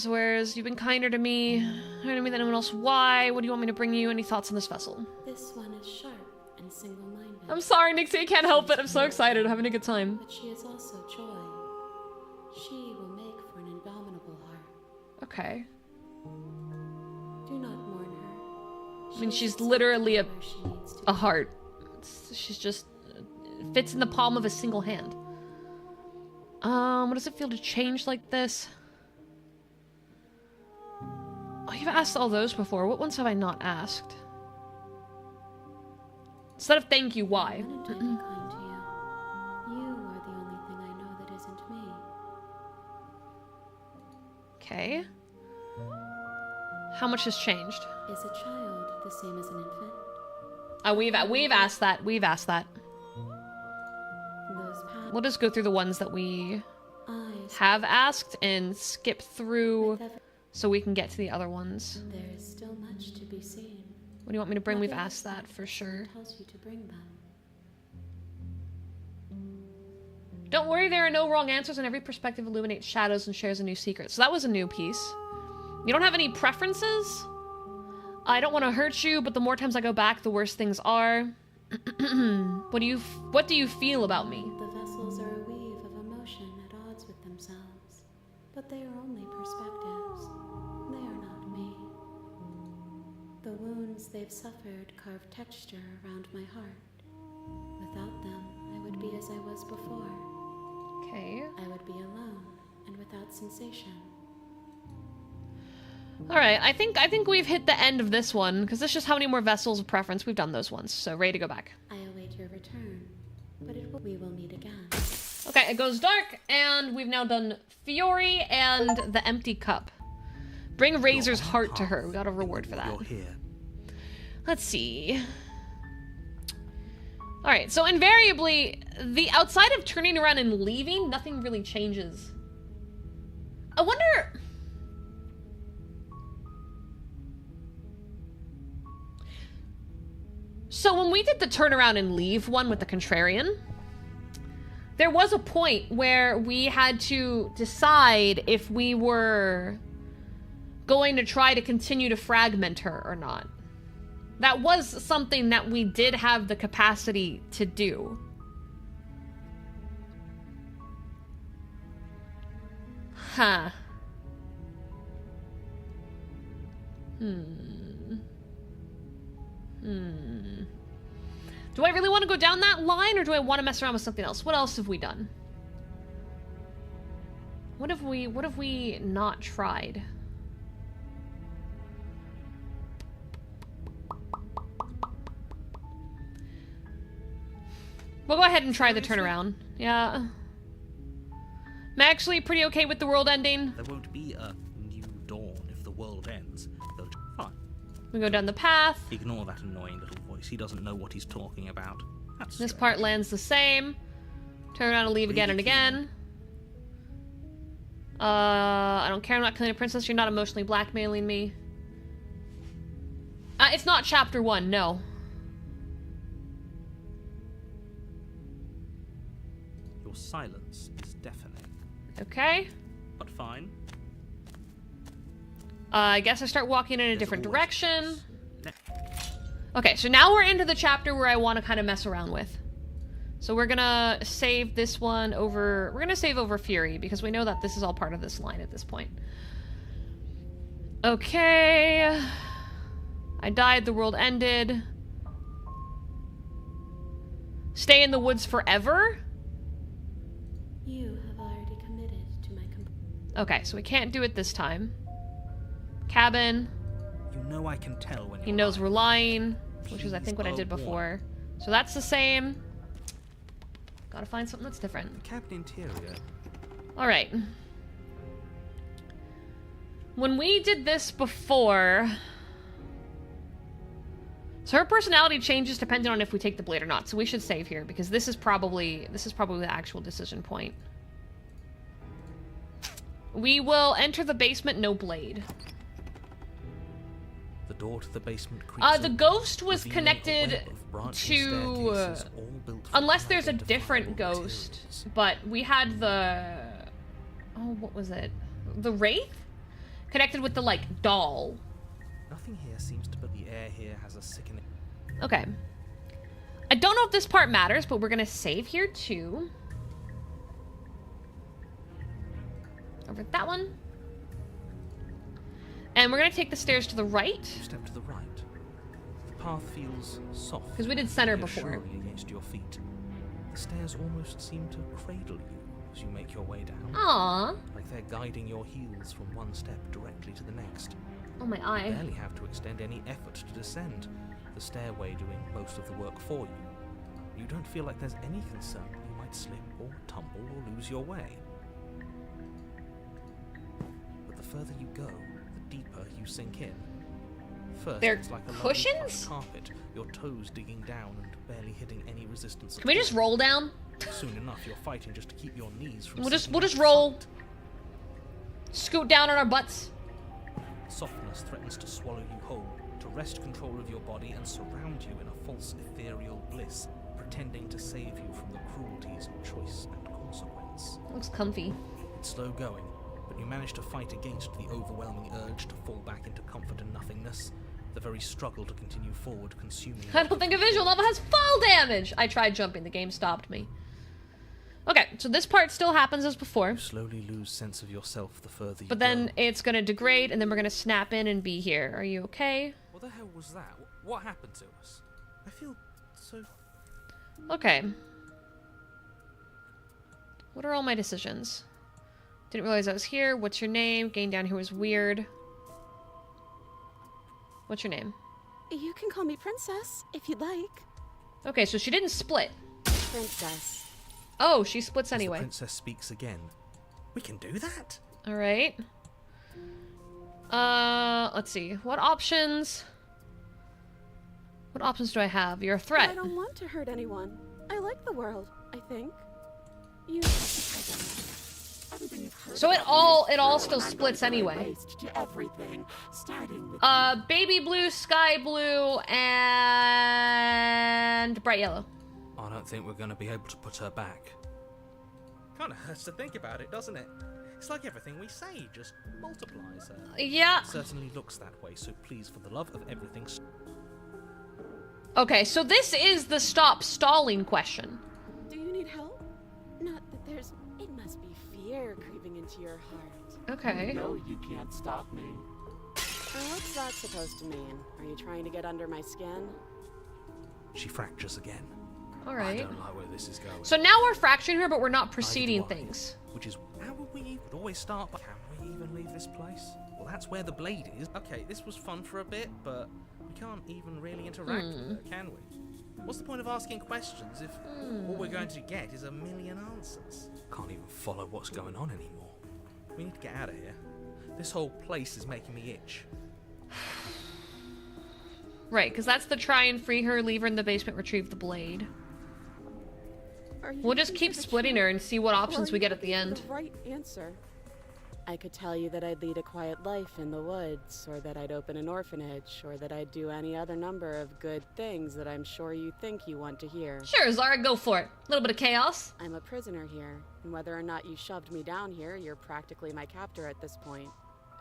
Where's you've been kinder to me than anyone else. Why? What do you want me to bring you? Any thoughts on this vessel? This one is sharp and single-minded. I'm sorry, Nixie, I can't help it. I'm so excited. I'm having a good time. But she is also joy. She will make for an indomitable heart. Okay. Do not mourn her. I mean, she's literally a heart. She's just fits in the palm of a single hand. What does it feel to change like this? Oh, you've asked all those before. What ones have I not asked? Instead of thank you, why? I'm kind to you. You are the only thing I know that isn't me. Okay. How much has changed? Is a child the same as an infant? Oh, we've asked that. We've asked that. Those past We'll just go through the ones that we eyes. have asked and skip through so we can get to the other ones. There is still much to be seen. What do you want me to bring? We've Nothing asked that for sure. tells you to bring them. Don't worry, there are no wrong answers, and every perspective illuminates shadows and shares a new secret. So that was a new piece. You don't have any preferences? I don't want to hurt you, but the more times I go back, the worse things are. What do you feel about me? The vessels are a weave of emotion at odds with themselves, but they are only perspectives. They are not me. The wounds they've suffered carve texture around my heart. Without them, I would be as I was before. Okay. I would be alone and without sensation. All right, I think we've hit the end of this one because it's just how many more vessels of preference. We've done those ones, so ready to go back. I await your return, but we will meet again. Okay, it goes dark, and we've now done Fiore and the Empty Cup. Bring Razor's heart to her. We got a reward for that. You're here. Let's see. All right, so invariably, the outside of turning around and leaving, nothing really changes. I wonder. So when we did the turn around and leave one with the Contrarian, there was a point where we had to decide if we were going to try to continue to fragment her or not. That was something that we did have the capacity to do. Huh. Do I really want to go down that line, or do I want to mess around with something else? What else have we done? What have we not tried? We'll go ahead and try the turnaround. Yeah. I'm actually pretty okay with the world ending. There won't be a new dawn if the world ends. They'll fine. We go down the path. Ignore that annoying little voice. He doesn't know what he's talking about. That's This strange. part lands the same. Turn around and leave again and again. I don't care. I'm not killing a princess. You're not emotionally blackmailing me. It's not chapter 1, no. Your silence is deafening. Okay. But fine. I guess I start walking in a different direction. Okay, so now we're into the chapter where I want to kind of mess around with. So we're gonna save this one over... We're gonna save over Fury, because we know that this is all part of this line at this point. Okay. I died, the world ended. Stay in the woods forever? You have already committed to my Okay, so we can't do it this time. Cabin. You know I can tell when He knows we're lying, which is I think what I did before. So that's the same. Gotta find something that's different. Cabin interior. Alright. When we did this before... So her personality changes depending on if we take the blade or not. So we should save here, because this is probably the actual decision point. We will enter the basement, no blade. The door to the basement creaks The open, ghost was revealing a connected web of branching to... staircases, all built from unless there's a identifiable different ghost. But we had the... Oh, what was it? The Wraith? Connected with the, like, doll. Nothing here seems to, but the air here has a sickening... Okay. I don't know if this part matters, but we're gonna save here, too. Over that one. And we're gonna take the stairs to the right. Step to the right. The path feels soft. Because we did center before. Surely against your feet. The stairs almost seem to cradle you as you make your way down. Aww. Like they're guiding your heels from one step directly to the next. Oh, my eye. You barely have to extend any effort to descend. The stairway doing most of the work for you. You don't feel like there's any concern you might slip or tumble or lose your way. But the further you go, the deeper you sink in. First, They're it's like a cushions? lovely carpet, your toes digging down and barely hitting any resistance. Can we just roll down? Soon enough, you're fighting just to keep your knees from. We'll just roll. Scoot down on our butts. Softness threatens to swallow you whole, to wrest control of your body and surround you in a false ethereal bliss, pretending to save you from the cruelties of choice and consequence. Looks comfy. It's slow going, but you manage to fight against the overwhelming urge to fall back into comfort and nothingness. The very struggle to continue forward consuming... I don't think a visual novel has fall damage! I tried jumping, the game stopped me. Okay, so this part still happens as before. You slowly lose sense of yourself the further you But then it's gonna degrade, and then we're gonna snap in and be here. Are you okay? What the hell was that? What happened to us? I feel so... Okay. What are all my decisions? Didn't realize I was here. What's your name? Getting down here was weird. What's your name? You can call me Princess, if you'd like. Okay, so she didn't split. Princess. Oh, she splits anyway. The princess speaks again. We can do that? Alright. Let's see. What options? What options do I have? You're a threat. I don't want to hurt anyone. I like the world, I think. You... So it all still splits anyway. Baby blue, sky blue, and bright yellow. I don't think we're going to be able to put her back. Kind of hurts to think about it, doesn't it? It's like everything we say just multiplies her. Yeah. It certainly looks that way, so please, for the love of everything... Okay, so this is the stop stalling question. Do you need help? Not that there's... It must be fear creeping into your heart. Okay. No, you can't stop me. What's that supposed to mean? Are you trying to get under my skin? She fractures again. Alright. I don't like where this is going. So now we're fracturing her, but we're not proceeding things. Which is, how would we always start by, can we even leave this place? Well, that's where the blade is. Okay, this was fun for a bit, but we can't even really interact with her, can we? What's the point of asking questions if all we're going to get is a million answers? Can't even follow what's going on anymore. We need to get out of here. This whole place is making me itch. Right, because that's the try and free her, leave her in the basement, retrieve the blade. We'll just keep splitting her and see what options we get at the end. The right answer. I could tell you that I'd lead a quiet life in the woods, or that I'd open an orphanage, or that I'd do any other number of good things that I'm sure you think you want to hear. Sure, Zara, go for it. A little bit of chaos. I'm a prisoner here, and whether or not you shoved me down here, you're practically my captor at this point.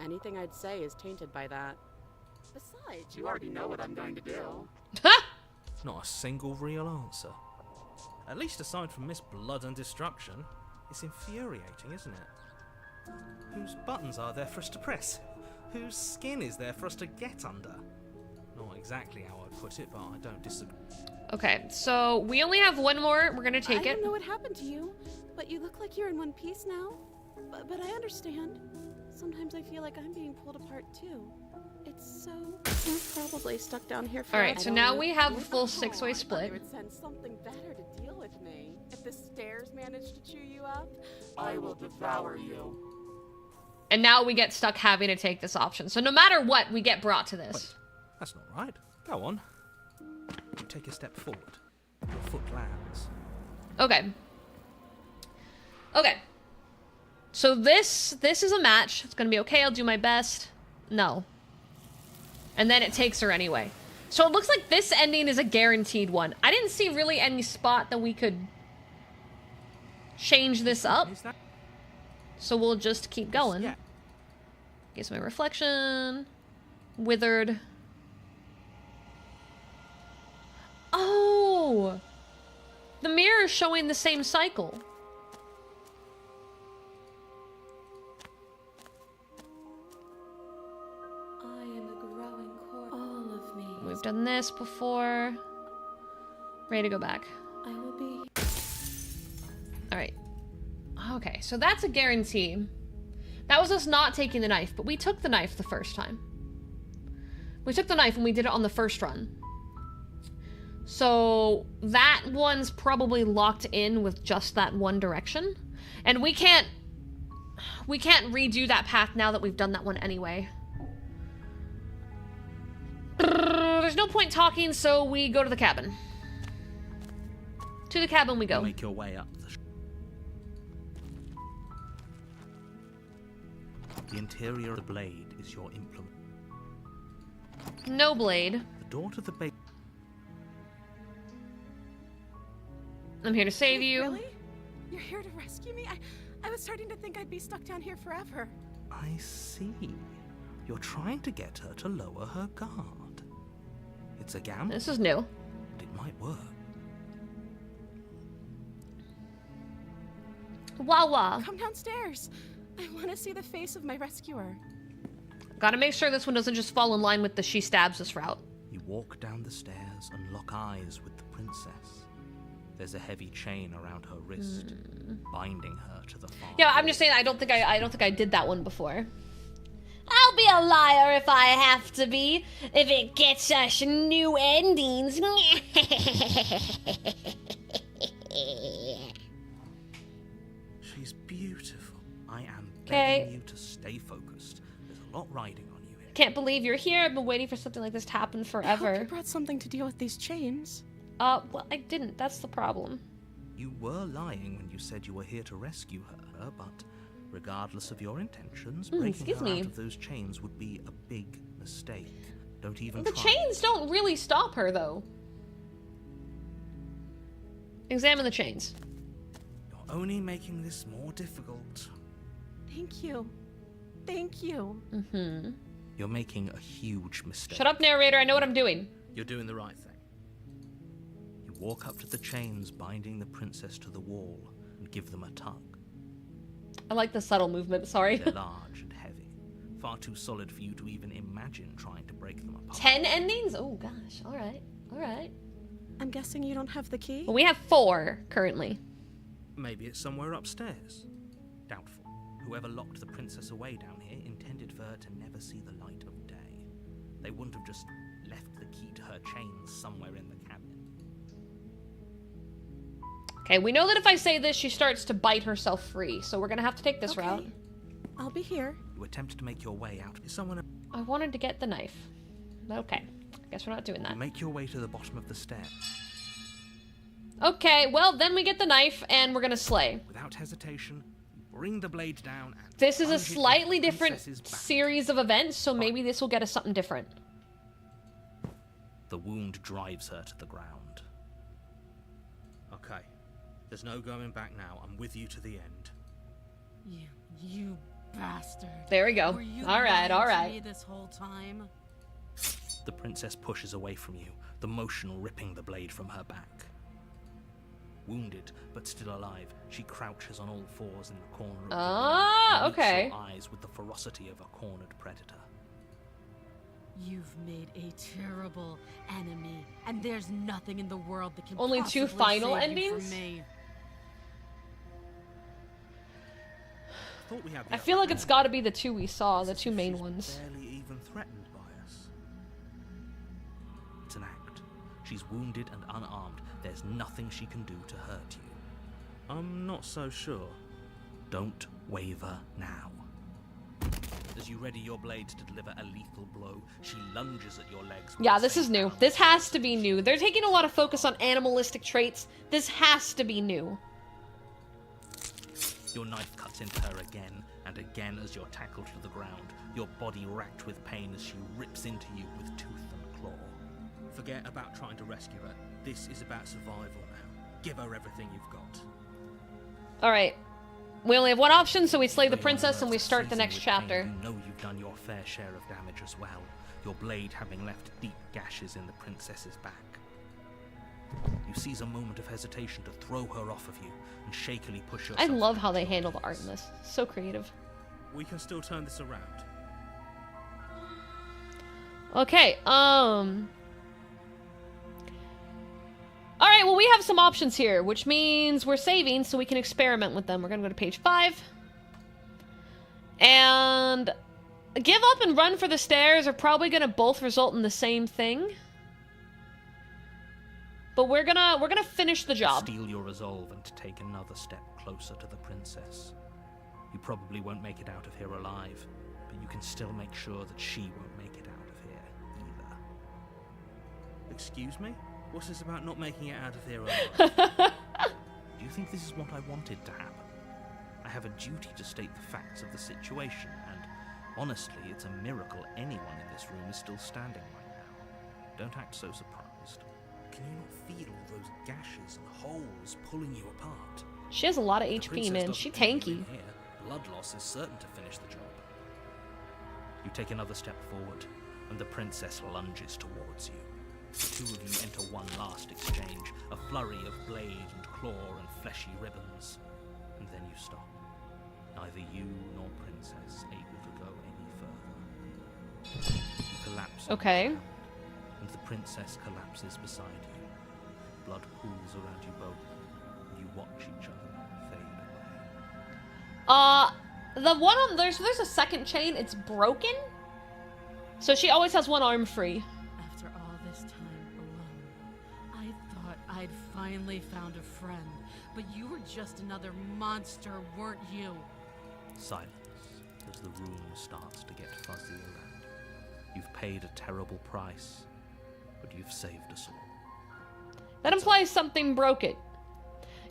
Anything I'd say is tainted by that. Besides, You already know what I'm going to do. Not a single real answer. At least aside from Miss Blood and Destruction, it's infuriating, isn't it? Whose buttons are there for us to press? Whose skin is there for us to get under? Not exactly how I'd put it, but I don't disagree. Okay, so we only have one more. We're gonna take I it. don't know what happened to you, but you look like you're in one piece now. But I understand. Sometimes I feel like I'm being pulled apart too. It's so... You're probably stuck down here for... Alright, so now we have a full six-way I split. would send something better to deal with me. If the stairs manage to chew you up, I will devour you. And now we get stuck having to take this option. So no matter what, we get brought to this. Wait, that's not right. Go on. You take a step forward. Your foot lands. Okay. Okay. So this is a match. It's gonna be okay, I'll do my best. No. And then it takes her anyway. So it looks like this ending is a guaranteed one. I didn't see really any spot that we could change this up. So we'll just keep going. Yeah. Here's my reflection. Withered. Oh! The mirror is showing the same cycle. I am a growing core. All of me. We've done this before. Ready to go back. I will be. Alright. Okay, so that's a guarantee. That was us not taking the knife, but we took the knife the first time. We took the knife and we did it on the first run. So that one's probably locked in with just that one direction. And we can't redo that path now that we've done that one anyway. There's no point talking, so we go to the cabin. To the cabin we go. Make your way up the interior of the blade is your implement. No blade. The door to the base. I'm here to save you. Really? You're here to rescue me? I was starting to think I'd be stuck down here forever. I see. You're trying to get her to lower her guard. It's a gamble. This is new. But it might work. Wawa. Come downstairs. I want to see the face of my rescuer. Gotta make sure this one doesn't just fall in line with the she stabs us route. You walk down the stairs and lock eyes with the princess. There's a heavy chain around her wrist, binding her to the far. Yeah, I'm just saying I don't think I did that one before. I'll be a liar if I have to be, if it gets us new endings. She's beautiful. I am begging you to stay focused. There's a lot riding on you here. Can't believe you're here. I've been waiting for something like this to happen I forever. hope you brought something to deal with these chains. Well, I didn't. That's the problem. You were lying when you said you were here to rescue her, but regardless of your intentions, breaking her out of those chains would be a big mistake. Don't even The try. chains don't really stop her, though. Examine the chains. You're only making this more difficult. Thank you. Thank you. Mm-hmm. You're making a huge mistake. Shut up, narrator. I know what I'm doing. You're doing the right thing. You walk up to the chains binding the princess to the wall and give them a tug. I like the subtle movement. Sorry. They're large and heavy. Far too solid for you to even imagine trying to break them apart. 10 endings? Oh, gosh. All right. All right. I'm guessing you don't have the key? Well, we have 4 currently. Maybe it's somewhere upstairs. Doubtful. Whoever locked the princess away down here intended for her to never see the light of day. They wouldn't have just left the key to her chains somewhere in the cabin. Okay, we know that if I say this, she starts to bite herself free, so we're gonna have to take this route. I'll be here. You attempt to make your way out. Is someone... I wanted to get the knife. Okay, I guess we're not doing that. You make your way to the bottom of the stairs. Okay, well, then we get the knife, and we're gonna slay. Without hesitation, you bring the blade down and... This is a plunge it into slightly the different princess's back. series of events, so maybe this will get us something different. The wound drives her to the ground. Okay. There's no going back now. I'm with you to the end. You bastard. There we go. Were you All right, lying all to right. me this whole time? The princess pushes away from you, the motion ripping the blade from her back. Wounded, but still alive, she crouches on all fours in the corner of the room and meets okay. your eyes with the ferocity of a cornered predator. You've made a terrible enemy, and there's nothing in the world that can Only 2 possibly final save you endings? from me. Thought we had the I feel upper like it's hand. gotta be the 2 we saw, the 2 main ones. Barely even threatened by us. It's an act. She's wounded and unarmed. There's nothing she can do to hurt you. I'm not so sure. Don't waver now. As you ready your blade to deliver a lethal blow, she lunges at your legs. with Yeah, the this same is new. power. This has to be new. They're taking a lot of focus on animalistic traits. This has to be new. Your knife cuts into her again and again as you're tackled to the ground, your body racked with pain as she rips into you with tooth and claw. Forget about trying to rescue her. This is about survival now. Give her everything you've got. Alright. We only have one option, so we slay the princess and we start the next chapter. You know you've done your fair share of damage as well, your blade having left deep gashes in the princess's back. You seize a moment of hesitation to throw her off of you and shakily push yourself. I love how they handle the art in this. So creative. We can still turn this around. Okay, Alright, well we have some options here, which means we're saving so we can experiment with them. We're gonna go to page 5. And give up and run for the stairs are probably gonna both result in the same thing. But we're gonna finish the job. Steel your resolve and to take another step closer to the princess. You probably won't make it out of here alive, but you can still make sure that she won't make it out of here either. Excuse me? What's this about not making it out of here alive? Do you think this is what I wanted to happen? I have a duty to state the facts of the situation, and honestly, it's a miracle anyone in this room is still standing right now. Don't act so surprised. Can you not feel all those gashes and holes pulling you apart? She has a lot of HP, man. She tanky. Blood loss is certain to finish the job. You take another step forward, and the princess lunges towards you. The two of you enter one last exchange, a flurry of blade and claw and fleshy ribbons. And then you stop. Neither you nor princess able to go any further. You collapse. Okay. And the princess collapses beside you. Blood pools around you both, and you watch each other fade away. The one on there's a second chain. It's broken, so she always has one arm free. After all this time alone, I thought I'd finally found a friend, but you were just another monster, weren't you? Silence as the room starts to get fuzzy around you. You've paid a terrible price, but you've saved us all. That implies something broke it.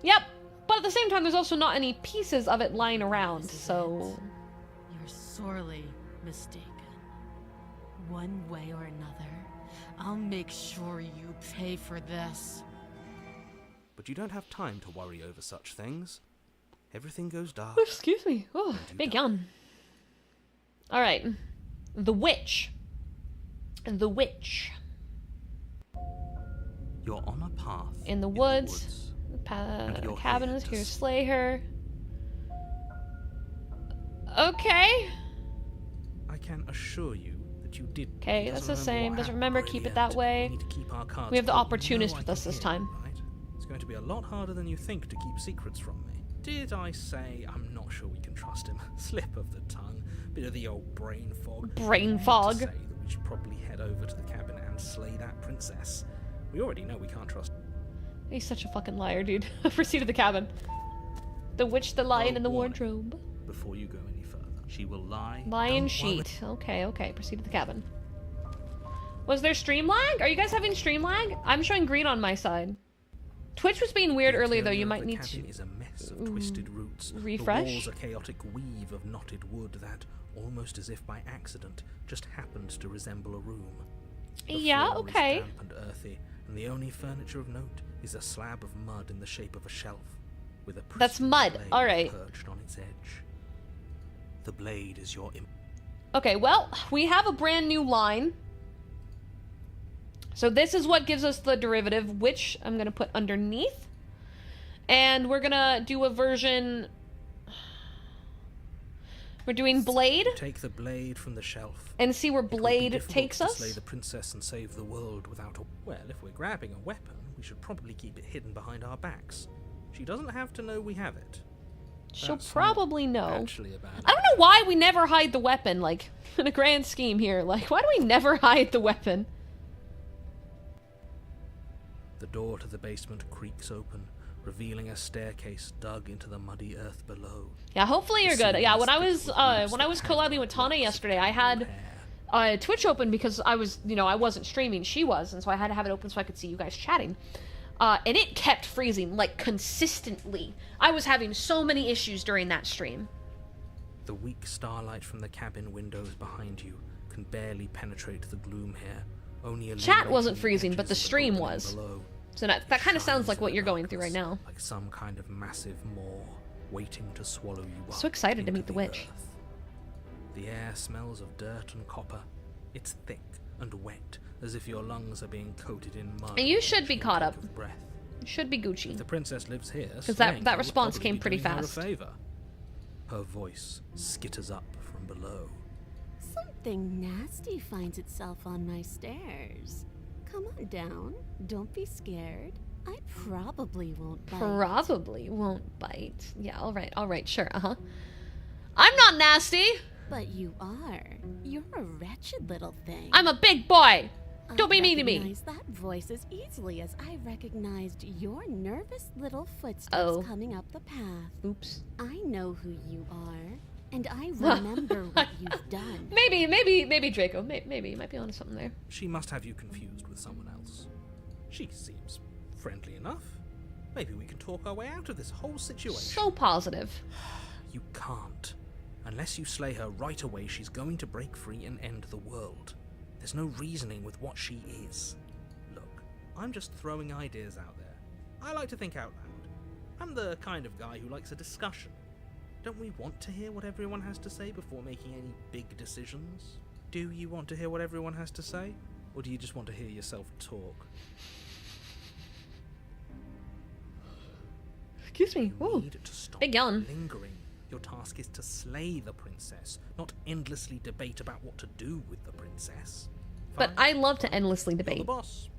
Yep, but at the same time, there's also not any pieces of it lying around, so... You're sorely mistaken. One way or another, I'll make sure you pay for this. But you don't have time to worry over such things. Everything goes dark. Oh, excuse me. Oh, big yawn. Alright. The witch. The witch. You're on a path. In the woods. The cabin is here to slay her. Okay. I can assure you that you did. Okay, that's the same. Doesn't remember, keep it that way. We need to keep our cards. We have the opportunist with us this time. Right? It's going to be a lot harder than you think to keep secrets from me. Did I say I'm not sure we can trust him? Slip of the tongue. Bit of the old brain fog. Brain fog. Say that we should probably head over to the cabin and slay that princess. We already know we can't trust. He's such a fucking liar, dude. Proceed to the cabin. The witch, the lion, and the wardrobe. Before you go any further, she will lie. Lion sheet. Okay, okay. Proceed to the cabin. Was there stream lag? Are you guys having stream lag? I'm showing green on my side. Twitch was being weird earlier, though. You might need to... is a mess of twisted roots. Refresh? The walls a chaotic weave of knotted wood that, almost as if by accident, just happened to resemble a room. Yeah, okay. Damp and earthy, and the only furniture of note is a slab of mud in the shape of a shelf, with a that's mud. All right. Perched on its edge. The blade is your. Okay, well, we have a brand new line. So this is what gives us the derivative, which I'm gonna put underneath, and we're gonna do a version. We're doing blade. Take the blade from the shelf. And see where blade takes us. Slay the princess and save the world without a... Well, if we're grabbing a weapon, we should probably keep it hidden behind our backs. She doesn't have to know we have it. She'll probably know. Actually, I don't know why we never hide the weapon, like, in a grand scheme here. Like, why do we never hide the weapon? The door to the basement creaks open, revealing a staircase dug into the muddy earth below. Yeah, hopefully you're good. Yeah, when I was collabing with Tana yesterday, I had Twitch open because I was, I wasn't streaming, she was, and so I had to have it open so I could see you guys chatting. And it kept freezing, like, consistently. I was having so many issues during that stream. The weak starlight from the cabin windows behind you can barely penetrate the gloom here. Only chat wasn't freezing, but the stream was. So that kind of sounds like what you're going through right now. Like some kind of massive maw, waiting to swallow you up. So excited to into meet the witch. earth. The air smells of dirt and copper. It's thick and wet, as if your lungs are being coated in mud. And you should be caught up. Of breath. You should be Gucci. If the princess lives here, because slaying that her will response probably came be pretty doing her a fast. favor. Her voice skitters up from below. Something nasty finds itself on my stairs. Come on down. Don't be scared. I probably won't bite. Probably won't bite. Yeah, alright, sure, I'm not nasty! But you are. You're a wretched little thing. I'm a big boy! Don't be mean to me! I recognize that voice as easily as I recognized your nervous little footsteps coming up the path. Oops. I know who you are, and I remember what you've done. Maybe Draco. Maybe you might be onto something there. She must have you confused with someone else. She seems friendly enough. Maybe we can talk our way out of this whole situation. So positive. You can't. Unless you slay her right away, she's going to break free and end the world. There's no reasoning with what she is. Look, I'm just throwing ideas out there. I like to think out loud. I'm the kind of guy who likes a discussion. Don't we want to hear what everyone has to say before making any big decisions? Do you want to hear what everyone has to say? Or do you just want to hear yourself talk? Excuse me. Ooh. Need to stop big yawn. lingering. Your task is to slay the princess, not endlessly debate about what to do with the princess. But I love to endlessly debate. You're the boss.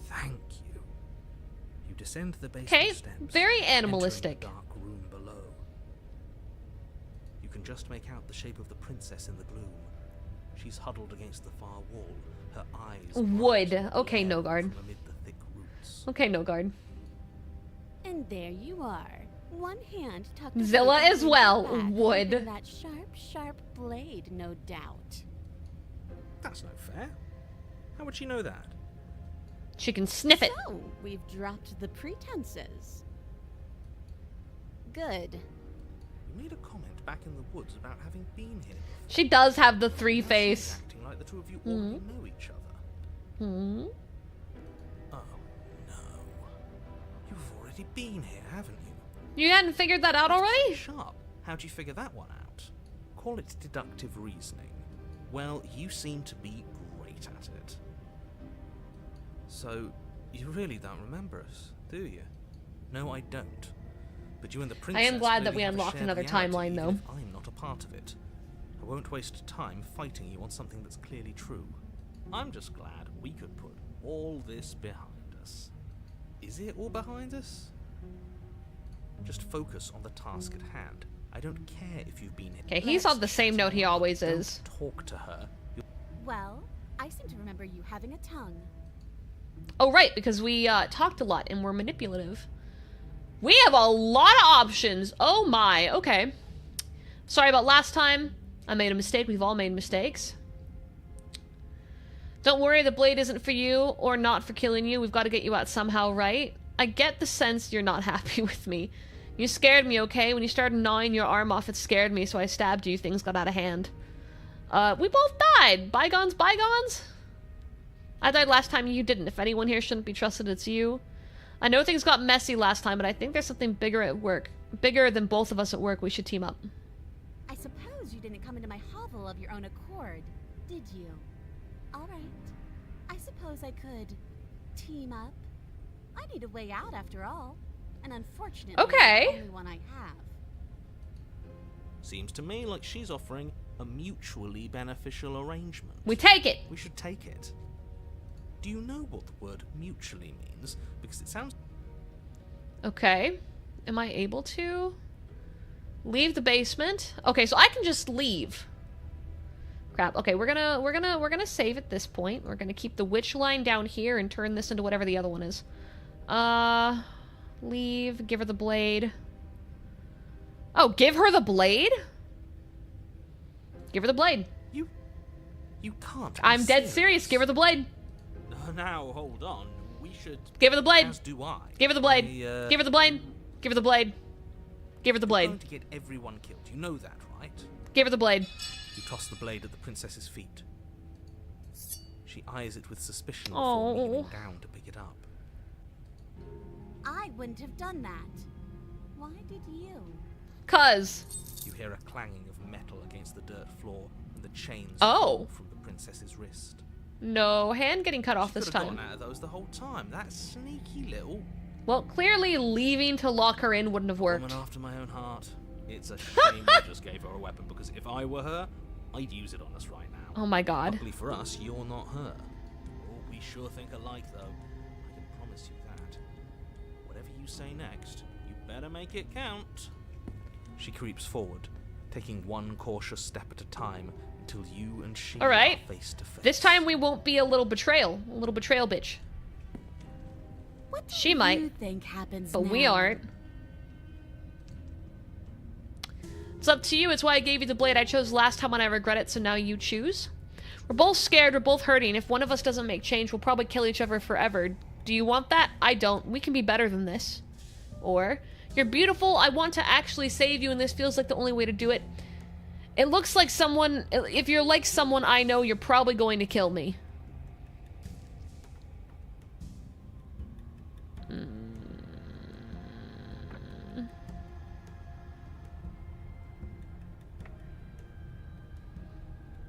Thank you. You descend the basement steps. Very animalistic. Entering the dark room below. You can just make out the shape of the princess in the gloom. She's huddled against the far wall, her eyes wood. Okay, no guard. from amid the thick roots. Okay, no guard. And there you are. One hand tucked Zilla away as well. behind your back, Wood. holding that sharp blade, no doubt. That's no fair. How would she know that? She can sniff it. So, we've dropped the pretenses. Good. You made a comment back in the woods about having been here before. She does have the three face. She's acting like the two of you already know each other. Hmm. Oh, no. You've already been here, haven't you? You hadn't figured that out already? Sharp. How'd you figure that one out? Call it deductive reasoning. Well, you seem to be great at it. So, you really don't remember us, do you? No, I don't. But you and the princess I am glad that we clearly have a unlocked shared another reality, timeline, even though. if I'm not a part of it. I won't waste time fighting you on something that's clearly true. I'm just glad we could put all this behind us. Is it all behind us? Just focus on the task at hand. I don't care if you've been... Okay, he's on the same note he always is. Talk to her. Well, I seem to remember you having a tongue. Oh, right, because we talked a lot and we're manipulative. We have a lot of options. Oh my, okay. Sorry about last time. I made a mistake. We've all made mistakes. Don't worry, the blade isn't for you or not for killing you. We've got to get you out somehow, right? I get the sense you're not happy with me. You scared me, okay? When you started gnawing your arm off, it scared me, so I stabbed you. Things got out of hand. We both died. Bygones, bygones? I died last time, you didn't. If anyone here shouldn't be trusted, it's you. I know things got messy last time, but I think there's something bigger at work. Bigger than both of us at work. We should team up. I suppose you didn't come into my hovel of your own accord, did you? All right. I suppose I could team up. I need a way out after all. And unfortunately, okay. It's the only one I have. Seems to me like she's offering a mutually beneficial arrangement. We take it. We should take it. Do you know what the word mutually means? Because it sounds... Okay. Am I able to leave the basement? Okay, so I can just leave. Crap. Okay, we're gonna save at this point. We're gonna keep the witch line down here and turn this into whatever the other one is. Leave. Give her the blade. Oh, give her the blade? Give her the blade. You can't. I'm dead serious. Give her the blade. Now, hold on. We should... Give her the blade. As do I. Give her the blade. Give her the blade. Give her the blade. Give her the blade. You're going to get everyone killed. You know that, right? Give her the blade. You toss the blade at the princess's feet. She eyes it with suspicion before kneeling down to pick it up. I wouldn't have done that. Why did you? 'Cause. You hear a clanging of metal against the dirt floor, and the chains Oh. fall from the princess's wrist. No, hand getting cut off She this could have time. gotten out of those the whole time. That sneaky little Well, clearly leaving to lock her in wouldn't have worked. woman after my own heart. It's a shame we just gave her a weapon, because if I were her, I'd use it on us right now. Oh my god. Luckily for us, you're not her. Oh, we sure think alike, though. I can promise you that. Whatever you say next, you better make it count. She creeps forward, taking one cautious step at a time until you and she Alright. are face to face. This time we won't be a little betrayal bitch. What do She you might, think happens but now? we aren't. It's up to you. It's why I gave you the blade I chose last time and I regret it, so now you choose. We're both scared, we're both hurting. If one of us doesn't make change, we'll probably kill each other forever. Do you want that? I don't. We can be better than this. Or, you're beautiful, I want to actually save you and this feels like the only way to do it. It looks like someone, if you're like someone I know, you're probably going to kill me.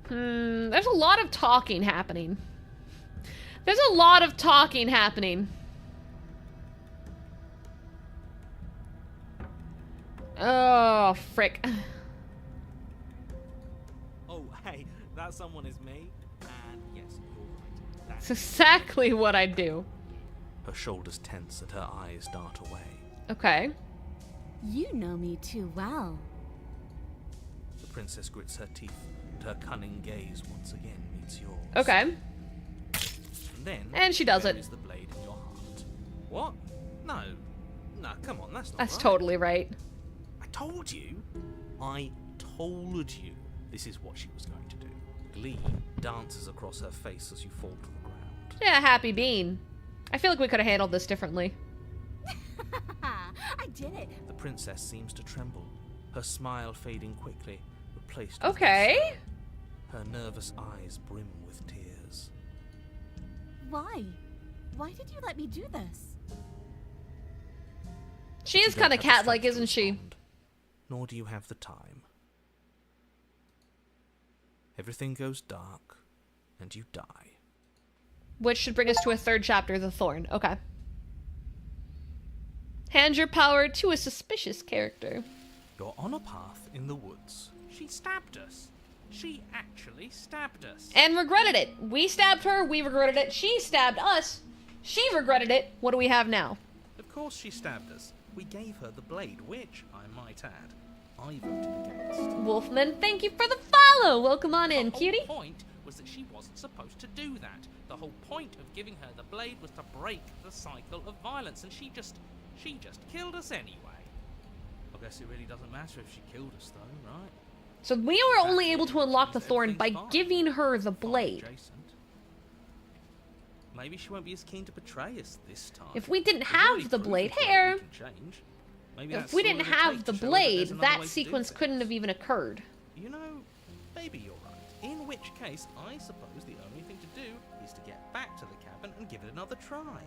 There's a lot of talking happening. There's a lot of talking happening. Oh, frick. Oh, hey, that someone is me. And yes, you're right. That's exactly what I do. Her shoulders tense and her eyes dart away. Okay. You know me too well. The princess grits her teeth, and her cunning gaze once again meets yours. Okay. And then, And she does it. buries the blade in your heart. What? No. No, come on, that's not That's right. totally right. I told you. I told you this is what she was going to do. Glee dances across her face as you fall to the ground. Yeah, happy bean. I feel like we could have handled this differently. I did it. The princess seems to tremble, her smile fading quickly, replaced with Okay. concern. Her nervous eyes brim with tears. Why? Why did you let me do this? She But is you kind don't of have the cat-like, strength to isn't she? respond, nor do you have the time. Everything goes dark, and you die. Which should bring us to a third chapter, the Thorn. Okay. Hand your power to a suspicious character. You're on a path in the woods. She stabbed us. She actually stabbed us. And regretted it. We stabbed her, we regretted it. She stabbed us. She regretted it. What do we have now? Of course she stabbed us. We gave her the blade, which, I might add, I voted against. Wolfman, thank you for the follow. Welcome on in, cutie. The whole point was that she wasn't supposed to do that. The whole point of giving her the blade was to break the cycle of violence, and she just killed us anyway. I guess it really doesn't matter if she killed us, though, right? So we were only able to unlock the Thorn by giving her the blade. Adjacent. Maybe she won't be as keen to betray us this time. If we didn't We've already have the proven blade, to her hair. we can change. Maybe If that's we all didn't it'll have take the to show her blade, there's another that way to do sequence things. couldn't have even occurred. You know, maybe you're right. In which case, I suppose the only thing to do is to get back to the cabin and give it another try.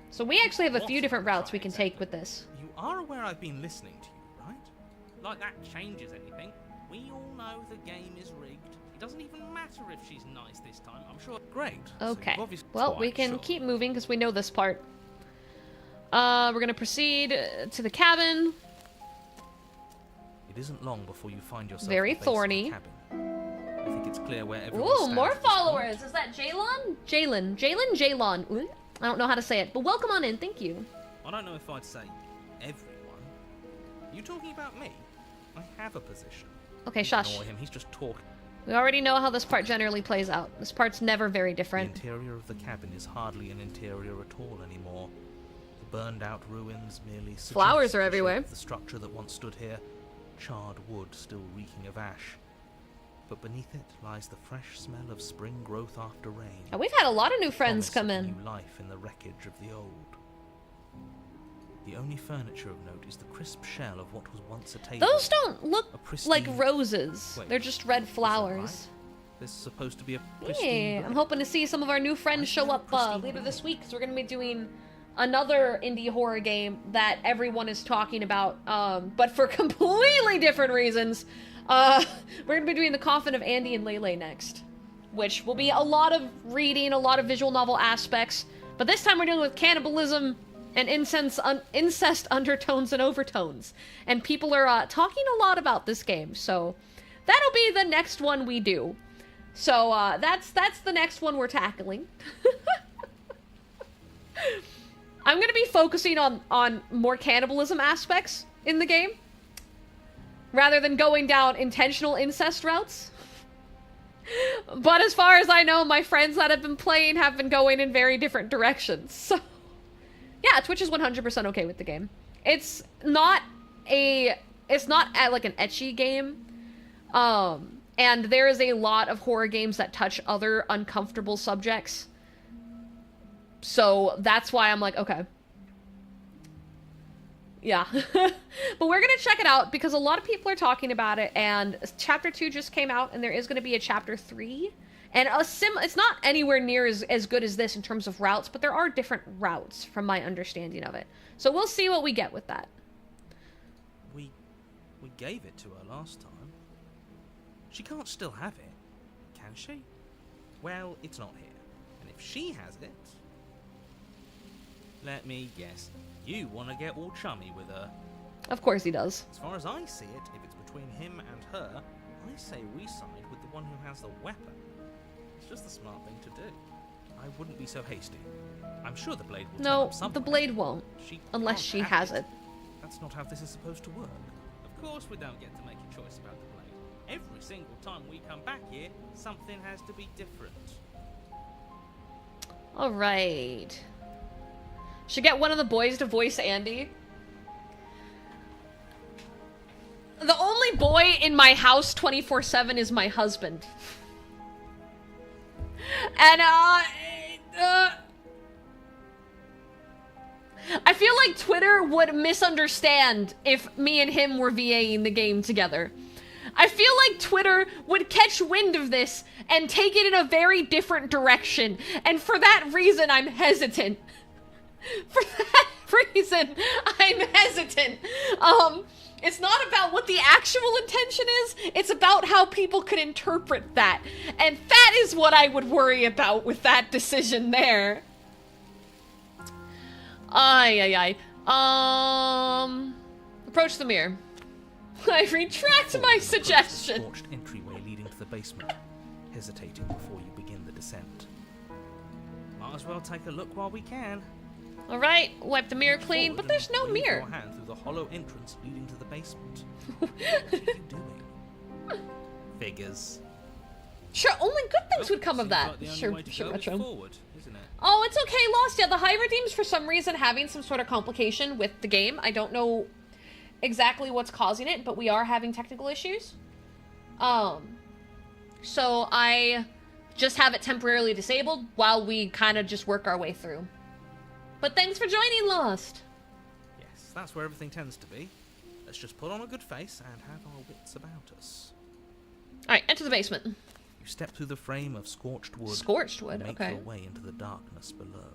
So we actually have a What few different try routes we can take with this. You are aware I've been listening to you, right? Like that changes anything. We all know the game is rigged. It doesn't even matter if she's nice this time. I'm sure. Great. So Okay. you've obviously Well, we quite can sure. keep moving because we know this part. We're gonna proceed to the cabin. It isn't long before you find yourself Very at the base of the thorny. cabin. I think it's clear where everyone Ooh, stands more at this point. followers. Is that Jalon? Jalon. Ooh, I don't know how to say it, but welcome on in. Thank you. I don't know if I'd say everyone. You talking about me? I have a position. Okay, shush. Ignore him. He's just talking. We already know how this part generally plays out. This part's never very The different. interior of the cabin is hardly an interior at all anymore. The burned-out ruins merely suggest Flowers are the shape everywhere. of the structure that once stood here, charred wood still reeking of ash. But beneath it lies the fresh smell of spring growth after rain. And we've had a lot of new friends Promise come of in. New life in the wreckage of the old. The only furniture of note is the crisp shell of what was once a table. Those don't look A pristine- like roses. Wait, They're just red is that flowers. right? There's supposed to be a pristine Yeah, red. I'm hoping to see some of our new friends show up pristine later this week because we're going to be doing another indie horror game that everyone is talking about, but for completely different reasons. We're gonna be doing The Coffin of Andy and Lele next, which will be a lot of reading, a lot of visual novel aspects, but this time we're dealing with cannibalism and incest undertones and overtones, and people are talking a lot about this game, so that'll be the next one we do. So that's the next one we're tackling. I'm gonna be focusing on more cannibalism aspects in the game, rather than going down intentional incest routes. But as far as I know, my friends that have been playing have been going in very different directions, so... Yeah, Twitch is 100% okay with the game. It's not like an ecchi game. And there is a lot of horror games that touch other uncomfortable subjects. So that's why I'm like, okay. Yeah. But we're gonna check it out because a lot of people are talking about it, and Chapter 2 just came out, and there is gonna be a Chapter 3. And it's not anywhere near as good as this in terms of routes, but there are different routes from my understanding of it. So we'll see what we get with that. We gave it to her last time. She can't still have it, can she? Well, it's not here. And if she has it... Let me guess. You want to get all chummy with her. Of course he does. As far as I see it, if it's between him and her, I say we side with the one who has the weapon. It's just the smart thing to do. I wouldn't be so hasty. I'm sure the blade will turn up somewhere. No, the blade won't. Unless she has it. That's not how this is supposed to work. Of course we don't get to make a choice about the blade. Every single time we come back here, something has to be different. Alright. Should get one of the boys to voice Andy. The only boy in my house 24/7 is my husband. And, I feel like Twitter would misunderstand if me and him were VAing the game together. I feel like Twitter would catch wind of this and take it in a very different direction. And for that reason, I'm hesitant. For that reason, I'm hesitant. It's not about what the actual intention is, it's about how people could interpret that. And that is what I would worry about with that decision there. Approach the mirror. I retract my suggestion. Scorched entryway leading to the basement, hesitating before you begin the descent. Might as well take a look while we can. Alright, wipe the mirror clean, but there's no mirror. Your hand through the hollow entrance leading to the basement. What are you doing? Figures. Sure, only good things would come of that. Like sure, Retro. Forward, isn't it? Oh, it's okay, Lost. Yeah, the high redeem's for some reason having some sort of complication with the game. I don't know exactly what's causing it, but we are having technical issues. So I just have it temporarily disabled while we kind of just work our way through. But thanks for joining, Lost. Yes, that's where everything tends to be. Let's just put on a good face and have our wits about us. Alright, enter the basement. You step through the frame of scorched wood. Scorched wood, and make okay. your way into the darkness below.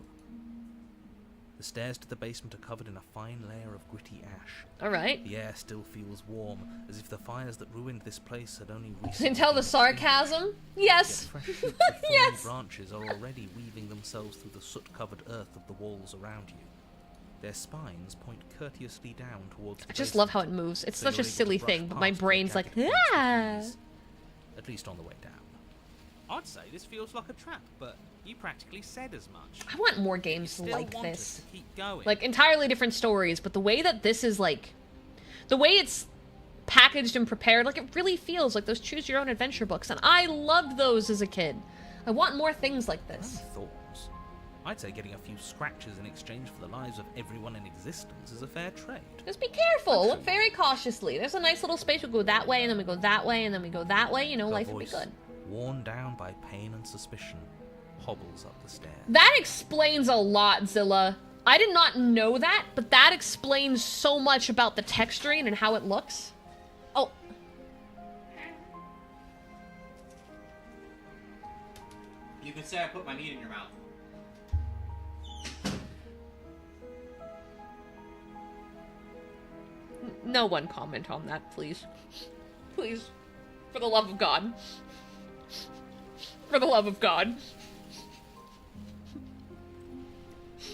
The stairs to the basement are covered in a fine layer of gritty ash. Alright. The air still feels warm, as if the fires that ruined this place had only recently... Can you tell the sarcasm? Yes! Fresh shoots of yes! branches are already weaving themselves through the soot-covered earth of the walls around you. Their spines point courteously down towards the I just love how it moves. It's such a silly thing, but my brain's like, ah! At least on the way down. I'd say this feels like a trap, but you practically said as much. I want more games Still like want us this. to keep going. Like, entirely different stories, but the way that this is, like... The way it's packaged and prepared, like, it really feels like those choose-your-own-adventure books, and I loved those as a kid. I want more things like this. Thorns. I'd say getting a few scratches in exchange for the lives of everyone in existence is a fair trade. Just be careful. Look very cautiously. There's a nice little space. We go that way, and then we go that way, and then we go that way. You know, life would be good. Worn down by pain and suspicion, hobbles up the stairs. That explains a lot, Zilla. I did not know that, but that explains so much about the texturing and how it looks. Oh. You can say I put my meat in your mouth. No one comment on that, please. Please. For the love of God. For the love of God.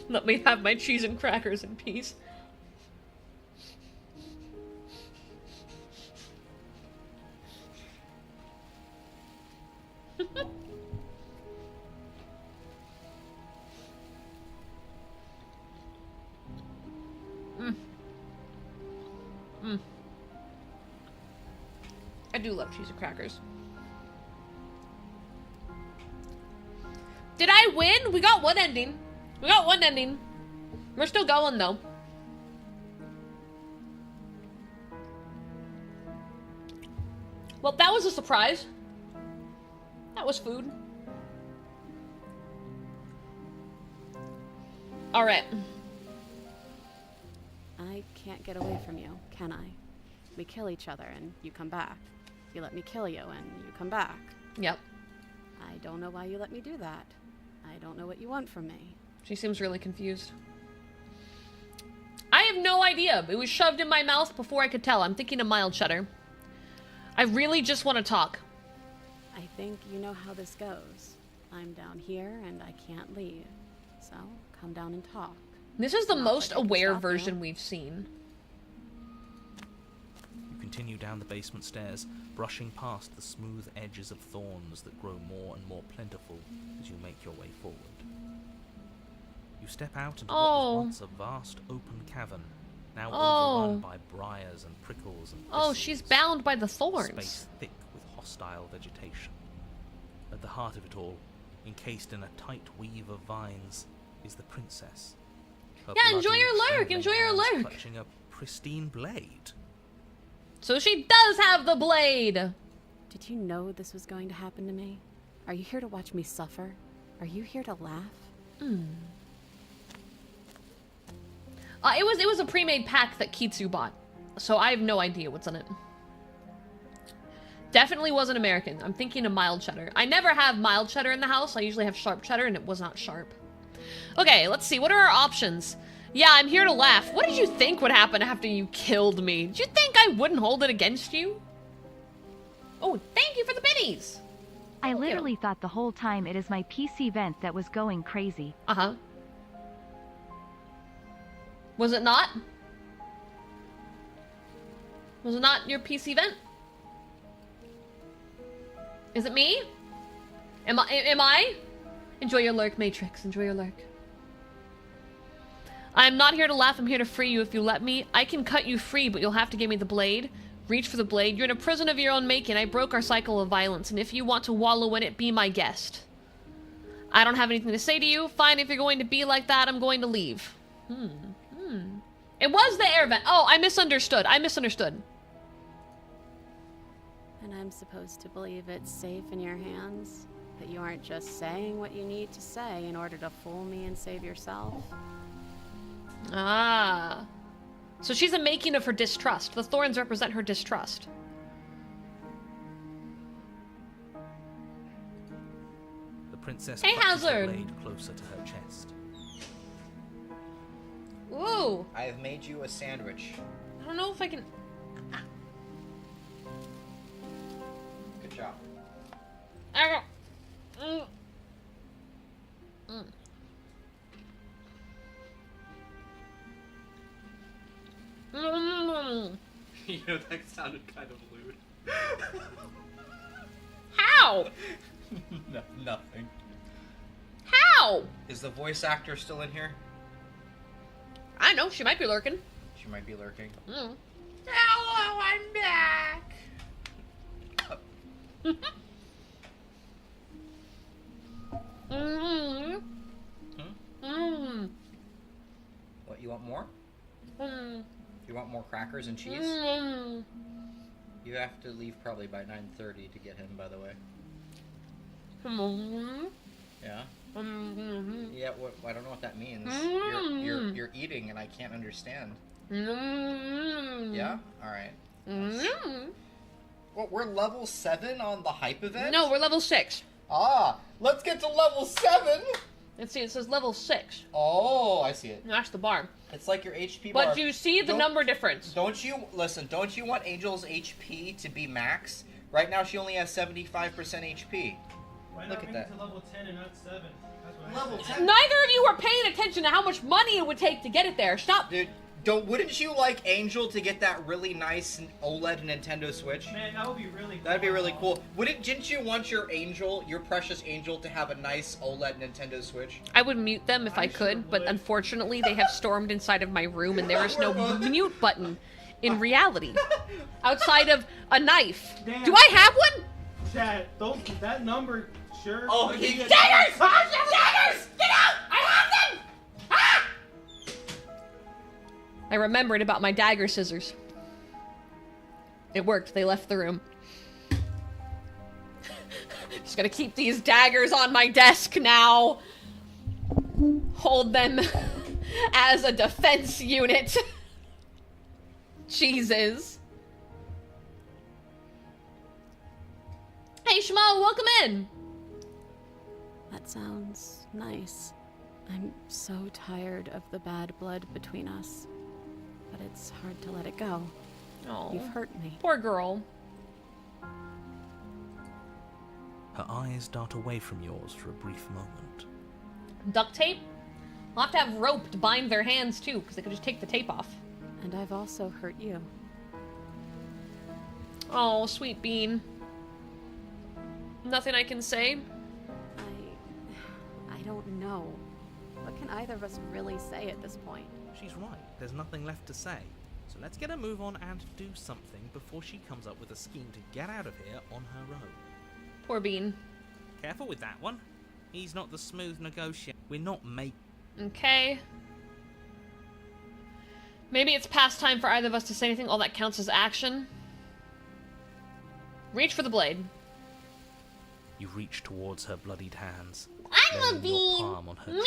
Let me have my cheese and crackers in peace. I do love cheese and crackers. Did I win? We got one ending. We got one ending. We're still going, though. Well, that was a surprise. That was food. Alright. I can't get away from you, can I? We kill each other and you come back. You let me kill you and you come back. Yep. I don't know why you let me do that. I don't know what you want from me. She seems really confused. I have no idea. It was shoved in my mouth before I could tell. I'm thinking of mild cheddar. I really just want to talk. I think you know how this goes. I'm down here and I can't leave. So, come down and talk. This is the most aware version we've seen. You continue down the basement stairs, brushing past the smooth edges of thorns that grow more and more plentiful as you make your way forward. You step out into what was once a vast open cavern, now overrun by briars and prickles and thistles. Oh, she's bound by the thorns. Space thick with hostile vegetation. At the heart of it all, encased in a tight weave of vines, is the princess. Yeah, enjoy your lurk, enjoy your lurk. Clutching a pristine blade. So she does have the blade. Did you know this was going to happen to me? Are you here to watch me suffer? Are you here to laugh? It was a pre-made pack that Kitsu bought, so I have no idea what's in it. Definitely wasn't American. I'm thinking of mild cheddar. I never have mild cheddar in the house. I usually have sharp cheddar, and it was not sharp. Okay, let's see. What are our options? Yeah, I'm here to laugh. What did you think would happen after you killed me? Did you think I wouldn't hold it against you? Oh, thank you for the biddies. I literally thought the whole time it is my PC vent that was going crazy. Uh-huh. Was it not? Was it not your PC vent? Is it me? Am I? Enjoy your lurk, Matrix. Enjoy your lurk. I'm not here to laugh. I'm here to free you if you let me. I can cut you free, but you'll have to give me the blade. Reach for the blade. You're in a prison of your own making. I broke our cycle of violence, and if you want to wallow in it, be my guest. I don't have anything to say to you. Fine, if you're going to be like that, I'm going to leave. It was the air vent. Oh, I misunderstood. I misunderstood. And I'm supposed to believe it's safe in your hands? That you aren't just saying what you need to say in order to fool me and save yourself? Ah. So she's a making of her distrust. The thorns represent her distrust. The princess Hey, clutches the Hazard. blade closer to her chest. Whoa. I have made you a sandwich. I don't know if I can... Good job. You know, that sounded kind of lewd. How? No, nothing. How? Is the voice actor still in here? I know, she might be lurking. She might be lurking. Hello, I'm back. What, you want more? You want more crackers and cheese? You have to leave probably by 9:30 to get him, by the way. Yeah? Yeah, what, I don't know what that means. You're eating and I can't understand. Yeah? Alright. Well, we're level 7 on the hype event? No, we're level 6. Ah, let's get to level 7! Let's see, it says level 6. Oh, I see it. That's the bar. It's like your HP bar. But you see the number difference. Don't you want Angel's HP to be max? Right now she only has 75% HP. Look at that. To level 10 and not 7. That's what Level 10? Neither of you were paying attention to how much money it would take to get it there. Stop. Dude, wouldn't you like Angel to get that really nice OLED Nintendo Switch? Man, that would be really cool. That'd be really cool. Didn't you want your precious Angel, to have a nice OLED Nintendo Switch? I would mute them if I could, but unfortunately they have stormed inside of my room and there is no mute button in reality. Outside of a knife. Damn. Do I have one? Chat, that number, sure. Oh, Daggers! Daggers! Get out! I have them! Ah! I remembered about my dagger scissors. It worked. They left the room. Just gonna keep these daggers on my desk now. Hold them as a defense unit. Jesus. Hey, Shmo, welcome in. That sounds nice. I'm so tired of the bad blood between us. But it's hard to let it go. Oh, you've hurt me. Poor girl. Her eyes dart away from yours for a brief moment. Duct tape? I'll have to have rope to bind their hands too, because they could just take the tape off. And I've also hurt you. Oh, sweet bean. Nothing I can say? I don't know. What can either of us really say at this point? She's right. There's nothing left to say. So let's get a move on and do something before she comes up with a scheme to get out of here on her own. Poor bean. Careful with that one. He's not the smooth negotiator. We're not making. Okay. Maybe it's past time for either of us to say anything. All that counts as action. Reach for the blade. You reach towards her bloodied hands. I'm a laying your bean. palm on her Me?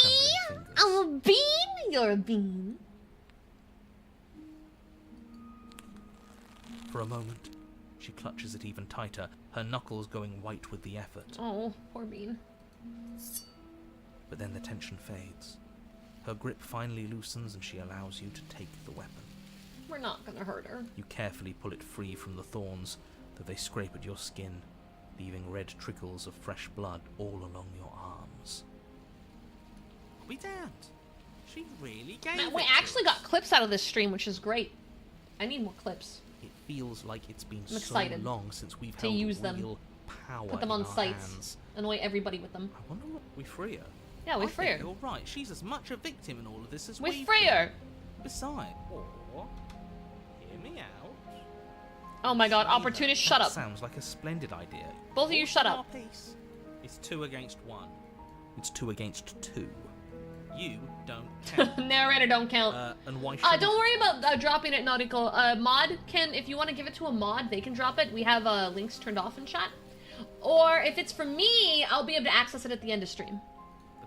trembling fingers. I'm a bean. You're a bean. For a moment, she clutches it even tighter, her knuckles going white with the effort. Oh, poor bean. But then the tension fades. Her grip finally loosens and she allows you to take the weapon. We're not gonna hurt her. You carefully pull it free from the thorns, though they scrape at your skin, leaving red trickles of fresh blood all along your arms. I'll be damned. She really gave Man, it we to actually got clips out of this stream, which is great. I need more clips. It feels like it's been I'm excited so long since we've to held use them. real power Put them in on our sites. hands. Annoy everybody with them. I wonder what we free her. Yeah, we I free think her. You're right. She's as much a victim in all of this as We we've free been. her. Besides, Or, hear me out. Oh my god, Either. opportunist, shut That up. Sounds like a splendid idea. Both of you shut Hold up. our peace. It's 2 against 1. It's 2 against 2. You don't count. Narrator don't count. And why Don't worry about dropping it, Nautical. Mod can, if you want to give it to a mod, they can drop it. We have links turned off in chat. Or if it's for me, I'll be able to access it at the end of stream.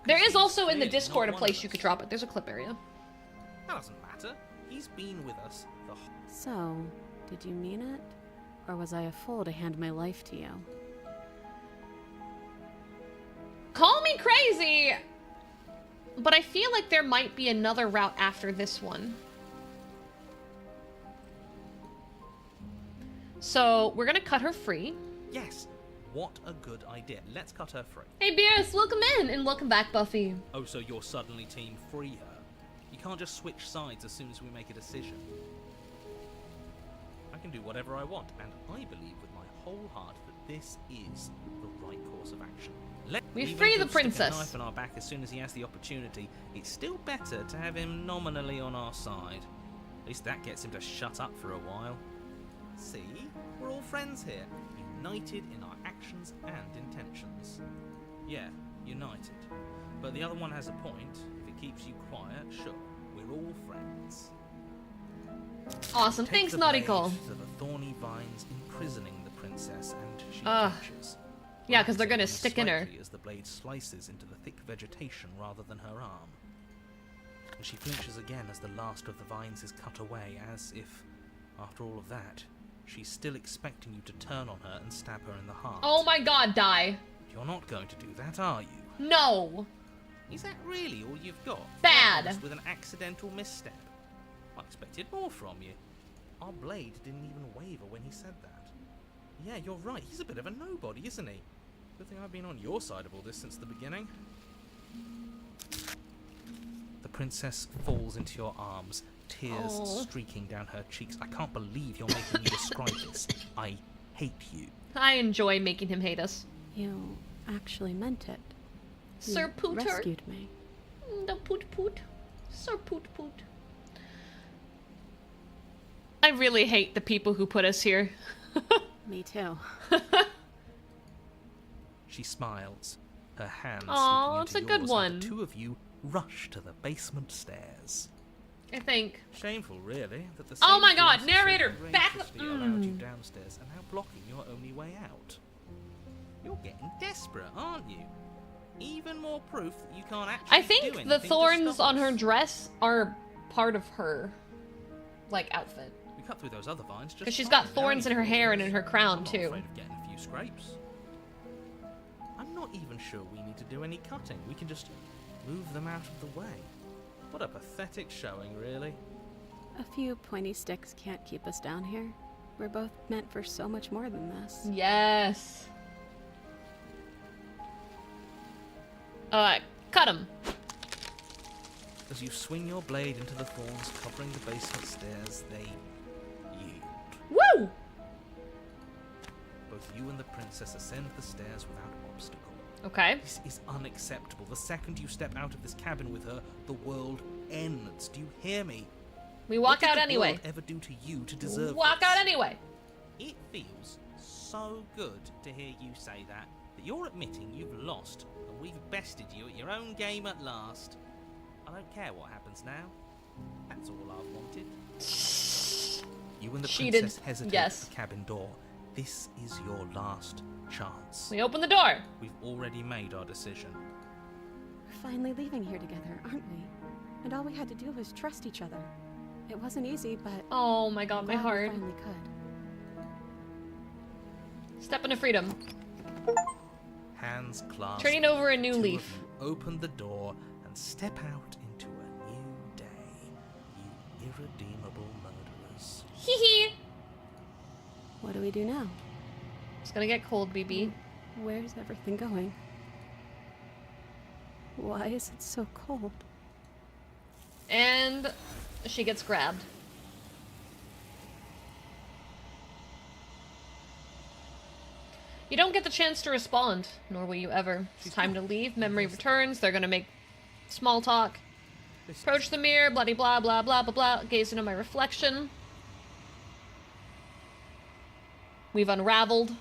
There is also in the Discord a place you could drop it. There's a clip area. That doesn't matter. He's been with us the So, did you mean it? Or was I a fool to hand my life to you? Call me crazy, but I feel like there might be another route after this one. So, we're gonna cut her free. Yes. What a good idea. Let's cut her free. Hey, Beerus, welcome in, and welcome back, Buffy. Oh, so you're suddenly team free her. You can't just switch sides as soon as we make a decision. I can do whatever I want, and I believe with my whole heart that this is the right course of action. We Even free if the he'll stick princess. a knife in our back as soon as he has the opportunity, it's still better to have him nominally on our side. At least that gets him to shut up for a while. See? We're all friends here. United in our actions and intentions. Yeah, united. But the other one has a point. If it keeps you quiet, sure. We're all friends. Awesome, Take thanks, the Nautical. blade to the thorny vines imprisoning the princess, and she Ugh. flinches. Yeah, 'cause they're gonna relaxing stick in her. slightly as the blade slices into the thick vegetation rather than her arm. And she flinches again as the last of the vines is cut away, as if, after all of that, she's still expecting you to turn on her and stab her in the heart. Oh my god, die. You're not going to do that, are you? No. Is that really all you've got? Bad. Just with an accidental misstep. I expected more from you. Our blade didn't even waver when he said that. Yeah, you're right. He's a bit of a nobody, isn't he? Good thing I've been on your side of all this since the beginning. The princess falls into your arms, tears streaking down her cheeks. I can't believe you're making me describe this. I hate you. I enjoy making him hate us. You actually meant it. Sir Pooter. Rescued me. The Poot Poot. Sir Poot Poot. I really hate the people who put us here. Me too. She smiles, her hands Aw, slipping it's a into good yours, one. and the two of you rush to the basement stairs. I think. Shameful, really, that the Oh same my god, forces narrator, so back graciously the- allowed you downstairs and now blocking your only way out. You're getting desperate, aren't you? Even more proof that you can't actually I do think anything the to thorns stop on her us. dress are part of her, like, outfit. We cut through those other vines just Because she's fine got without thorns in any her hair and in thorns. her crown, I'm not too. afraid of getting a few scrapes. I'm not even sure we need to do any cutting. We can just move them out of the way. What a pathetic showing, really. A few pointy sticks can't keep us down here. We're both meant for so much more than this. Yes. Cut him. As you swing your blade into the thorns covering the basement stairs, they yield. Woo! Both you and the princess ascend the stairs without obstacle. Okay. This is unacceptable. The second you step out of this cabin with her, the world ends. Do you hear me? We walk What did out the anyway. world ever do to you to deserve Walk this? out anyway. It feels so good to hear you say that you're admitting you've lost and we've bested you at your own game at last. I don't care what happens now. That's all I've wanted. You and the Cheated. princess hesitate Yes. at the cabin door. This is your last chance. We open the door. We've already made our decision. We're finally leaving here together, aren't we? And all we had to do was trust each other. It wasn't easy, but Oh my god, my glad we heart. finally could. Step into freedom. Hands clasped. Turning over a new the two leaf. of you open the door and step out into a new day. You irredeemable murderers. Hee hee. What do we do now? It's gonna get cold, BB. Where's everything going? Why is it so cold? And she gets grabbed. You don't get the chance to respond, nor will you ever. It's time to leave. Memory returns. They're gonna make small talk. Approach the mirror, bloody blah blah blah blah blah. Gaze into my reflection. We've unraveled.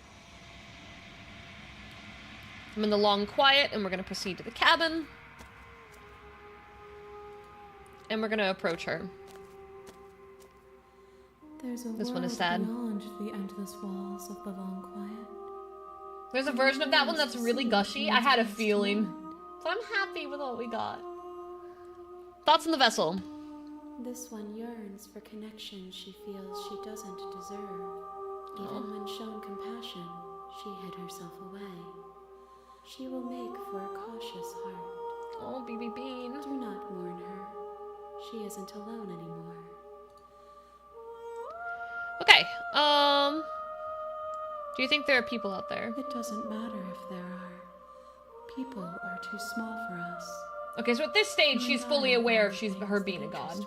I'm in the long quiet, and we're gonna proceed to the cabin. And we're gonna approach her. There's a This one world is sad. beyond the endless walls of the long quiet. There's a version of that one that's really gushy. I had a feeling. So I'm happy with what we got. Thoughts on the vessel? This one yearns for connection she feels she doesn't deserve. Even when shown compassion, she hid herself away. She will make for a cautious heart. Oh, BB Bean. Do not mourn her. She isn't alone anymore. Okay, do you think there are people out there? It doesn't matter if there are. People are too small for us. Okay, so at this stage, she's fully aware of her being a god.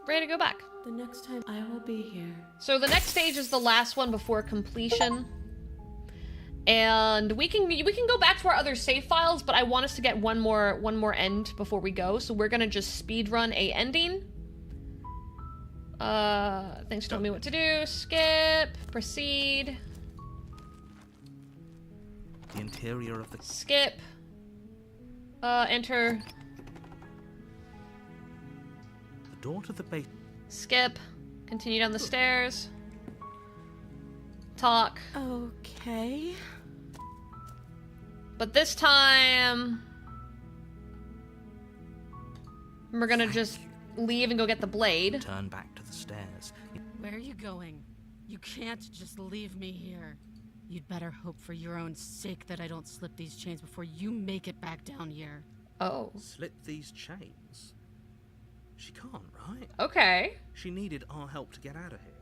Ready to go back. The next time I will be here. So the next stage is the last one before completion. And we can go back to our other save files, but I want us to get one more end before we go. So we're gonna just speed run a ending. Thanks for telling me what to do. Skip, proceed. The interior of the Skip. Enter. The door to the base. Skip. Continue down the stairs. Talk. Okay. But this time, we're gonna just leave and go get the blade. Turn back to the stairs. Where are you going? You can't just leave me here. You'd better hope for your own sake that I don't slip these chains before you make it back down here. Oh. Slip these chains? She can't, right? Okay. She needed our help to get out of here.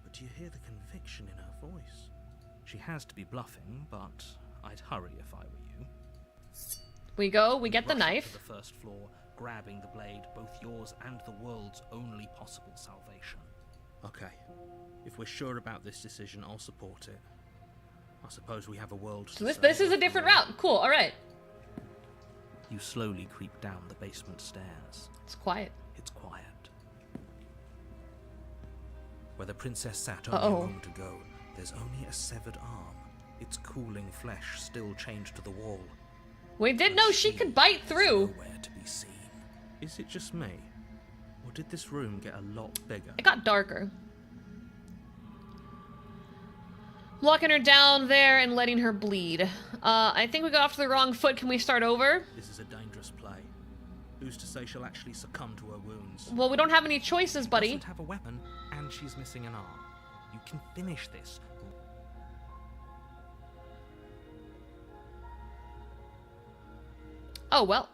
But do you hear the conviction in her voice? She has to be bluffing, but I'd hurry if I were you. We go, we get the Rush knife. up to the first floor, grabbing the blade, both yours and the world's only possible salvation. Okay. If we're sure about this decision, I'll support it. I suppose we have a world to So this is a different route. Cool, alright. You slowly creep down the basement stairs. It's quiet. It's quiet. Where the princess sat only a moment ago, there's only a severed arm. Its cooling flesh still chained to the wall. We did know she could bite through. Nowhere to be seen. Is it just me? Or did this room get a lot bigger? It got darker. Locking her down there and letting her bleed. I think we got off to the wrong foot. Can we start over? This is a dangerous play. Who's to say she'll actually succumb to her wounds? Well, we don't have any choices, buddy. She doesn't have a weapon, and she's missing an arm. You can finish this. Oh, well.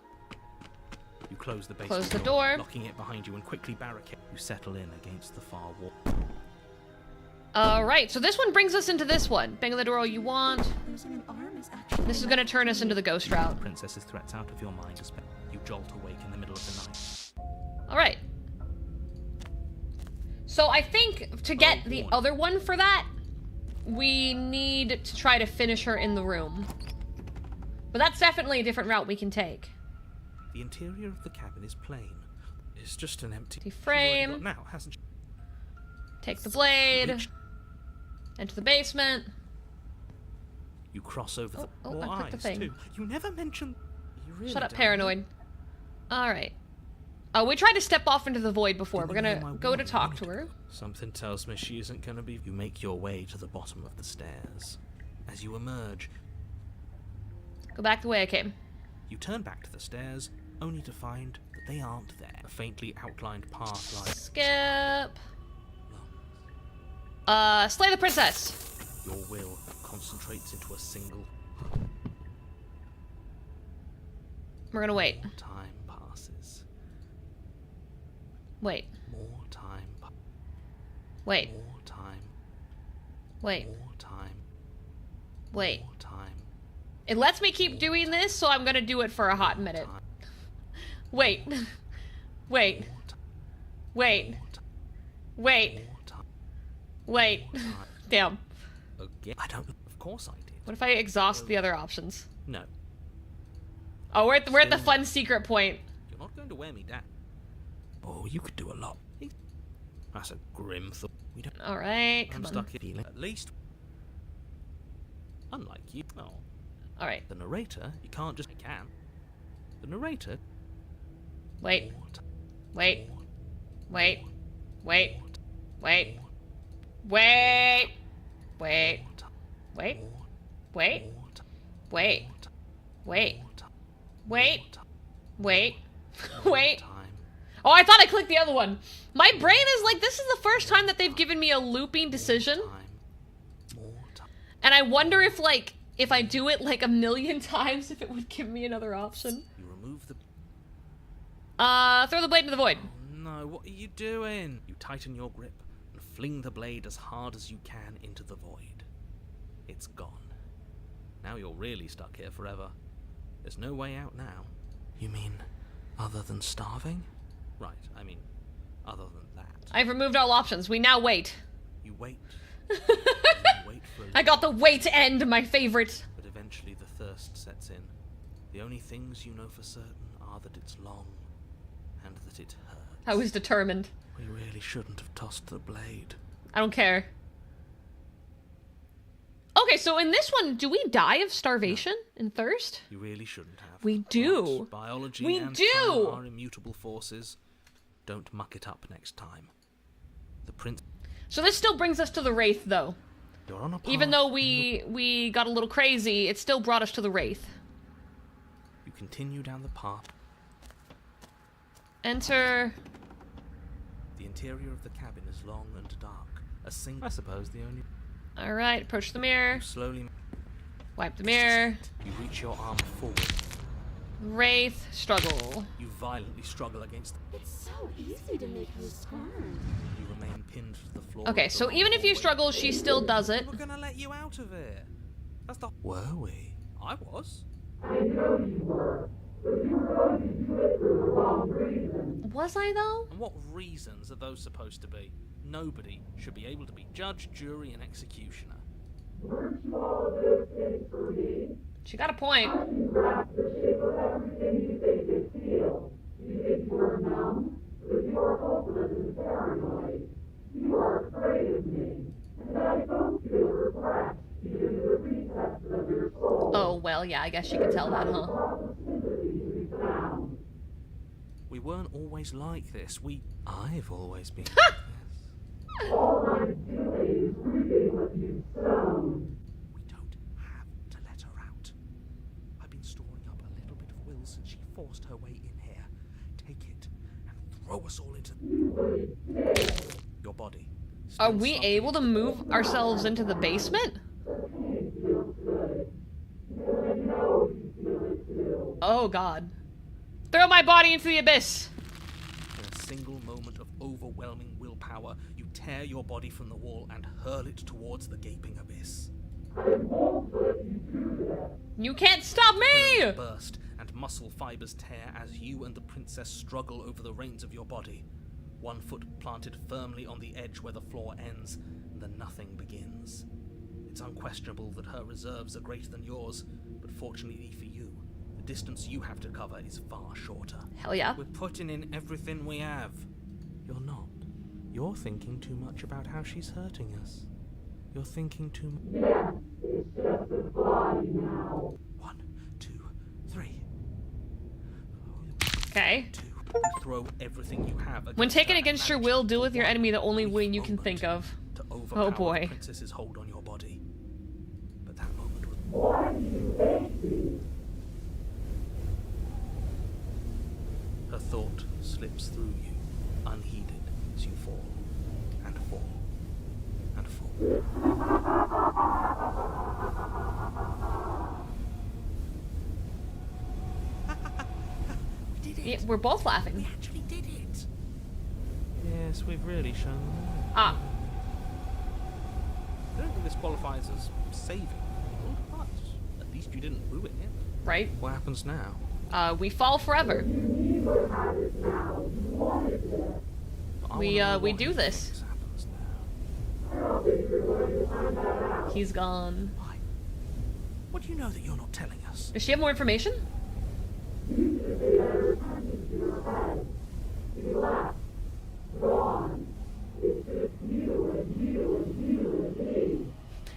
You close the basement door, locking it behind you and quickly barricade. You settle in against the far wall. Alright, so this one brings us into this one. Bang on the door all you want. Losing an arm is actually... This is gonna turn us into the ghost route. Princess's threats out of your mind. You jolt awake in the middle of the night. Alright. So I think to get the other one for that, we need to try to finish her in the room. But that's definitely a different route we can take. The interior of the cabin is plain. It's just an empty frame. She's already got now, hasn't she? Take the blade. Enter the basement. You cross over the I clicked the thing. too. You never mentioned. You really Shut up, don't. paranoid. Alright. Oh, we tried to step off into the void before. We're gonna go to talk to her. Something tells me she isn't gonna be. You make your way to the bottom of the stairs. As you emerge, go back the way I came. You turn back to the stairs, only to find that they aren't there. A faintly outlined path lies. Skip. Slay the princess. Your will concentrates into a single. We're gonna wait. More time passes. Wait. More time. Wait. More time. Wait. More time. Wait. More time. It lets me keep doing this, so I'm gonna do it for a hot minute. Wait. Wait. Wait. Wait. Wait. Damn. Again? I don't. Of course I did. What if I exhaust the other options? No. Oh, we're at the fun secret point. You're not going to wear me down. Oh, you could do a lot. That's a grim thought. We don't. All right. I'm stuck here. At least. Unlike you. Oh. All right. The narrator. You can't just. I can. The narrator. Wait. Wait. Wait. Wait. Wait. Wait. Wait. Wait. Wait. Wait. Wait. Wait. Wait. Wait. Oh, I thought I clicked the other one. My brain is like, this is the first time that they've given me a looping decision. And I wonder if, like, if I do it like a million times, if it would give me another option. You remove the. Throw the blade into the void. Oh, no, what are you doing? You tighten your grip and fling the blade as hard as you can into the void. It's gone. Now you're really stuck here forever. There's no way out now. You mean, other than starving? Right, I mean, other than that. I've removed all options. We now wait. You wait. Wait for I got the wait end, my favorite. But eventually the thirst sets in. The only things you know for certain are that it's long and that it hurts. I was determined. We really shouldn't have tossed the blade. I don't care. Okay, so in this one, do we die of starvation and thirst? You really shouldn't have. We do. But biology We and do. time are immutable forces. Don't muck it up next time. The prince. So this still brings us to the Wraith, though. You're on a path. Even though we got a little crazy, it still brought us to the Wraith. You continue down the path. Enter. The interior of the cabin is long and dark. I suppose the only. Alright, approach the mirror. Slowly. Wipe the mirror. You reach your arm forward. Wraith, struggle. You violently struggle against. It's so easy to make you squirm. You remain pinned to the floor. Okay, so even if you struggle, she still does it. We're gonna let you out of here. That's the. Were we? I was. I know you were, but you were going to do it for the wrong reason. Was I though? And what reasons are those supposed to be? Nobody should be able to be judge, jury, and executioner. Weren't you all a good thing for me? She got a point. How do you grasp the shape of everything you think you feel? You think you are numb, but you are hopeless and paranoid. You are afraid of me, and I don't feel regret, even in the recesses of your soul. Oh, well, yeah, I guess you could tell that, huh? We weren't always like this. I've always been like this. All I'm doing is reaping what you've sown. We don't have to let her out. I've been storing up a little bit of will since she forced her way in here. Take it and throw us all into your body. Are we able to move ourselves into the basement? Oh god. Throw my body into the abyss! In a single moment of overwhelming willpower, you tear your body from the wall and hurl it towards the gaping abyss. You can't stop me! Bones burst and muscle fibers tear as you and the princess struggle over the reins of your body. One foot planted firmly on the edge where the floor ends, and the nothing begins. It's unquestionable that her reserves are greater than yours, but fortunately for you, the distance you have to cover is far shorter. Hell yeah. We're putting in everything we have. You're not. You're thinking too much about how she's hurting us. You're thinking too much. Yeah, it's just a body now. 1, 2, 3. Okay. You throw everything you have. When taken against your will, deal with your enemy the only way you can think of. Oh boy. The princess's hold on your body. But that moment was. Why do you hate me? Her thought slips through you, unheeded, as you fall, and fall, and fall. We did it! Yeah, we're both laughing. We actually did it! Yes, we've really shown. Ah. I don't think this qualifies as saving, but at least you didn't ruin it. Right? What happens now? We fall forever. We do this. He's gone. Why? What do you know that you're not telling us? Does she have more information?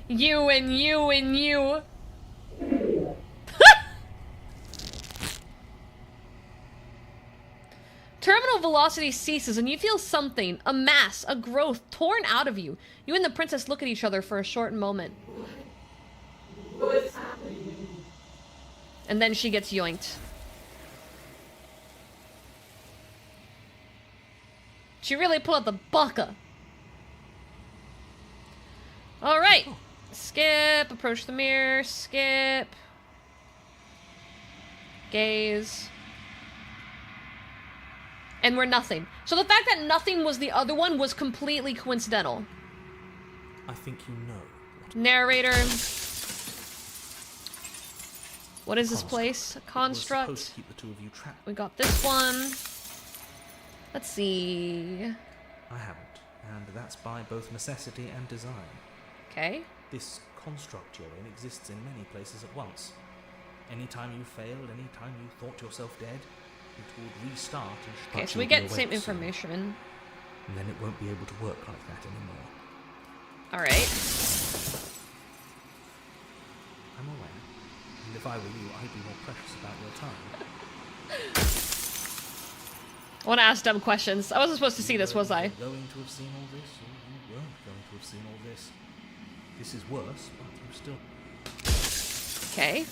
You and you and you. Terminal velocity ceases and you feel something, a mass, a growth, torn out of you. You and the princess look at each other for a short moment. What's happening? And then she gets yoinked. She really pulled out the baka. Alright. Skip, approach the mirror, skip. Gaze. And we're nothing. So the fact that nothing was the other one was completely coincidental. I think you know. Narrator. What is this place? A construct. Supposed to keep the two of you trapped. We got this one. Let's see. I haven't, and that's by both necessity and design. Okay. This construct you're in exists in many places at once. Anytime you failed, anytime you thought yourself dead, it would restart and okay, so we get the same information. And then it won't be able to work like that anymore. Alright. I'm aware. And if I were you, I'd be more precious about your time. I want to ask dumb questions. I wasn't supposed to see this, was I? You were going to have seen all this, or you weren't going to have seen all this. This is worse, but you still... Okay.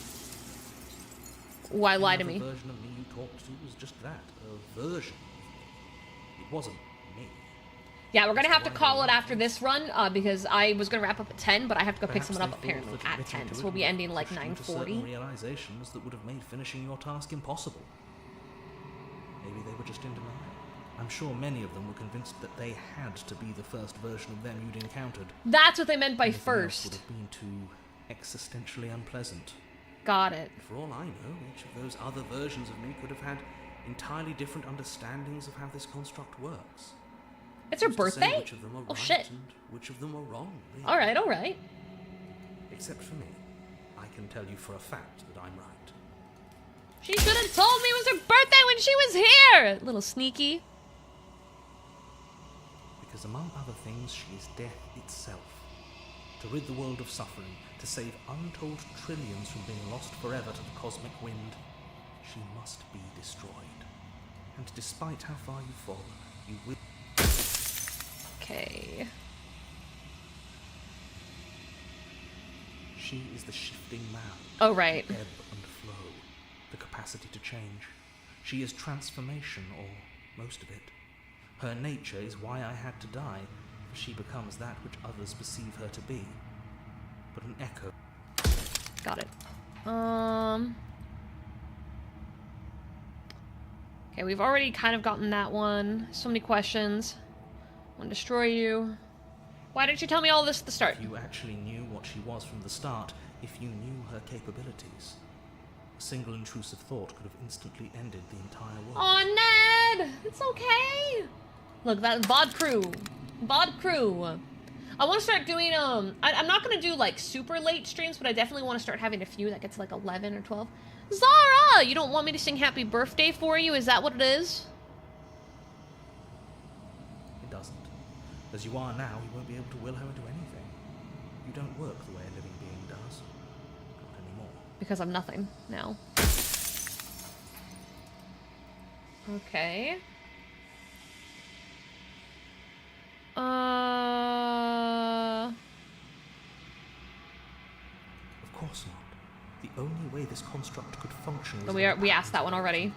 Why lie to me? The version of me you talked to was just that, a version of me. It wasn't me. Yeah, we're gonna have to call it after this run, because I was gonna wrap up at 10, but I have to go pick someone up apparently at 10, so we'll be ending like 9:40. Realizations that would have made finishing your task impossible. Maybe they were just in denial. I'm sure many of them were convinced that they had to be the first version of them you'd encountered. That's what they meant by Anything first. else would have been too existentially unpleasant. Got it. For all I know, each of those other versions of me could have had entirely different understandings of how this construct works. It's her Who's to say birthday? which of them are Oh right shit. and which of them are wrong, really? Alright, alright. Except for me. I can tell you for a fact that I'm right. She should have told me it was her birthday when she was here! Little sneaky. Because among other things, she is death itself. To rid the world of suffering, to save untold trillions from being lost forever to the cosmic wind, she must be destroyed. And despite how far you fall, you will... Okay. She is the shifting man. Oh, right. Ebb and flow. The capacity to change. She is transformation, or most of it. Her nature is why I had to die, for she becomes that which others perceive her to be. But an echo. Got it. Okay, we've already kind of gotten that one. So many questions. Want to destroy you. Why didn't you tell me all this at the start? If you actually knew what she was from the start, if you knew her capabilities, a single intrusive thought could have instantly ended the entire world. Aw, Ned! It's okay! Look, that VOD crew. VOD crew. I want to start doing, I'm not going to do, like, super late streams, but I definitely want to start having a few that gets, like, 11 or 12. Zara! You don't want me to sing happy birthday for you? Is that what it is? It doesn't. As you are now, you won't be able to will her into anything. You don't work the way a living being does. Not anymore. Because I'm nothing now. Okay. Of course not. The only way this construct could function was... We asked that one already.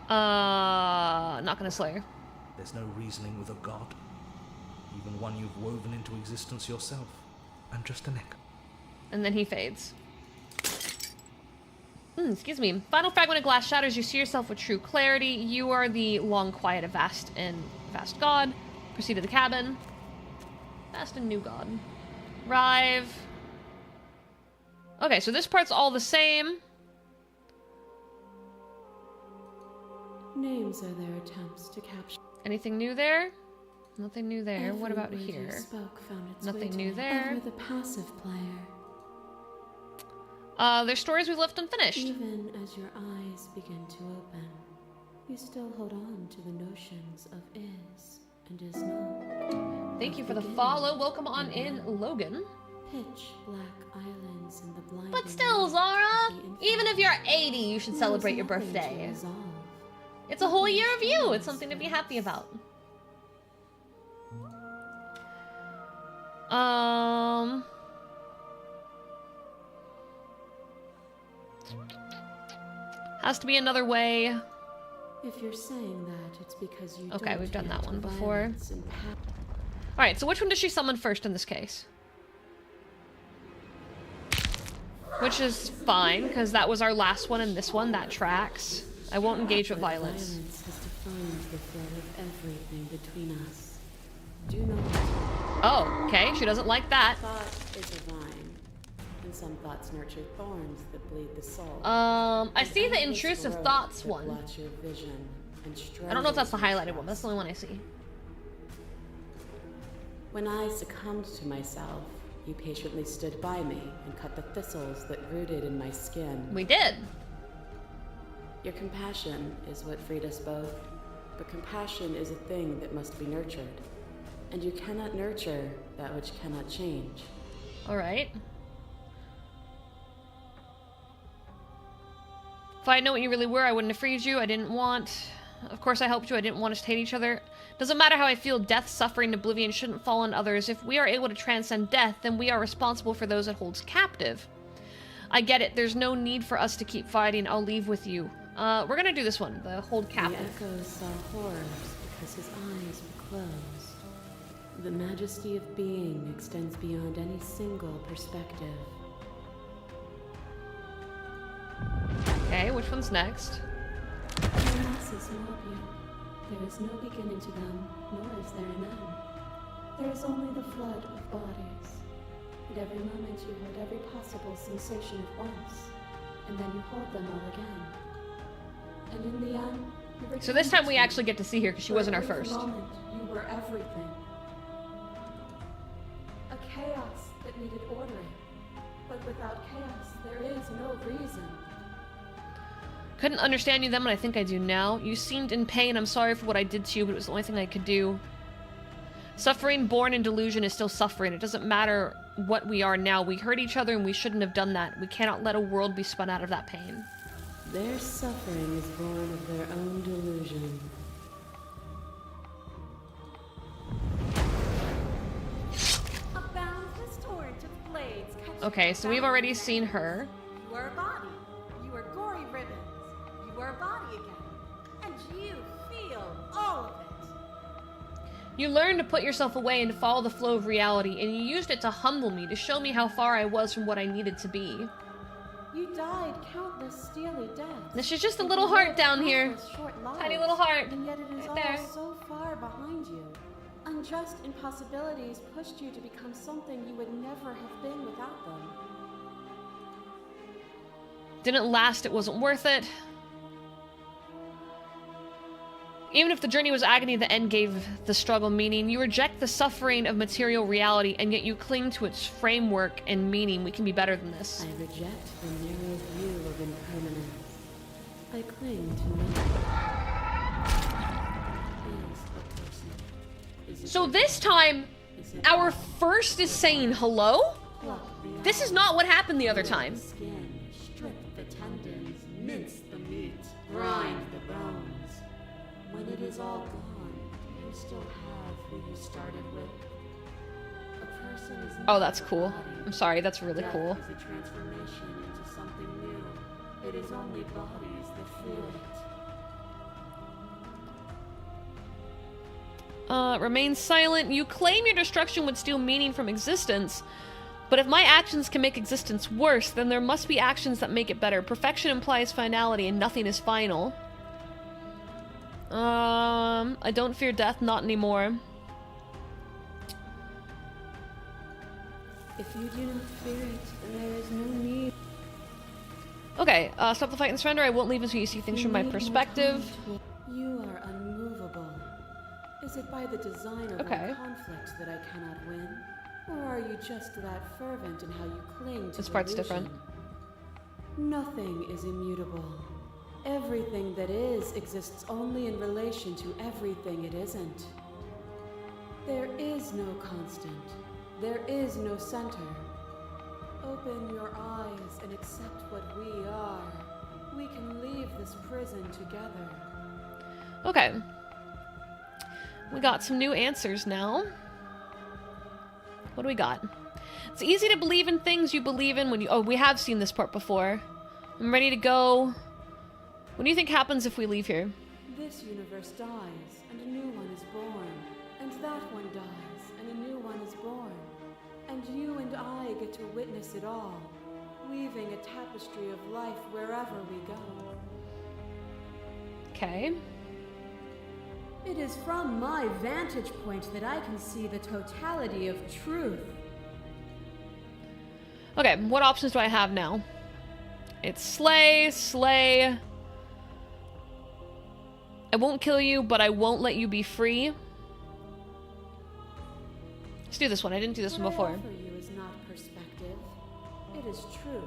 Not gonna slay her. There's no reasoning with a god. Even one you've woven into existence yourself. I'm just an echo. And then he fades. Excuse me. Final fragment of glass shatters. You see yourself with true clarity. You are the long quiet of vast god. Proceed to the cabin. Vast and new god. Arrive. Okay, so this part's all the same. Names are their attempts to capture. Anything new there? Nothing new there. Every What about word you here? spoke found its Nothing way to new me. there. Ever the passive player. There's stories we've left unfinished. Even as your eyes begin to open, you still hold on to the notions of is and is not. Thank you for the follow. Welcome on in, Logan. Pitch black islands in the blind. But still, Zara, even if you're 80, you should celebrate your birthday. It's a whole year of you. It's something to be happy about. Has to be another way. If you're saying that, it's because you Okay, don't we've done that react one to before. violence and Alright, so which one does she summon first in this case? Which is fine, because that was our last one and this one. That tracks. I won't engage with violence. Violence has defined the flow of everything between us. Do not. Oh, okay. She doesn't like that. Thought is a vine, and some thoughts nurture thorns that bleed the soul. I see the intrusive thoughts one. Your vision and I don't know if that's the highlighted one. That's the only one I see. When I succumbed to myself, you patiently stood by me and cut the thistles that rooted in my skin. We did. Your compassion is what freed us both, but compassion is a thing that must be nurtured, and you cannot nurture that which cannot change. Alright. If I know what you really were, I wouldn't have freed you. I didn't want... Of course I helped you. I didn't want us to hate each other. Doesn't matter how I feel, death, suffering, oblivion shouldn't fall on others. If we are able to transcend death, then we are responsible for those it holds captive. I get it. There's no need for us to keep fighting. I'll leave with you. We're gonna do this one, the hold The captive. echoes saw horrors because his eyes were closed. The majesty of being extends beyond any single perspective. Okay, which one's next? The masses mob you. There is no beginning to them, nor is there an end. There is only the flood of bodies. And every moment you hold every possible sensation at once, and then you hold them all again. And in the end, you So this return time we to actually get to see her because she for a wasn't our brief first. moment, you were everything. A chaos that needed ordering. But without chaos, there is no reason. Couldn't understand you then, but I think I do now. You seemed in pain. I'm sorry for what I did to you, but it was the only thing I could do. Suffering born in delusion is still suffering. It doesn't matter what we are now. We hurt each other and we shouldn't have done that. We cannot let a world be spun out of that pain. Their suffering is born of their own delusion. A boundless torrent of blades cut Okay, so we've already seen her. You are a body. You are gory ribbons. You are a body again. And you feel all of it. You learned to put yourself away and to follow the flow of reality, and you used it to humble me, to show me how far I was from what I needed to be. You died countless steely deaths. This is just a little heart down here. Short lives, Tiny little heart. And yet it is Right all there. so far behind you. Unjust impossibilities pushed you to become something you would never have been without them. Didn't last, it wasn't worth it. Even if the journey was agony, the end gave the struggle meaning. You reject the suffering of material reality, and yet you cling to its framework and meaning. We can be better than this. I reject the narrow view of impermanence. I cling to nothing. Is a person. Is it So this time, our first is saying hello? This is not what happened the other time. Skin, strip the tendons, mince the meat, grind the bones. When it is all gone, do you still have who you started with? A person is Oh, that's never a cool. body. I'm sorry, that's really Death cool. is a transformation into something new. It is only bodies that feel it. Remain silent. You claim your destruction would steal meaning from existence. But if my actions can make existence worse, then there must be actions that make it better. Perfection implies finality, and nothing is final. I don't fear death, not anymore. If you do not fear it, then there is no need. Okay, stop the fight and surrender. I won't leave until you see things from my perspective. You are unmovable. Is it by the design of Okay. our conflict that I cannot win? Or are you just that fervent in how you cling to This part's delusion? different. Nothing is immutable. Everything that is exists only in relation to everything it isn't. There is no constant. There is no center. Open your eyes and accept what we are. We can leave this prison together. Okay. We got some new answers now. What do we got? It's easy to believe in things you believe in when you... Oh, we have seen this part before. I'm ready to go. What do you think happens if we leave here? This universe dies, and a new one is born. And that one dies, and a new one is born. And you and I get to witness it all, weaving a tapestry of life wherever we go. Okay. It is from my vantage point that I can see the totality of truth. Okay, what options do I have now? It's slay, slay. I won't kill you, but I won't let you be free. Let's do this one. I didn't do this one What before. I offer you is not perspective. It is truth.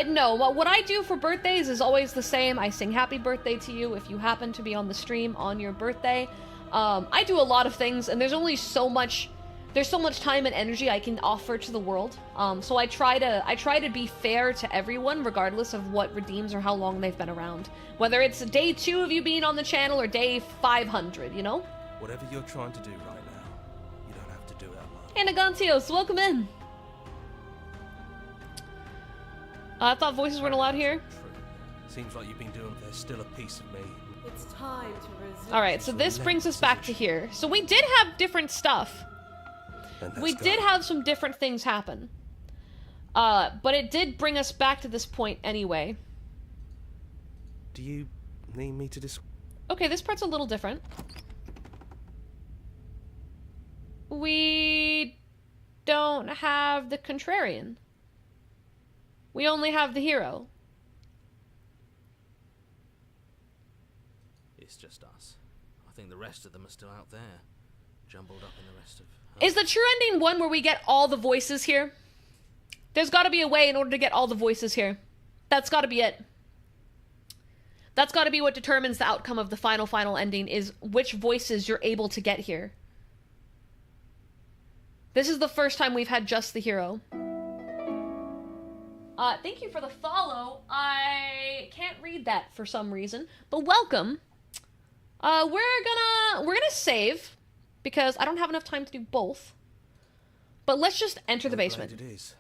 No, what I do for birthdays is always the same. I sing happy birthday to you if you happen to be on the stream on your birthday. I do a lot of things, and there's only so much... There's so much time and energy I can offer to the world. So I try to be fair to everyone, regardless of what redeems or how long they've been around. Whether it's day 2 of you being on the channel or day 500, you know? Whatever you're trying to do right now, you don't have to do it alone. Hey, Nagantios, welcome in. I thought voices weren't allowed here. Seems like you've been doing. There's still a piece of me. It's time to resume. Alright, so this brings us back to here. So we did have different stuff. We did have some different things happen. But it did bring us back to this point anyway. Do you need me to Okay, this part's a little different. We don't have the contrarian. We only have the hero. It's just us. I think the rest of them are still out there, jumbled up in the rest of... Is the true ending one where we get all the voices here? There's got to be a way in order to get all the voices here. That's got to be it. That's got to be what determines the outcome of the final ending, is which voices you're able to get here. This is the first time we've had just the hero. Thank you for the follow. I can't read that for some reason, but welcome. We're gonna save, because I don't have enough time to do both. But let's just enter the basement. It is.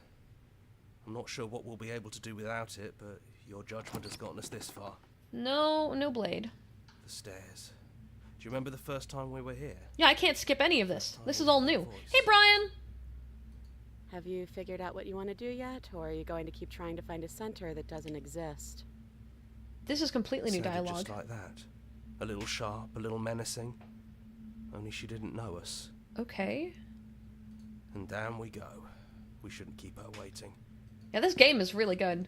I'm not sure what we'll be able to do without it, but your judgment has gotten us this far. No blade. The stairs. Do you remember the first time we were here? Yeah, I can't skip any of this. This is all new. Hey, Brian! Have you figured out what you want to do yet, or are you going to keep trying to find a center that doesn't exist? This is completely new dialogue. Just like that. A little sharp, a little menacing. Only she didn't know us. Okay. And down we go. We shouldn't keep her waiting. Yeah, this game is really good.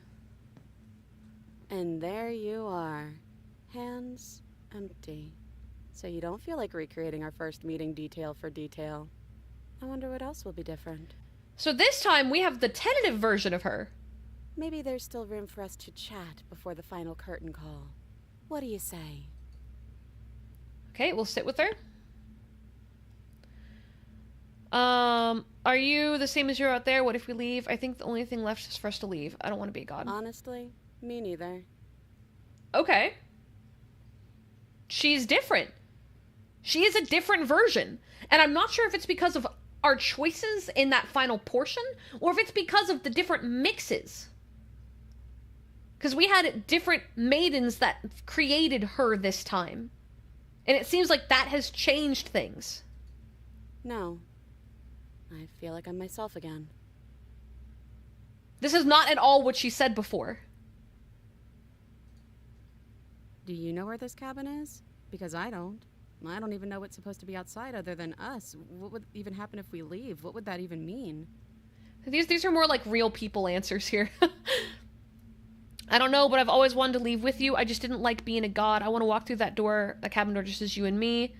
And there you are. Hands empty. So you don't feel like recreating our first meeting detail for detail. I wonder what else will be different. So this time we have the tentative version of her. Maybe there's still room for us to chat before the final curtain call. What do you say? Okay, we'll sit with her. Are you the same as you're out there? What if we leave? I think the only thing left is for us to leave. I don't want to be a god. Honestly, me neither. Okay. She's different. She is a different version. And I'm not sure if it's because of our choices in that final portion, or if it's because of the different mixes. Because we had different maidens that created her this time. And it seems like that has changed things. No. I feel like I'm myself again. This is not at all what she said before. Do you know where this cabin is? Because I don't. I don't even know what's supposed to be outside other than us. What would even happen if we leave? What would that even mean? These are more like real people answers here. I don't know, but I've always wanted to leave with you. I just didn't like being a god. I want to walk through that door, the cabin door, just as you and me.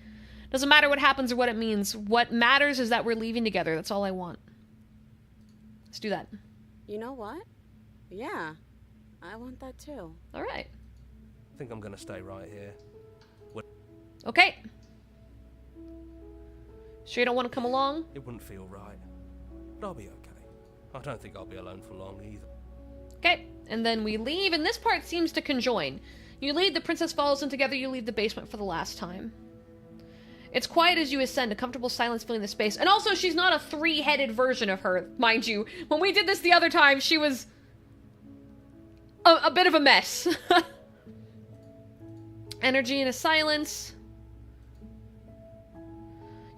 Doesn't matter what happens or what it means. What matters is that we're leaving together. That's all I want. Let's do that. You know what? Yeah. I want that too. All right. I think I'm going to stay right here. Okay. Sure you don't want to come along? It wouldn't feel right. But I'll be okay. I don't think I'll be alone for long either. Okay. And then we leave, and this part seems to conjoin. You lead, the princess follows, and together you leave the basement for the last time. It's quiet as you ascend, a comfortable silence filling the space. And also, she's not a three-headed version of her, mind you. When we did this the other time, she was a bit of a mess. Energy in a silence.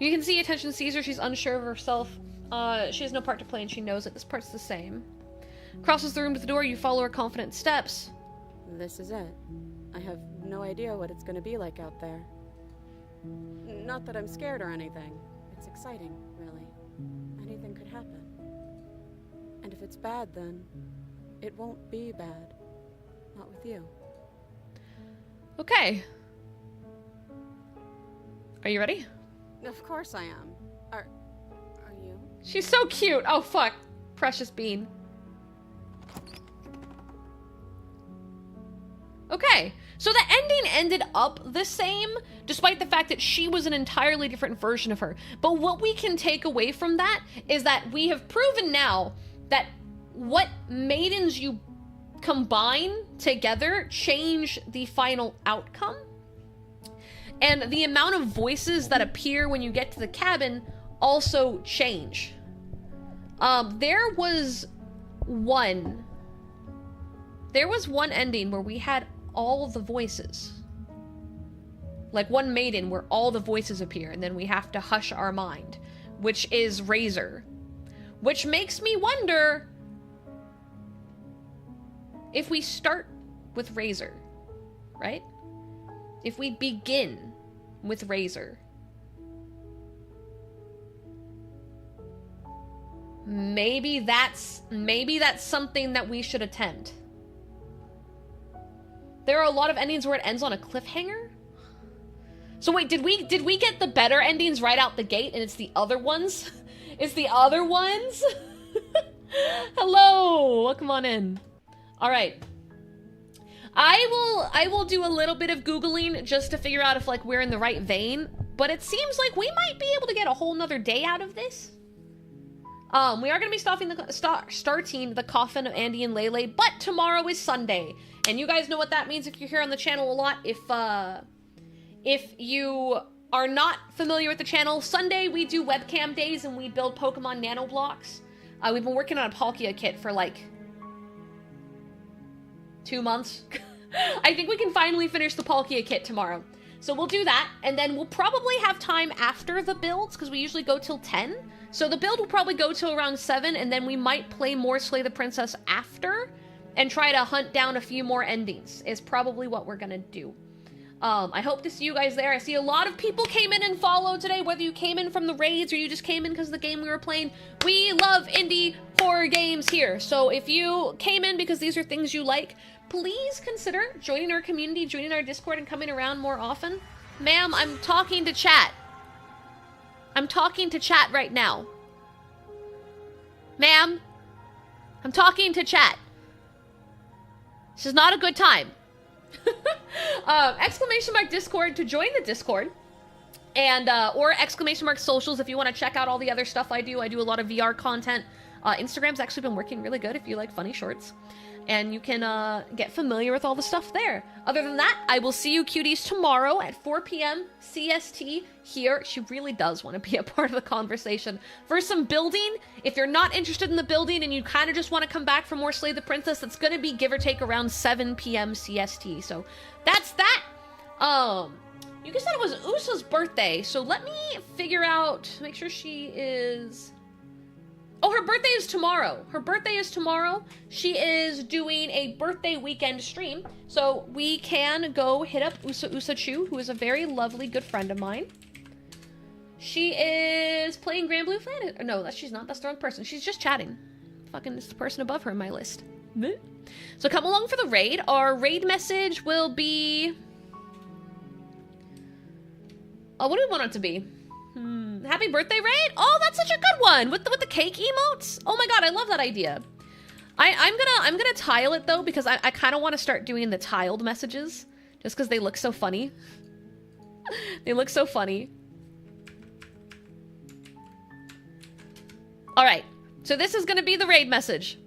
You can see attention sees her. She's unsure of herself. She has no part to play, and she knows it. This part's the same. Crosses the room to the door. You follow her confident steps. This is it. I have no idea what it's going to be like out there. Not that I'm scared or anything. It's exciting, really. Anything could happen. And if it's bad, then it won't be bad. Not with you. Okay. Are you ready? Of course I am. Are you? She's so cute. Oh, fuck. Precious bean. Okay. So the ending ended up the same, despite the fact that she was an entirely different version of her. But what we can take away from that is that we have proven now that what maidens you combine together change the final outcome. And the amount of voices that appear when you get to the cabin also change. There was one ending where we had all the voices. Like one maiden where all the voices appear and then we have to hush our mind, which is Razor. Which makes me wonder if we start with Razor, right? If we begin with Razor, maybe that's something that we should attempt. There are a lot of endings where it ends on a cliffhanger. So wait, did we get the better endings right out the gate and it's the other ones? It's the other ones? Hello, welcome on in. All right. I will do a little bit of Googling just to figure out if like we're in the right vein, but it seems like we might be able to get a whole nother day out of this. We are going to be starting the Coffin of Andy and Lele, but tomorrow is Sunday. And you guys know what that means if you're here on the channel a lot. If you are not familiar with the channel, Sunday we do webcam days and we build Pokemon Nano Blocks. We've been working on a Palkia kit for like 2 months. I think we can finally finish the Palkia kit tomorrow. So we'll do that, and then we'll probably have time after the builds, because we usually go till 10. So the build will probably go till around 7, and then we might play more Slay the Princess after, and try to hunt down a few more endings, is probably what we're gonna do. I hope to see you guys there. I see a lot of people came in and followed today, whether you came in from the raids or you just came in because of the game we were playing. We love indie horror games here. So if you came in because these are things you like, please consider joining our community, joining our Discord, and coming around more often. Ma'am, I'm talking to chat. I'm talking to chat right now. Ma'am, I'm talking to chat. This is not a good time. !Discord to join the Discord, and or !socials if you want to check out all the other stuff I do. I do a lot of VR content. Instagram's actually been working really good if you like funny shorts, and you can get familiar with all the stuff there. Other than that, I will see you cuties tomorrow at 4 p.m. CST here. She really does want to be a part of the conversation for some building. If you're not interested in the building and you kind of just want to come back for more Slay the Princess, it's going to be give or take around 7 p.m. CST. So that's that. You guys said it was Usa's birthday, so let me figure out, make sure she is... Oh, her birthday is tomorrow. Her birthday is tomorrow. She is doing a birthday weekend stream, so we can go hit up Usa Chu, who is a very lovely good friend of mine. She is playing Grand Blue Planet. No, she's not. That's the wrong person. She's just chatting. Fucking, it's the person above her in my list. So come along for the raid. Our raid message will be... Oh, what do we want it to be? Happy birthday raid? Oh, that's such a good one with the cake emotes. Oh my god, I love that idea. I'm gonna tile it though, because I kind of want to start doing the tiled messages just because they look so funny. They look so funny. All right, so this is gonna be the raid message.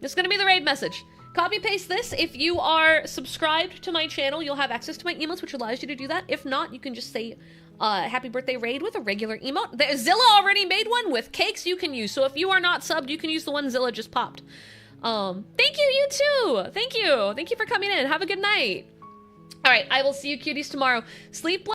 This is gonna be the raid message. Copy paste this. If you are subscribed to my channel, you'll have access to my emotes, which allows you to do that. If not, you can just say happy birthday raid with a regular emote. Zilla already made one with cakes you can use. So if you are not subbed, you can use the one Zilla just popped. Thank you, you too. Thank you. Thank you for coming in. Have a good night. All right, I will see you cuties tomorrow. Sleep well.